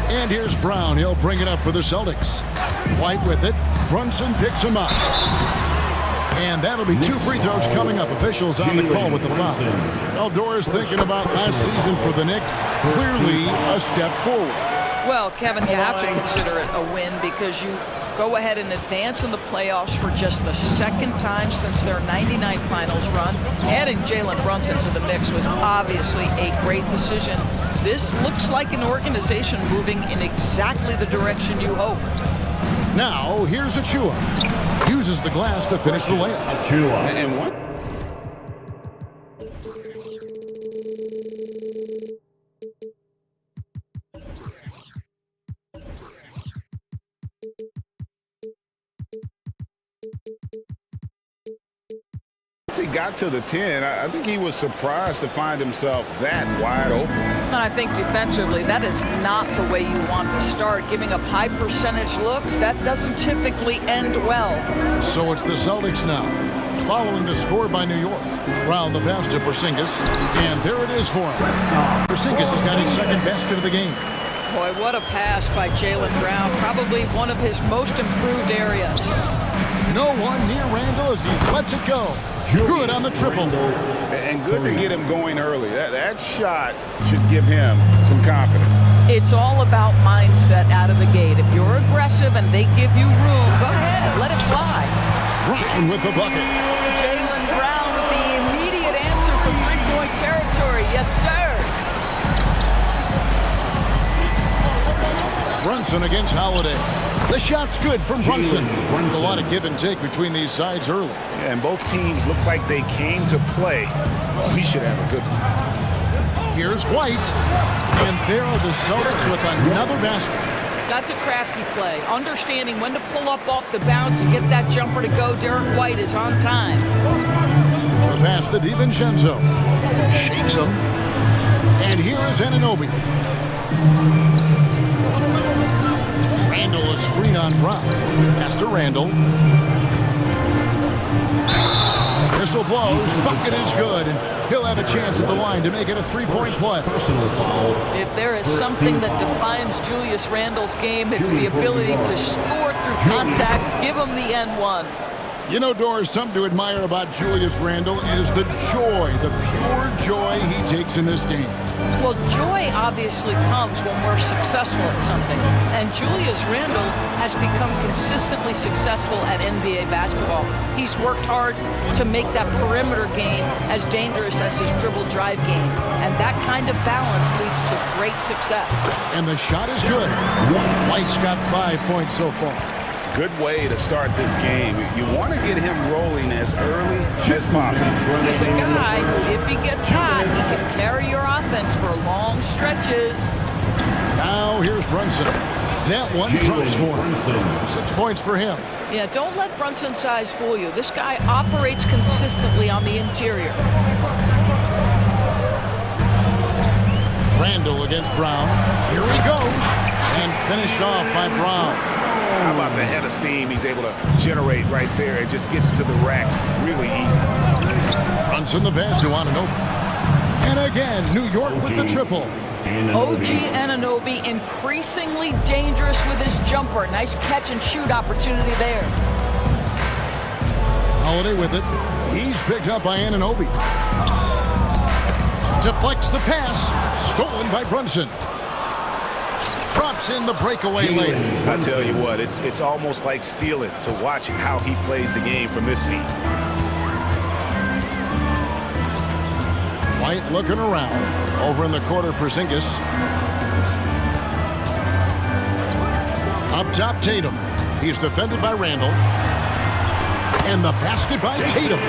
And here's Brown. He'll bring it up for the Celtics. White with it. Brunson picks him up. And that'll be 2 free throws coming up. Officials on the call with the foul. Eldor's thinking about last season for the Knicks. Clearly a step forward. Well, Kevin, you have to consider it a win because you go ahead and advance in the playoffs for just the second time since their '99 finals run. Adding Jalen Brunson to the mix was obviously a great decision. This looks like an organization moving in exactly the direction you hope. Now, here's Achua. Uses the glass to finish the layup. Achua. And what? He got to the 10. I think he was surprised to find himself that wide open. And I think defensively, that is not the way you want to start. Giving up high percentage looks, that doesn't typically end well. So it's the Celtics now, following the score by New York. Brown the pass to Porzingis, and there it is for him. Porzingis has got his second basket of the game. Boy, what a pass by Jaylen Brown. Probably one of his most improved areas. No one near Randall as he lets it go. Good on the triple. And good to get him going early. That shot should give him some confidence. It's all about mindset out of the gate. If you're aggressive and they give you room, go ahead, let it fly. Brown with the bucket. Jaylen Brown with the immediate answer from three-point territory. Yes, sir. Brunson against Holiday. The shot's good from Brunson. A lot of give and take between these sides early. Yeah, and both teams look like they came to play. We should have a good one. Here's White. And there are the Celtics with another basket. That's a crafty play. Understanding when to pull up off the bounce to get that jumper to go. Derek White is on time. The pass to DiVincenzo. Shakes him. And here is Anunoby. Randall is screen on Brown. Pass to Randall. Whistle blows. Bucket is good. And he'll have a chance at the line to make it a three-point play. If there is something that defines Julius Randle's game, it's the ability to score through contact. Give him the N1. You know, Doris, something to admire about Julius Randle is the joy, the pure joy he takes in this game. Well, joy obviously comes when we're successful at something. And Julius Randle has become consistently successful at NBA basketball. He's worked hard to make that perimeter game as dangerous as his dribble drive game. And that kind of balance leads to great success. And the shot is good. White's got 5 points so far. Good way to start this game. You want to get him rolling as early as possible. He's a guy who, if he gets hot, he can carry your offense for long stretches. Now here's Brunson. That one drops for him. 6 points for him. Yeah, don't let Brunson's size fool you. This guy operates consistently on the interior. Randall against Brown. Here he goes. And finished off by Brown. How about the head of steam he's able to generate right there? It just gets to the rack really easy. Brunson the pass to Anunoby. And again, New York with the triple. OG Anunoby increasingly dangerous with his jumper. Nice catch and shoot opportunity there. Holiday with it. He's picked up by Anunoby. Deflects the pass. Stolen by Brunson. Drops in the breakaway lane. I tell you what, it's almost like stealing to watch how he plays the game from this seat. White looking around. Over in the corner, Porzingis. Up top, Tatum. He's defended by Randall. And the basket by Tatum.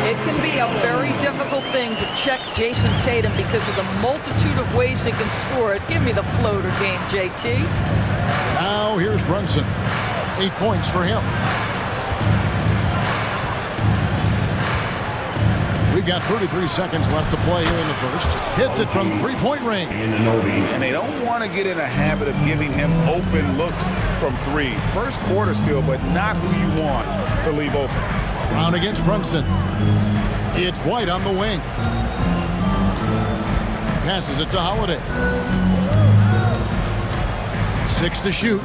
It can be a very difficult thing to check Jason Tatum because of the multitude of ways they can score it. Give me the floater game, JT. Now here's Brunson. 8 points for him. We've got 33 seconds left to play here in the first. Hits it from three-point range. And they don't want to get in a habit of giving him open looks from three. First quarter still, but not who you want to leave open. Brown against Brunson. It's White on the wing. Passes it to Holiday. 6 to shoot.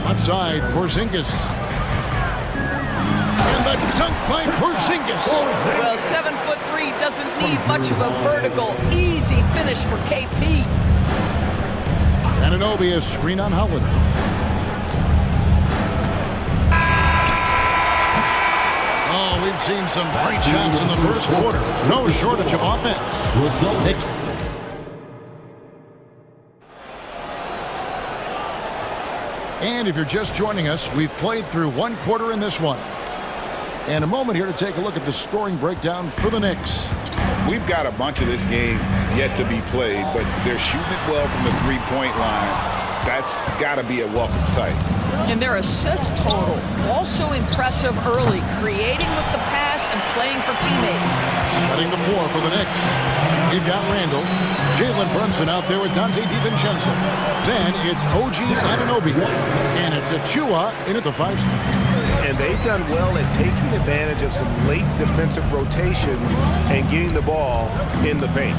Left side, Porzingis. And the dunk by Porzingis. Well, 7'3" doesn't need much of a vertical. Easy finish for KP. Anunoby is screen on Holiday. Oh, we've seen some great shots in the first quarter. No shortage of offense. And if you're just joining us, we've played through one quarter in this one. And a moment here to take a look at the scoring breakdown for the Knicks. We've got a bunch of this game yet to be played, but they're shooting it well from the three-point line. That's got to be a welcome sight. And their assist total, also impressive early, creating with the pass and playing for teammates. Setting the floor for the Knicks. We've got Randall, Jalen Brunson out there with Dante DiVincenzo. Then it's OG Anunoby. And it's Achua in at the 5 spot. And they've done well at taking advantage of some late defensive rotations and getting the ball in the paint.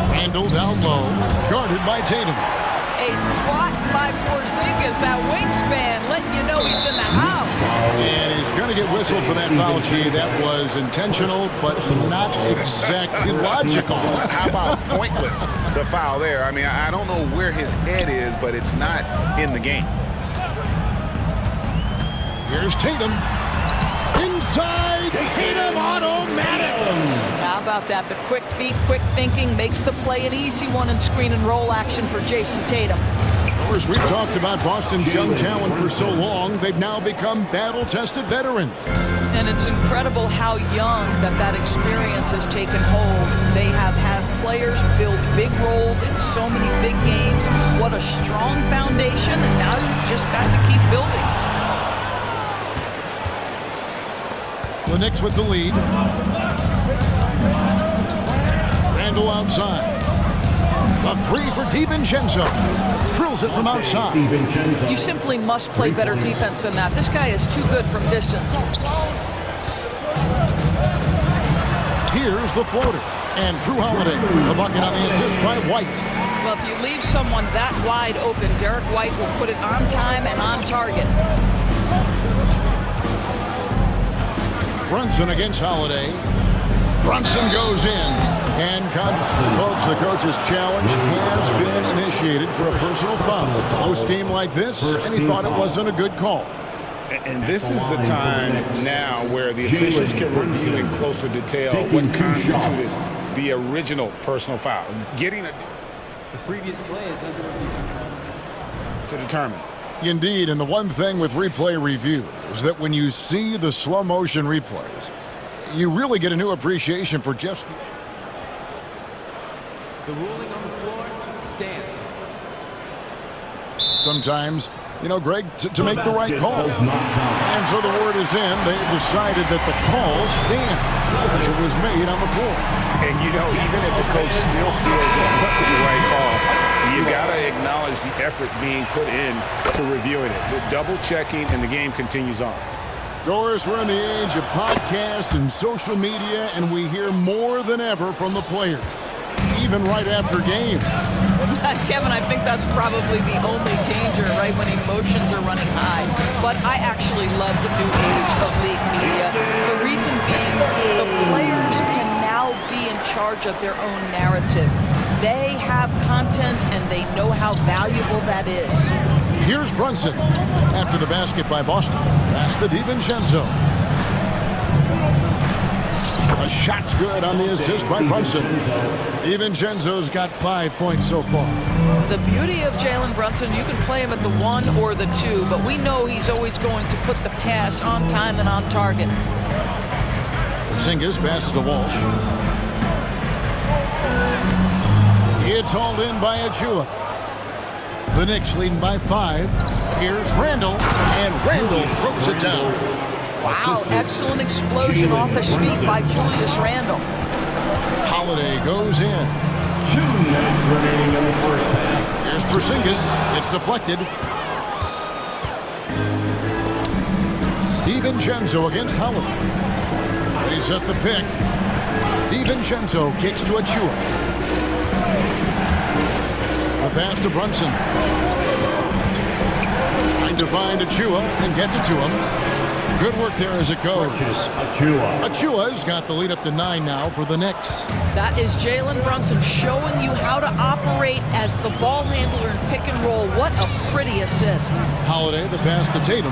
Randall down low, guarded by Tatum. A swat by Porzingis, that wingspan, letting you know he's in the house. And he's going to get whistled for that foul, G. That was intentional, but not exactly logical. How about pointless to foul there? I mean, I don't know where his head is, but it's not in the game. Here's Tatum. Inside, Tatum automatic. How about that? The quick feet, quick thinking makes the play an easy one in screen and roll action for Jason Tatum. Of course, we've talked about Boston's young talent for so long. They've now become battle-tested veterans. And it's incredible how young that experience has taken hold. They have had players build big roles in so many big games. What a strong foundation, and now you've just got to keep building. The Knicks with the lead. Randall outside. A three for DiVincenzo. Drills it from outside. You simply must play better defense than that. This guy is too good from distance. Here's the floater. And Drew Holiday, the bucket on the assist by White. Well, if you leave someone that wide open, Derek White will put it on time and on target. Brunson against Holiday. Brunson goes in. And folks, the coach's challenge has been initiated for a personal foul. Post game like this, and he thought it wasn't a good call. And this is the time now where the officials can review in closer detail what constituted the original personal foul. Getting the previous play is under review to determine. Indeed, and the one thing with replay review is that when you see the slow motion replays, you really get a new appreciation for just the ruling on the floor stands. Sometimes, you know, Greg, to make the right call. And so the word is in. They decided that the call stands. It was made on the floor. And, you know, even if the coach still feels it's not the right call, you got to acknowledge the effort being put in to reviewing it. The double checking, and the game continues on. Doris, we're in the age of podcasts and social media, and we hear more than ever from the players, even right after games. Kevin, I think that's probably the only danger, right, when emotions are running high. But I actually love the new age of league media. The reason being, the players can now be in charge of their own narrative. They have content, and they know how valuable that is. Here's Brunson after the basket by Boston. Pass to DiVincenzo. A shot's good on the assist by Brunson. DiVincenzo's got 5 points so far. The beauty of Jalen Brunson, you can play him at the 1 or the 2, but we know he's always going to put the pass on time and on target. Porzingis passes to Walsh. It's hauled in by Achua. The Knicks leading by 5. Here's Randall, and Randall throws it down. Wow, excellent explosion off his feet by Julius Randle. Holiday goes in. 2 minutes remaining in the first half. Here's Porzingis. It's deflected. DiVincenzo against Holiday. They set the pick. DiVincenzo kicks to Achua. The pass to Brunson. Trying to find Achua and gets it to him. Good work there as it goes. Achua's got the lead up to 9 now for the Knicks. That is Jalen Brunson showing you how to operate as the ball handler in pick and roll. What a pretty assist. Holiday, the pass to Tatum.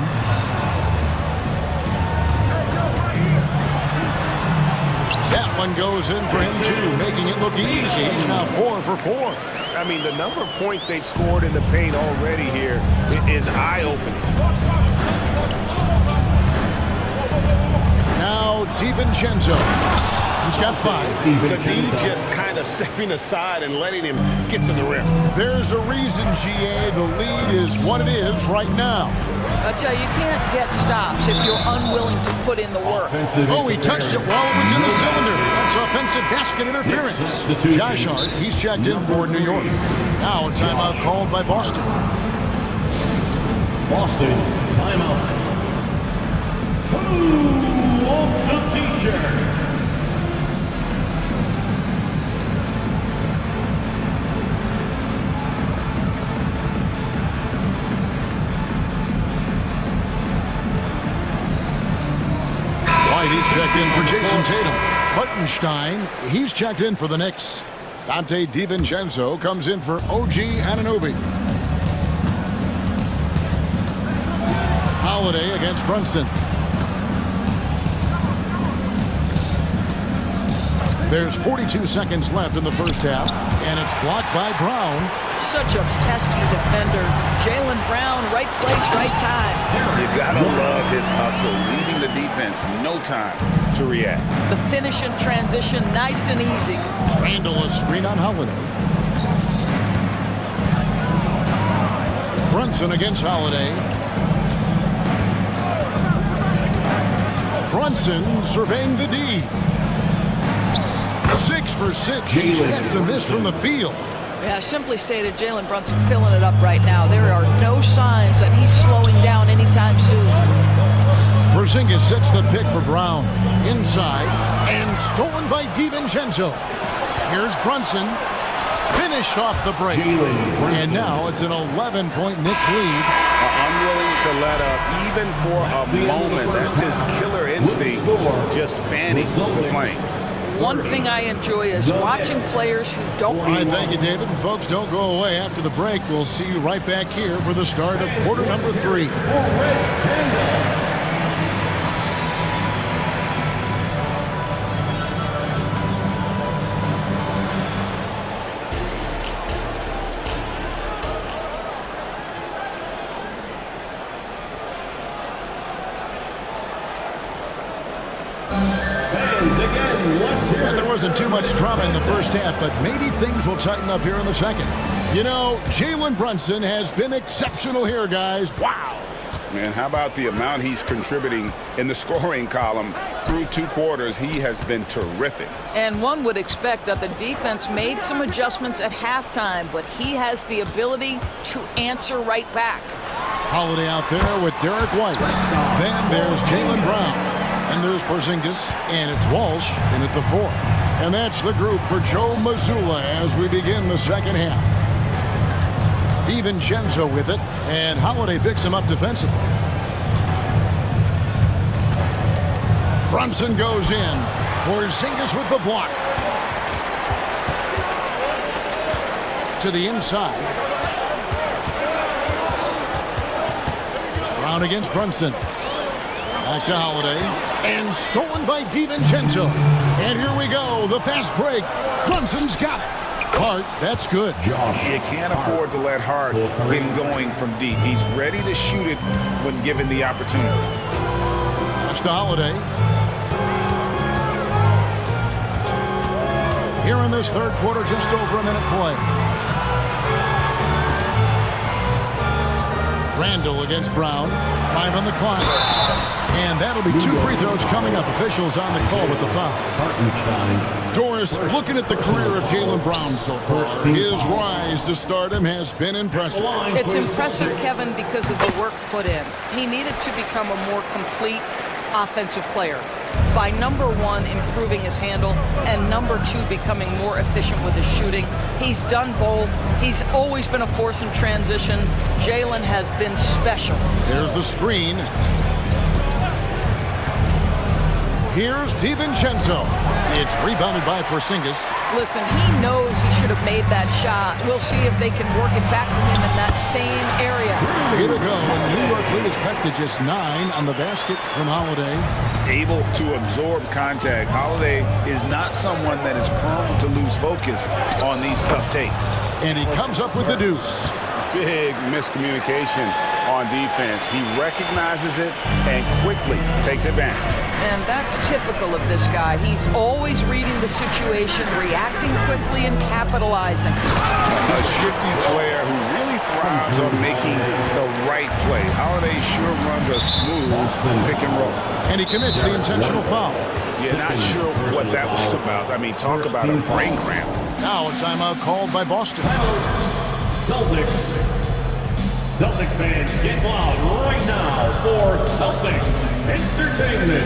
That one goes in for him too, making it look easy. He's now 4 for 4. I mean, the number of points they've scored in the paint already here is eye-opening. Now DiVincenzo. He's got 5. The D just kind of stepping aside and letting him get to the rim. There's a reason, GA, the lead is what it is right now. I tell you, you can't get stops if you're unwilling to put in the work. Oh, he touched it while it was in the cylinder. That's offensive basket interference. Josh Hart, he's checked in for New York. Now a timeout called by Boston. Boston, timeout. Who wants a t-shirt? He's checked in for Jason Tatum. Hartenstein, he's checked in for the Knicks. Dante DiVincenzo comes in for OG Anunoby. Holiday against Brunson. There's 42 seconds left in the first half, and it's blocked by Brown. Such a pesky defender. Jaylen Brown, right place, right time. You gotta love his hustle, leaving the defense no time to react. The finish and transition, nice and easy. Randall, a screen on Holiday. Brunson against Holiday. Brunson surveying the D. 6 for 6. He's yet to miss from the field. Yeah, simply stated, Jalen Brunson filling it up right now. There are no signs that he's slowing down anytime soon. Porzingis sets the pick for Brown. Inside, and stolen by DiVincenzo. Here's Brunson. Finished off the break. And now it's an 11-point Knicks lead. Unwilling to let up, even for a moment. That's his killer instinct, just fanning the flank. One thing I enjoy is watching players who don't... All right, thank you, David. And folks, don't go away. After the break, we'll see you right back here for the start of quarter number 3. Wasn't too much drama in the first half, but maybe things will tighten up here in the second. You know, Jalen Brunson has been exceptional here, guys. Wow. And how about the amount he's contributing in the scoring column through 2 quarters? He has been terrific. And one would expect that the defense made some adjustments at halftime, but he has the ability to answer right back. Holiday out there with Derek White. Then there's Jaylen Brown. And there's Porzingis, and it's Walsh in at the 4. And that's the group for Joe Mazzulla as we begin the second half. DiVincenzo with it, and Holiday picks him up defensively. Brunson goes in. Porzingis with the block. To the inside. Brown against Brunson. Back to Holiday. And stolen by DiVincenzo. And here we go. The fast break. Brunson's got it. Hart, that's good. You can't afford to let Hart get going from deep. He's ready to shoot it when given the opportunity. Pass to Holiday. Here in this third quarter, just over a minute play. Randall against Brown. 5 on the clock. And that'll be 2 free throws coming up. Officials on the call with the foul. Doris, looking at the career of Jaylen Brown so far, his rise to stardom has been impressive. It's impressive, Kevin, because of the work put in. He needed to become a more complete offensive player. By number 1, improving his handle, and number 2, becoming more efficient with his shooting. He's done both. He's always been a force in transition. Jaylen has been special. There's the screen. Here's DiVincenzo. It's rebounded by Porzingis. Listen, he knows he should have made that shot. We'll see if they can work it back to him in that same area. Way to go, and the New York lead is cut to just 9 on the basket from Holiday. Able to absorb contact. Holiday is not someone that is prone to lose focus on these tough takes. And he comes up with the deuce. Big miscommunication on defense. He recognizes it and quickly takes advantage. And that's typical of this guy. He's always reading the situation, reacting quickly, and capitalizing. A shifty player who really thrives on making the right play. Holiday sure runs a smooth pick and roll. And he commits the intentional foul. You're not sure what that was about. I mean, talk about a brain cramp. Now a timeout called by Boston. Celtic fans, get loud right now for Celtics Entertainment.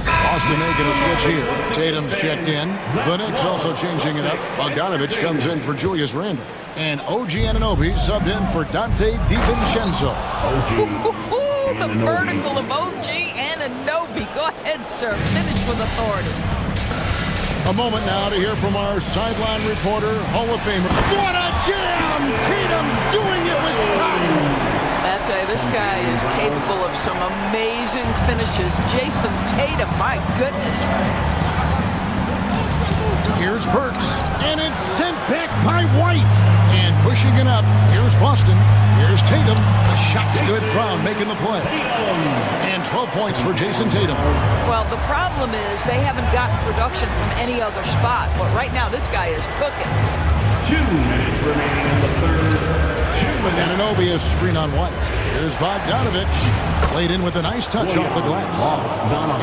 Boston making a switch here. Tatum's checked in. The Knicks also changing it up. Bogdanovich comes in for Julius Randle. And OG Anunoby subbed in for Dante DiVincenzo. The vertical of OG Anunoby. Go ahead, sir. Finish with authority. A moment now to hear from our sideline reporter, Hall of Famer. What a jam! Tatum doing it with style. That's this guy is capable of some amazing finishes. Jason Tatum, my goodness. Here's Burks, and it's sent back by White. And pushing it up, here's Boston. Here's Tatum. The shot's good. Brown making the play. And 12 points for Jason Tatum. Well, the problem is they haven't gotten production from any other spot. But right now, this guy is cooking. 2 minutes remaining in the third. Anunoby is screen on White. Here's Bogdanovich. Played in with a nice touch off the glass.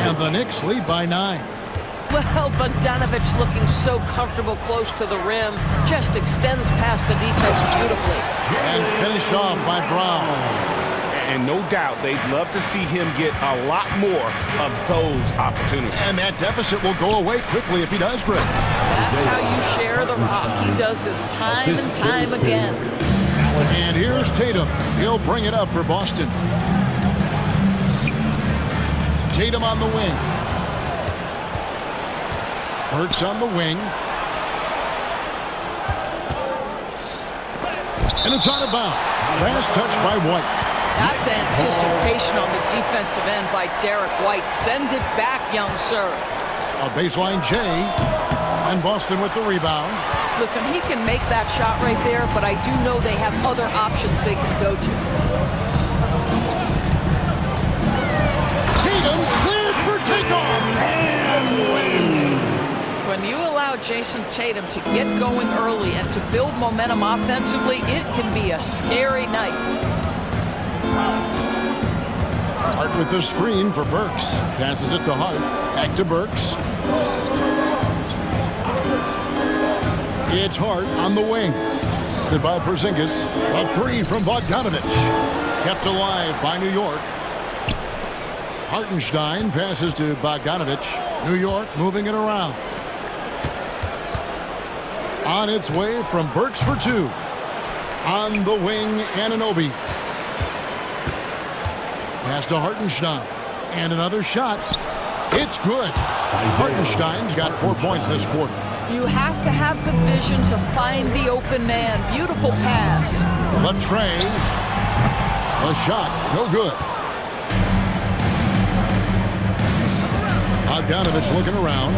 And the Knicks lead by 9. Well, Bogdanovich looking so comfortable close to the rim. Just extends past the defense beautifully. And finished off by Brown. And no doubt they'd love to see him get a lot more of those opportunities. And that deficit will go away quickly if he does, Greg. That's how you share the rock. He does this time and time again. And here's Tatum. He'll bring it up for Boston. Tatum on the wing. Burks on the wing. And it's out of bounds. Last touch by White. That's anticipation on the defensive end by Derek White. Send it back, young sir. A baseline J. And Boston with the rebound. Listen, he can make that shot right there, but I do know they have other options they can go to. Tatum cleared for takeoff. And win. When you allow Jason Tatum to get going early and to build momentum offensively, it can be a scary night. Hart with the screen for Burks. Passes it to Hart. Back to Burks. It's Hart on the wing. By Porzingis. A 3 from Bogdanovich. Kept alive by New York. Hartenstein passes to Bogdanovich. New York moving it around. On its way from Burks for 2. On the wing, Anunoby. Pass to Hartenstein. And another shot. It's good. Hartenstein's got 4 points this quarter. You have to have the vision to find the open man. Beautiful pass. The tray. A shot. No good. Bogdanovich looking around.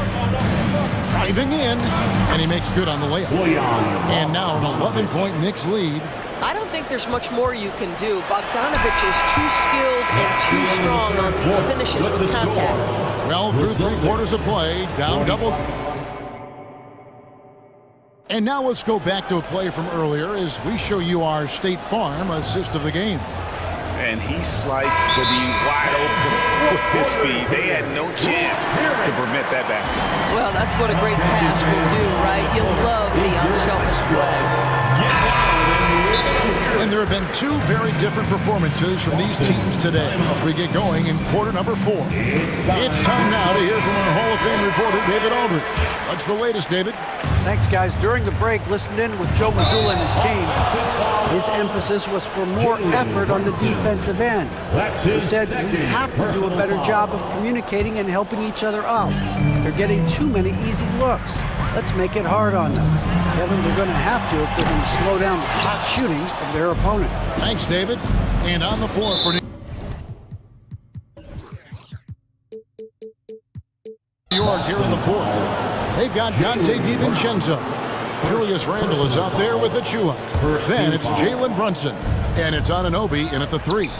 Driving in, and he makes good on the layup. And now an 11-point Knicks lead. I don't think there's much more you can do. Bogdanovich is too skilled and too strong on these finishes with contact. Well, through 3 quarters of play, down double. And now let's go back to a play from earlier as we show you our State Farm assist of the game. And he sliced the D wide open with his feet. They had no chance to prevent that basket. Well, that's what a great pass will do, right? You love the unselfish play. And there have been 2 very different performances from these teams today as we get going in quarter number 4. It's time now to hear from our Hall of Fame reporter, David Aldridge. What's the latest, David? Thanks, guys. During the break, listened in with Joe Mazzulla and his team. His emphasis was for more effort on the defensive end. He said we have to do a better job of communicating and helping each other out. They're getting too many easy looks. Let's make it hard on them. Kevin, they're going to have to if they're going to slow down the hot shooting of their opponent. Thanks, David. And on the floor for New York here in the 4th. They've got Dante DiVincenzo. Julius Randle is out there with Achua. Then it's Jalen Brunson. And it's Anunoby in at the 3.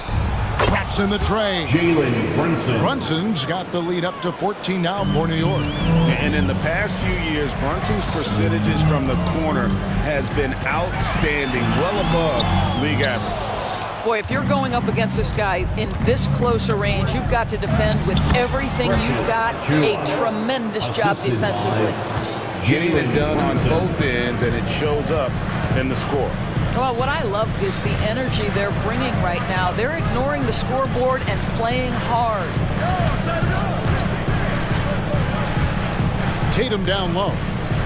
Traps in the tray. Jalen Brunson. Brunson's got the lead up to 14 now for New York. And in the past few years, Brunson's percentages from the corner has been outstanding, well above league average. Boy, if you're going up against this guy in this close a range, you've got to defend with everything you've got. A tremendous job defensively. Getting it done on both ends, and it shows up in the score. Well, what I love is the energy they're bringing right now. They're ignoring the scoreboard and playing hard. Tatum down low.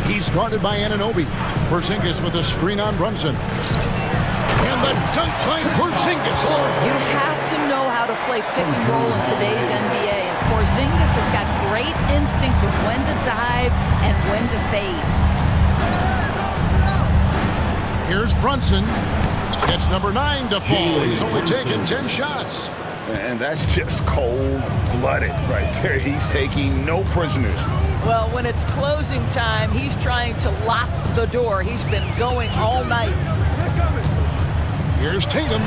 He's guarded by Anunoby. Porzingis with a screen on Brunson. And the dunk by Porzingis. You have to know how to play pick and roll in today's NBA. And Porzingis has got great instincts of when to dive and when to fade. Here's Brunson. It's number 9 to fall. He's only taken 10 shots. And that's just cold-blooded right there. He's taking no prisoners. Well, when it's closing time, he's trying to lock the door. He's been going all night. Here's Tatum.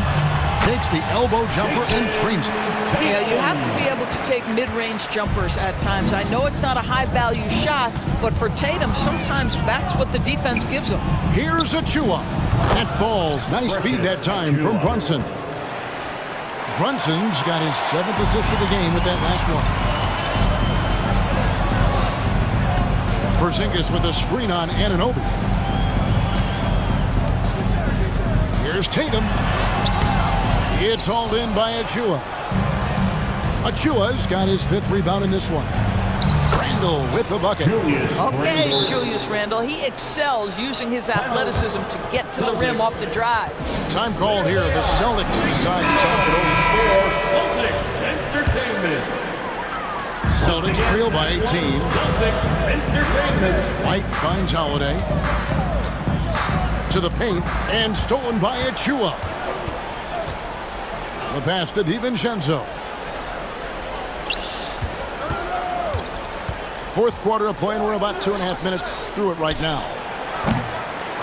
Takes the elbow jumper and trains it. Yeah, you have to be able to take mid-range jumpers at times. I know it's not a high-value shot, but for Tatum, sometimes that's what the defense gives him. Here's Achua. That falls. Nice feed that time from Brunson. Brunson's got his 7th assist of the game with that last one. Porzingis with a screen on Anunoby. Here's Tatum. It's hauled in by Achua. Achua's got his 5th rebound in this one. Randle with the bucket. Okay, Julius Randle. He excels using his athleticism to get to the rim off the drive. Time called here. The Celtics decide to talk it over. Celtics Entertainment. Celtics trail by 18. Celtics Entertainment. White finds Holiday. To the paint and stolen by Achua. The pass to DiVincenzo. 4th quarter of play, and we're about 2.5 minutes through it right now.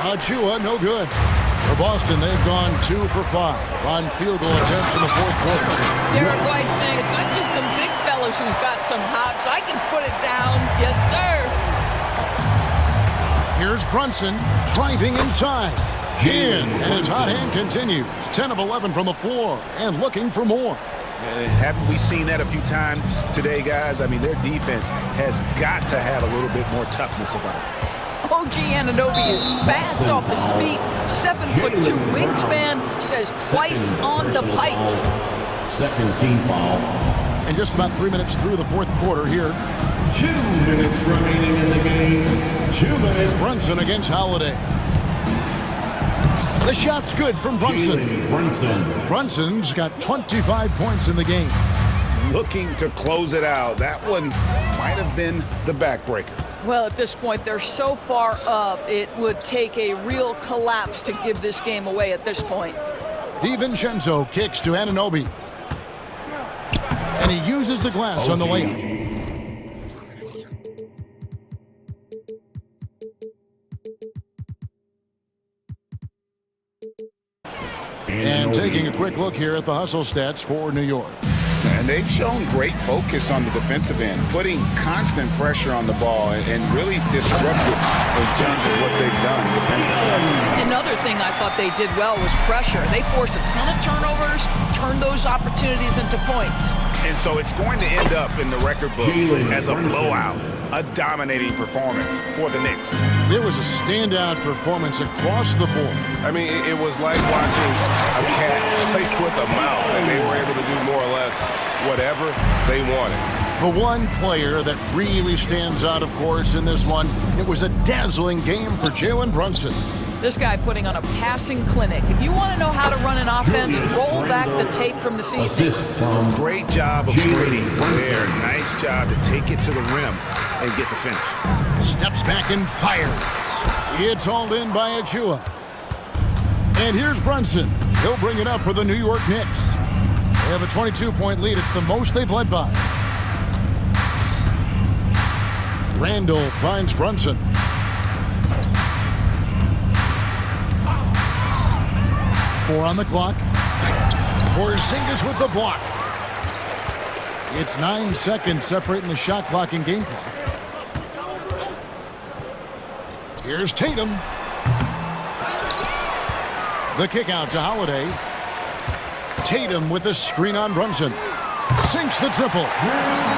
Achua, no good. For Boston, they've gone 2 for 5 on field goal attempts in the 4th quarter. Derek White saying it's not just the big fellas who've got some hops. I can put it down. Yes, sir. Here's Brunson driving inside. In, and his hot hand continues. 10 of 11 from the floor and looking for more. Haven't we seen that a few times today, guys? I mean, their defense has got to have a little bit more toughness about it. OG Anunoby is fast off his feet. 7'2" wingspan, says twice on the pipes. 2nd team foul. And just about 3 minutes through the 4th quarter here. 2 minutes remaining in the game. 2 minutes. Brunson against Holiday. The shot's good from Brunson. Brunson's got 25 points in the game. Looking to close it out. That one might have been the backbreaker. Well, at this point, they're so far up, it would take a real collapse to give this game away at this point. DiVincenzo kicks to Anunoby. And he uses the glass on the layup. And taking a quick look here at the hustle stats for New York. And they've shown great focus on the defensive end, putting constant pressure on the ball and really disruptive in terms of what they've done defensively. Another thing I thought they did well was pressure. They forced a ton of turnovers, turned those opportunities into points. And so it's going to end up in the record books as a blowout, a dominating performance for the Knicks. It was a standout performance across the board. I mean, it was like watching a cat play with a mouse, and they were able to do more or less whatever they wanted. The one player that really stands out, of course, in this one, it was a dazzling game for Jalen Brunson. This guy putting on a passing clinic. If you want to know how to run an offense, roll back the tape from the season. Great job of screening there. Nice job to take it to the rim and get the finish. Steps back and fires. It's hauled in by Achua. And here's Brunson. He'll bring it up for the New York Knicks. They have a 22-point lead. It's the most they've led by. Randall finds Brunson. Four on the clock. Porzingis with the block. It's 9 seconds separating the shot clock and game clock. Here's Tatum. The kick out to Holiday. Tatum with the screen on Brunson. Sinks the triple.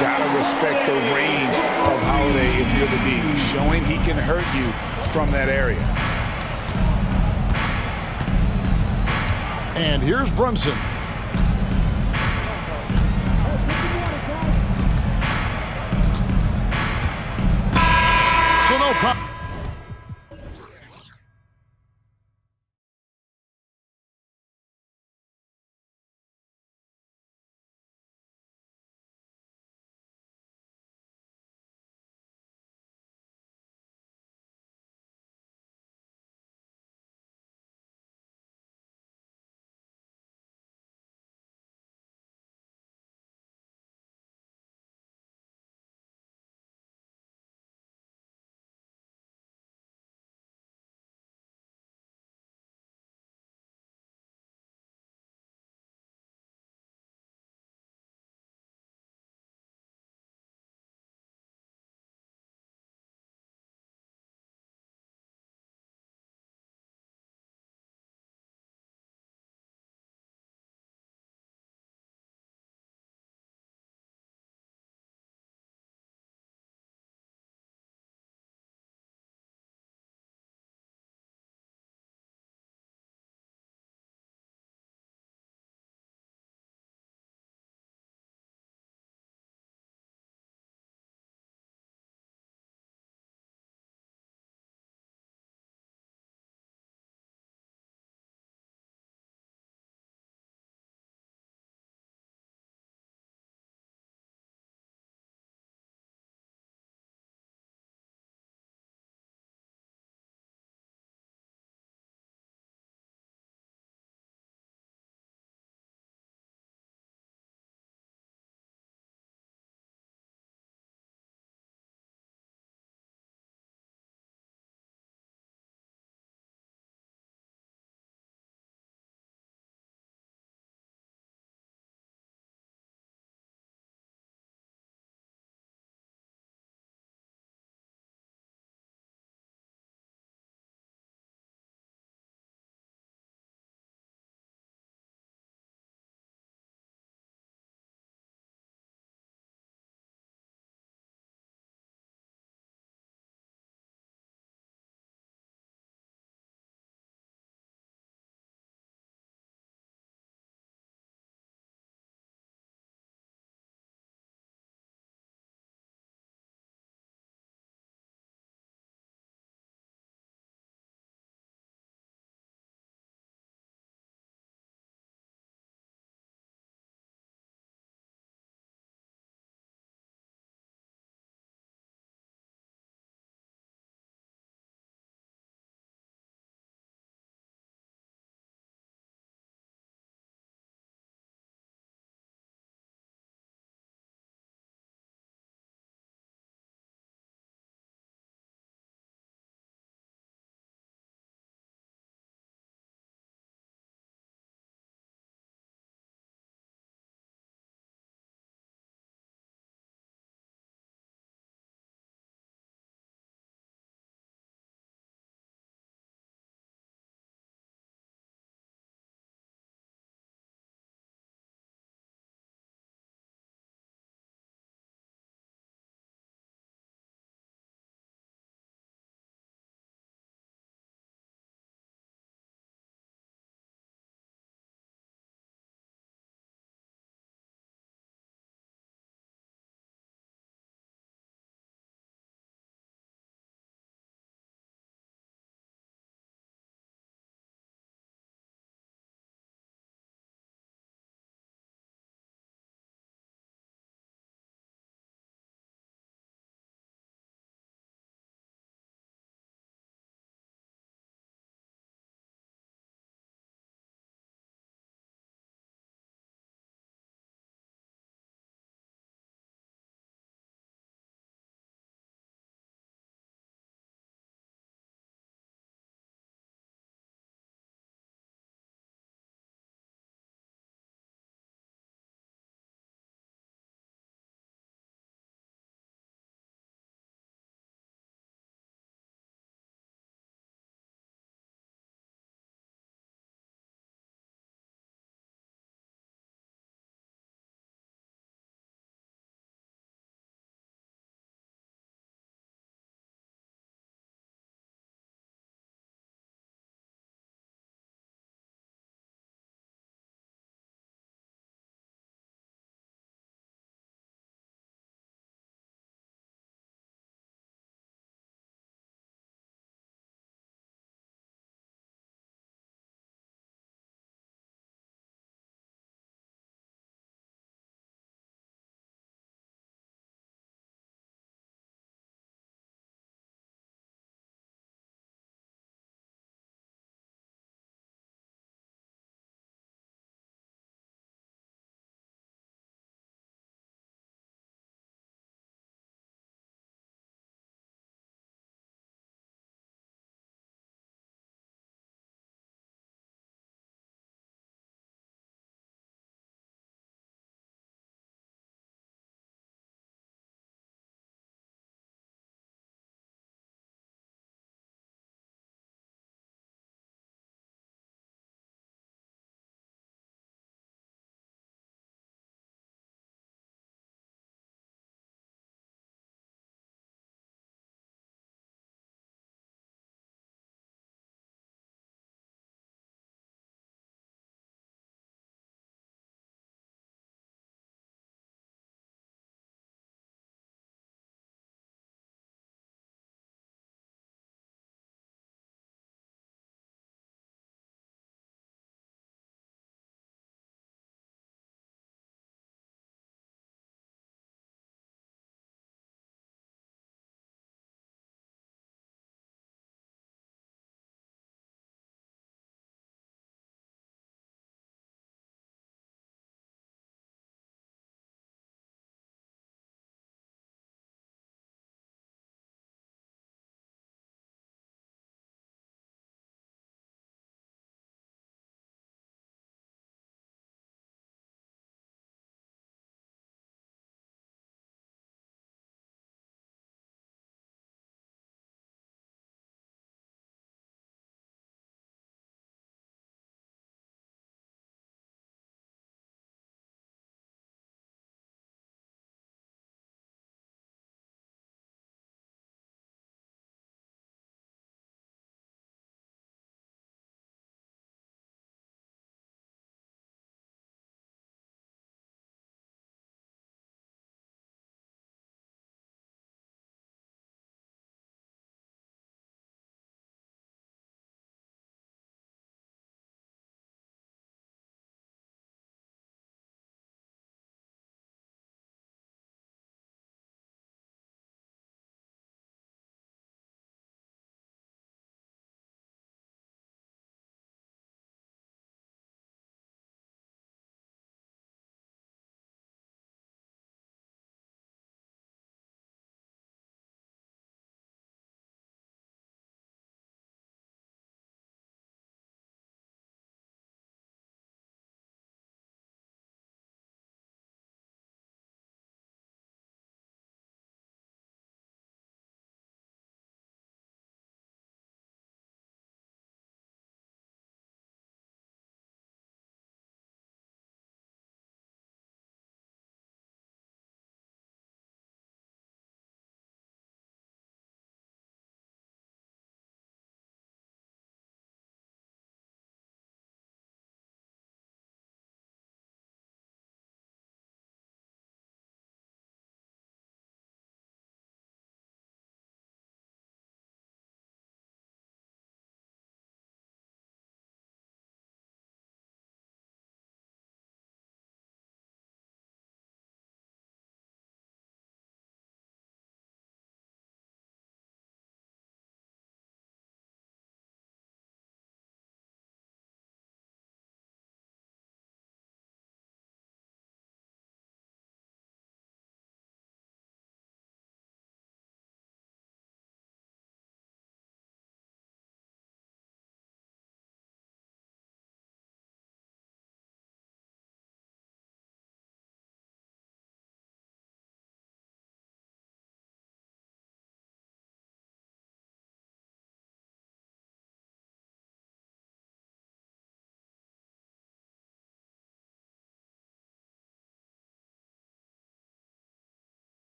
Gotta respect the range of Holiday if you're the D, showing he can hurt you from that area. And here's Brunson. So no problem.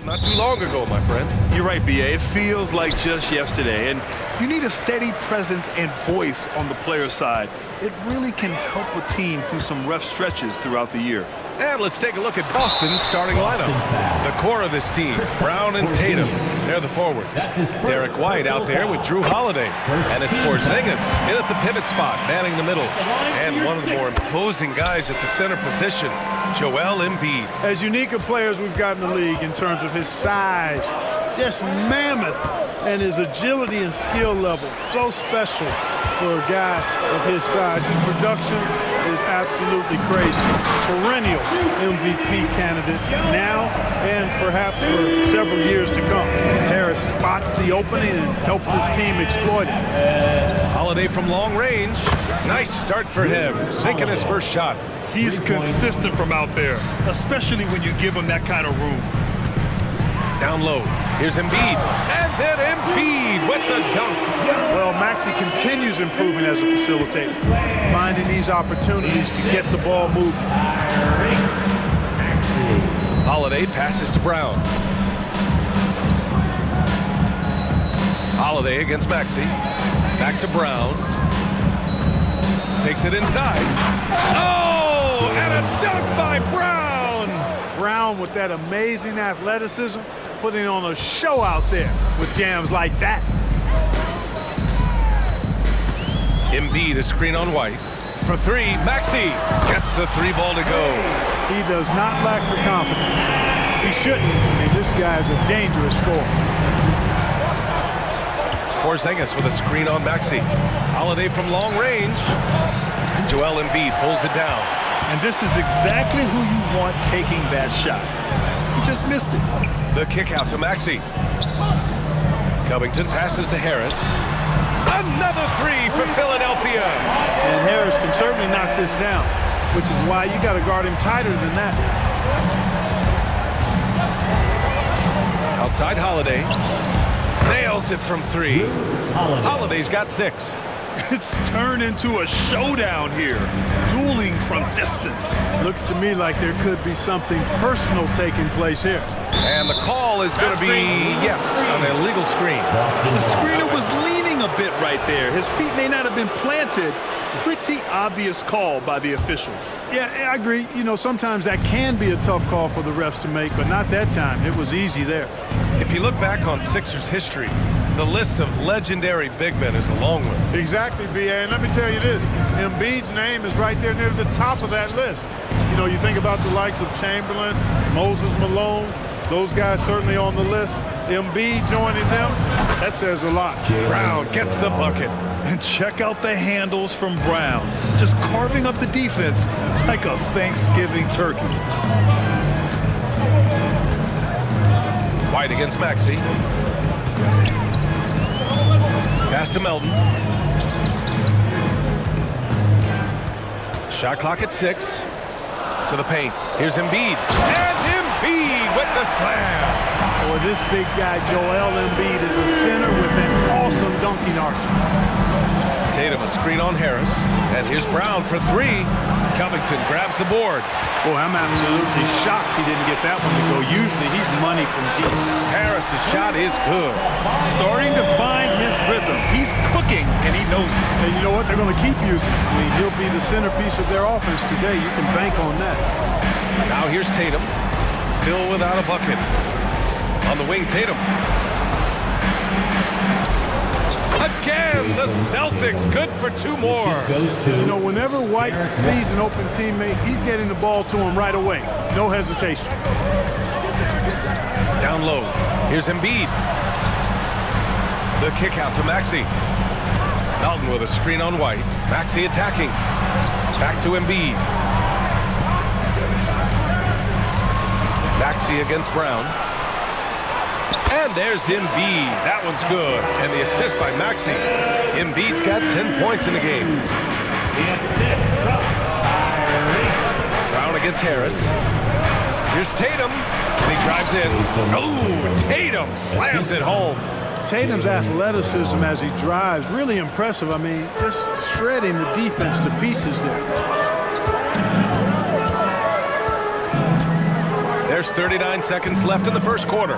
not too long ago, my friend. You're right, B.A. It feels like just yesterday. And you need a steady presence and voice on the player side. It really can help a team through some rough stretches throughout the year. And let's take a look at Boston's starting lineup. The core of this team, Brown and Tatum. They're the forwards. Derek White out there with Drew Holiday. And it's Porzingis in at the pivot spot, manning the middle. And one of the more imposing guys at the center position, Joel Embiid. As unique a player as we've got in the league in terms of his size, just mammoth, and his agility and skill level, so special for a guy of his size. His production is absolutely crazy. Perennial MVP candidate now and perhaps for several years to come. Harris spots the opening and helps his team exploit it. Holiday from long range. Nice start for him, sinking his first shot. He's consistent from out there, especially when you give him that kind of room. Down low, here's Embiid, and then Embiid with the dunk. Well, Maxey continues improving as a facilitator, finding these opportunities to get the ball moving. Holiday passes to Brown. Holiday against Maxey. Back to Brown. Takes it inside. Oh, and a dunk by Brown. Brown with that amazing athleticism, putting on a show out there with jams like that. Embiid, a screen on White. For three, Maxey gets the three ball to go. He does not lack for confidence. He shouldn't. I mean, this guy is a dangerous scorer. Porzingis with a screen on Maxey. Holiday from long range. And Joel Embiid pulls it down. And this is exactly who you want taking that shot. He just missed it. The kick out to Maxey. Covington passes to Harris. Another three for Philadelphia. And Harris can certainly knock this down, which is why you got to guard him tighter than that. Outside Holiday. Nails it from three. Holiday's got 6. It's turned into a showdown here. Dueling from distance. Looks to me like there could be something personal taking place here. And the call is going to be, yes, an illegal screen. The screener was leaning a bit right there. His feet may not have been planted. Pretty obvious call by the officials. Yeah, I agree. You know, sometimes that can be a tough call for the refs to make, but not that time. It was easy there. If you look back on Sixers history, the list of legendary big men is a long one. Exactly, B.A. And let me tell you this, Embiid's name is right there near the top of that list. You know, you think about the likes of Chamberlain, Moses Malone, those guys certainly on the list. Embiid joining them, that says a lot. Brown gets the bucket. And check out the handles from Brown. Just carving up the defense like a Thanksgiving turkey. White against Maxey. Pass to Melton. Shot clock at 6. To the paint. Here's Embiid. And Embiid with the slam. Boy, this big guy, Joel Embiid, is a center with an awesome dunking arsenal. Tatum a screen on Harris. And here's Brown for 3. Covington grabs the board. Boy, I'm absolutely shocked he didn't get that one to go. Usually he's money from deep. Harris's shot is good. Starting to find his rhythm. He's cooking, and he knows it. And you know what? They're going to keep using him. I mean, he'll be the centerpiece of their offense today. You can bank on that. Now here's Tatum. Still without a bucket. On the wing, Tatum. Again, the Celtics good for 2 more. You know, whenever White sees an open teammate, he's getting the ball to him right away. No hesitation. Down low. Here's Embiid. The kick out to Maxey. Melton with a screen on White. Maxey attacking. Back to Embiid. Maxey against Brown. And there's Embiid. That one's good. And the assist by Maxey. Embiid's got 10 points in the game. Brown against Harris. Here's Tatum. And he drives in. Oh, Tatum slams it home. Tatum's athleticism as he drives, really impressive. I mean, just shredding the defense to pieces there. There's 39 seconds left in the first quarter.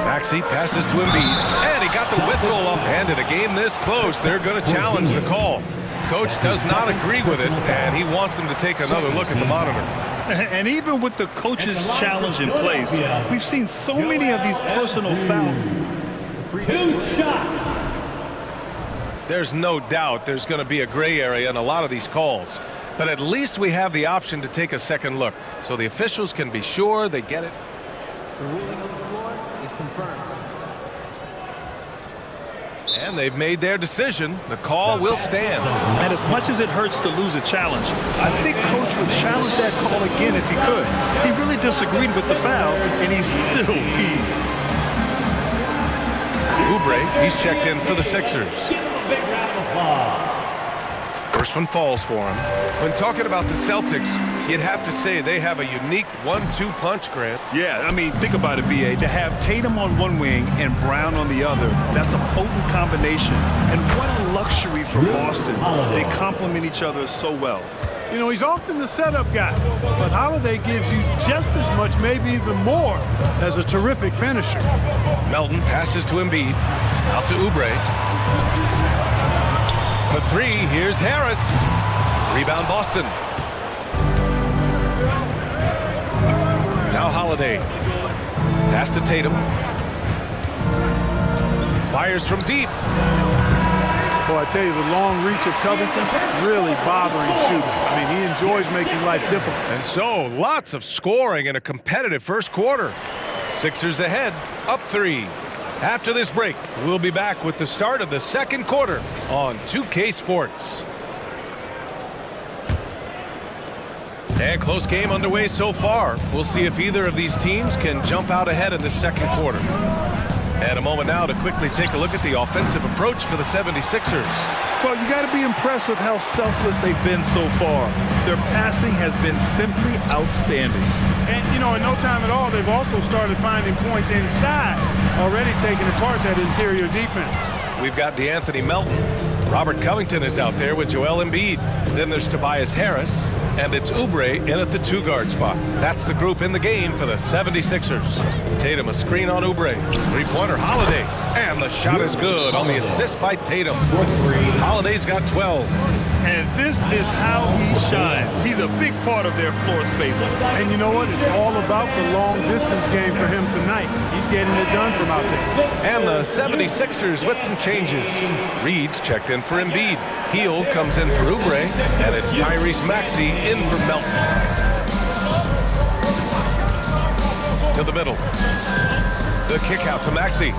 Maxey passes to Embiid, and he got the whistle up. And in a game this close, they're going to challenge the call. Coach does not agree with it, and he wants him to take another look at the monitor. And even with the coach's challenge in place, we've seen so many of these personal fouls. 2 shots. There's no doubt there's going to be a gray area in a lot of these calls. But at least we have the option to take a second look, so the officials can be sure they get it. The ruling on the floor is confirmed. And they've made their decision. The call will stand. And as much as it hurts to lose a challenge, I think Coach would challenge that call again if he could. He really disagreed with the foul, and he's still heaved. Oubre, he's checked in for the Sixers. Big round of applause. First one falls for him. When talking about the Celtics, you'd have to say they have a unique 1-2 punch, Grant. Yeah, I mean, think about it, B.A. To have Tatum on one wing and Brown on the other, that's a potent combination. And what a luxury for Boston. They complement each other so well. You know, he's often the setup guy, but Holiday gives you just as much, maybe even more, as a terrific finisher. Melton passes to Embiid. Out to Oubre. For 3, here's Harris. Rebound Boston. Now Holiday. Pass to Tatum. Fires from deep. Boy, I tell you, the long reach of Covington, really bothering shooting. I mean, he enjoys making life difficult. And so, lots of scoring in a competitive first quarter. Sixers ahead, up 3. After this break, we'll be back with the start of the second quarter on 2K Sports. And close game underway so far. We'll see if either of these teams can jump out ahead in the second quarter. And a moment now to quickly take a look at the offensive approach for the 76ers. Well, you got to be impressed with how selfless they've been so far. Their passing has been simply outstanding. And, you know, in no time at all, they've also started finding points inside, already taking apart that interior defense. We've got DeAnthony Melton. Robert Covington is out there with Joel Embiid. Then there's Tobias Harris. And it's Oubre in at the 2-guard spot. That's the group in the game for the 76ers. Tatum a screen on Oubre. 3-pointer Holiday. And the shot is good on the assist by Tatum. Holiday's got 12. And this is how he shines. He's a big part of their floor spacing. And you know what? It's all about the long-distance game for him tonight. He's getting it done from out there. And the 76ers with some changes. Reed's checked in for Embiid. Hield comes in for Oubre. And it's Tyrese Maxey in for Melton. To the middle. The kick out to Maxey.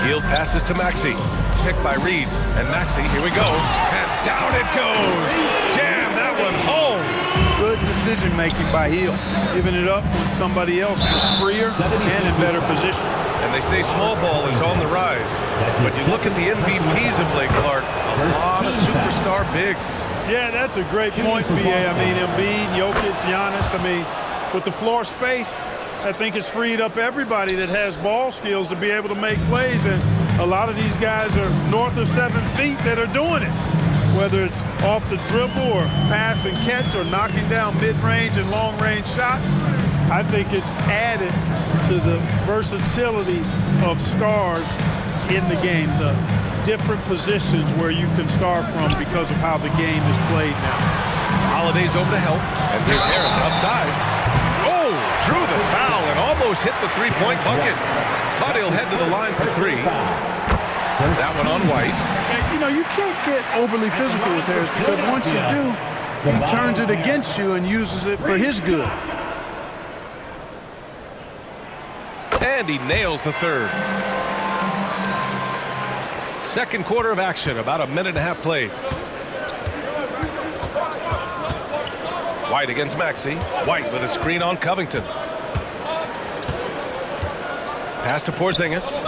Hield passes to Maxey. Picked by Reed. And Maxey, here we go. And down it goes. Jam that one home. Good decision-making by Hield. Giving it up when somebody else was freer and in better position. And they say small ball is on the rise. But you look at the MVPs of Blake Clark, a lot of superstar bigs. Yeah, that's a great point, B.A. I mean, Embiid, Jokic, Giannis. I mean, with the floor spaced, I think it's freed up everybody that has ball skills to be able to make plays. And a lot of these guys are north of 7 feet that are doing it. Whether it's off the dribble or pass and catch or knocking down mid-range and long-range shots, I think it's added to the versatility of stars in the game, the different positions where you can start from because of how the game is played now. Holiday's over to help, and here's Harris outside. Oh, drew the foul and almost hit the three-point bucket. But he'll head to the line for 3. That one on White. And, you know, you can't get overly physical with Harris because once you do, he turns it against you and uses it for his good. And he nails the third. Second quarter of action, about a minute and a half played. White against Maxey. White with a screen on Covington. Pass to Porzingis.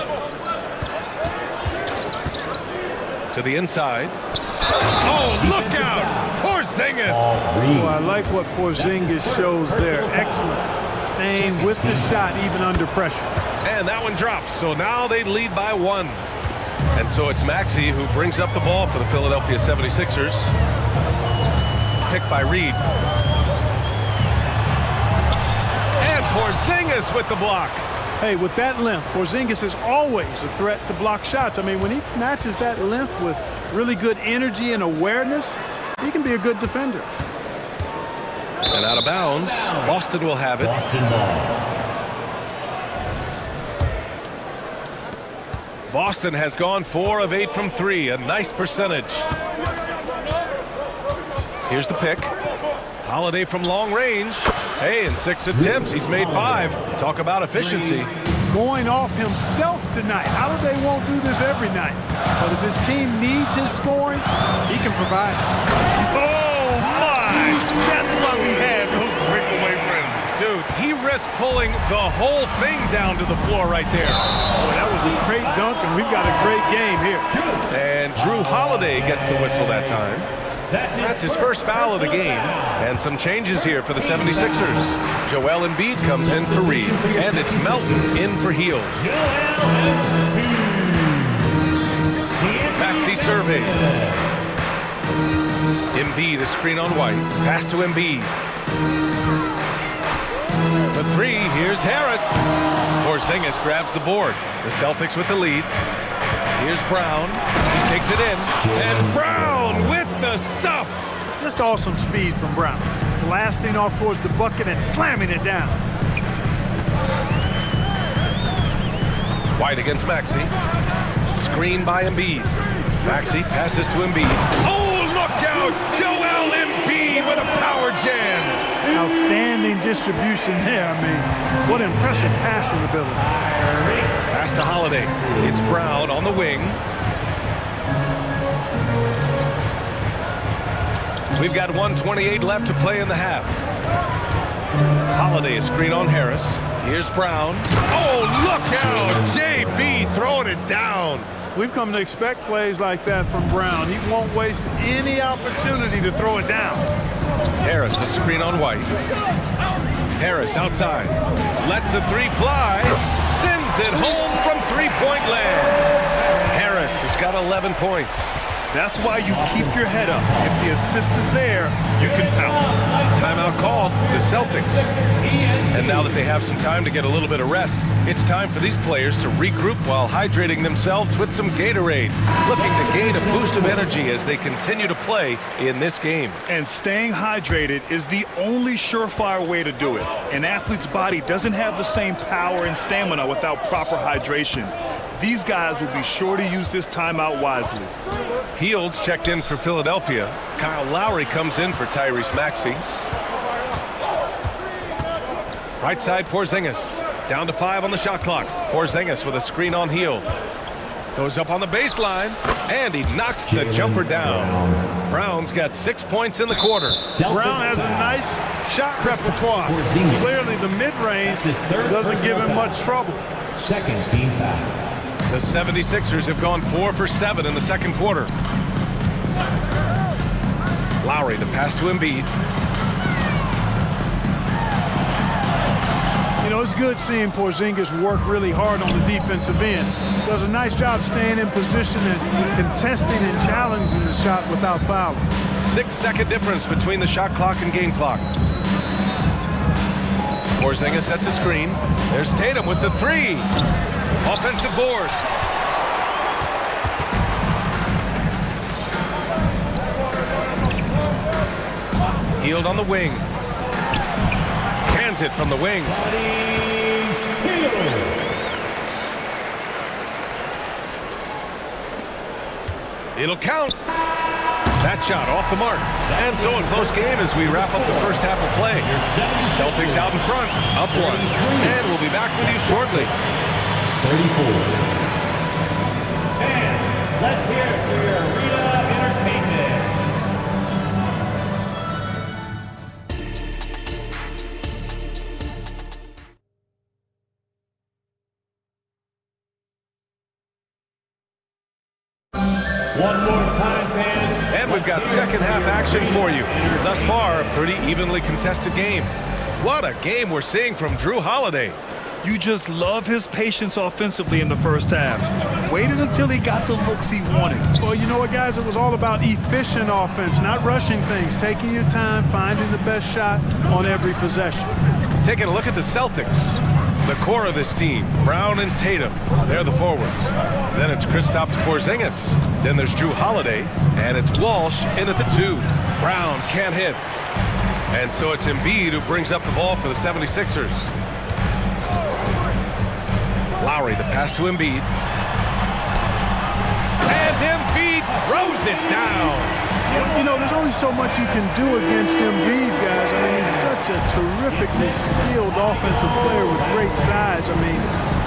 To the inside. Oh, look out! Porzingis! Oh, I like what Porzingis shows there. Excellent. Staying with the shot even under pressure. And that one drops, so now they lead by 1. And so it's Maxey who brings up the ball for the Philadelphia 76ers. pick by Reed. And Porzingis with the block. Hey, with that length, Porzingis is always a threat to block shots. I mean, when he matches that length with really good energy and awareness, he can be a good defender. And out of bounds, Boston will have it. Boston has gone 4 of 8 from 3, a nice percentage. Here's the pick. Holiday from long range. Hey, in 6 attempts, he's made 5. Talk about efficiency. Going off himself tonight. Holiday won't do this every night. But if his team needs his scoring, he can provide it. Oh, my! That's why we have those breakaway rims. Dude, he risked pulling the whole thing down to the floor right there. Boy, that was a great dunk, and we've got a great game here. And Drew Holiday gets the whistle that time. That's his first foul of the game. And some changes here for the 76ers. Joel Embiid comes in for Reed. And it's Melton in for Hield. Maxey surveys. Embiid, a screen on White. Pass to Embiid. For 3, here's Harris. Porzingis grabs the board. The Celtics with the lead. Here's Brown. He takes it in. And Brown with the stuff. Just awesome speed from Brown. Blasting off towards the bucket and slamming it down. White against Maxey. Screen by Embiid. Maxey passes to Embiid. Oh, look out! Joel Embiid with a power jam. Outstanding distribution there. I mean, what impressive passing ability. Pass to Holiday. It's Brown on the wing. We've got 1:28 left to play in the half. Holiday, a screen on Harris. Here's Brown. Oh, look out! JB throwing it down. We've come to expect plays like that from Brown. He won't waste any opportunity to throw it down. Harris, a screen on White. Harris outside. Lets the 3 fly. Sends it home from three-point land. Harris has got 11 points. That's why you keep your head up. If the assist is there, you can pounce. Timeout called, the Celtics. And now that they have some time to get a little bit of rest, it's time for these players to regroup while hydrating themselves with some Gatorade, looking to gain a boost of energy as they continue to play in this game. And staying hydrated is the only surefire way to do it. An athlete's body doesn't have the same power and stamina without proper hydration. These guys will be sure to use this timeout wisely. Hield's checked in for Philadelphia. Kyle Lowry comes in for Tyrese Maxey. Right side, Porzingis. Down to 5 on the shot clock. Porzingis with a screen on Hield. Goes up on the baseline, and he knocks the jumper down. Brown's got 6 points in the quarter. Brown has a nice shot repertoire. Clearly, the mid-range doesn't give him much trouble. Second team foul. The 76ers have gone 4 for 7 in the second quarter. Lowry, the pass to Embiid. You know, it's good seeing Porzingis work really hard on the defensive end. Does a nice job staying in position and contesting and challenging the shot without fouling. 6-second difference between the shot clock and game clock. Porzingis sets a screen. There's Tatum with the 3. Offensive board. Hield on the wing. Hands it from the wing. It'll count. That shot off the mark. And so a close game as we wrap up the first half of play. Celtics out in front, up 1. And we'll be back with you shortly. 34. And let's hear it for your arena entertainment. One more time, fans. And we've got second half action for you. Thus far, a pretty evenly contested game. What a game we're seeing from Drew Holiday. You just love his patience offensively in the first half. Waited until he got the looks he wanted. Well, you know what, guys? It was all about efficient offense, not rushing things, taking your time, finding the best shot on every possession. Taking a look at the Celtics. The core of this team, Brown and Tatum, they're the forwards. Then it's Kristaps Porzingis. Then there's Drew Holiday, and it's Walsh in at the 2. Brown can't hit. And so it's Embiid who brings up the ball for the 76ers. Lowry, the pass to Embiid. And Embiid throws it down. You know, there's only so much you can do against Embiid, guys. I mean, he's such a terrifically skilled offensive player with great size. I mean,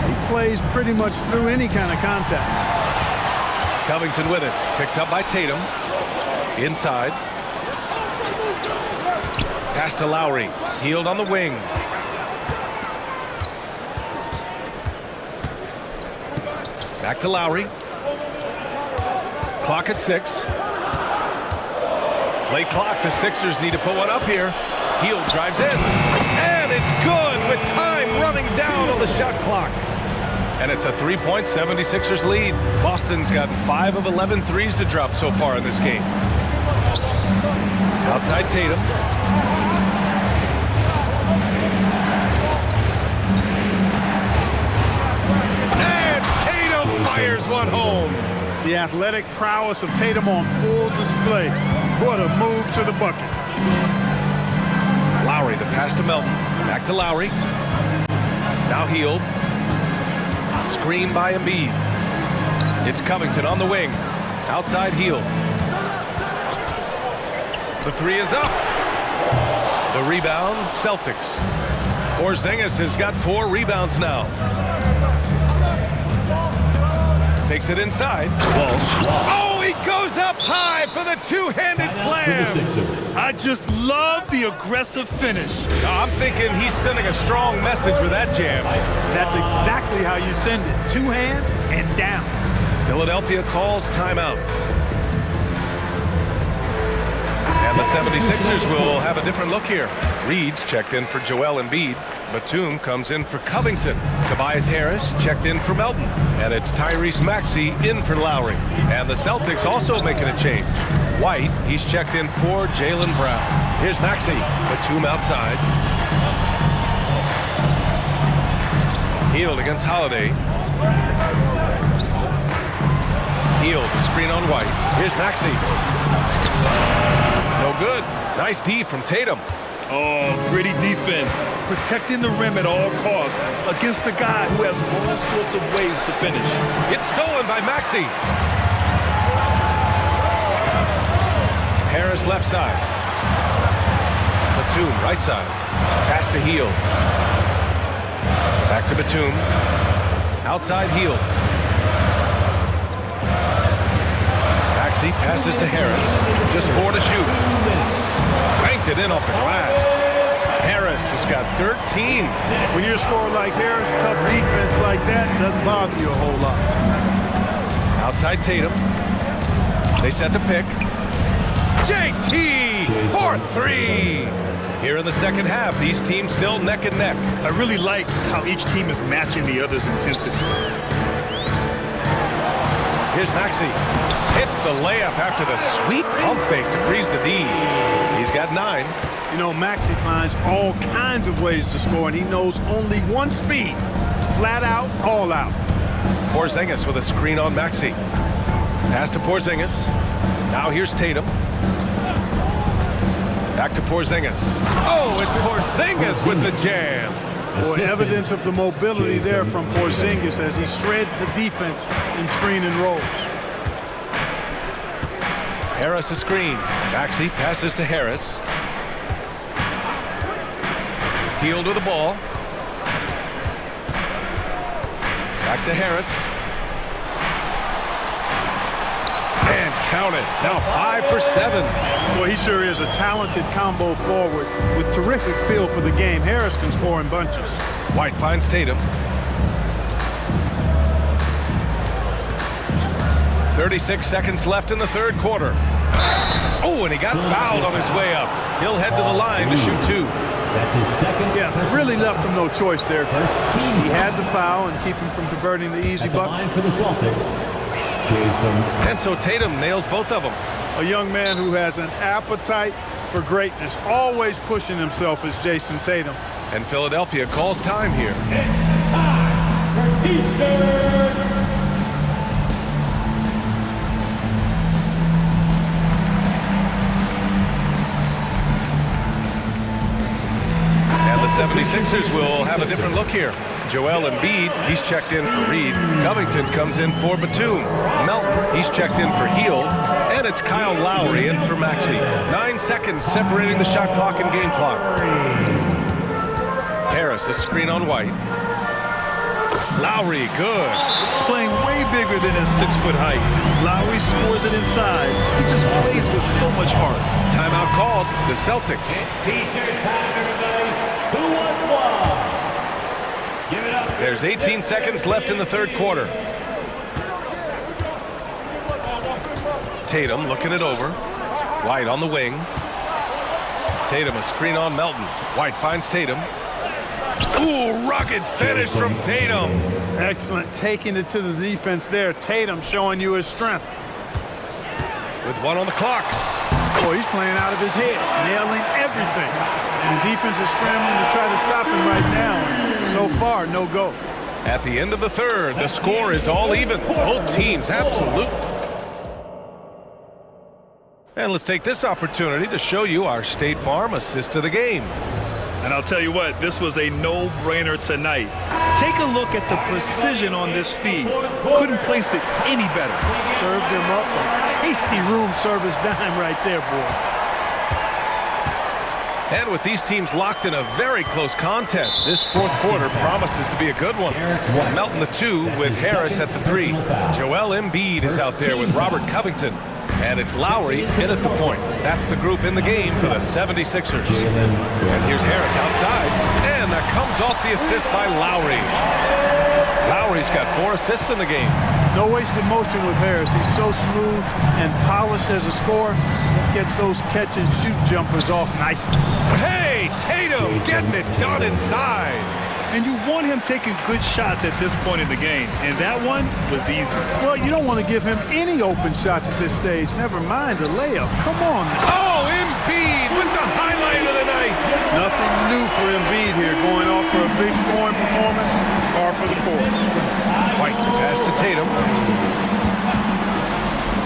he plays pretty much through any kind of contact. Covington with it. Picked up by Tatum. Inside. Pass to Lowry. Healed on the wing. Back to Lowry. Clock at 6. Late clock. The Sixers need to put one up here. Hield drives in. And it's good with time running down on the shot clock. And it's a 3-point 76ers lead. Boston's gotten 5 of 11 threes to drop so far in this game. Outside Tatum. And Tatum fires one home. The athletic prowess of Tatum on full display. What a move to the bucket. Lowry, the pass to Melton. Back to Lowry. Now Hield. Screen by Embiid. It's Covington on the wing. Outside Hield. The 3 is up. The rebound, Celtics. Porzingis has got 4 rebounds now. Takes it inside. Walsh. Oh, he goes up high for the two-handed slam. I just love the aggressive finish. I'm thinking he's sending a strong message with that jam. That's exactly how you send it. 2 hands and down. Philadelphia calls timeout. And the 76ers will have a different look here. Reed's checked in for Joel Embiid. Batum comes in for Covington. Tobias Harris checked in for Melton. And it's Tyrese Maxey in for Lowry. And the Celtics also making a change. White, he's checked in for Jaylen Brown. Here's Maxey. Batum outside. Hield against Holiday. Hield, the screen on White. Here's Maxey. No good. Nice D from Tatum. Oh, gritty defense. Protecting the rim at all costs against a guy who has all sorts of ways to finish. It's stolen by Maxey. Harris left side. Batum right side. Pass to Hield. Back to Batum. Outside Hield. Maxey passes to Harris. Just 4 to shoot. Banked it in off the glass. Harris has got 13. When you're a scorer like Harris, tough defense like that doesn't bother you a whole lot. Outside Tatum. They set the pick. JT for 3. Here in the second half, these teams still neck and neck. I really like how each team is matching the other's intensity. Here's Maxey. Hits the layup after the sweet pump fake to freeze the D. He's got 9. You know, Maxey finds all kinds of ways to score, and he knows only one speed. Flat out, all out. Porzingis with a screen on Maxey. Pass to Porzingis. Now here's Tatum. Back to Porzingis. Oh, it's Porzingis with the jam. Boy, evidence of the mobility there from Porzingis as he shreds the defense in screen and rolls. Harris a screen. Maxey passes to Harris. Hield with the ball. Back to Harris. And count it. Now 5 for 7. Boy, he sure is a talented combo forward with terrific feel for the game. Harris can score in bunches. White finds Tatum. 36 seconds left in the third quarter. Oh, and he got fouled on his way up. He'll head to the line to shoot 2. That's his second. Yeah, really left him no choice there. He had to foul and keep him from converting the easy bucket. For the Celtics, And so Tatum nails both of them. A young man who has an appetite for greatness, always pushing himself is Jason Tatum. And Philadelphia calls time here. And the 76ers will have a different look here. Joel Embiid, he's checked in for Reed. Covington comes in for Batum. Melton, he's checked in for Heel. And it's Kyle Lowry in for Maxey. 9 seconds separating the shot clock and game clock. Harris, a screen on White. Lowry, good. Playing way bigger than his 6-foot height. Lowry scores it inside. He just plays with so much heart. Timeout called, the Celtics. T-shirt time, everybody. Who wants one? Give it up. There's 18 seconds left in the third quarter. Tatum looking it over. White on the wing. Tatum a screen on Melton. White finds Tatum. Ooh, rugged finish from Tatum. Excellent, taking it to the defense there. Tatum showing you his strength. With 1 on the clock. Boy, he's playing out of his head, nailing everything. And the defense is scrambling to try to stop him right now. So far, no go. At the end of the third, the score is all even. Both teams absolute. And let's take this opportunity to show you our State Farm assist of the game. And I'll tell you what, this was a no-brainer tonight. Take a look at the precision on this feed. Couldn't place it any better. Served him up a tasty room service dime right there, boy. And with these teams locked in a very close contest, this fourth quarter promises to be a good one. Melton the 2 with Harris at the 3. Joel Embiid is out there with Robert Covington. And it's Lowry in at the point. That's the group in the game for the 76ers. And here's Harris outside. And that comes off the assist by Lowry. Lowry's got 4 assists in the game. No wasted motion with Harris. He's so smooth and polished as a scorer. Gets those catch and shoot jumpers off nicely. Hey, Tatum getting it done inside. And you want him taking good shots at this point in the game. And that one was easy. Well, you don't want to give him any open shots at this stage. Never mind a layup. Come on. Oh, Embiid with the highlight of the night. Nothing new for Embiid here. Going off for a big scoring performance. Par for the course. White pass to Tatum.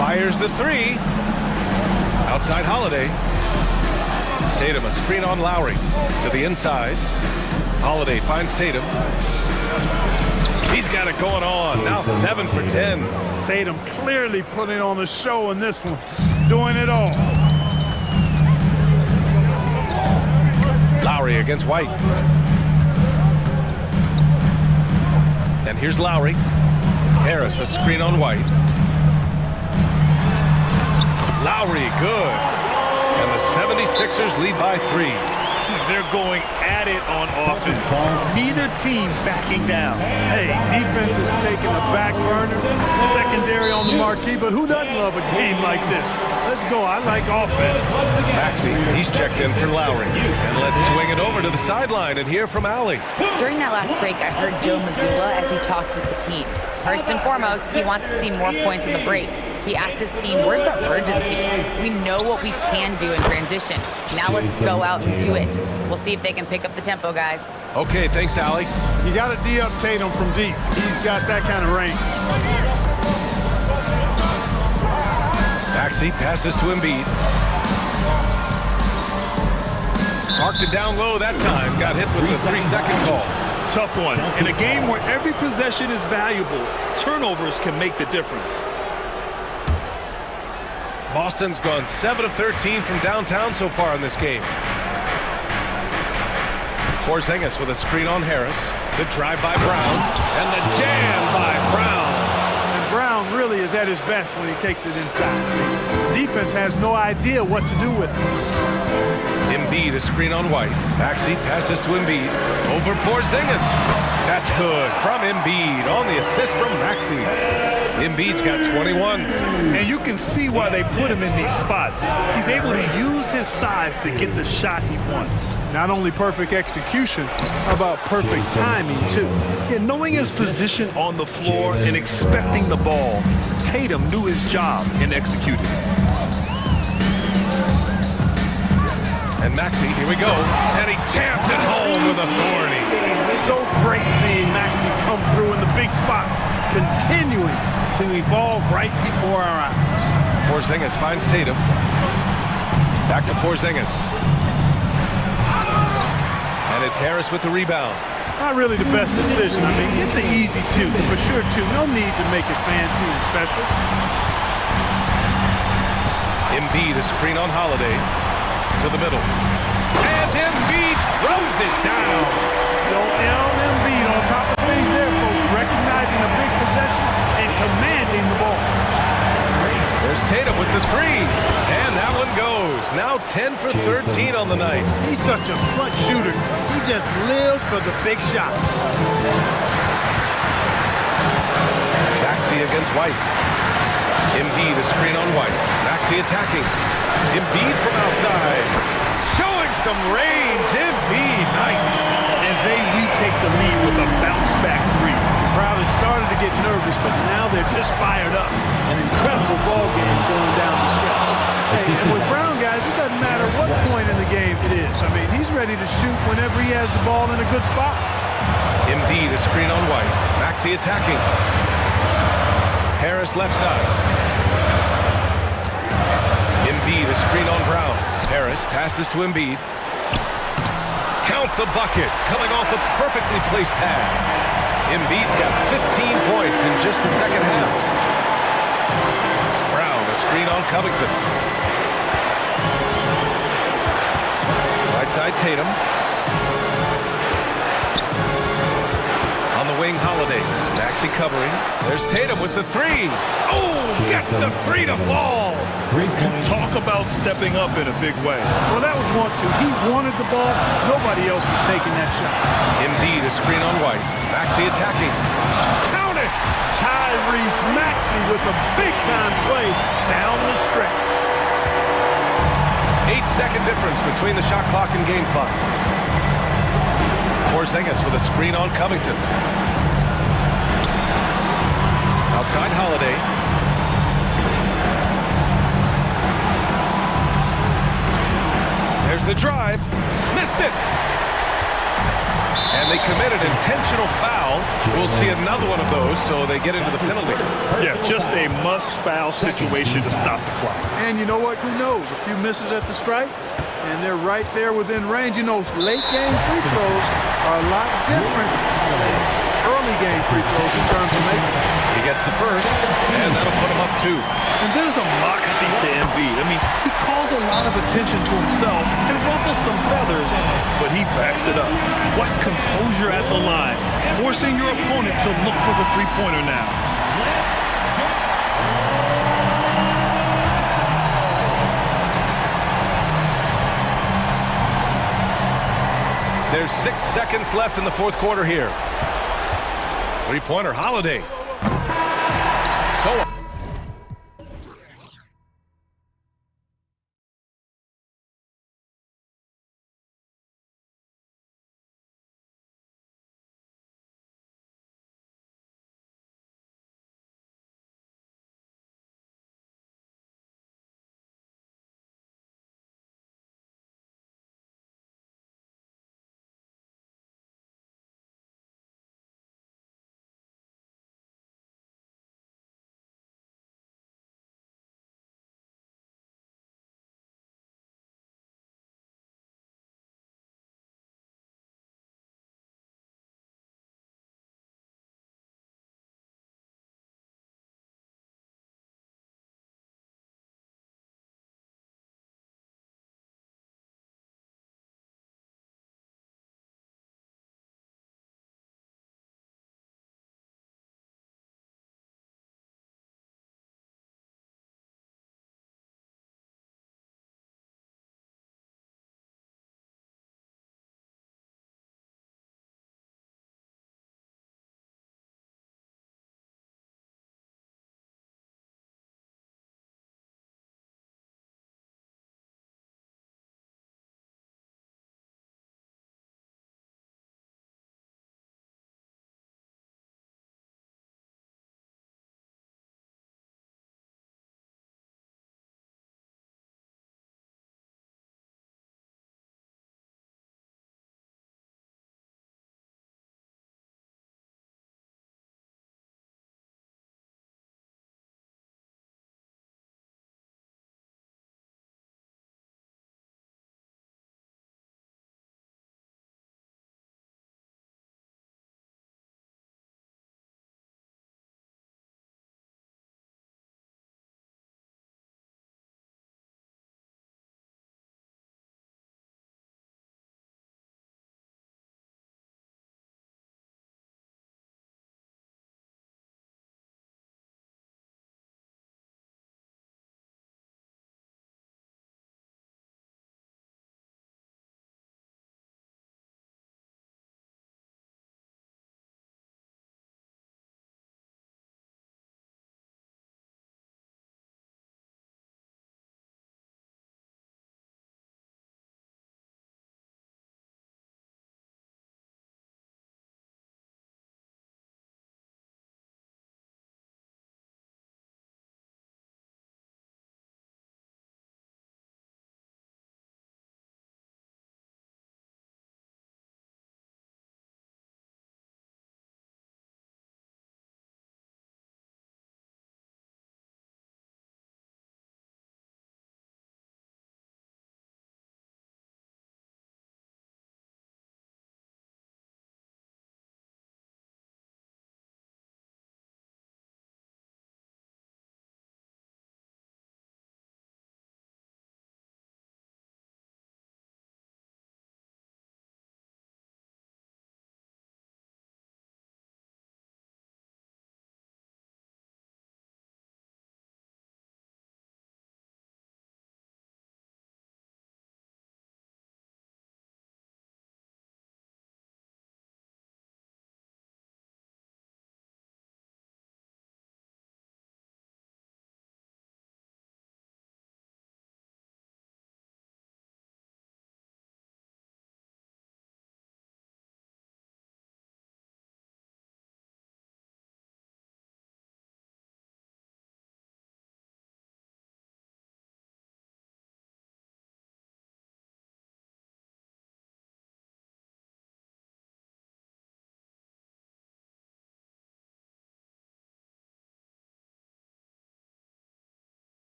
Fires the 3. Outside Holiday. Tatum a screen on Lowry. To the inside. Holiday finds Tatum. He's got it going on. Now 7 for 10. Tatum clearly putting on a show in this one. Doing it all. Lowry against White. And here's Lowry. Harris a screen on White. Lowry good. And the 76ers lead by 3. They're going at it on offense. Neither team backing down. Hey, defense is taking a back burner. Secondary on the marquee, but who doesn't love a game like this? Let's go. I like offense. Maxey, he's checked in for Lowry. And let's swing it over to the sideline and hear from Allie. During that last break, I heard Joe Mazzulla as he talked with the team. First and foremost, he wants to see more points in the break. He asked his team, where's the urgency? We know what we can do in transition. Now let's go out and do it. We'll see if they can pick up the tempo, guys. Okay, thanks, Allie. You got to D-up Tatum from deep. He's got that kind of range. Maxey passes to Embiid. Marked it down low that time. Got hit with the 3-second call. Tough one. In a game where every possession is valuable, turnovers can make the difference. Boston's gone 7 of 13 from downtown so far in this game. Porzingis with a screen on Harris. The drive by Brown. And the jam by Brown. And Brown really is at his best when he takes it inside. The defense has no idea what to do with it. Embiid a screen on White. Maxey passes to Embiid. Over Porzingis. That's good from Embiid on the assist from Maxey. Embiid's got 21. And you can see why they put him in these spots. He's able to use his size to get the shot he wants. Not only perfect execution, how about perfect timing, too? Yeah, knowing his position on the floor and expecting the ball, Tatum knew his job and executed. And Maxey, here we go. And he jams it home with authority. So great seeing Maxey come through in the big spots, continuing to evolve right before our eyes. Porzingis finds Tatum. Back to Porzingis. And it's Harris with the rebound. Not really the best decision. I mean, get the easy two, for sure two. No need to make it fancy and special. Embiid, a screen on Holiday. To the middle. And Embiid throws it down. So Embiid on top of things there, folks, recognizing a big possession and commanding the ball. There's Tatum with the three. And that one goes. Now 10 for 13 on the night. He's such a clutch shooter. He just lives for the big shot. Maxey against White. Embiid, a screen on White. Maxey attacking. Embiid from outside. Showing some range. Embiid, nice. And they retake the lead with a bounce-back three. The crowd has started to get nervous, but now they're just fired up. An incredible ball game going down the stretch. Hey, and with Brown, guys, it doesn't matter what point in the game it is. I mean, he's ready to shoot whenever he has the ball in a good spot. Embiid, a screen on White. Maxey attacking. Harris left side. Embiid, a screen on Brown. Harris passes to Embiid. Count the bucket, coming off a perfectly placed pass. Embiid's got 15 points in just the second half. Brown, a screen on Covington. Right side, Tatum. On the wing, Holiday. Maxey covering. There's Tatum with the three. Oh, gets the three to fall. Talk about stepping up in a big way. Well, that was want to. He wanted the ball. Nobody else was taking that shot. Embiid, a screen on White. Maxey attacking. Count it! Tyrese Maxey with a big-time play down the stretch. 8-second difference between the shot clock and game clock. Porzingis with a screen on Covington. Outside Holiday. There's the drive. Missed it. And they committed intentional foul. We'll see another one of those, so they get into the penalty. Yeah, just a must-foul situation to stop the clock. And you know what? Who knows? A few misses at the stripe, and they're right there within range. You know, late-game free throws are a lot different than early-game free throws in terms of making. He gets the first, and that'll put him up 2. And there's a moxie to Embiid. I mean, he calls a lot of attention to himself and ruffles some feathers, but he backs it up. What composure at the line, forcing your opponent to look for the three-pointer now. There's 6 seconds left in the fourth quarter here. Three-pointer, Holiday. So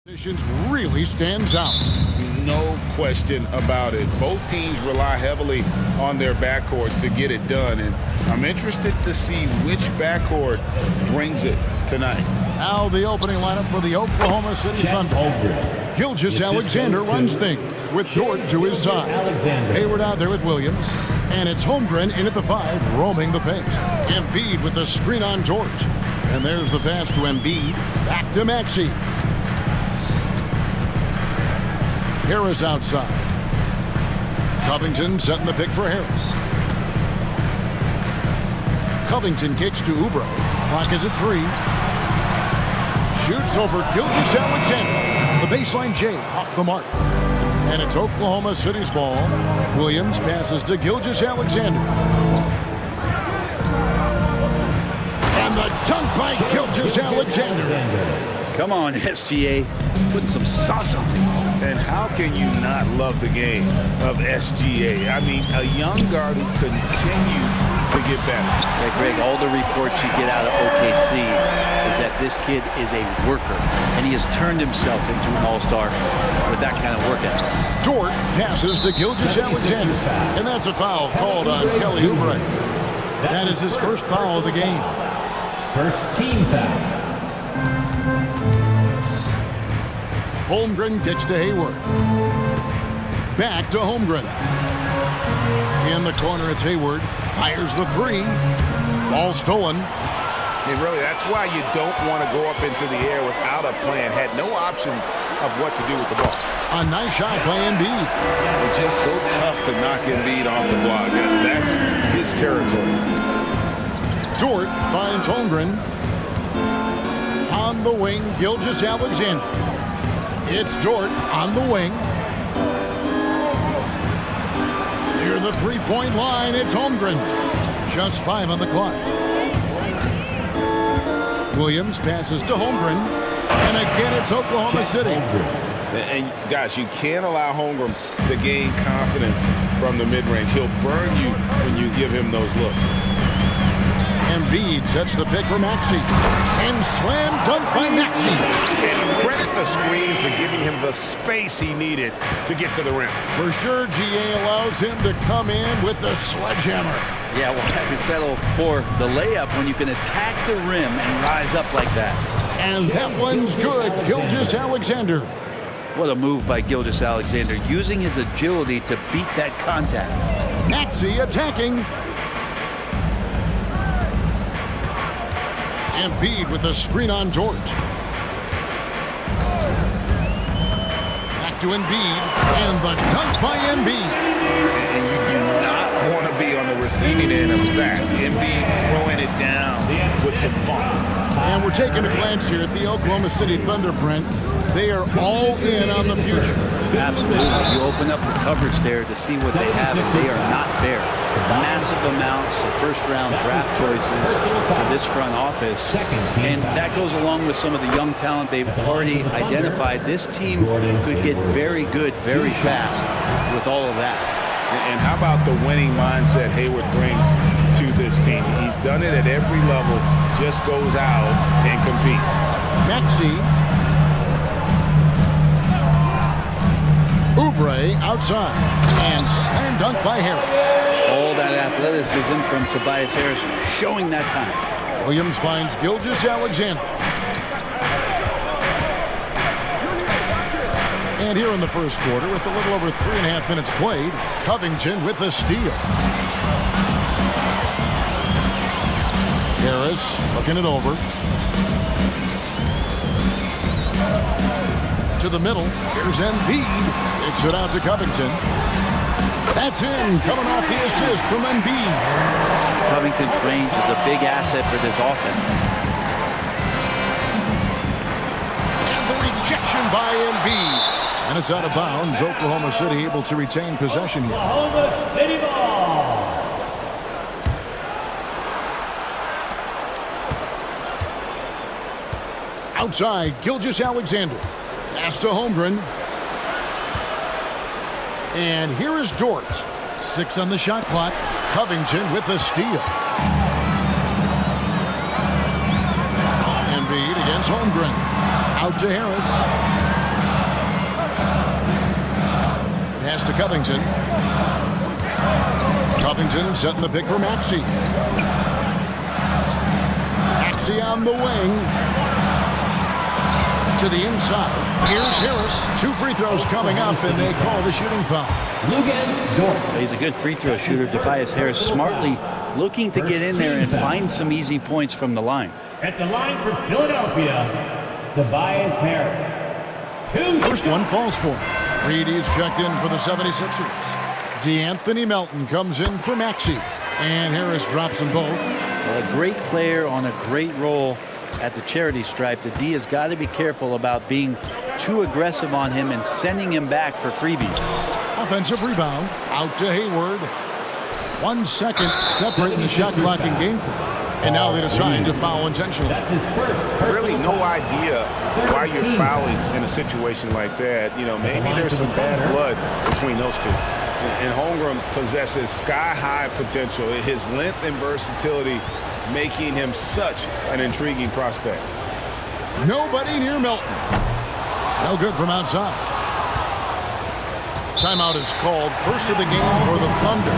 Really stands out. No question about it. Both teams rely heavily on their backcourts to get it done, and I'm interested to see which backcourt brings it tonight. Now the opening lineup for the Oklahoma City Thunder. Gilgeous-Alexander runs things with Dort to his side. Hayward out there with Williams. And it's Holmgren in at the 5, roaming the paint. Embiid with the screen on Dort. And there's the pass to Embiid. Back to Maxey. Harris outside. Covington setting the pick for Harris. Covington kicks to Oubre. Clock is at 3. Shoots over Gilgeous-Alexander. The baseline J off the mark. And it's Oklahoma City's ball. Williams passes to Gilgeous-Alexander. And the dunk by Gilgeous-Alexander. Come on, SGA. Putting some sauce on it. And how can you not love the game of SGA? I mean, a young guard who continues to get better. Yeah, Greg, all the reports you get out of OKC is that this kid is a worker, and he has turned himself into an all-star with that kind of work ethic. Dort passes to Gilgeous-Alexander, and that's a foul called on Kelly Oubre. That is his first foul of the game. First team foul. Holmgren kicks to Hayward. Back to Holmgren. In the corner, it's Hayward. Fires the 3. Ball stolen. And really, that's why you don't want to go up into the air without a plan. Had no option of what to do with the ball. A nice shot by Embiid. It's just so tough to knock Embiid off the block. That's his territory. Dort finds Holmgren. On the wing, Gilgeous-Alexander. It's Dort on the wing. Near the three-point line, it's Holmgren. Just 5 on the clock. Williams passes to Holmgren. And again, it's Oklahoma City. And guys, you can't allow Holmgren to gain confidence from the mid-range. He'll burn you when you give him those looks. Embiid sets the pick for Maxey. And slam dunk by Maxey. And credit the screen for giving him the space he needed to get to the rim. For sure, GA allows him to come in with the sledgehammer. Yeah, well, I can settle for the layup when you can attack the rim and rise up like that. And that one's good. Gilgeous-Alexander. What a move by Gilgeous-Alexander, using his agility to beat that contact. Maxey attacking. Embiid with a screen on Dort. Back to Embiid. And the dunk by Embiid. And you do not want to be on the receiving end of that. Embiid throwing it down with some fun. And we're taking a glance here at the Oklahoma City Thunder, Brent. They are all in on the future. Absolutely. You open up the coverage there to see what they have, and they are not there. Massive amounts of first-round draft choices for this front office. And that goes along with some of the young talent they've already identified. This team could get very good very fast with all of that. And how about the winning mindset Hayward brings to this team? He's done it at every level, just goes out and competes. Maxey. Oubre outside. And slam dunk by Harris. All that athleticism from Tobias Harris showing that time. Williams finds Gilgeous-Alexander. And here in the first quarter, with a little over 3.5 minutes played, Covington with the steal. Harris looking it over. To the middle. Here's Embiid. Kicks it out to Covington. That's in, coming off the assist from Embiid. Covington's range is a big asset for this offense. And the rejection by Embiid. And it's out of bounds. Oklahoma City able to retain possession here. Oklahoma City ball. Outside, Gilgeous-Alexander. Pass to Holmgren. And here is Dort. 6 on the shot clock. Covington with the steal. Embiid against Holmgren. Out to Harris. Pass to Covington. Covington setting the pick for Maxey. Maxey on the wing. To the inside. Here's Harris. 2 free throws coming up, and they call the shooting foul. He's a good free throw shooter. Tobias Harris smartly looking to get in there and find some easy points from the line. At the line for Philadelphia, Tobias Harris. First one falls for him. Reed is checked in for the 76ers. D'Anthony Melton comes in for Maxey. And Harris drops them both. Well, a great player on a great role at the charity stripe. The D has got to be careful about being too aggressive on him and sending him back for freebies. Offensive rebound. Out to Hayward. 1 second separating the shot clock and game clock. And now they decide to foul intentionally. That's his first. Really no idea why you're fouling in a situation like that. You know, maybe there's some bad blood between those two. And Holmgren possesses sky-high potential. His length and versatility making him such an intriguing prospect. Nobody near Melton. No good from outside. Timeout is called. First of the game for the Thunder.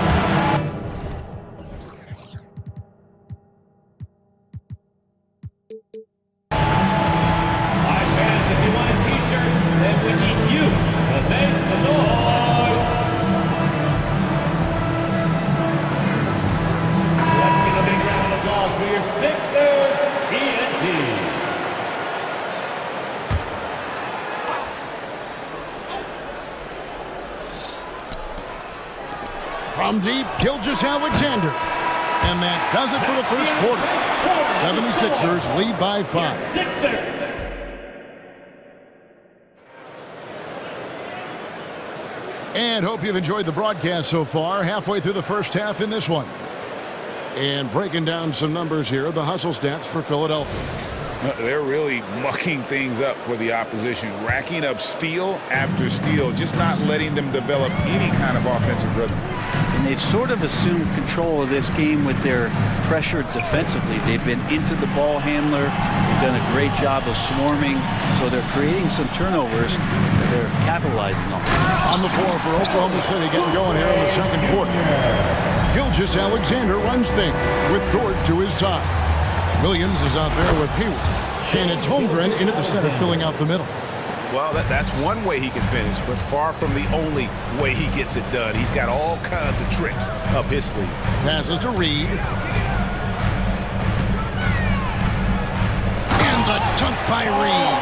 From deep, Gilgeous-Alexander. And that does it for the first quarter. 76ers lead by 5. And hope you've enjoyed the broadcast so far. Halfway through the first half in this one. And breaking down some numbers here, the hustle stats for Philadelphia. They're really mucking things up for the opposition, racking up steal after steal, just not letting them develop any kind of offensive rhythm. And they've sort of assumed control of this game with their pressure defensively. They've been into the ball handler. They've done a great job of swarming. So they're creating some turnovers that they're capitalizing on. On the floor for Oklahoma City, getting going here in the second quarter. Gilgeous-Alexander runs things with Dort to his side. Williams is out there with Hayward. And it's Holmgren in at the center, filling out the middle. Well, that's one way he can finish, but far from the only way he gets it done. He's got all kinds of tricks up his sleeve. Passes to Reed. And the dunk by Reed.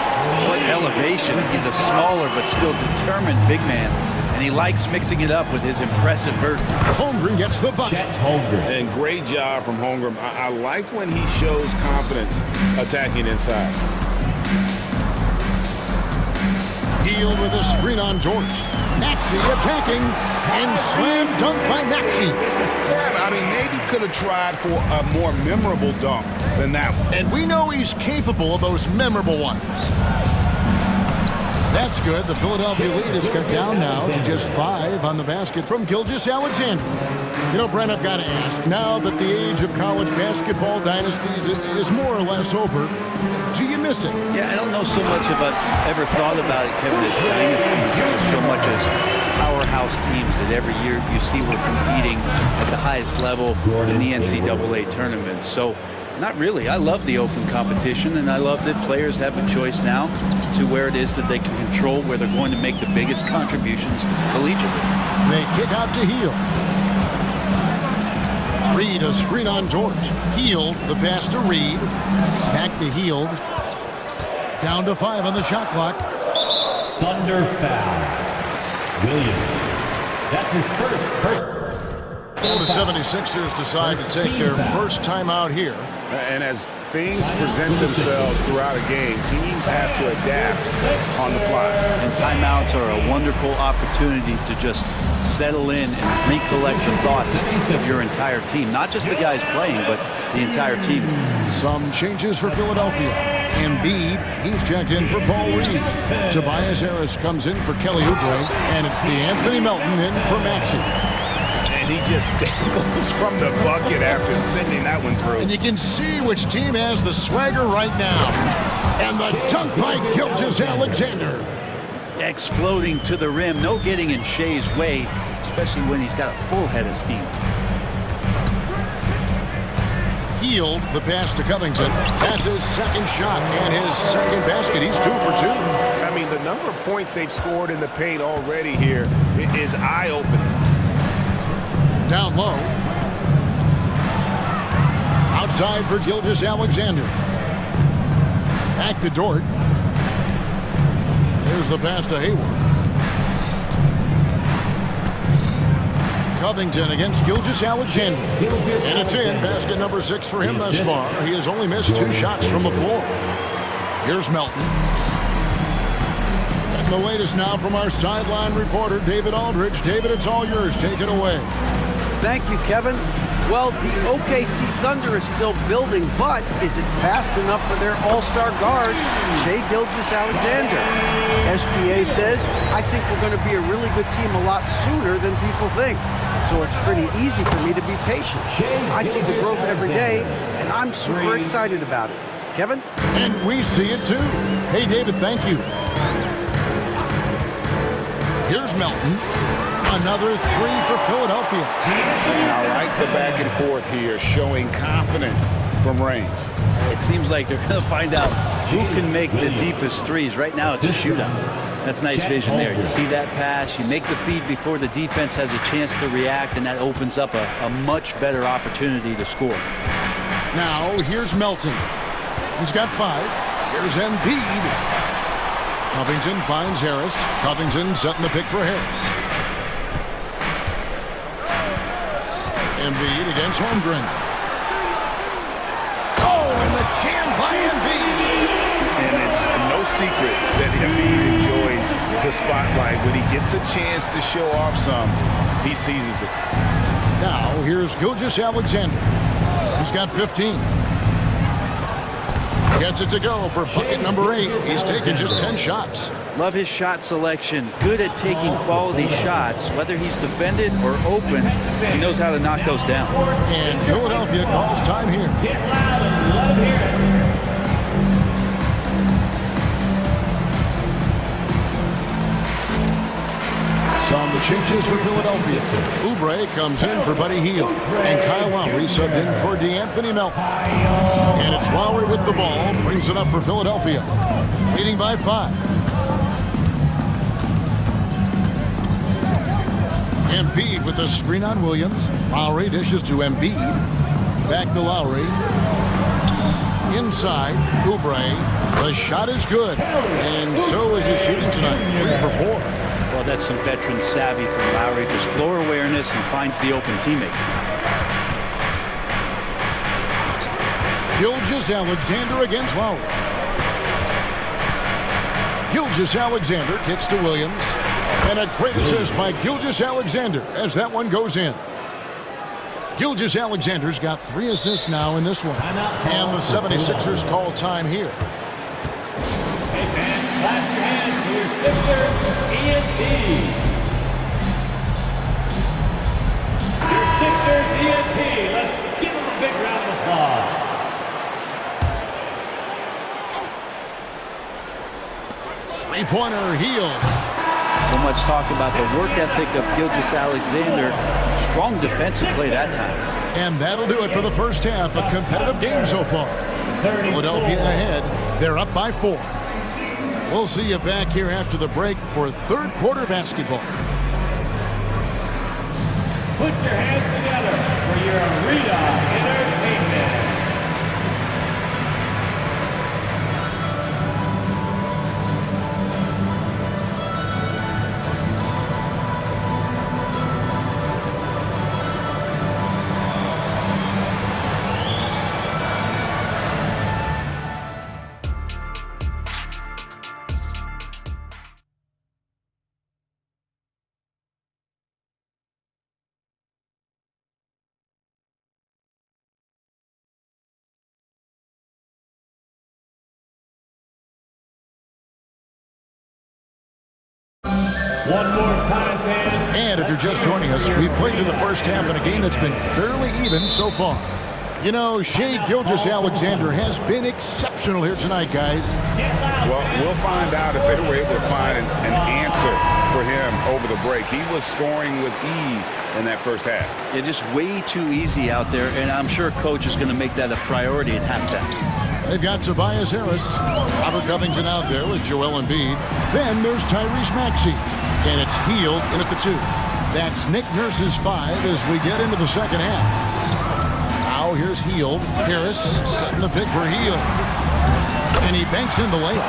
What elevation. He's a smaller but still determined big man. And he likes mixing it up with his impressive vert. Holmgren gets the bucket. And great job from Holmgren. I like when he shows confidence attacking inside. Heel with a screen on George. Maxey attacking. And slam dunk by Maxey. Yeah, I mean, maybe could have tried for a more memorable dunk than that one. And we know he's capable of those memorable ones. That's good. The Philadelphia lead is cut down now to just 5 on the basket from Gilgeous-Alexander. You know, Brent, I've got to ask, now that the age of college basketball dynasties is more or less over, do you miss it? Yeah, I don't know so much if I've ever thought about it, Kevin, as dynasties, just so much as powerhouse teams that every year you see we're competing at the highest level in the NCAA tournament. So, not really. I love the open competition, and I love that players have a choice now to where it is that they can control where they're going to make the biggest contributions collegiately. They kick out to Heel. Reed, a screen on George. Heel, the pass to Reed. Back to Heel. Down to 5 on the shot clock. Thunder foul. Williams. That's his first. The 76ers decide to take their first timeout here. And as things present themselves throughout a game, teams have to adapt on the fly. And timeouts are a wonderful opportunity to just settle in and recollect the thoughts of your entire team. Not just the guys playing, but the entire team. Some changes for Philadelphia. Embiid, he's checked in for Paul Reed. Tobias Harris comes in for Kelly Oubre. And it's D'Anthony Melton in for Maxey. And he just dangles from the bucket after sending that one through. And you can see which team has the swagger right now. And the dunk by Gilgeous-Alexander. exploding to the rim. No getting in Shea's way, especially when he's got a full head of steam. Healed the pass to Covington. That's his second shot and his second basket. He's 2 for 2. I mean, the number of points they've scored in the paint already here is eye-opening. Down low. Outside for Gilgeous-Alexander. Back to Dort. There's the pass to Hayward. Covington against Gilgeous-Alexander. And it's in. Basket number 6 for him thus far. He has only missed 2 shots from the floor. Here's Melton. And the latest now from our sideline reporter, David Aldridge. David, it's all yours. Take it away. Thank you, Kevin. Well, the OKC Thunder is still building, but is it fast enough for their all-star guard, Shai Gilgeous-Alexander? SGA says, I think we're going to be a really good team a lot sooner than people think. So it's pretty easy for me to be patient. I see the growth every day, and I'm super excited about it. Kevin? And we see it too. Hey, David, thank you. Here's Melton. Another 3 for Philadelphia. I like the back and forth here, showing confidence from range. It seems like they're going to find out who can make the deepest threes. Right now, it's a shootout. That's nice vision there. You see that pass, you make the feed before the defense has a chance to react, and that opens up a much better opportunity to score. Now, here's Melton. He's got 5. Here's Embiid. Covington finds Harris. Covington setting the pick for Harris. Embiid against Holmgren. Oh, and the jam by Embiid. And it's no secret that Embiid enjoys the spotlight. When he gets a chance to show off some, he seizes it. Now, here's Gilgeous-Alexander. He's got 15. Gets it to go for bucket number 8. He's taken just 10 shots. Love his shot selection. Good at taking quality shots. Whether he's defended or open, he knows how to knock those down. And Philadelphia calls time here. Get loud and let him hear it. Some changes for Philadelphia. Oubre comes in for Buddy Hield. And Kyle Lowry subbed in for DeAnthony Melton. And it's Lowry with the ball. Brings it up for Philadelphia. Leading by 5. Embiid with the screen on Williams. Lowry dishes to Embiid. Back to Lowry. Inside, Oubre. The shot is good. And so is his shooting tonight. 3 for 4. Well, that's some veteran savvy from Lowry. Just floor awareness and finds the open teammate. Gilgeous-Alexander against Lowry. Gilgeous-Alexander kicks to Williams. And a great assist by Gilgeous-Alexander as that one goes in. Gilgeous-Alexander's got 3 assists now in this one. And the 76ers call time here. Hey, fans, clap your hands to your Sixers ENT. Your Sixers ENT. Let's give them a big round of applause. Three-pointer, Hield. So much talk about the work ethic of Gilgeous-Alexander. Strong defensive play that time. And that'll do it for the first half. A competitive game so far. Philadelphia ahead. They're up by 4. We'll see you back here after the break for third quarter basketball. Put your hands together for your arena entertainment. One more time, fans. And if you're just joining us, we've played through the first half in a game that's been fairly even so far. You know, Shai Gilgeous-Alexander has been exceptional here tonight, guys. Well, we'll find out if they were able to find an answer for him over the break. He was scoring with ease in that first half. Yeah, just way too easy out there, and I'm sure coach is going to make that a priority at halftime. They've got Tobias Harris, Robert Covington out there with Joel Embiid. Then there's Tyrese Maxey, and it's Hield in at the 2. That's Nick Nurse's 5 as we get into the second half. Now here's Hield. Harris setting the pick for Hield. And he banks in the layup.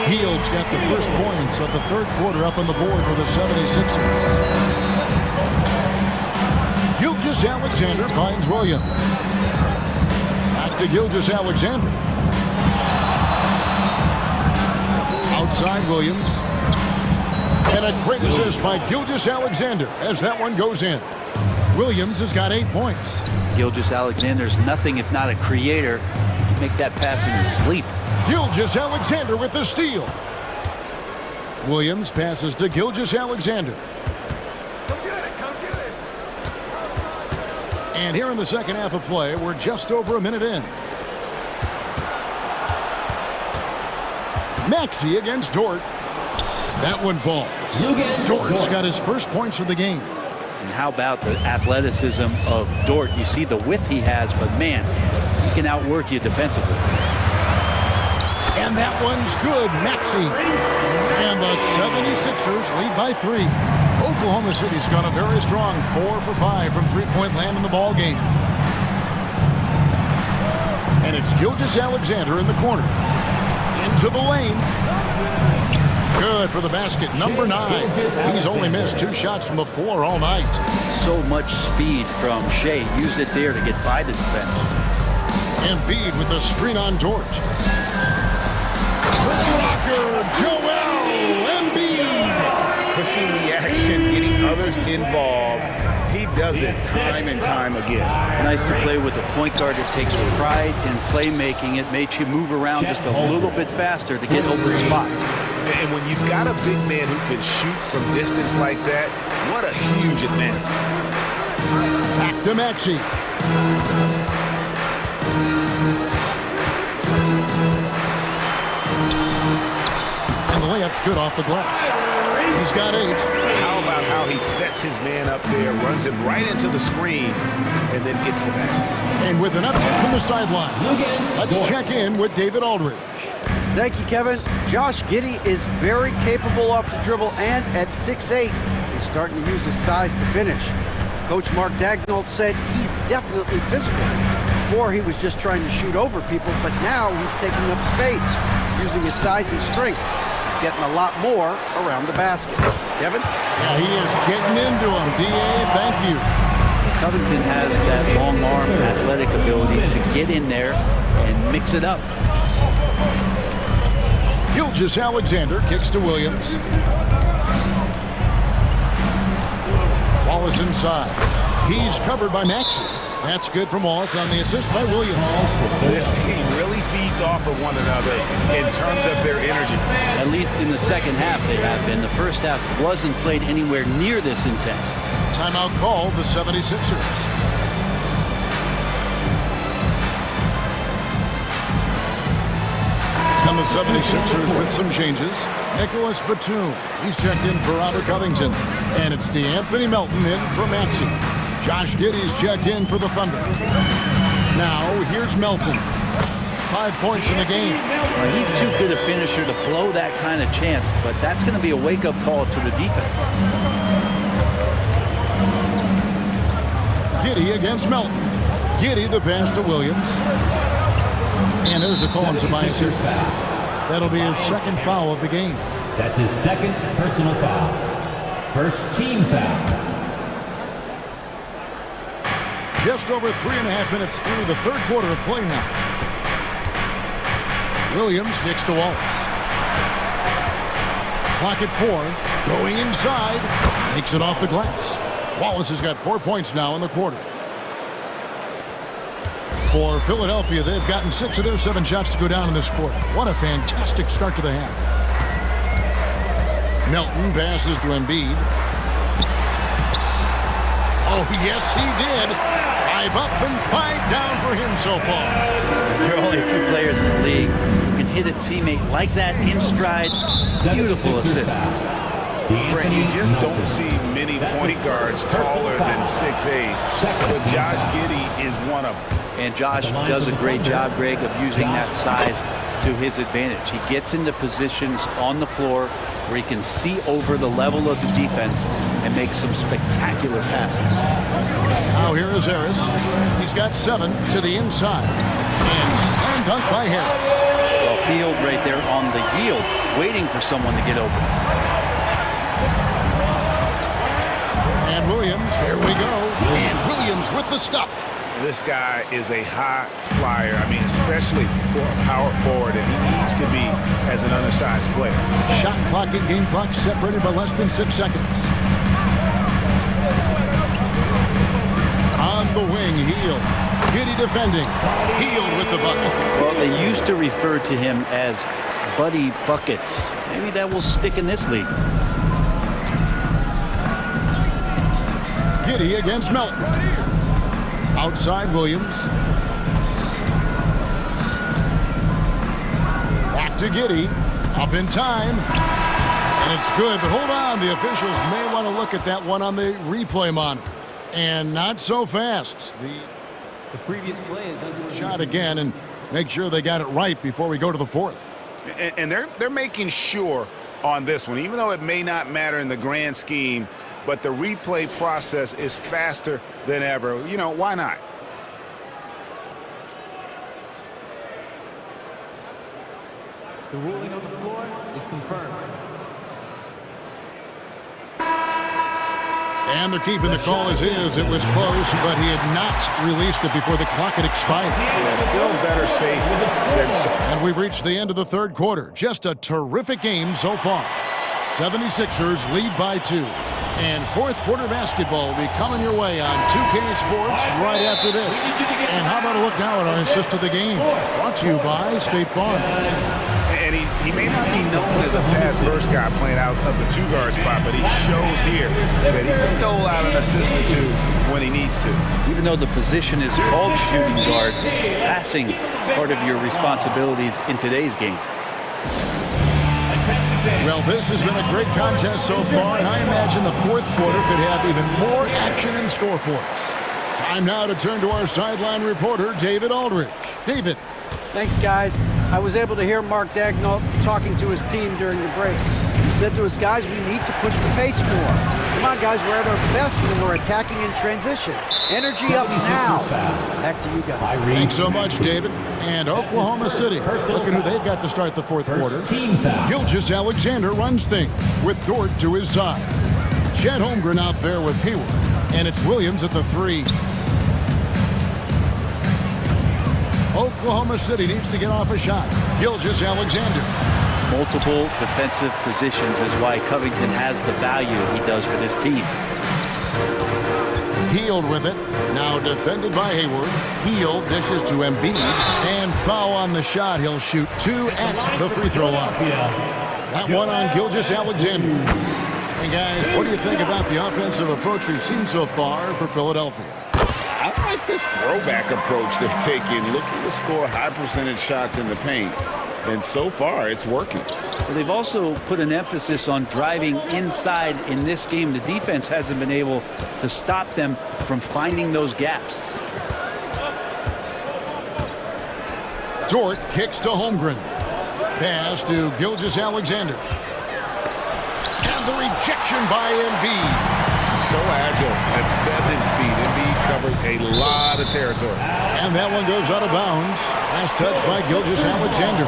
Hield's got the first points of the third quarter up on the board for the 76ers. Gilgeous-Alexander finds Williams. Back to Gilgeous-Alexander. Outside Williams. And a great assist by Gilgeous-Alexander as that one goes in. Williams has got 8 points. Gilgeous-Alexander's nothing if not a creator. He can make that pass in his sleep. Gilgeous-Alexander with the steal. Williams passes to Gilgeous-Alexander. And here in the second half of play, we're just over a minute in. Maxey against Dort. That one falls. Dort's got his first points of the game. And how about the athleticism of Dort? You see the width he has, but man, he can outwork you defensively. And that one's good, Maxey. And the 76ers lead by 3. Oklahoma City's gone a very strong 4 for 5 from three-point land in the ball game. And it's Gilgeous-Alexander in the corner. Into the lane. Good for the basket, number 9. He's only missed 2 shots from the floor all night. So much speed from Shai. Used it there to get by the defense. Embiid with the screen on Dort. Blocker, Joel Embiid. Pushing the action, getting others involved. He does it time and time again. Nice to play with a point guard that takes pride in playmaking. It makes you move around just a little bit faster to get open spots. And when you've got a big man who can shoot from distance like that, what a huge advantage. Back to Maxey. And the layup's good off the glass. He's got 8. How about how he sets his man up there, runs him right into the screen, and then gets the basket. And with an update from the sideline, let's check in with David Aldridge. Thank you, Kevin. Josh Giddey is very capable off the dribble, and at 6'8", he's starting to use his size to finish. Coach Mark Daigneault said he's definitely physical. Before, he was just trying to shoot over people, but now he's taking up space, using his size and strength. He's getting a lot more around the basket. Kevin? Yeah, he is getting into him. D.A., thank you. Covington has that long arm athletic ability to get in there and mix it up. Gilgeous-Alexander kicks to Williams. Wallace inside. He's covered by Maxey. That's good from Wallace on the assist by Williams. This team really feeds off of one another in terms of their energy. At least in the second half they have been. The first half wasn't played anywhere near this intense. Timeout called the 76ers. And the 76ers with some changes. Nicholas Batum. He's checked in for Robert Covington. And it's DeAnthony Melton in for Maxey. Josh Giddey's checked in for the Thunder. Now, here's Melton. 5 points in the game. He's too good a finisher to blow that kind of chance, but that's going to be a wake-up call to the defense. Giddey against Melton. Giddey the pass to Williams. And there's a call on Tobias Harris. That'll be his second foul of the game. That's his second personal foul. First team foul. Just over 3.5 minutes through the third quarter of play now. Williams kicks to Wallace. Clock at 4. Going inside. Takes it off the glass. Wallace has got 4 points now in the quarter. For Philadelphia, they've gotten 6 of their 7 shots to go down in this quarter. What a fantastic start to the half. Melton passes to Embiid. Oh, yes, he did. 5 up and 5 down for him so far. There are only a few players in the league who can hit a teammate like that in stride. Beautiful assist. Brent, you just don't see many point guards taller than 6'8", but Josh Giddey is one of them. And Josh does a great job, Greg, of using that size to his advantage. He gets into positions on the floor where he can see over the level of the defense and make some spectacular passes. Now here is Harris. He's got 7 to the inside. And slam dunk by Harris. Well, Field right there on the yield, waiting for someone to get open. And Williams, here we go. And Williams with the stuff. This guy is a high flyer. I mean, especially for a power forward, and he needs to be as an undersized player. Shot clock and game clock separated by less than 6 seconds. On the wing, Hield. Giddey defending. Hield with the bucket. Well, they used to refer to him as Buddy Buckets. Maybe that will stick in this league. Giddey against Melton. Outside Williams. Back to Giddey. Up in time. And it's good, but hold on. The officials may want to look at that one on the replay monitor. And not so fast. The previous play is under shot again and make sure they got it right before we go to the fourth. And they're making sure on this one, even though it may not matter in the grand scheme, but the replay process is faster than ever. You know, why not? The ruling on the floor is confirmed. And they're keeping the call as is. It was close, but he had not released it before the clock had expired. Yeah, still better safe than sorry. And we've reached the end of the third quarter. Just a terrific game so far. 76ers lead by 2. And fourth quarter basketball will be coming your way on 2K Sports right after this. And how about a look now at our assist of the game? Brought to you by State Farm. And he may not be known as a pass-first guy playing out of the 2-guard spot, but he shows here that he can dole out an assist or 2 when he needs to. Even though the position is called shooting guard, passing part of your responsibilities in today's game. Well, this has been a great contest so far, and I imagine the fourth quarter could have even more action in store for us. Time now to turn to our sideline reporter, David Aldridge. David. Thanks, guys. I was able to hear Mark Daigneault talking to his team during the break. He said to his guys, we need to push the pace more. Come on, guys, we're at our best when we're attacking in transition. Energy up now. Back to you guys. Thanks so much, David. And Oklahoma City, look at who they've got to start the fourth quarter. Gilgeous Alexander runs things with Dort to his side. Chet Holmgren out there with Hayward. And it's Williams at the 3. Oklahoma City needs to get off a shot. Gilgeous Alexander. Multiple defensive positions is why Covington has the value he does for this team. Hield with it. Now defended by Hayward. Hield dishes to Embiid. And foul on the shot. He'll shoot 2 at the free throw line. That one on Gilgeous Alexander. Hey, guys, what do you think about the offensive approach we've seen so far for Philadelphia? I like this throwback approach they're taking, looking to score high percentage shots in the paint. And so far, it's working. Well, they've also put an emphasis on driving inside in this game. The defense hasn't been able to stop them from finding those gaps. Dort kicks to Holmgren. Pass to Gilgeous Alexander. And the rejection by Embiid. So agile at 7 feet. Embiid covers a lot of territory. And that one goes out of bounds. Last touch by Gilgeous Alexander.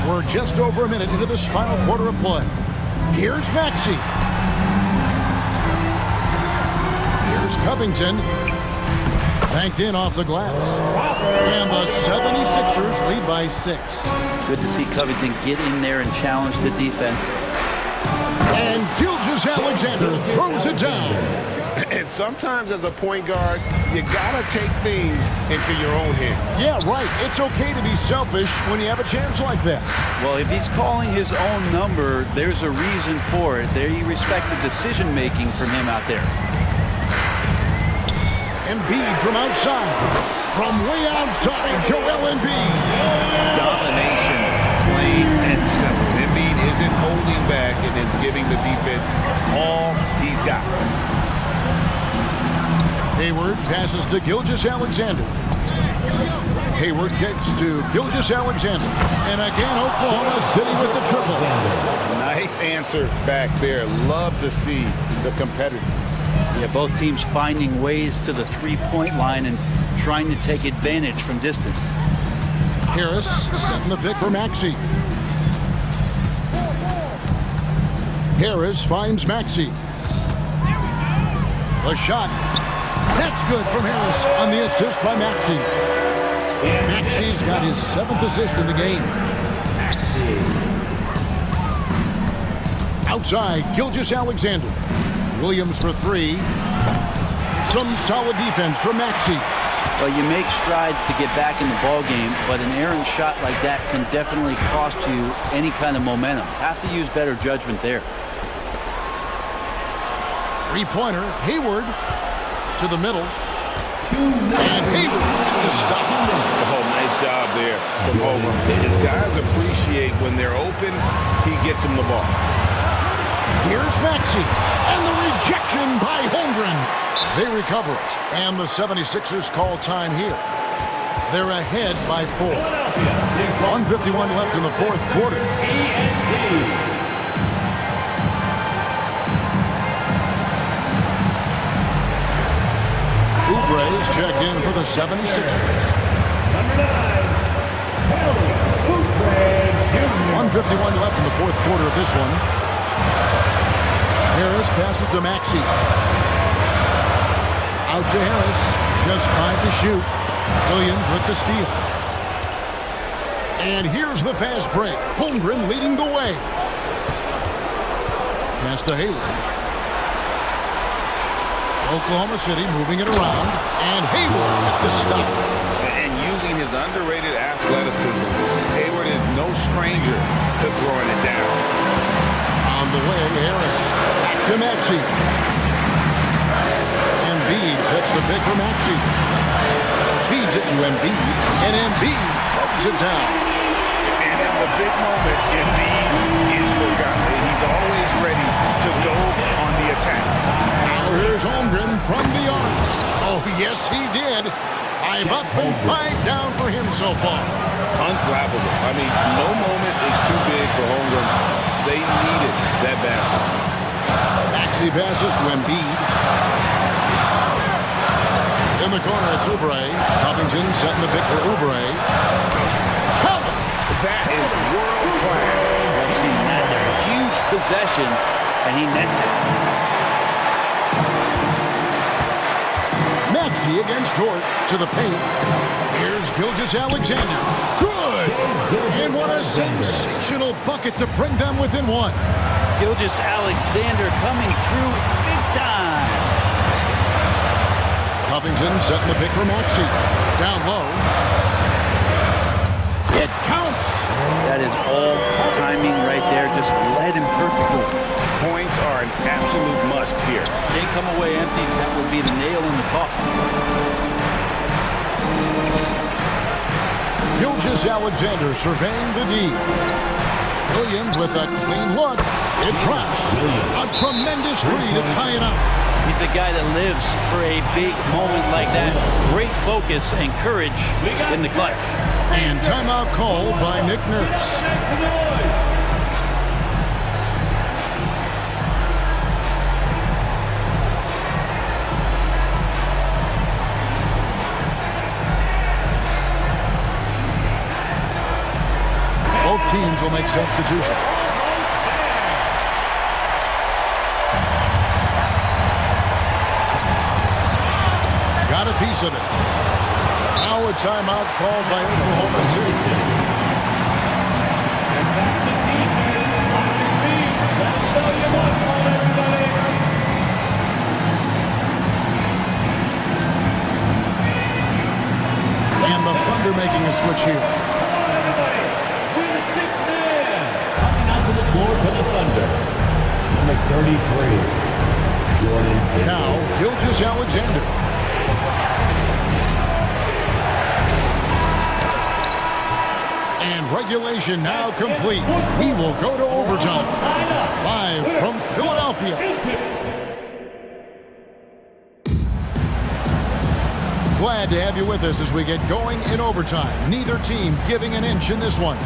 We're just over a minute into this final quarter of play. Here's Maxey. Here's Covington. Banked in off the glass. And the 76ers lead by 6. Good to see Covington get in there and challenge the defense. And Gilgeous Alexander throws it down. And sometimes as a point guard, you gotta take things into your own hands. Yeah, right. It's okay to be selfish when you have a chance like that. Well, if he's calling his own number, there's a reason for it. They respect the decision-making from him out there. Embiid from outside. From way outside, Joel Embiid. Domination, plain and simple. Embiid isn't holding back and is giving the defense all he's got. Hayward passes to Gilgeous-Alexander. Hayward kicks to Gilgeous-Alexander. And again, Oklahoma City with the triple. Nice answer back there. Love to see the competitiveness. Yeah, both teams finding ways to the three-point line and trying to take advantage from distance. Harris setting the pick for Maxey. Harris finds Maxey. The shot. That's good from Harris on the assist by Maxey. Maxey's got his 7th assist in the game. Outside, Gilgeous-Alexander. Williams for 3. Some solid defense from Maxey. Well, you make strides to get back in the ball game, but an errant shot like that can definitely cost you any kind of momentum. Have to use better judgment there. Three-pointer, Hayward to the middle. And Hayward with the stuff. Oh, nice job there from Holmgren. His guys appreciate when they're open, he gets them the ball. Here's Maxey, and the rejection by Holmgren. They recover it, and the 76ers call time here. They're ahead by 4. 1:51 left in the 4th quarter. Oubre's checked in for the 76ers. 1:51 left in the 4th quarter of this one. Harris passes to Maxey. Out to Harris. Just 5 to shoot. Williams with the steal. And here's the fast break. Holmgren leading the way. Pass to Hayward. Oklahoma City moving it around. And Hayward with the stuff. And using his underrated athleticism, Hayward is no stranger to throwing it down. On the way, Harris. Back to Maxey. Embiid sets the pick for Maxey. Feeds it to Embiid. And Embiid throws it down. And in the big moment, Embiid is your guy. He's always ready to go on the attack. Now here's Holmgren from the arc. Oh, yes, he did. 5 up and 5 down for him so far. Unflappable. I mean, no moment is too big for Holmgren. They needed that basket. Maxey passes to Embiid. In the corner, it's Oubre. Covington setting the pick for Oubre. That is world class. I've seen that there. Huge possession, and he nets it. Maxey against Dort to the paint. Here's Gilgeous-Alexander. Good! And what a sensational bucket to bring them within 1. Gilgeous-Alexander coming through big time. Covington setting the pick for Maxey. Down low. It counts! That is all timing right there. Just led him perfectly. Points are an absolute must here. They come away empty. That would be the nail in the coffin. Gilgeous-Alexander surveying the D. Williams with a clean look. It drops. A tremendous 3 to tie it up. He's a guy that lives for a big moment like that. Great focus and courage in the clutch. And timeout called by Nick Nurse. Both teams will make substitutions. Got a piece of it. Now a timeout called by Oklahoma City. advantage here. Coming onto the floor for the Thunder, number 33, Jordan. Now, Gilgeous-Alexander. And regulation now complete. We will go to overtime. Live from Philadelphia. Glad to have you with us as we get going in overtime. Neither team giving an inch in this one.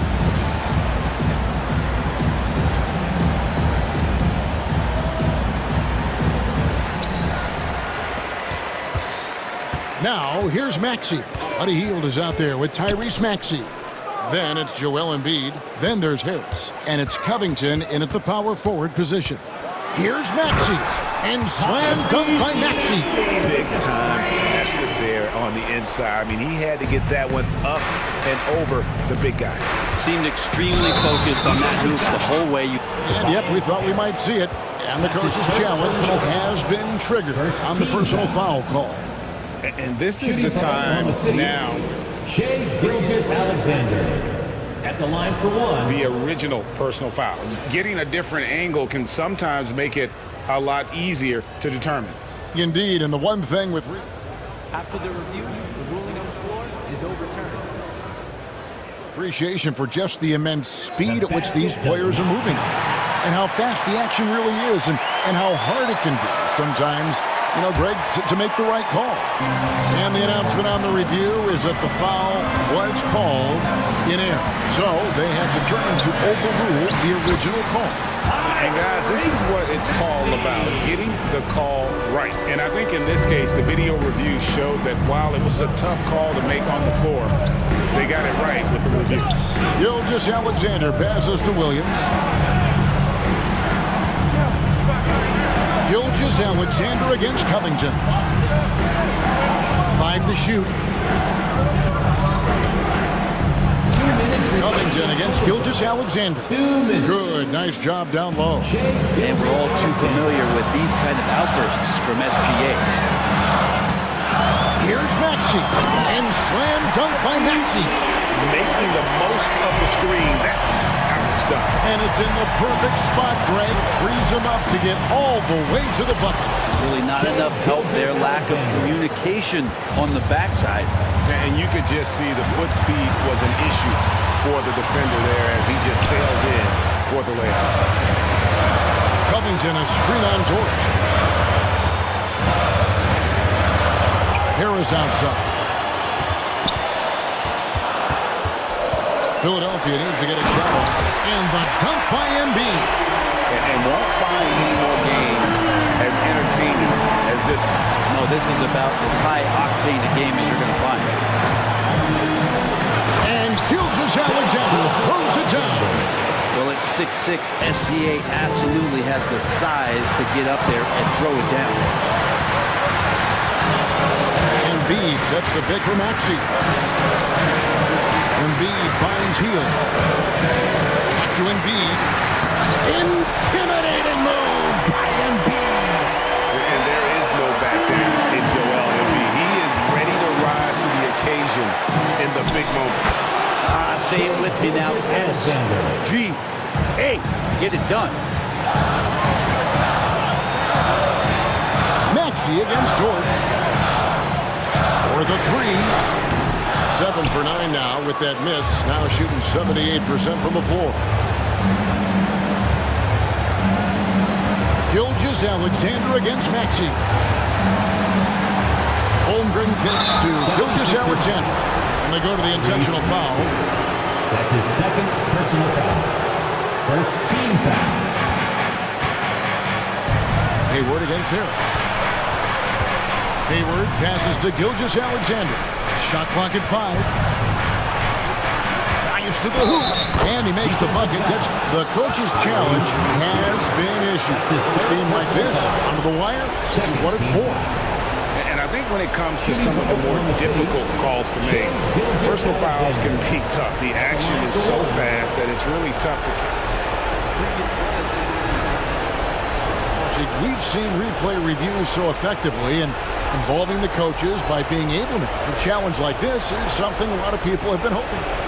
Now, here's Maxey. Buddy Hield is out there with Tyrese Maxey. Then it's Joel Embiid. Then there's Harris. And it's Covington in at the power forward position. Here's Maxey. And slam dunk by Maxey. Big time basket there on the inside. I mean, he had to get that one up and over the big guy. Seemed extremely focused on that hoop the whole way. And yep, we thought we might see it. And the coach's challenge has been triggered on the personal foul call. And this is the time now. Gilgeous-Alexander at the line for one. The original personal foul. Getting a different angle can sometimes make it a lot easier to determine. Indeed, and the one thing with... After the review, the ruling on the floor is overturned. Appreciation for just the immense speed at which these players are moving. And how fast the action really is and how hard it can be sometimes. You know, Greg, to make the right call. And the announcement on the review is that the foul was called in air. So they have determined to overrule the original call. And guys, this is what it's all about, getting the call right. And I think in this case, the video review showed that while it was a tough call to make on the floor, they got it right with the review. Gilgeous-Alexander passes to Williams. Gilgeous-Alexander against Covington. 5 to shoot. Covington against Gilgeous-Alexander. Good, nice job down low. And we're all too familiar with these kind of outbursts from SGA. Here's Maxey. And slam dunk by Maxey. Making the most of the screen. That's how it's done. And it's in the perfect spot, Greg. Frees him up to get all the way to the bucket. Really not enough help there. Lack of communication on the backside. And you could just see the foot speed was an issue for the defender there as he just sails in for the layup. Covington, a screen on George. Harris outside. Philadelphia needs to get a shot off. And the dunk by Embiid. And won't find any more games as entertaining as this one. No, this is about as high-octane a game as you're going to find. And Gilgeous-Alexander throws it down. Well, at 6'6", SGA absolutely has the size to get up there and throw it down. Embiid sets the pick for Maxey. Embiid finds Hield. Back to Embiid. Intimidating move by Embiid. And there is no back down in Joel Embiid. He is ready to rise to the occasion in the big moment. Say it with me now. SGA. Get it done. Maxey against Dort. For the three. 7 for 9 now with that miss. Now shooting 78% from the floor. Gilgeous-Alexander against Maxey. Holmgren gets to Gilgeous-Alexander. And they go to the intentional foul. That's his second personal foul. First team foul. Hayward against Harris. Hayward passes to Gilgeous-Alexander. Shot clock at 5. Drives to the hoop. And he makes the bucket. That's the coach's challenge has been issued. A game like this, under the wire, this is what it's for. And I think when it comes to some of the more difficult calls to make, personal fouls can be tough. The action is so fast that it's really tough to catch. We've seen replay reviews so effectively, and Involving the coaches by being able to. A challenge like this is something a lot of people have been hoping for.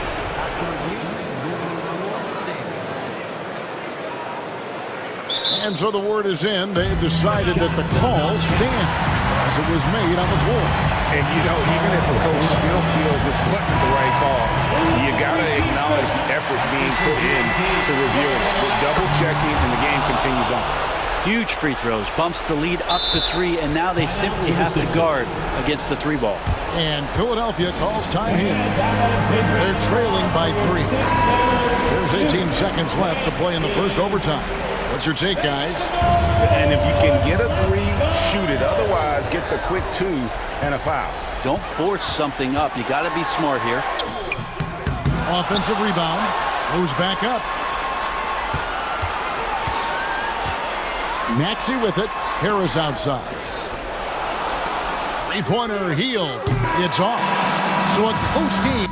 And so the word is in. They've decided that the call stands as it was made on the floor. And, you know, even if a coach still feels this wasn't the right call, you got to acknowledge the effort being put in to review it. We're double-checking, and the game continues on. Huge free throws, bumps the lead up to 3, and now they simply have to guard against the 3-ball. And Philadelphia calls time here. They're trailing by 3. There's 18 seconds left to play in the first overtime. What's your take, guys? And if you can get a 3, shoot it. Otherwise, get the quick 2 and a foul. Don't force something up. You got to be smart here. Offensive rebound. Moves back up. Maxey with it. Harris outside. Three-pointer healed. It's off. So a close game.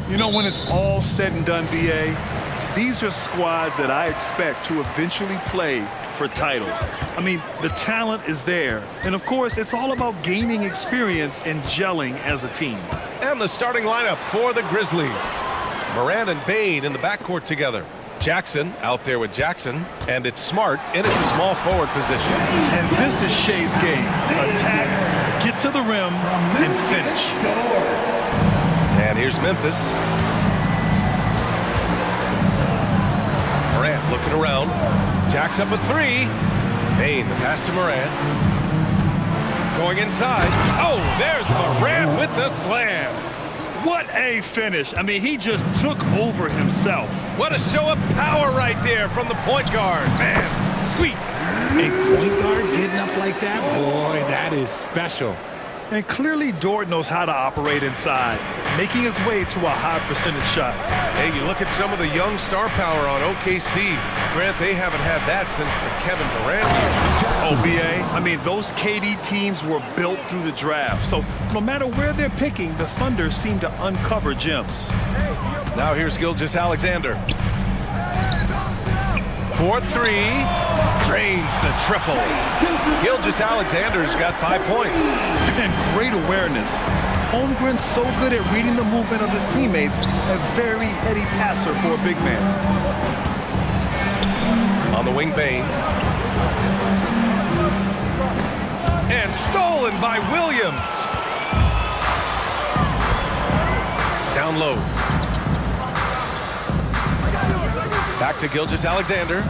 You know, when it's all said and done, BA, these are squads that I expect to eventually play for titles. I mean, the talent is there. And, of course, it's all about gaining experience and gelling as a team. And the starting lineup for the Grizzlies. Moran and Bain in the backcourt together. Jackson out there with Jackson. And it's Smart in at the small forward position. And this is Shea's game. Attack, get to the rim, and finish. And here's Memphis. Morant looking around. Jack's up a 3. Bain, the pass to Morant. Going inside. Oh, there's Morant with the slam. What a finish. I mean, he just took over himself. What a show of power right there from the point guard. Man, sweet. A point guard getting up like that, boy, that is special. And clearly Dort knows how to operate inside, making his way to a high percentage shot. Hey, you look at some of the young star power on OKC. Grant, they haven't had that since the Kevin Durant years. Oh, BA, I mean, those KD teams were built through the draft. So no matter where they're picking, the Thunder seem to uncover gems. Now here's Gilgeous-Alexander. 4-3, drains the triple. Gilgeous-Alexander's got 5 points. And great awareness. Holmgren's so good at reading the movement of his teammates, a very heady passer for a big man. On the wing, Bane. And stolen by Williams. Down low. Back to Gilgeous-Alexander.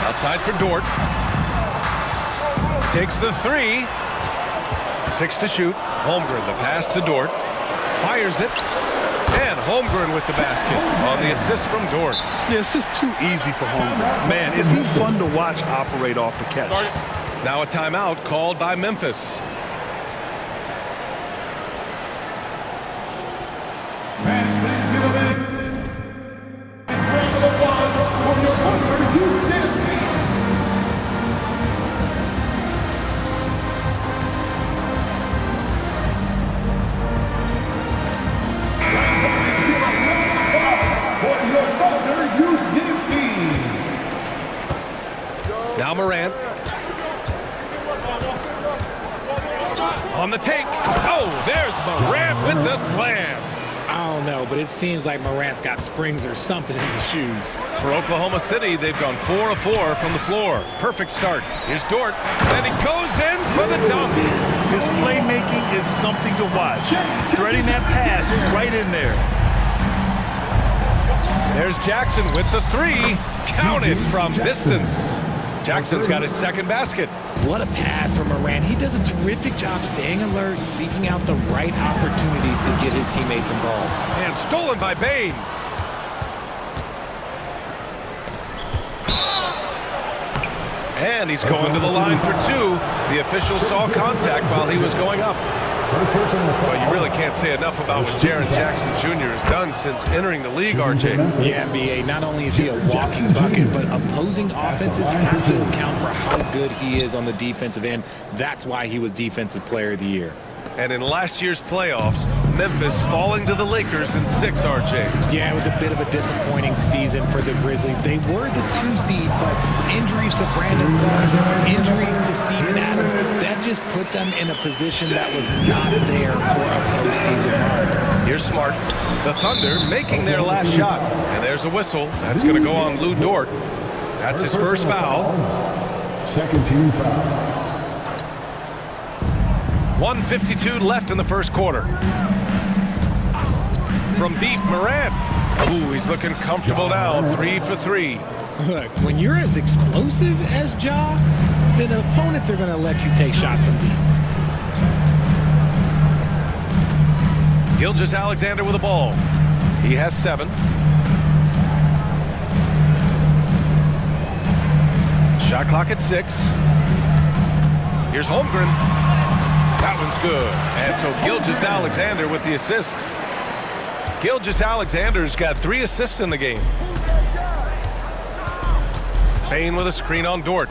Outside for Dort. Takes the three. 6 to shoot. Holmgren, the pass to Dort. Fires it. And Holmgren with the basket on the assist from Dort. Yeah, it's just too easy for Holmgren. Man, is he fun to watch operate off the catch. Now a timeout called by Memphis. Now Morant. On the take. Oh, there's Morant with the slam. I don't know, but it seems like Morant's got springs or something in his shoes. For Oklahoma City, they've gone 4 of 4 from the floor. Perfect start. Here's Dort, and he goes in for the dunk. His playmaking is something to watch. Threading that pass right in there. There's Jackson with the three. Counted from distance. Jackson's got his second basket. What a pass from Morant. He does a terrific job staying alert, seeking out the right opportunities to get his teammates involved. And stolen by Bane. And he's going to the line for 2. The official saw contact while he was going up. Well, you really can't say enough about what Jaren Jackson Jr. has done since entering the league, RJ. Yeah, BA, not only is he a walking bucket, but opposing offenses have to account for how good he is on the defensive end. That's why he was Defensive Player of the Year. And in last year's playoffs, Memphis falling to the Lakers in 6, RJ. Yeah, it was a bit of a disappointing season for the Grizzlies. They were the 2 seed, but injuries to Brandon Clark, injuries to Steven Adams, that just put them in a position that was not there for a postseason run. Here's Smart. The Thunder making their last shot. And there's a whistle. That's going to go on Lou Dort. That's his first foul. Second team foul. 1:52 left in the first quarter. From deep, Morant. Ooh, he's looking comfortable now. 3 for 3. Look, when you're as explosive as Ja, then opponents are going to let you take shots from deep. Gilgeous-Alexander with the ball. He has 7. Shot clock at 6. Here's Holmgren. That one's good. And so Gilgeous-Alexander with the assist. Gilgeous-Alexander's got 3 assists in the game. Bane with a screen on Dort.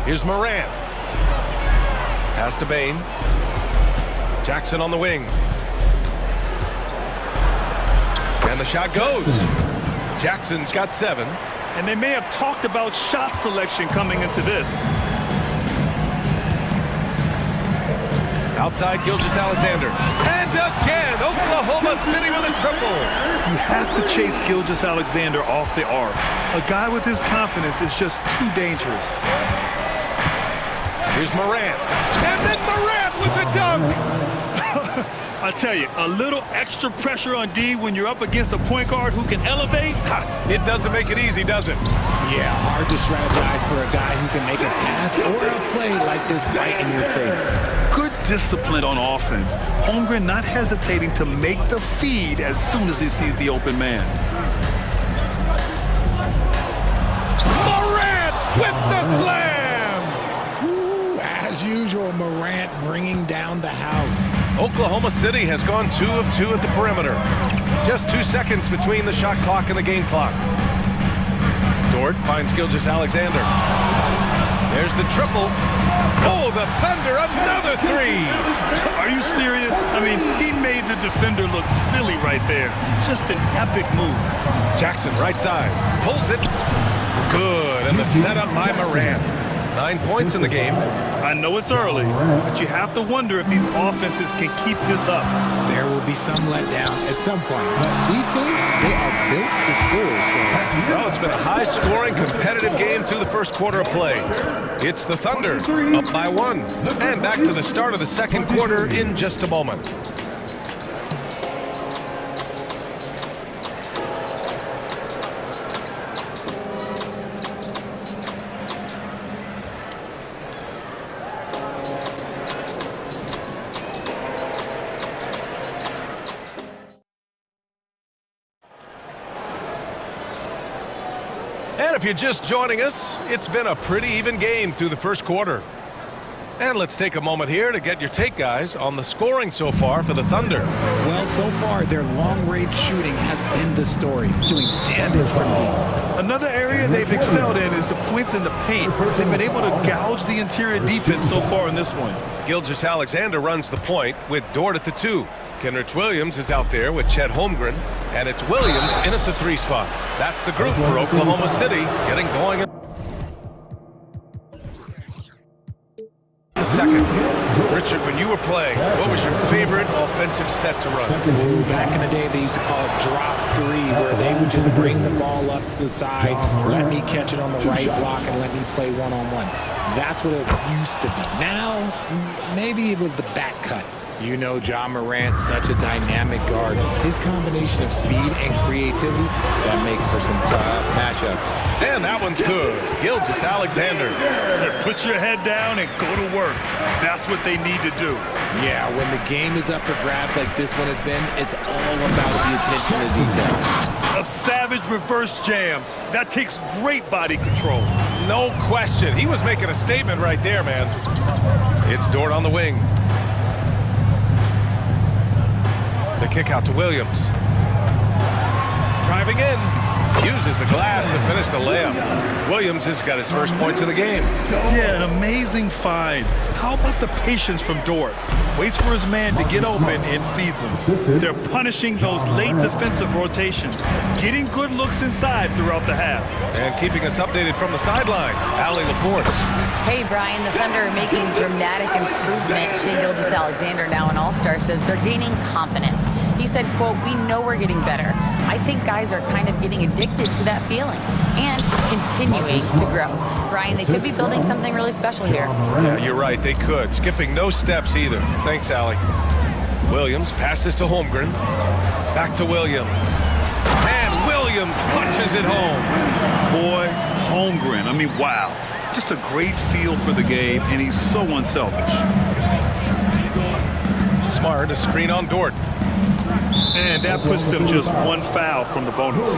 Here's Morant. Pass to Bane. Jackson on the wing. And the shot goes. Jackson's got 7. And they may have talked about shot selection coming into this. Outside Gilgeous-Alexander. And again, Oklahoma City with a triple. You have to chase Gilgeous-Alexander off the arc. A guy with his confidence is just too dangerous. Here's Morant. And then Morant with the dunk. I tell you, a little extra pressure on D when you're up against a point guard who can elevate. It doesn't make it easy, does it? Yeah, hard to strategize for a guy who can make a pass or a play like this right in your face. Good discipline on offense. Holmgren not hesitating to make the feed as soon as he sees the open man. Morant with the slam! usual, Morant bringing down the house. Oklahoma City has gone 2 of 2 at the perimeter. Just 2 seconds between the shot clock and the game clock. Dort finds Gilgeous-Alexander. There's the triple. Oh, the Thunder, another 3. Are you serious? I mean, he made the defender look silly right there. Just an epic move. Jackson, right side, pulls it. Good, and the setup by Morant. 9 points in the game. I know it's early, but you have to wonder if these offenses can keep this up. There will be some letdown at some point, but these teams, they are built to score. So. Well, it's been a high-scoring, competitive game through the first quarter of play. It's the Thunder, up by 1. And back to the start of the second quarter in just a moment. And if you're just joining us, it's been a pretty even game through the first quarter. And let's take a moment here to get your take, guys, on the scoring so far for the Thunder. Well, so far, their long-range shooting has been the story, doing damage from deep. Another area they've excelled in is the points in the paint. They've been able to gouge the interior defense so far in this one. Gilgeous-Alexander runs the point with Dort at the 2. Kenrich Williams is out there with Chet Holmgren, and it's Williams in at the 3 spot. That's the group for Oklahoma City getting going. Second. Richard, when you were playing, what was your favorite offensive set to run? Back in the day, they used to call it drop 3, where they would just bring the ball up to the side, let me catch it on the right block, and let me play one-on-one. That's what it used to be. Now, maybe it was the back cut. You know Ja Morant, such a dynamic guard. His combination of speed and creativity, that makes for some tough matchups. And that one's good. Gilgeous-Alexander. Put your head down and go to work. That's what they need to do. Yeah, when the game is up for grabs like this one has been, it's all about the attention to detail. A savage reverse jam. That takes great body control. No question. He was making a statement right there, man. It's Dort on the wing. The kick out to Williams. Driving in. Uses the glass to finish the layup. Williams has got his first points of the game. Yeah, an amazing find. How about the patience from Dort? Waits for his man to get open and feeds him. They're punishing those late defensive rotations, getting good looks inside throughout the half. And keeping us updated from the sideline, Allie LaForce. Hey, Brian, the Thunder are making dramatic improvement. Shai Gilgeous-Alexander, now an all-star, says they're gaining confidence. He said, quote, "We know we're getting better. I think guys are kind of getting addicted to that feeling and continuing to grow." Brian, they could be building something really special here. Yeah, you're right. They could. Skipping no steps either. Thanks, Allie. Williams passes to Holmgren. Back to Williams. And Williams punches it home. Boy, Holmgren. I mean, wow. Just a great feel for the game, and he's so unselfish. Smart, a screen on Dort. And that puts them just one foul from the bonus.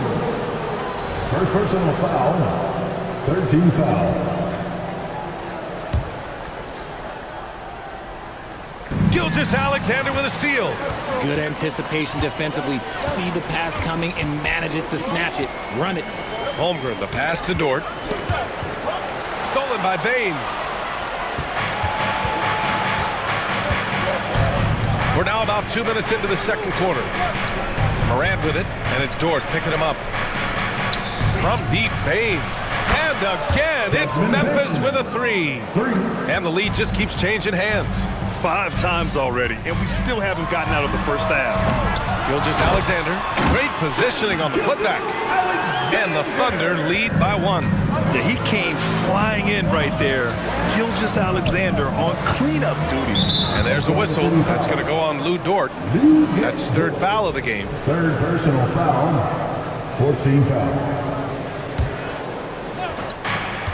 First personal foul, 13 foul. Gilgeous-Alexander with a steal. Good anticipation defensively. See the pass coming and manages to snatch it. Run it. Holmgren, the pass to Dort. Stolen by Bane. We're now about 2 minutes into the second quarter. Morant with it, and it's Dort picking him up. From deep, Bane. And again, it's Memphis with a 3. And the lead just keeps changing hands. 5 times already, and we still haven't gotten out of the first half. Gilgeous-Alexander, great positioning on the putback. And the Thunder lead by 1. Yeah, he came flying in right there. Gilgeous-Alexander on cleanup duty. And there's a whistle. That's going to go on Lou Dort. That's his 3rd foul of the game. Third personal foul, 14 foul.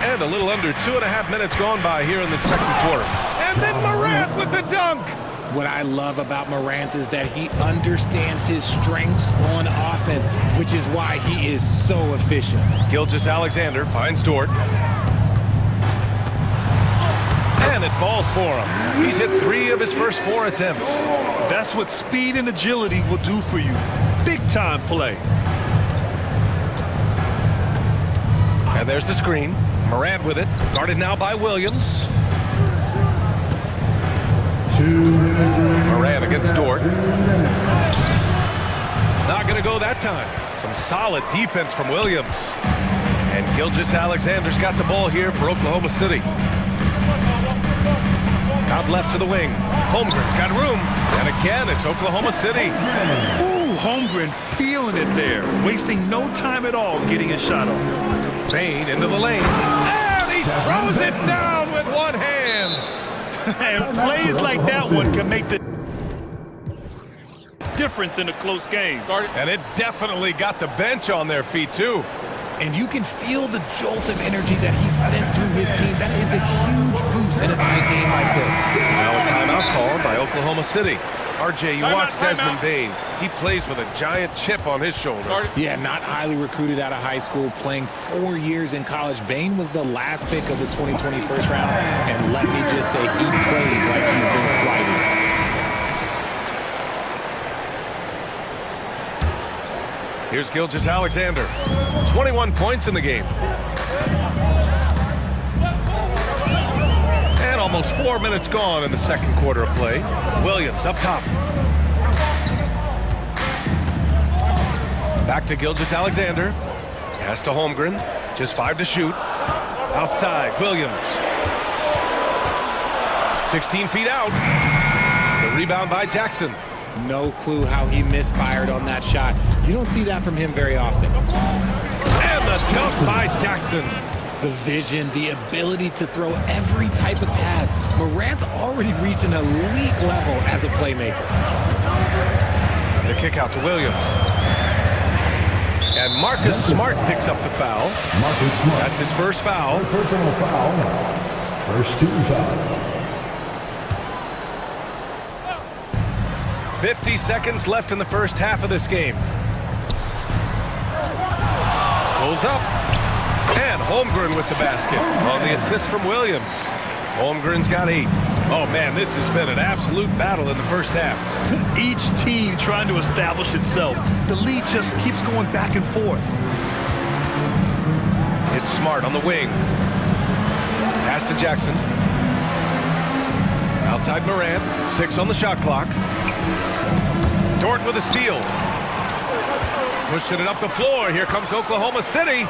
And a little under 2.5 minutes gone by here in the second quarter. And then Morant with the dunk. What I love about Morant is that he understands his strengths on offense, which is why he is so efficient. Gilgeous-Alexander finds Dort. And and it falls for him. He's hit 3 of his first 4 attempts. That's what speed and agility will do for you. Big-time play. And there's the screen. Morant with it. Guarded now by Williams. Morant against Dort. Not going to go that time. Some solid defense from Williams. And Gilgeous-Alexander's got the ball here for Oklahoma City. Out left to the wing. Holmgren's got room. And again, it's Oklahoma City. Ooh, Holmgren feeling it there. Wasting no time at all getting his shot off. Bane into the lane. And he throws it down with one hand. And plays like that one can make the difference in a close game. And it definitely got the bench on their feet, too. And you can feel the jolt of energy that he sent through his team. That is a huge boost in a tight game like this. Now a timeout called by Oklahoma City. RJ, you watch Desmond Bane. He plays with a giant chip on his shoulder. Yeah, not highly recruited out of high school, playing 4 years in college. Bane was the last pick of the 2020 first round. And let me just say, he plays like he's been slighted. Here's Gilgeous-Alexander. 21 points in the game. And almost 4 minutes gone in the second quarter of play. Williams up top. Back to Gilgeous-Alexander. Pass to Holmgren. Just 5 to shoot. Outside, Williams. 16 feet out. The rebound by Jackson. No clue how he misfired on that shot. You don't see that from him very often. And the dunk by Jackson. The vision, the ability to throw every type of pass. Morant's already reached an elite level as a playmaker. The kick out to Williams. And Marcus Smart picks up the foul. Marcus Smart. That's his first foul. Personal foul. First 2 fouls. 50 seconds left in the first half of this game. Pulls up. And Holmgren with the basket on the assist from Williams. Holmgren's got 8. Oh, man, this has been an absolute battle in the first half. Each team trying to establish itself. The lead just keeps going back and forth. It's Smart on the wing. Pass to Jackson. Outside Morant. 6 on the shot clock. Dort with a steal. Pushing it up the floor. Here comes Oklahoma City.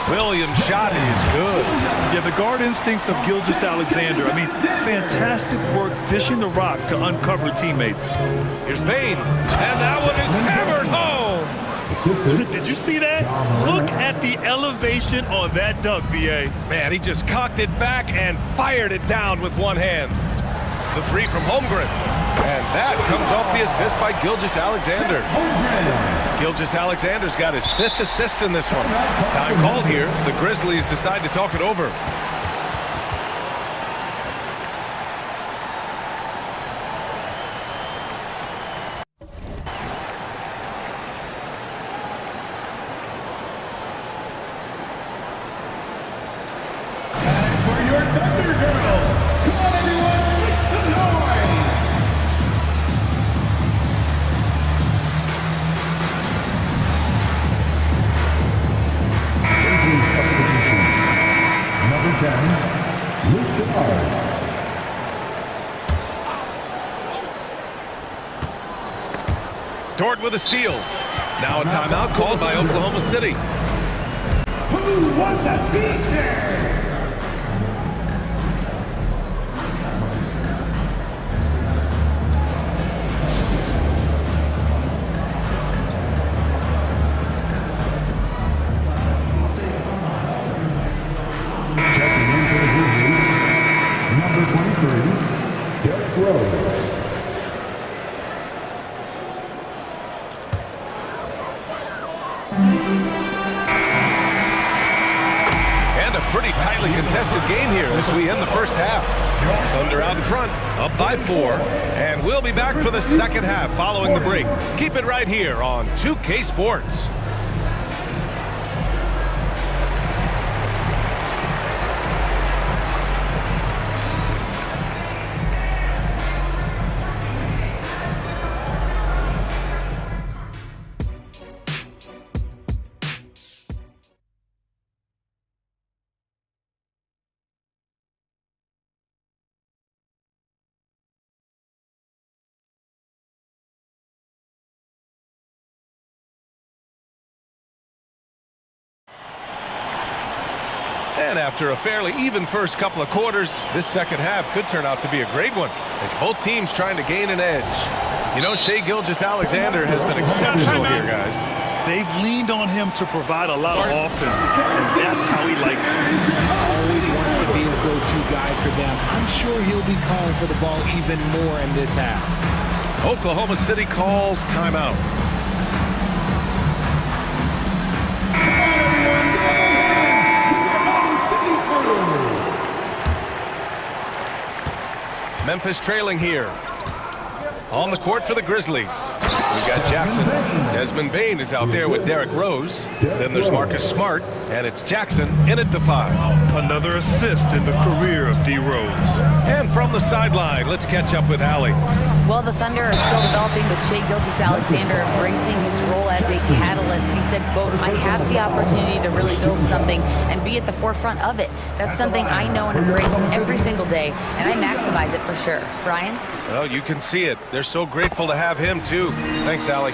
Williams' shot is good. Yeah, the guard instincts of Gilgeous-Alexander. I mean, fantastic work dishing the rock to uncover teammates. Here's Bane. And that one is hammered home. Did you see that? Look at the elevation on that dunk, B.A. Man, he just cocked it back and fired it down with one hand. The 3 from Holmgren. And that comes off the assist by Gilgeous-Alexander. Gilgeous-Alexander's got his 5th assist in this one. Time called here. The Grizzlies decide to talk it over. Dort with a steal. Now a timeout called by Oklahoma City. Who wants a t-shirt? Checking in for the Grizzlies, number 23, Derrick Rose. And a pretty tightly contested game here as we end the first half. Thunder out in front, up by 4. And we'll be back for the second half following the break. Keep it right here on 2K Sports. And after a fairly even first couple of quarters, this second half could turn out to be a great one as both teams trying to gain an edge. You know, Shai Gilgeous-Alexander has been exceptional here, guys. They've leaned on him to provide a lot of offense, and that's how he likes it. Always wants to be a go-to guy for them. I'm sure he'll be calling for the ball even more in this half. Oklahoma City calls timeout. Memphis trailing here. On the court for the Grizzlies. We got Jackson. Desmond Bane is out there with Derrick Rose. Then there's Marcus Smart, and it's Jackson in at the 5. Another assist in the career of D. Rose. And from the sideline, let's catch up with Allie. Well, the Thunder are still developing, but Shai Gilgeous-Alexander embracing his role as a catalyst. He said, quote, I have the opportunity to really build something and be at the forefront of it. That's something I know and embrace every single day, and I maximize it for sure. Brian? Well, you can see it. They're so grateful to have him, too. Thanks, Allie.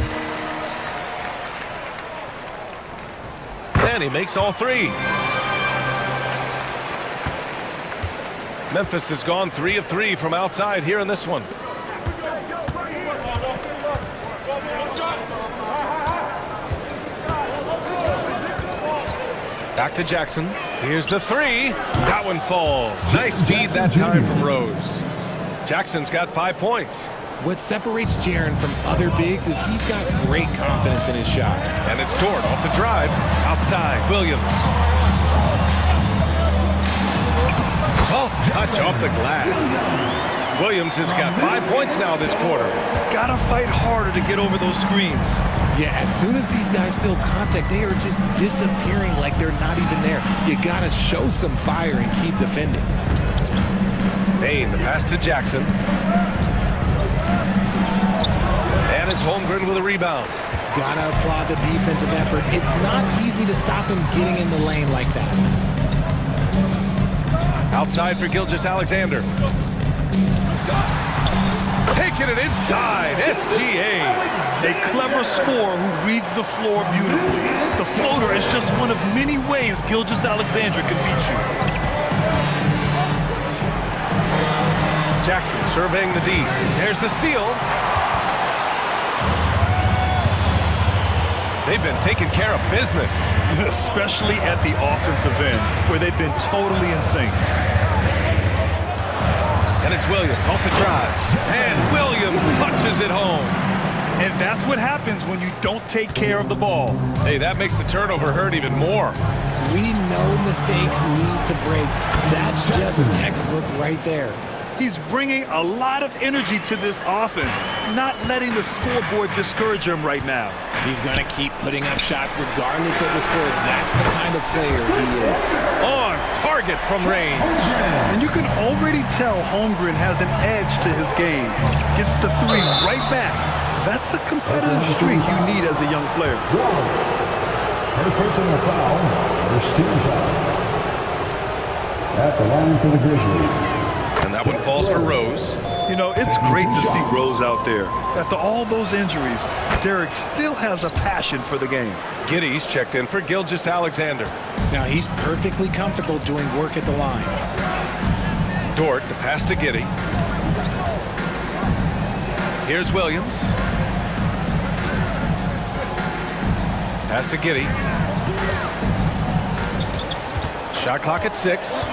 And he makes all 3. Memphis has gone 3 of 3 from outside here in this one. Back to Jackson. Here's the 3. That one falls. Nice feed that time from Rose. Jackson's got 5 points. What separates Jaren from other bigs is he's got great confidence in his shot. And it's Dort off the drive. Outside, Williams. Soft touch off the glass. Williams has got 5 points now this quarter. Gotta fight harder to get over those screens. Yeah, as soon as these guys feel contact, they are just disappearing like they're not even there. You gotta show some fire and keep defending. Bane, the pass to Jackson. And it's Holmgren with a rebound. Gotta applaud the defensive effort. It's not easy to stop him getting in the lane like that. Outside for Gilgeous-Alexander. Taking it inside, SGA. A clever scorer who reads the floor beautifully. The floater is just one of many ways Gilgeous-Alexander can beat you. Jackson surveying the D. There's the steal. They've been taking care of business. Especially at the offensive end, where they've been totally in sync. And it's Williams off the drive. And Williams punches it home. And that's what happens when you don't take care of the ball. Hey, that makes the turnover hurt even more. We know mistakes lead to breaks. That's just textbook right there. He's bringing a lot of energy to this offense, not letting the scoreboard discourage him right now. He's going to keep putting up shots regardless of the score. That's the kind of player he is. On target from range. And you can already tell Holmgren has an edge to his game. Gets the 3 right back. That's the competitive streak you need as a young player. First personal foul, first team foul. At the line for the Grizzlies. And that one falls for Rose. You know, it's great to see Rose out there. After all those injuries, Derrick still has a passion for the game. Giddey's checked in for Gilgeous-Alexander. Now he's perfectly comfortable doing work at the line. Dort, the pass to Giddey. Here's Williams. Pass to Giddey. Shot clock at 6.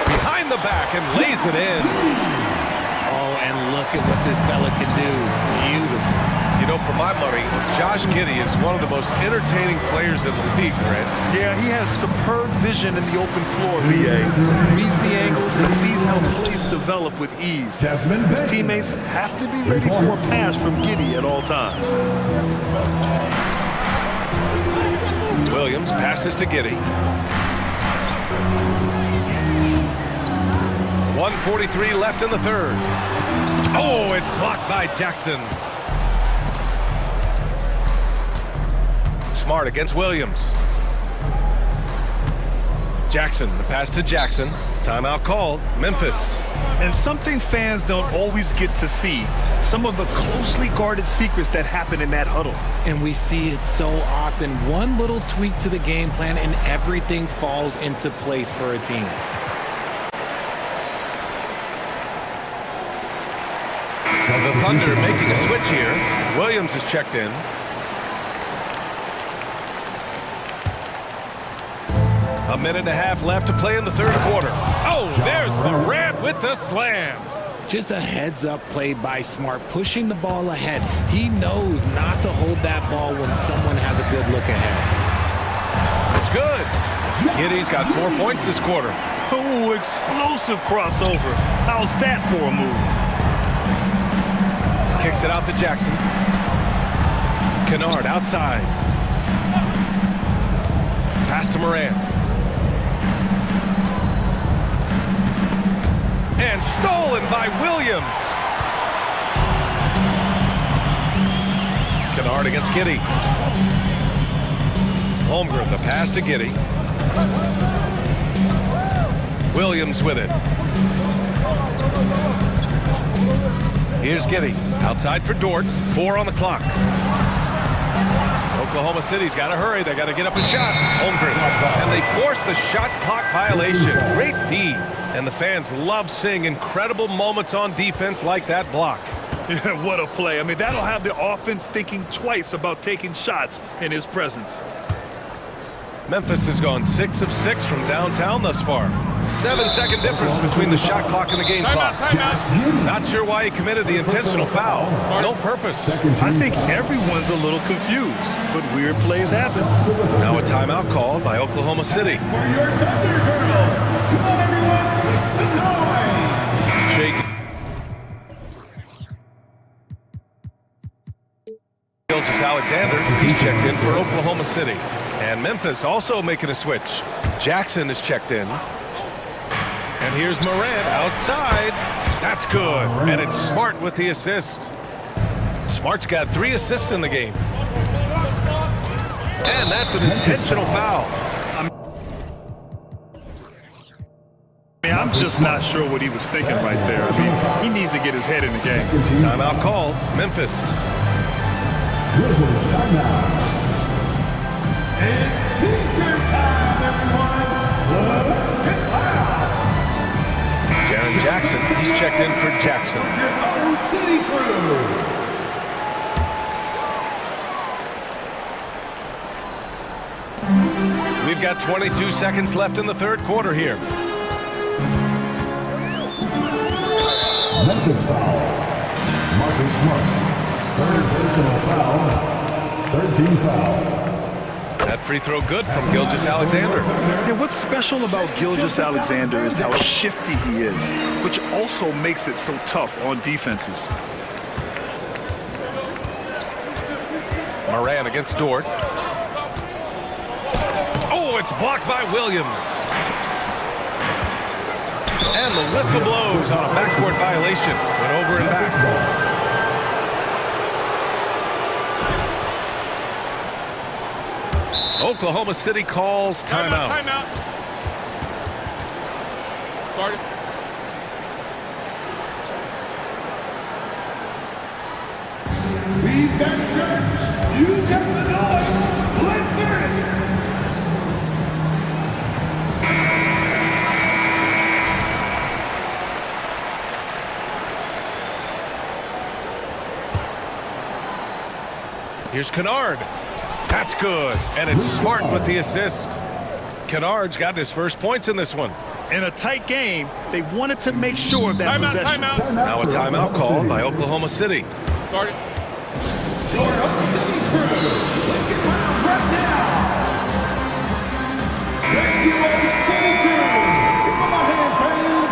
Behind the back and lays it in. Oh, and look at what this fella can do. Beautiful. You know, for my money, Josh Giddey is one of the most entertaining players in the league, right? Yeah, he has superb vision in the open floor, BA. Reads the angles and sees how plays develop with ease. His teammates have to be ready for a pass from Giddey at all times. Williams passes to Giddey. 1:43 left in the third. Oh, it's blocked by Jackson. Smart against Williams. Jackson, the pass to Jackson. Timeout called, Memphis. And something fans don't always get to see, some of the closely guarded secrets that happen in that huddle. And we see it so often. One little tweak to the game plan and everything falls into place for a team. So the Thunder making a switch here. Williams is checked in. A minute and a half left to play in the third quarter. Oh, there's Morant with the slam. Just a heads-up play by Smart, pushing the ball ahead. He knows not to hold that ball when someone has a good look ahead. It's good. Giddey's got 4 points this quarter. Oh, explosive crossover. How's that for a move? Kicks it out to Jackson. Kennard outside. Pass to Morant. And stolen by Williams. Kennard against Giddey. Holmgren, the pass to Giddey. Williams with it. Here's Giddey. Outside for Dort. 4 on the clock. Oklahoma City's got to hurry. They got to get up a shot. Holmgren. And they forced the shot clock violation. Great D. And the fans love seeing incredible moments on defense like that block. Yeah, what a play. I mean, that'll have the offense thinking twice about taking shots in his presence. Memphis has gone 6 of 6 from downtown thus far. 7-second difference between the shot clock and the game clock. Not sure why he committed the intentional foul. No purpose. I think everyone's a little confused, but weird plays happen. Now a timeout called by Oklahoma City. Gilgeous-Alexander, he's checked in for Oklahoma City. And Memphis also making a switch. Jackson is checked in. And here's Morant outside. That's good. And it's Smart with the assist. Smart's got 3 assists in the game. And that's an intentional foul. I'm just not sure what he was thinking right there. I mean, he needs to get his head in the game. Timeout called, Memphis. Grizzlies timeout. It's teacher time, everyone. Let's get loud. Jaren Jackson, he's checked in for Jackson. City crew. We've got 22 seconds left in the third quarter here. Memphis foul. Marcus Smart. Third personal foul. 13 foul. That free throw good from Gilgeous-Alexander. And what's special about Gilgeous-Alexander is how shifty he is, which also makes it so tough on defenses. Moran against Dort. Oh, it's blocked by Williams. And the whistle blows on a backcourt violation. Went over and back. Oklahoma City calls timeout. Timeout. Guard it. We've got church. You got the noise. Let's hear it. Here's Kennard. That's good. And it's Smart with the assist. Kennard's got his first points in this one. In a tight game, they wanted to make sure of that possession. Timeout. Now a timeout called by Oklahoma City. Guard it. Your Oklahoma City crew. Let's get loud right now. Thank you, Oklahoma City crew. Give them a hand, please.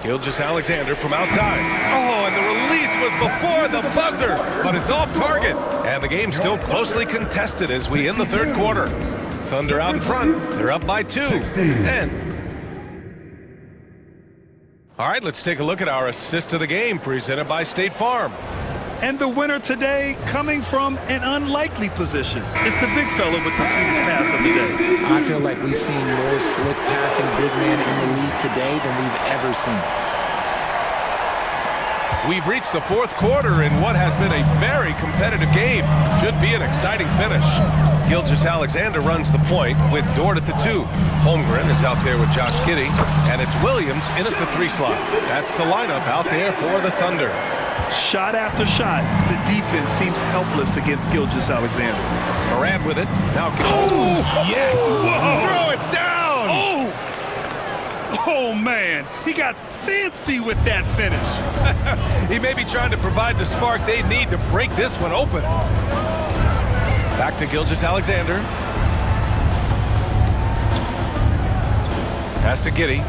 Gilgeous-Alexander from outside. Oh, and the release was before the buzzer, but it's off target. And the game's still closely contested as we end the third quarter. Thunder out in front. They're up by 2. And all right, let's take a look at our assist of the game presented by State Farm. And the winner today coming from an unlikely position. It's the big fella with the sweetest pass of the day. I feel like we've seen more slick passing big men in the league today than we've ever seen. We've reached the fourth quarter in what has been a very competitive game. Should be an exciting finish. Gilgeous-Alexander runs the point with Dort at the 2. Holmgren is out there with Josh Giddey, and it's Williams in at the 3 slot. That's the lineup out there for the Thunder. Shot after shot, the defense seems helpless against Gilgeous-Alexander. Morant with it. Now, yes! Whoa. Throw it down! Oh, man. He got fancy with that finish. He may be trying to provide the spark they need to break this one open. Back to Gilgeous-Alexander. Pass to Giddey.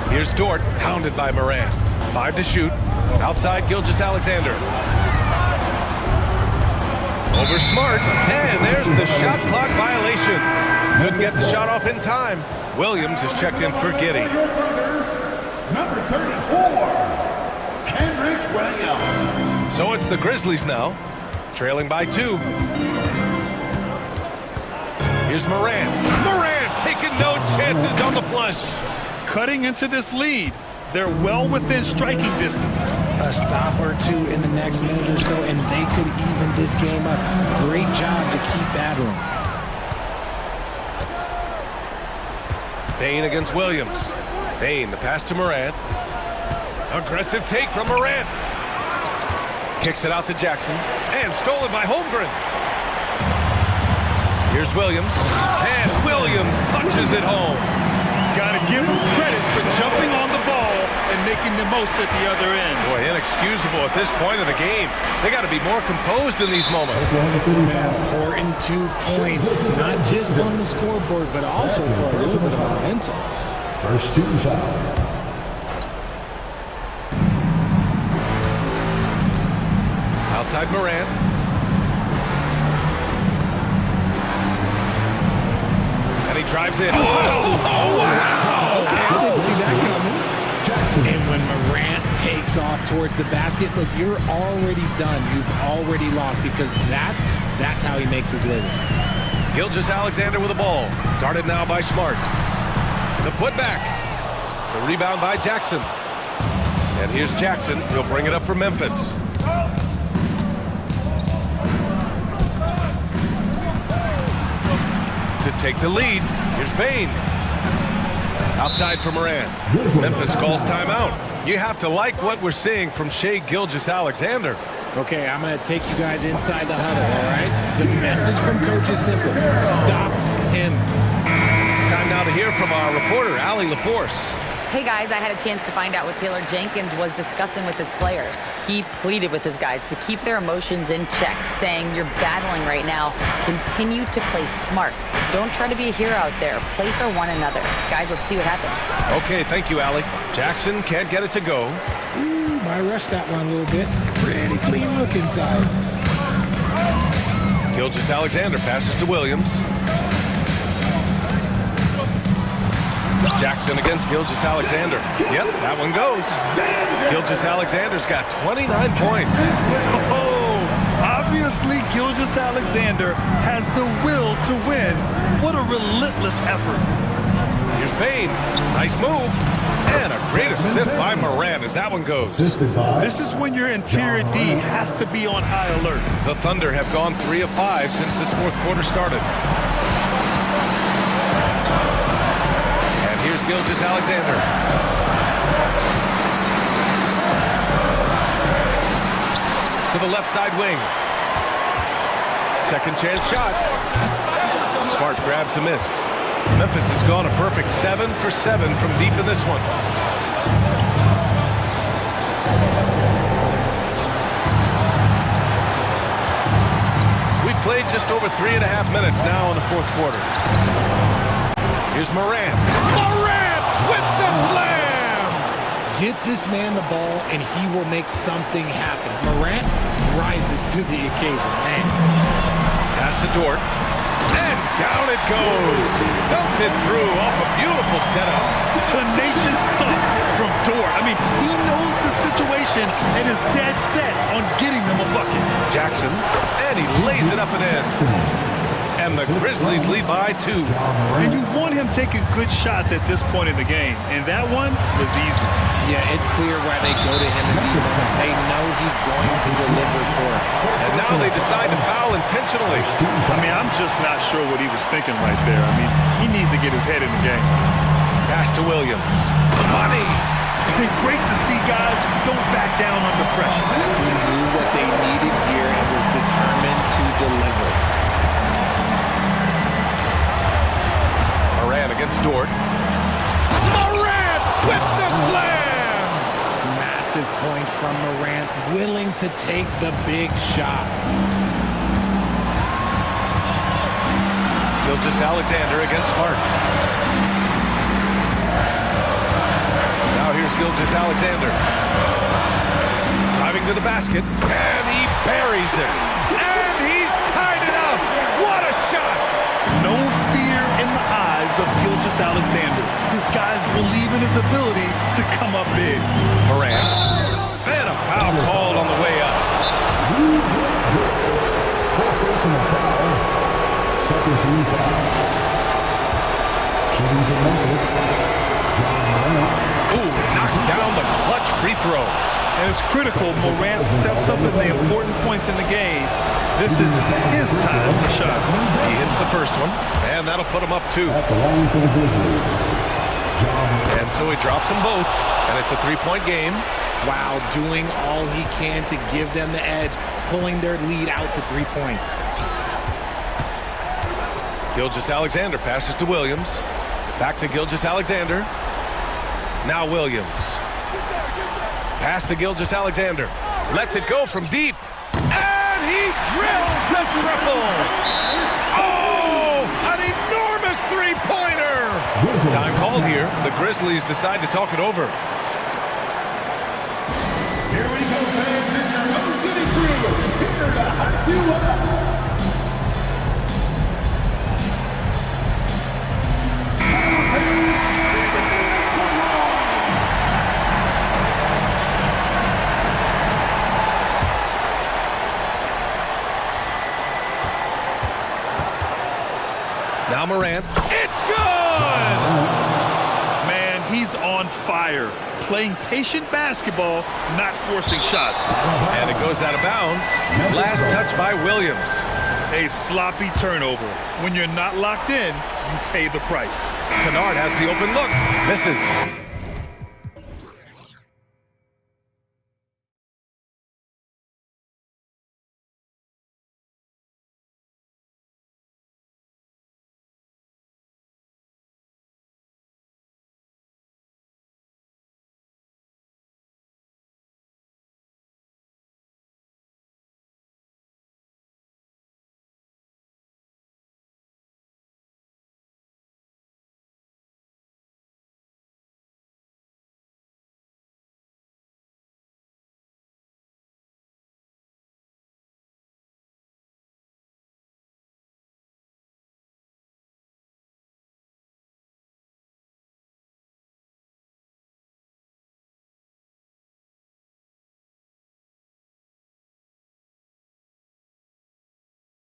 Here's Dort, hounded by Morant. 5 to shoot. Outside Gilgeous-Alexander. Over Smart, and there's the shot clock violation. Couldn't get the shot off in time. Williams is checked in for Giddey. Number 34, Kendrick Williams. So it's the Grizzlies now, trailing by 2. Here's Morant. Morant taking no chances on the flush. Cutting into this lead. They're well within striking distance. A stop or two in the next minute or so, and they could even this game up. Great job to keep battling. Payne against Williams. Payne, the pass to Morant. Aggressive take from Morant. Kicks it out to Jackson. And stolen by Holmgren. Here's Williams. And Williams punches it home. Got to give him credit for jumping on the ball and making the most at the other end. Boy, inexcusable at this point of the game. They got to be more composed in these moments. Important 2 points, not just on the scoreboard, but also for a little bit of momentum. First team foul. Outside Morant. And he drives in. Oh, wow! Okay, I didn't see that coming. And when Morant takes off towards the basket, look, you're already done. You've already lost because that's how he makes his living. Gilgeous-Alexander with the ball. Guarded now by Smart. The putback. The rebound by Jackson. And here's Jackson. He'll bring it up for Memphis. To take the lead, here's Payne. Outside for Morant. Memphis calls timeout. You have to like what we're seeing from Shai Gilgeous-Alexander. Okay, I'm going to take you guys inside the huddle, all right? The message from coach is simple. Stop him. Time now to hear from our reporter, Allie LaForce. Hey guys, I had a chance to find out what Taylor Jenkins was discussing with his players. He pleaded with his guys to keep their emotions in check, saying, you're battling right now. Continue to play smart. Don't try to be a hero out there. Play for one another. Guys, let's see what happens. Okay, thank you, Allie. Jackson can't get it to go. Ooh, might rush that one a little bit. Pretty clean look inside. Gilgeous-Alexander passes to Williams. Jackson against Gilgeous-Alexander. Yep, that one goes. Gilgeous-Alexander's got 29 points. Oh, obviously Gilgeous-Alexander has the will to win. What a relentless effort. Here's Payne. Nice move. And a great assist by Morant as that one goes. This is when your interior D has to be on high alert. The Thunder have gone 3 of 5 since this fourth quarter started. Here's Gilgeous-Alexander. To the left side wing. Second chance shot. Smart grabs a miss. Memphis has gone a perfect 7 for 7 from deep in this one. We've played just over 3.5 minutes now in the fourth quarter. Here's Morant. Morant with the slam! Get this man the ball, and he will make something happen. Morant rises to the occasion, man. Pass to Dort. And down it goes. Dumped it through off a beautiful setup. Tenacious stuff from Dort. I mean, he knows the the situation and is dead set on getting them a bucket. Jackson, and he lays it up and in. And the Grizzlies lead by 2. And you want him taking good shots at this point in the game, and that one was easy. Yeah, it's clear why they go to him in these moments. They know he's going to deliver for it. And now they decide to foul intentionally. I mean, I'm just not sure what he was thinking right there. I mean, he needs to get his head in the game. Pass to Williams. Money! Great to see guys who don't back down under pressure. He knew what they needed here and was determined to deliver. Morant against Dort. Morant with the slam! Massive points from Morant, willing to take the big shots. Gilgeous-Alexander against Smart. Now here's Gilgeous-Alexander. Driving to the basket, and he buries it. And he's tied it up! What a shot! No fear in the eyes of Gilgeous-Alexander. This guy's believe in his ability to come up big. Morant. And a foul called on the way up. Seconds in foul. Shooting for Memphis. Ooh, knocks down the clutch free throw. And it's critical Morant steps up at the important points in the game. This is his time to shine. He hits the first one, and that'll put him up 2. At the line for the Grizzlies. And so he drops them both, and it's a 3-point game. Wow, doing all he can to give them the edge, pulling their lead out to 3 points. Gilgeous-Alexander passes to Williams. Back to Gilgeous-Alexander. Now Williams. Pass to Gilgeous-Alexander. Lets it go from deep. And he drills the triple. Oh, an enormous three-pointer. Time called here. The Grizzlies decide to talk it over. Here we go, fans. It's your own city crew. Here to hype you up. Now Morant. It's good! Man, he's on fire. Playing patient basketball, not forcing shots. And it goes out of bounds. Last touch by Williams. A sloppy turnover. When you're not locked in, you pay the price. Kennard has the open look. Misses.